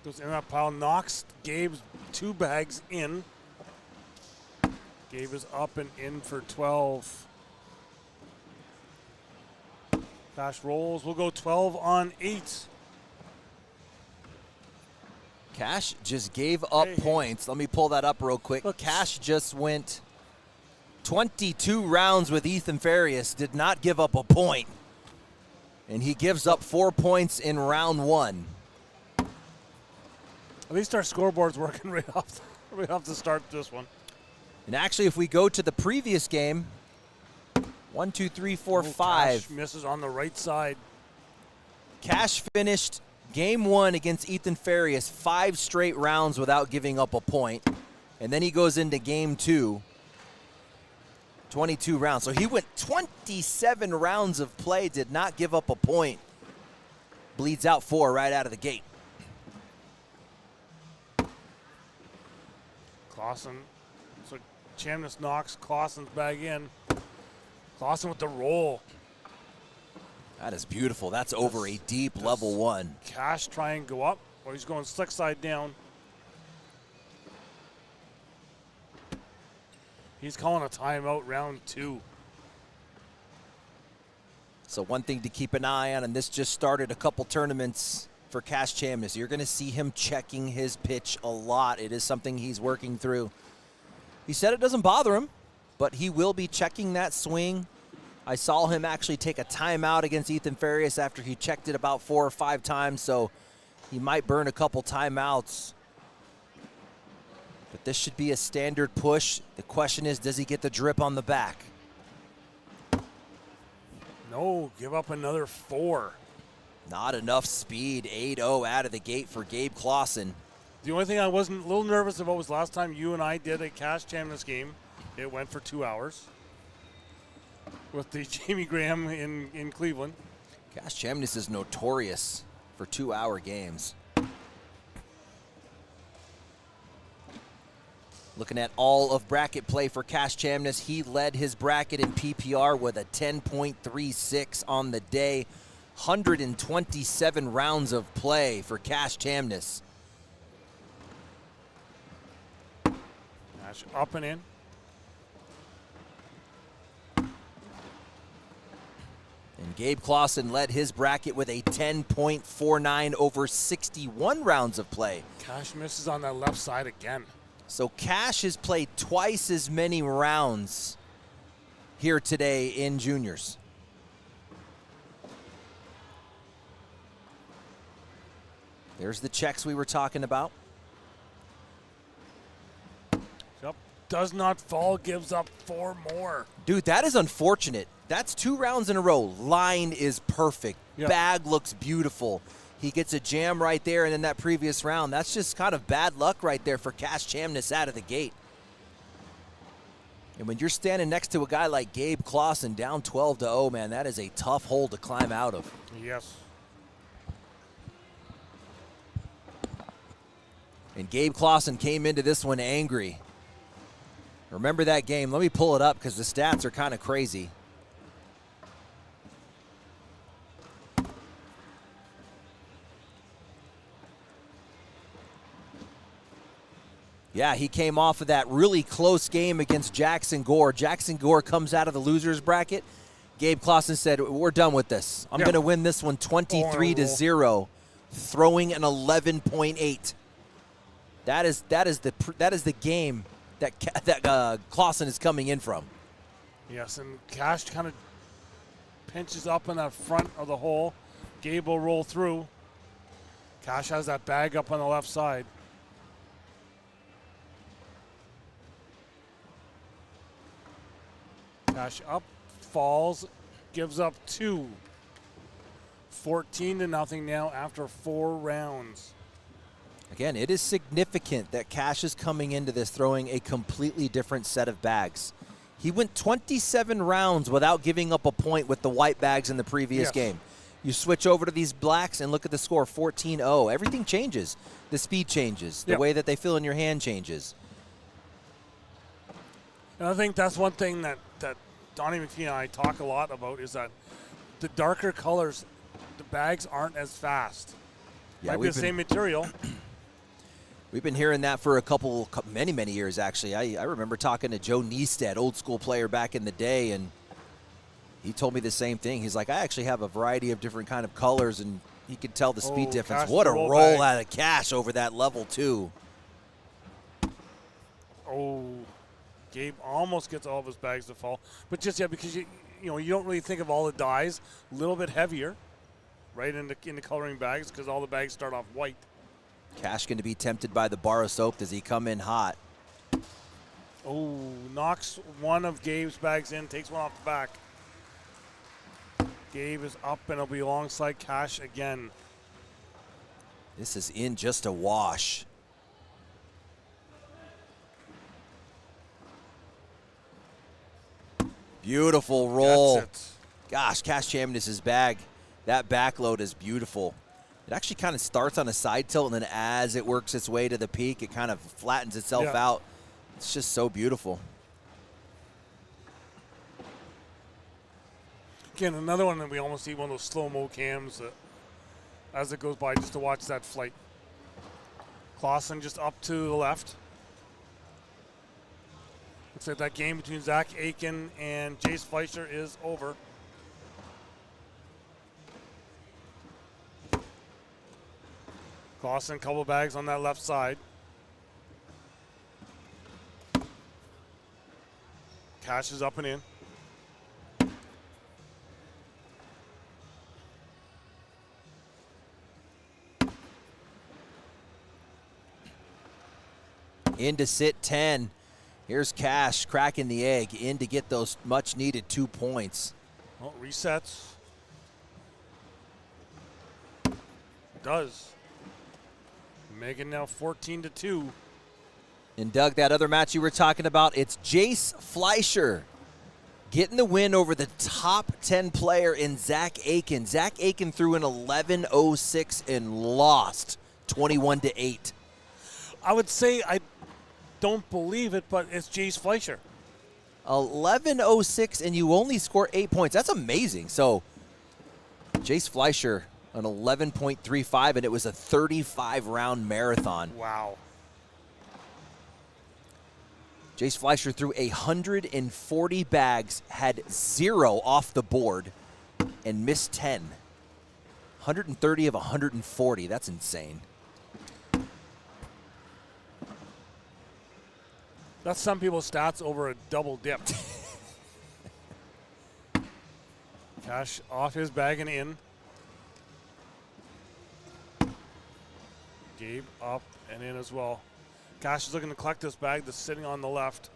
Goes in that pile, knocks Gabe's 2 bags in. Gabe is up and in for 12. Cash rolls. We'll go 12 on 8. Cash just gave up points. Let me pull that up real quick. Look. Cash just went 22 rounds with Ethan Farias, did not give up a point. And he gives up 4 points in round 1. At least our scoreboard's working right off the start this one. And actually, if we go to the previous game, 1, 2, 3, 4, 5. Cash misses on the right side. Cash finished game 1 against Ethan Farias, 5 straight rounds without giving up a point. And then he goes into game 2, 22 rounds. So he went 27 rounds of play, did not give up a point. Bleeds out 4 right out of the gate. Clausen. So Chamness knocks Clausen's bag in. Clausen with the roll. That is beautiful. That's over a deep level 1. Cash try and go up, or he's going slick side down. He's calling a timeout, round 2. So one thing to keep an eye on, and this just started a couple tournaments for Cash Chamness. You're going to see him checking his pitch a lot. It is something he's working through. He said it doesn't bother him, but he will be checking that swing. I saw him actually take a timeout against Ethan Farias after he checked it about 4 or 5 times, so he might burn a couple timeouts. But this should be a standard push. The question is, does he get the drip on the back? No, give up another 4. Not enough speed. 8-0 out of the gate for Gabe Clausen. The only thing I wasn't a little nervous about was last time you and I did a Cash Chamness game. It went for 2 hours with the Jamie Graham in Cleveland. Cash Chamness is notorious for 2-hour games. Looking at all of bracket play for Cash Chamness, he led his bracket in PPR with a 10.36 on the day. 127 rounds of play for Cash Chamness. Cash up and in. And Gabe Clausen led his bracket with a 10.49 over 61 rounds of play. Cash misses on that left side again. So Cash has played twice as many rounds here today in juniors. There's the checks we were talking about. Yep. Does not fall, gives up 4 more. Dude, that is unfortunate. That's 2 rounds in a row. Line is perfect. Yep. Bag looks beautiful. He gets a jam right there, and in that previous round, that's just kind of bad luck right there for Cash Chamness out of the gate. And when you're standing next to a guy like Gabe Clausen down 12-0, man, that is a tough hole to climb out of. Yes. And Gabe Clausen came into this one angry. Remember that game? Let me pull it up because the stats are kind of crazy. Yeah, he came off of that really close game against Jackson Gore. Jackson Gore comes out of the loser's bracket. Gabe Clausen said, we're done with this. I'm going to win this one 23-0, throwing an 11.8. That is the game that Clausen is coming in from. Yes, and Cash kind of pinches up in that front of the hole. Gabe will roll through. Cash has that bag up on the left side. Cash up, falls, gives up 2. 14-0 now after 4 rounds. Again, it is significant that Cash is coming into this throwing a completely different set of bags. He went 27 rounds without giving up a point with the white bags in the previous game. You switch over to these blacks and look at the score, 14-0. Everything changes. The speed changes. The way that they feel in your hand changes. And I think that's one thing that Donnie McPhee and I talk a lot about is that the darker colors, the bags aren't as fast. Yeah, might be the same material. We've been hearing that for many years, actually. I remember talking to Joe Niestead, old school player back in the day, and he told me the same thing. He's like, I actually have a variety of different kind of colors, and he could tell the speed difference. What a roll out of Cash over that level, too. Oh, Gabe almost gets all of his bags to fall. But just, because you don't really think of all the dyes. A little bit heavier, right, in the coloring bags because all the bags start off white. Cash going to be tempted by the bar of soap. Does he come in hot? Oh, knocks one of Gabe's bags in, takes one off the back. Gabe is up, and it'll be alongside Cash again. This is in just a wash. Beautiful roll. That's it. Gosh, Cash Chamness's bag. That backload is beautiful. It actually kind of starts on a side tilt, and then as it works its way to the peak, it kind of flattens itself out. It's just so beautiful. Again, another one that we almost see one of those slow-mo cams as it goes by, just to watch that flight. Clausen just up to the left. Looks like that game between Zach Aiken and Jace Fleischer is over. Clausen, couple bags on that left side. Cash is up and in. In to sit 10. Here's Cash cracking the egg. In to get those much needed 2 points. Well, resets. Does. Megan now 14-2. And Doug, that other match you were talking about, it's Jace Fleischer getting the win over the top 10 player in Zach Aiken. Zach Aiken threw an 11.06 and lost 21-8. I would say I don't believe it, but it's Jace Fleischer. 11.06 and you only score 8 points. That's amazing. So Jace Fleischer an 11.35, and it was a 35-round marathon. Wow. Jace Fleischer threw 140 bags, had 0 off the board, and missed 10. 130 of 140. That's insane. That's some people's stats over a double dip. Cash off his bag and in. Gabe up and in as well. Cash is looking to collect this bag that's sitting on the left.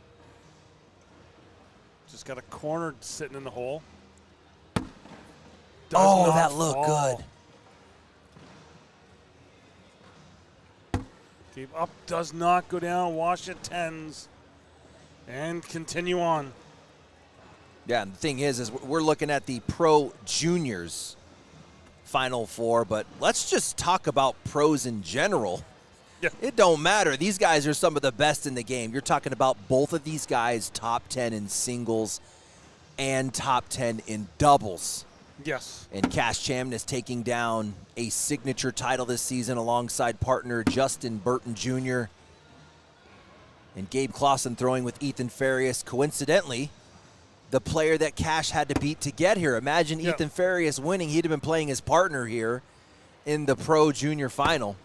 Just got a corner sitting in the hole. Oh, that looked good. Gabe up, does not go down. Wash it 10s. And continue on. Yeah, and the thing is we're looking at the Pro Juniors Final Four, but let's just talk about pros in general. Yeah. It don't matter. These guys are some of the best in the game. You're talking about both of these guys top 10 in singles and top 10 in doubles. Yes. And Cash Chamman is taking down a signature title this season alongside partner Justin Burton Jr. And Gabe Clausen throwing with Ethan Farias. Coincidentally, the player that Cash had to beat to get here. Imagine Ethan Farias winning. He'd have been playing his partner here in the Pro Junior Final.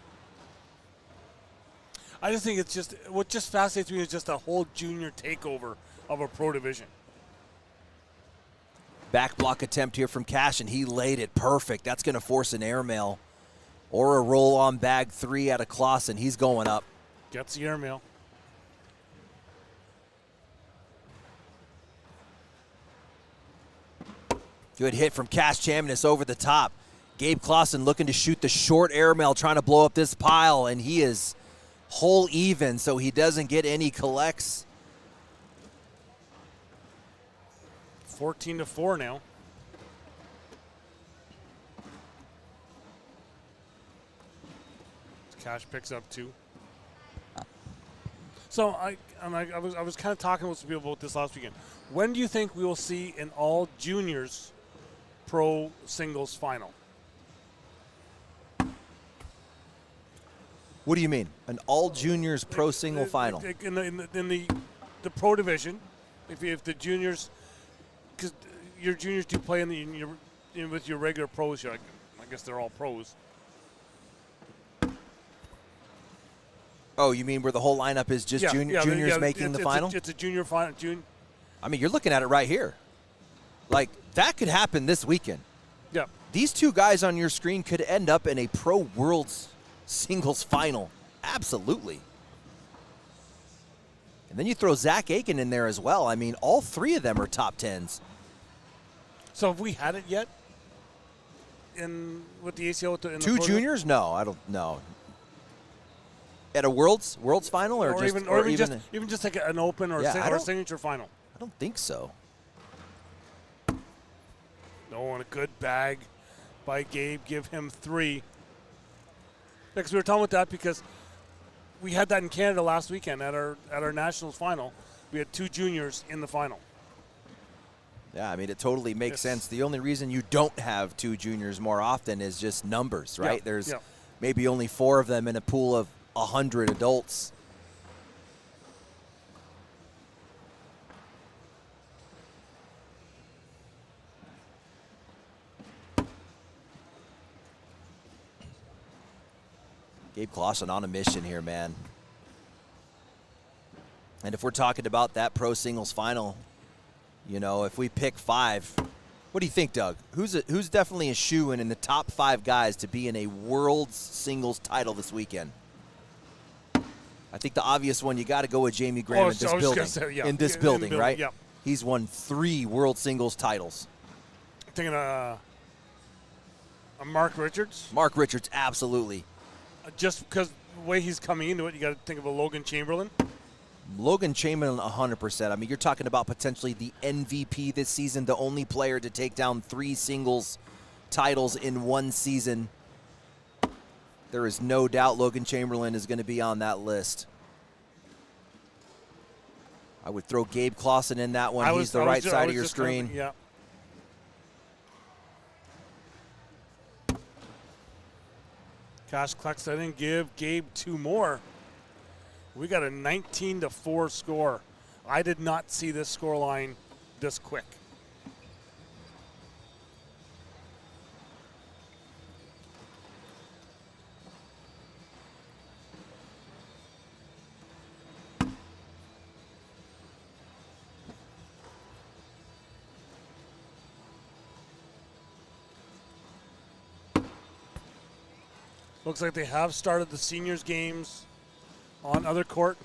I just think it's just, what just fascinates me is just a whole junior takeover of a pro division. Back block attempt here from Cash, and he laid it perfect. That's going to force an airmail or a roll on bag 3 out of Clausen. He's going up. Gets the airmail. Good hit from Cash Chamman. It's over the top. Gabe Clausen looking to shoot the short airmail, trying to blow up this pile, and he is hole even, so he doesn't get any collects. 14-4 now. Cash picks up 2. So I was kind of talking with some people about this last weekend. When do you think we will see an all juniors pro singles final? What do you mean? An all juniors pro single final? In the pro division, if the juniors, because your juniors do play with your regular pros here. I guess they're all pros. Oh, you mean where the whole lineup is just juniors making the final? It's a junior final. I mean, you're looking at it right here. Like, that could happen this weekend. Yeah. These two guys on your screen could end up in a Pro Worlds singles final. Absolutely. And then you throw Zach Aiken in there as well. I mean, all 3 of them are top 10s. So have we had it yet? With the ACL? In 2 juniors? No, I don't know. At a Worlds final, or even just like an open or a signature final. I don't think so. No, and a good bag by Gabe. Give him 3. Because we were talking about that because we had that in Canada last weekend at our nationals final. We had 2 juniors in the final. Yeah, I mean, it totally makes sense. The only reason you don't have 2 juniors more often is just numbers, right? Yeah, There's yeah. maybe only 4 of them in a pool of 100 adults. Gabe Clausen on a mission here, man. And if we're talking about that pro singles final, you know, if we pick 5, what do you think, Doug? Who's definitely a shoo-in in the top 5 guys to be in a world's singles title this weekend? I think the obvious one, you got to go with Jamie Graham in this building. In this building, right? Yeah. He's won 3 world singles titles. Thinking of Mark Richards. Mark Richards, absolutely. Just because the way he's coming into it, you got to think of a Logan Chamberlain. Logan Chamberlain, 100%. I mean, you're talking about potentially the MVP this season, the only player to take down 3 singles titles in one season. There is no doubt Logan Chamberlain is going to be on that list. I would throw Gabe Clausen in that one. He's the right side of your screen. Yeah. Cash Klex, I didn't give Gabe 2 more. We got a 19-4 score. I did not see this score line this quick. Looks like they have started the seniors games on other court.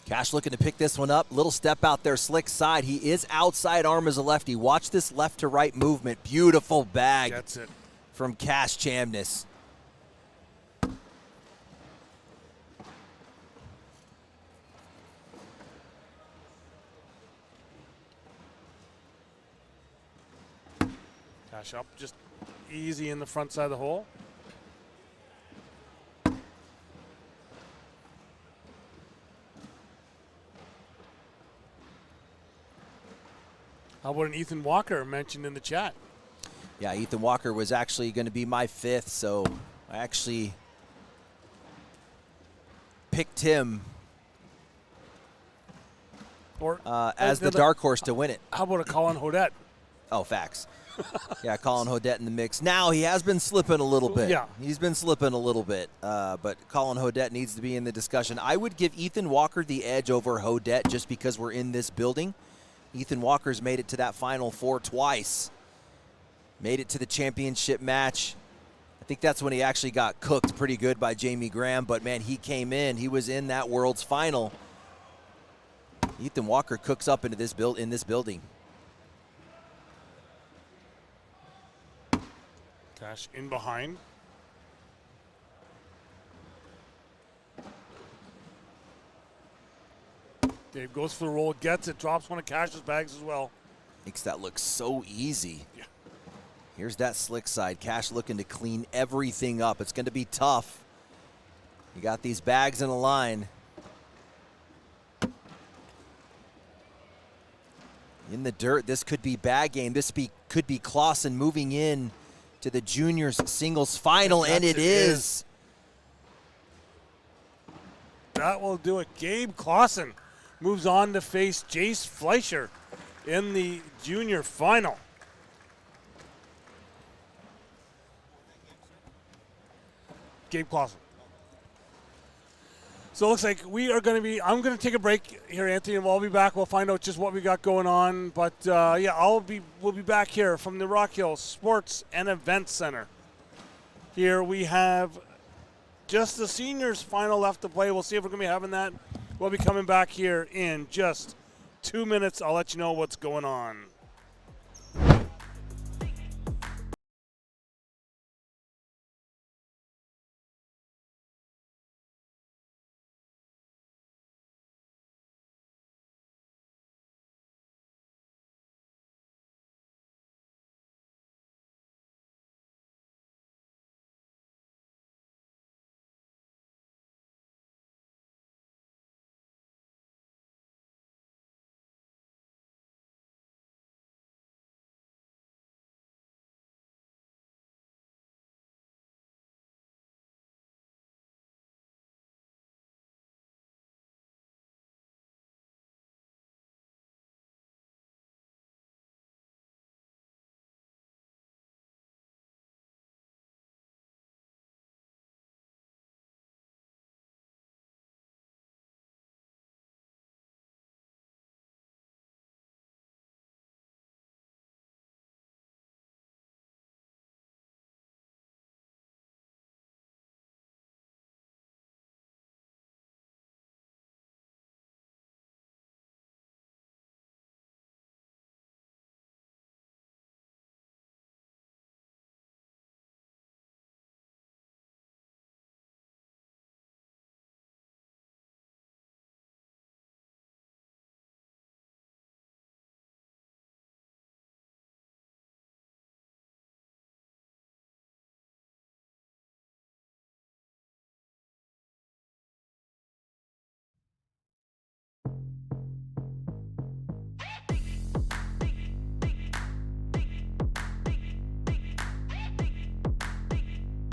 Cash looking to pick this one up. Little step out there, slick side. He is outside arm as a lefty. Watch this left to right movement. Beautiful bag. That's it. From Cash Chamness. Cash up, just easy in the front side of the hole. How about an Ethan Walker mentioned in the chat? Yeah, Ethan Walker was actually going to be my 5th, so I actually picked him as the dark horse to win it. How about a Colin Hodette? Oh, facts. Yeah, Colin Hodette in the mix. Now, he has been slipping a little bit. Yeah. He's been slipping a little bit, but Colin Hodette needs to be in the discussion. I would give Ethan Walker the edge over Hodette just because we're in this building. Ethan Walker's made it to that Final Four twice. Made it to the championship match. I think that's when he actually got cooked pretty good by Jamie Graham, but, man, he came in. He was in that World's Final. Ethan Walker cooks up into this building. Cash in behind. Dave goes for the roll, gets it, drops one of Cash's bags as well. Makes that look so easy. Yeah. Here's that slick side. Cash looking to clean everything up. It's going to be tough. You got these bags in a line. In the dirt, this could be bag game. This could be Clausen moving in to the juniors singles final, and it is. That will do it. Gabe Clausen moves on to face Jace Fleischer in the junior final. Gabe Clausen. So it looks like we are going to be, I'm going to take a break here, Anthony, and we'll be back. We'll find out just what we got going on. But, yeah, we'll be back here from the Rock Hill Sports and Events Center. Here we have just the seniors final left to play. We'll see if we're going to be having that. We'll be coming back here in just 2 minutes. I'll let you know what's going on.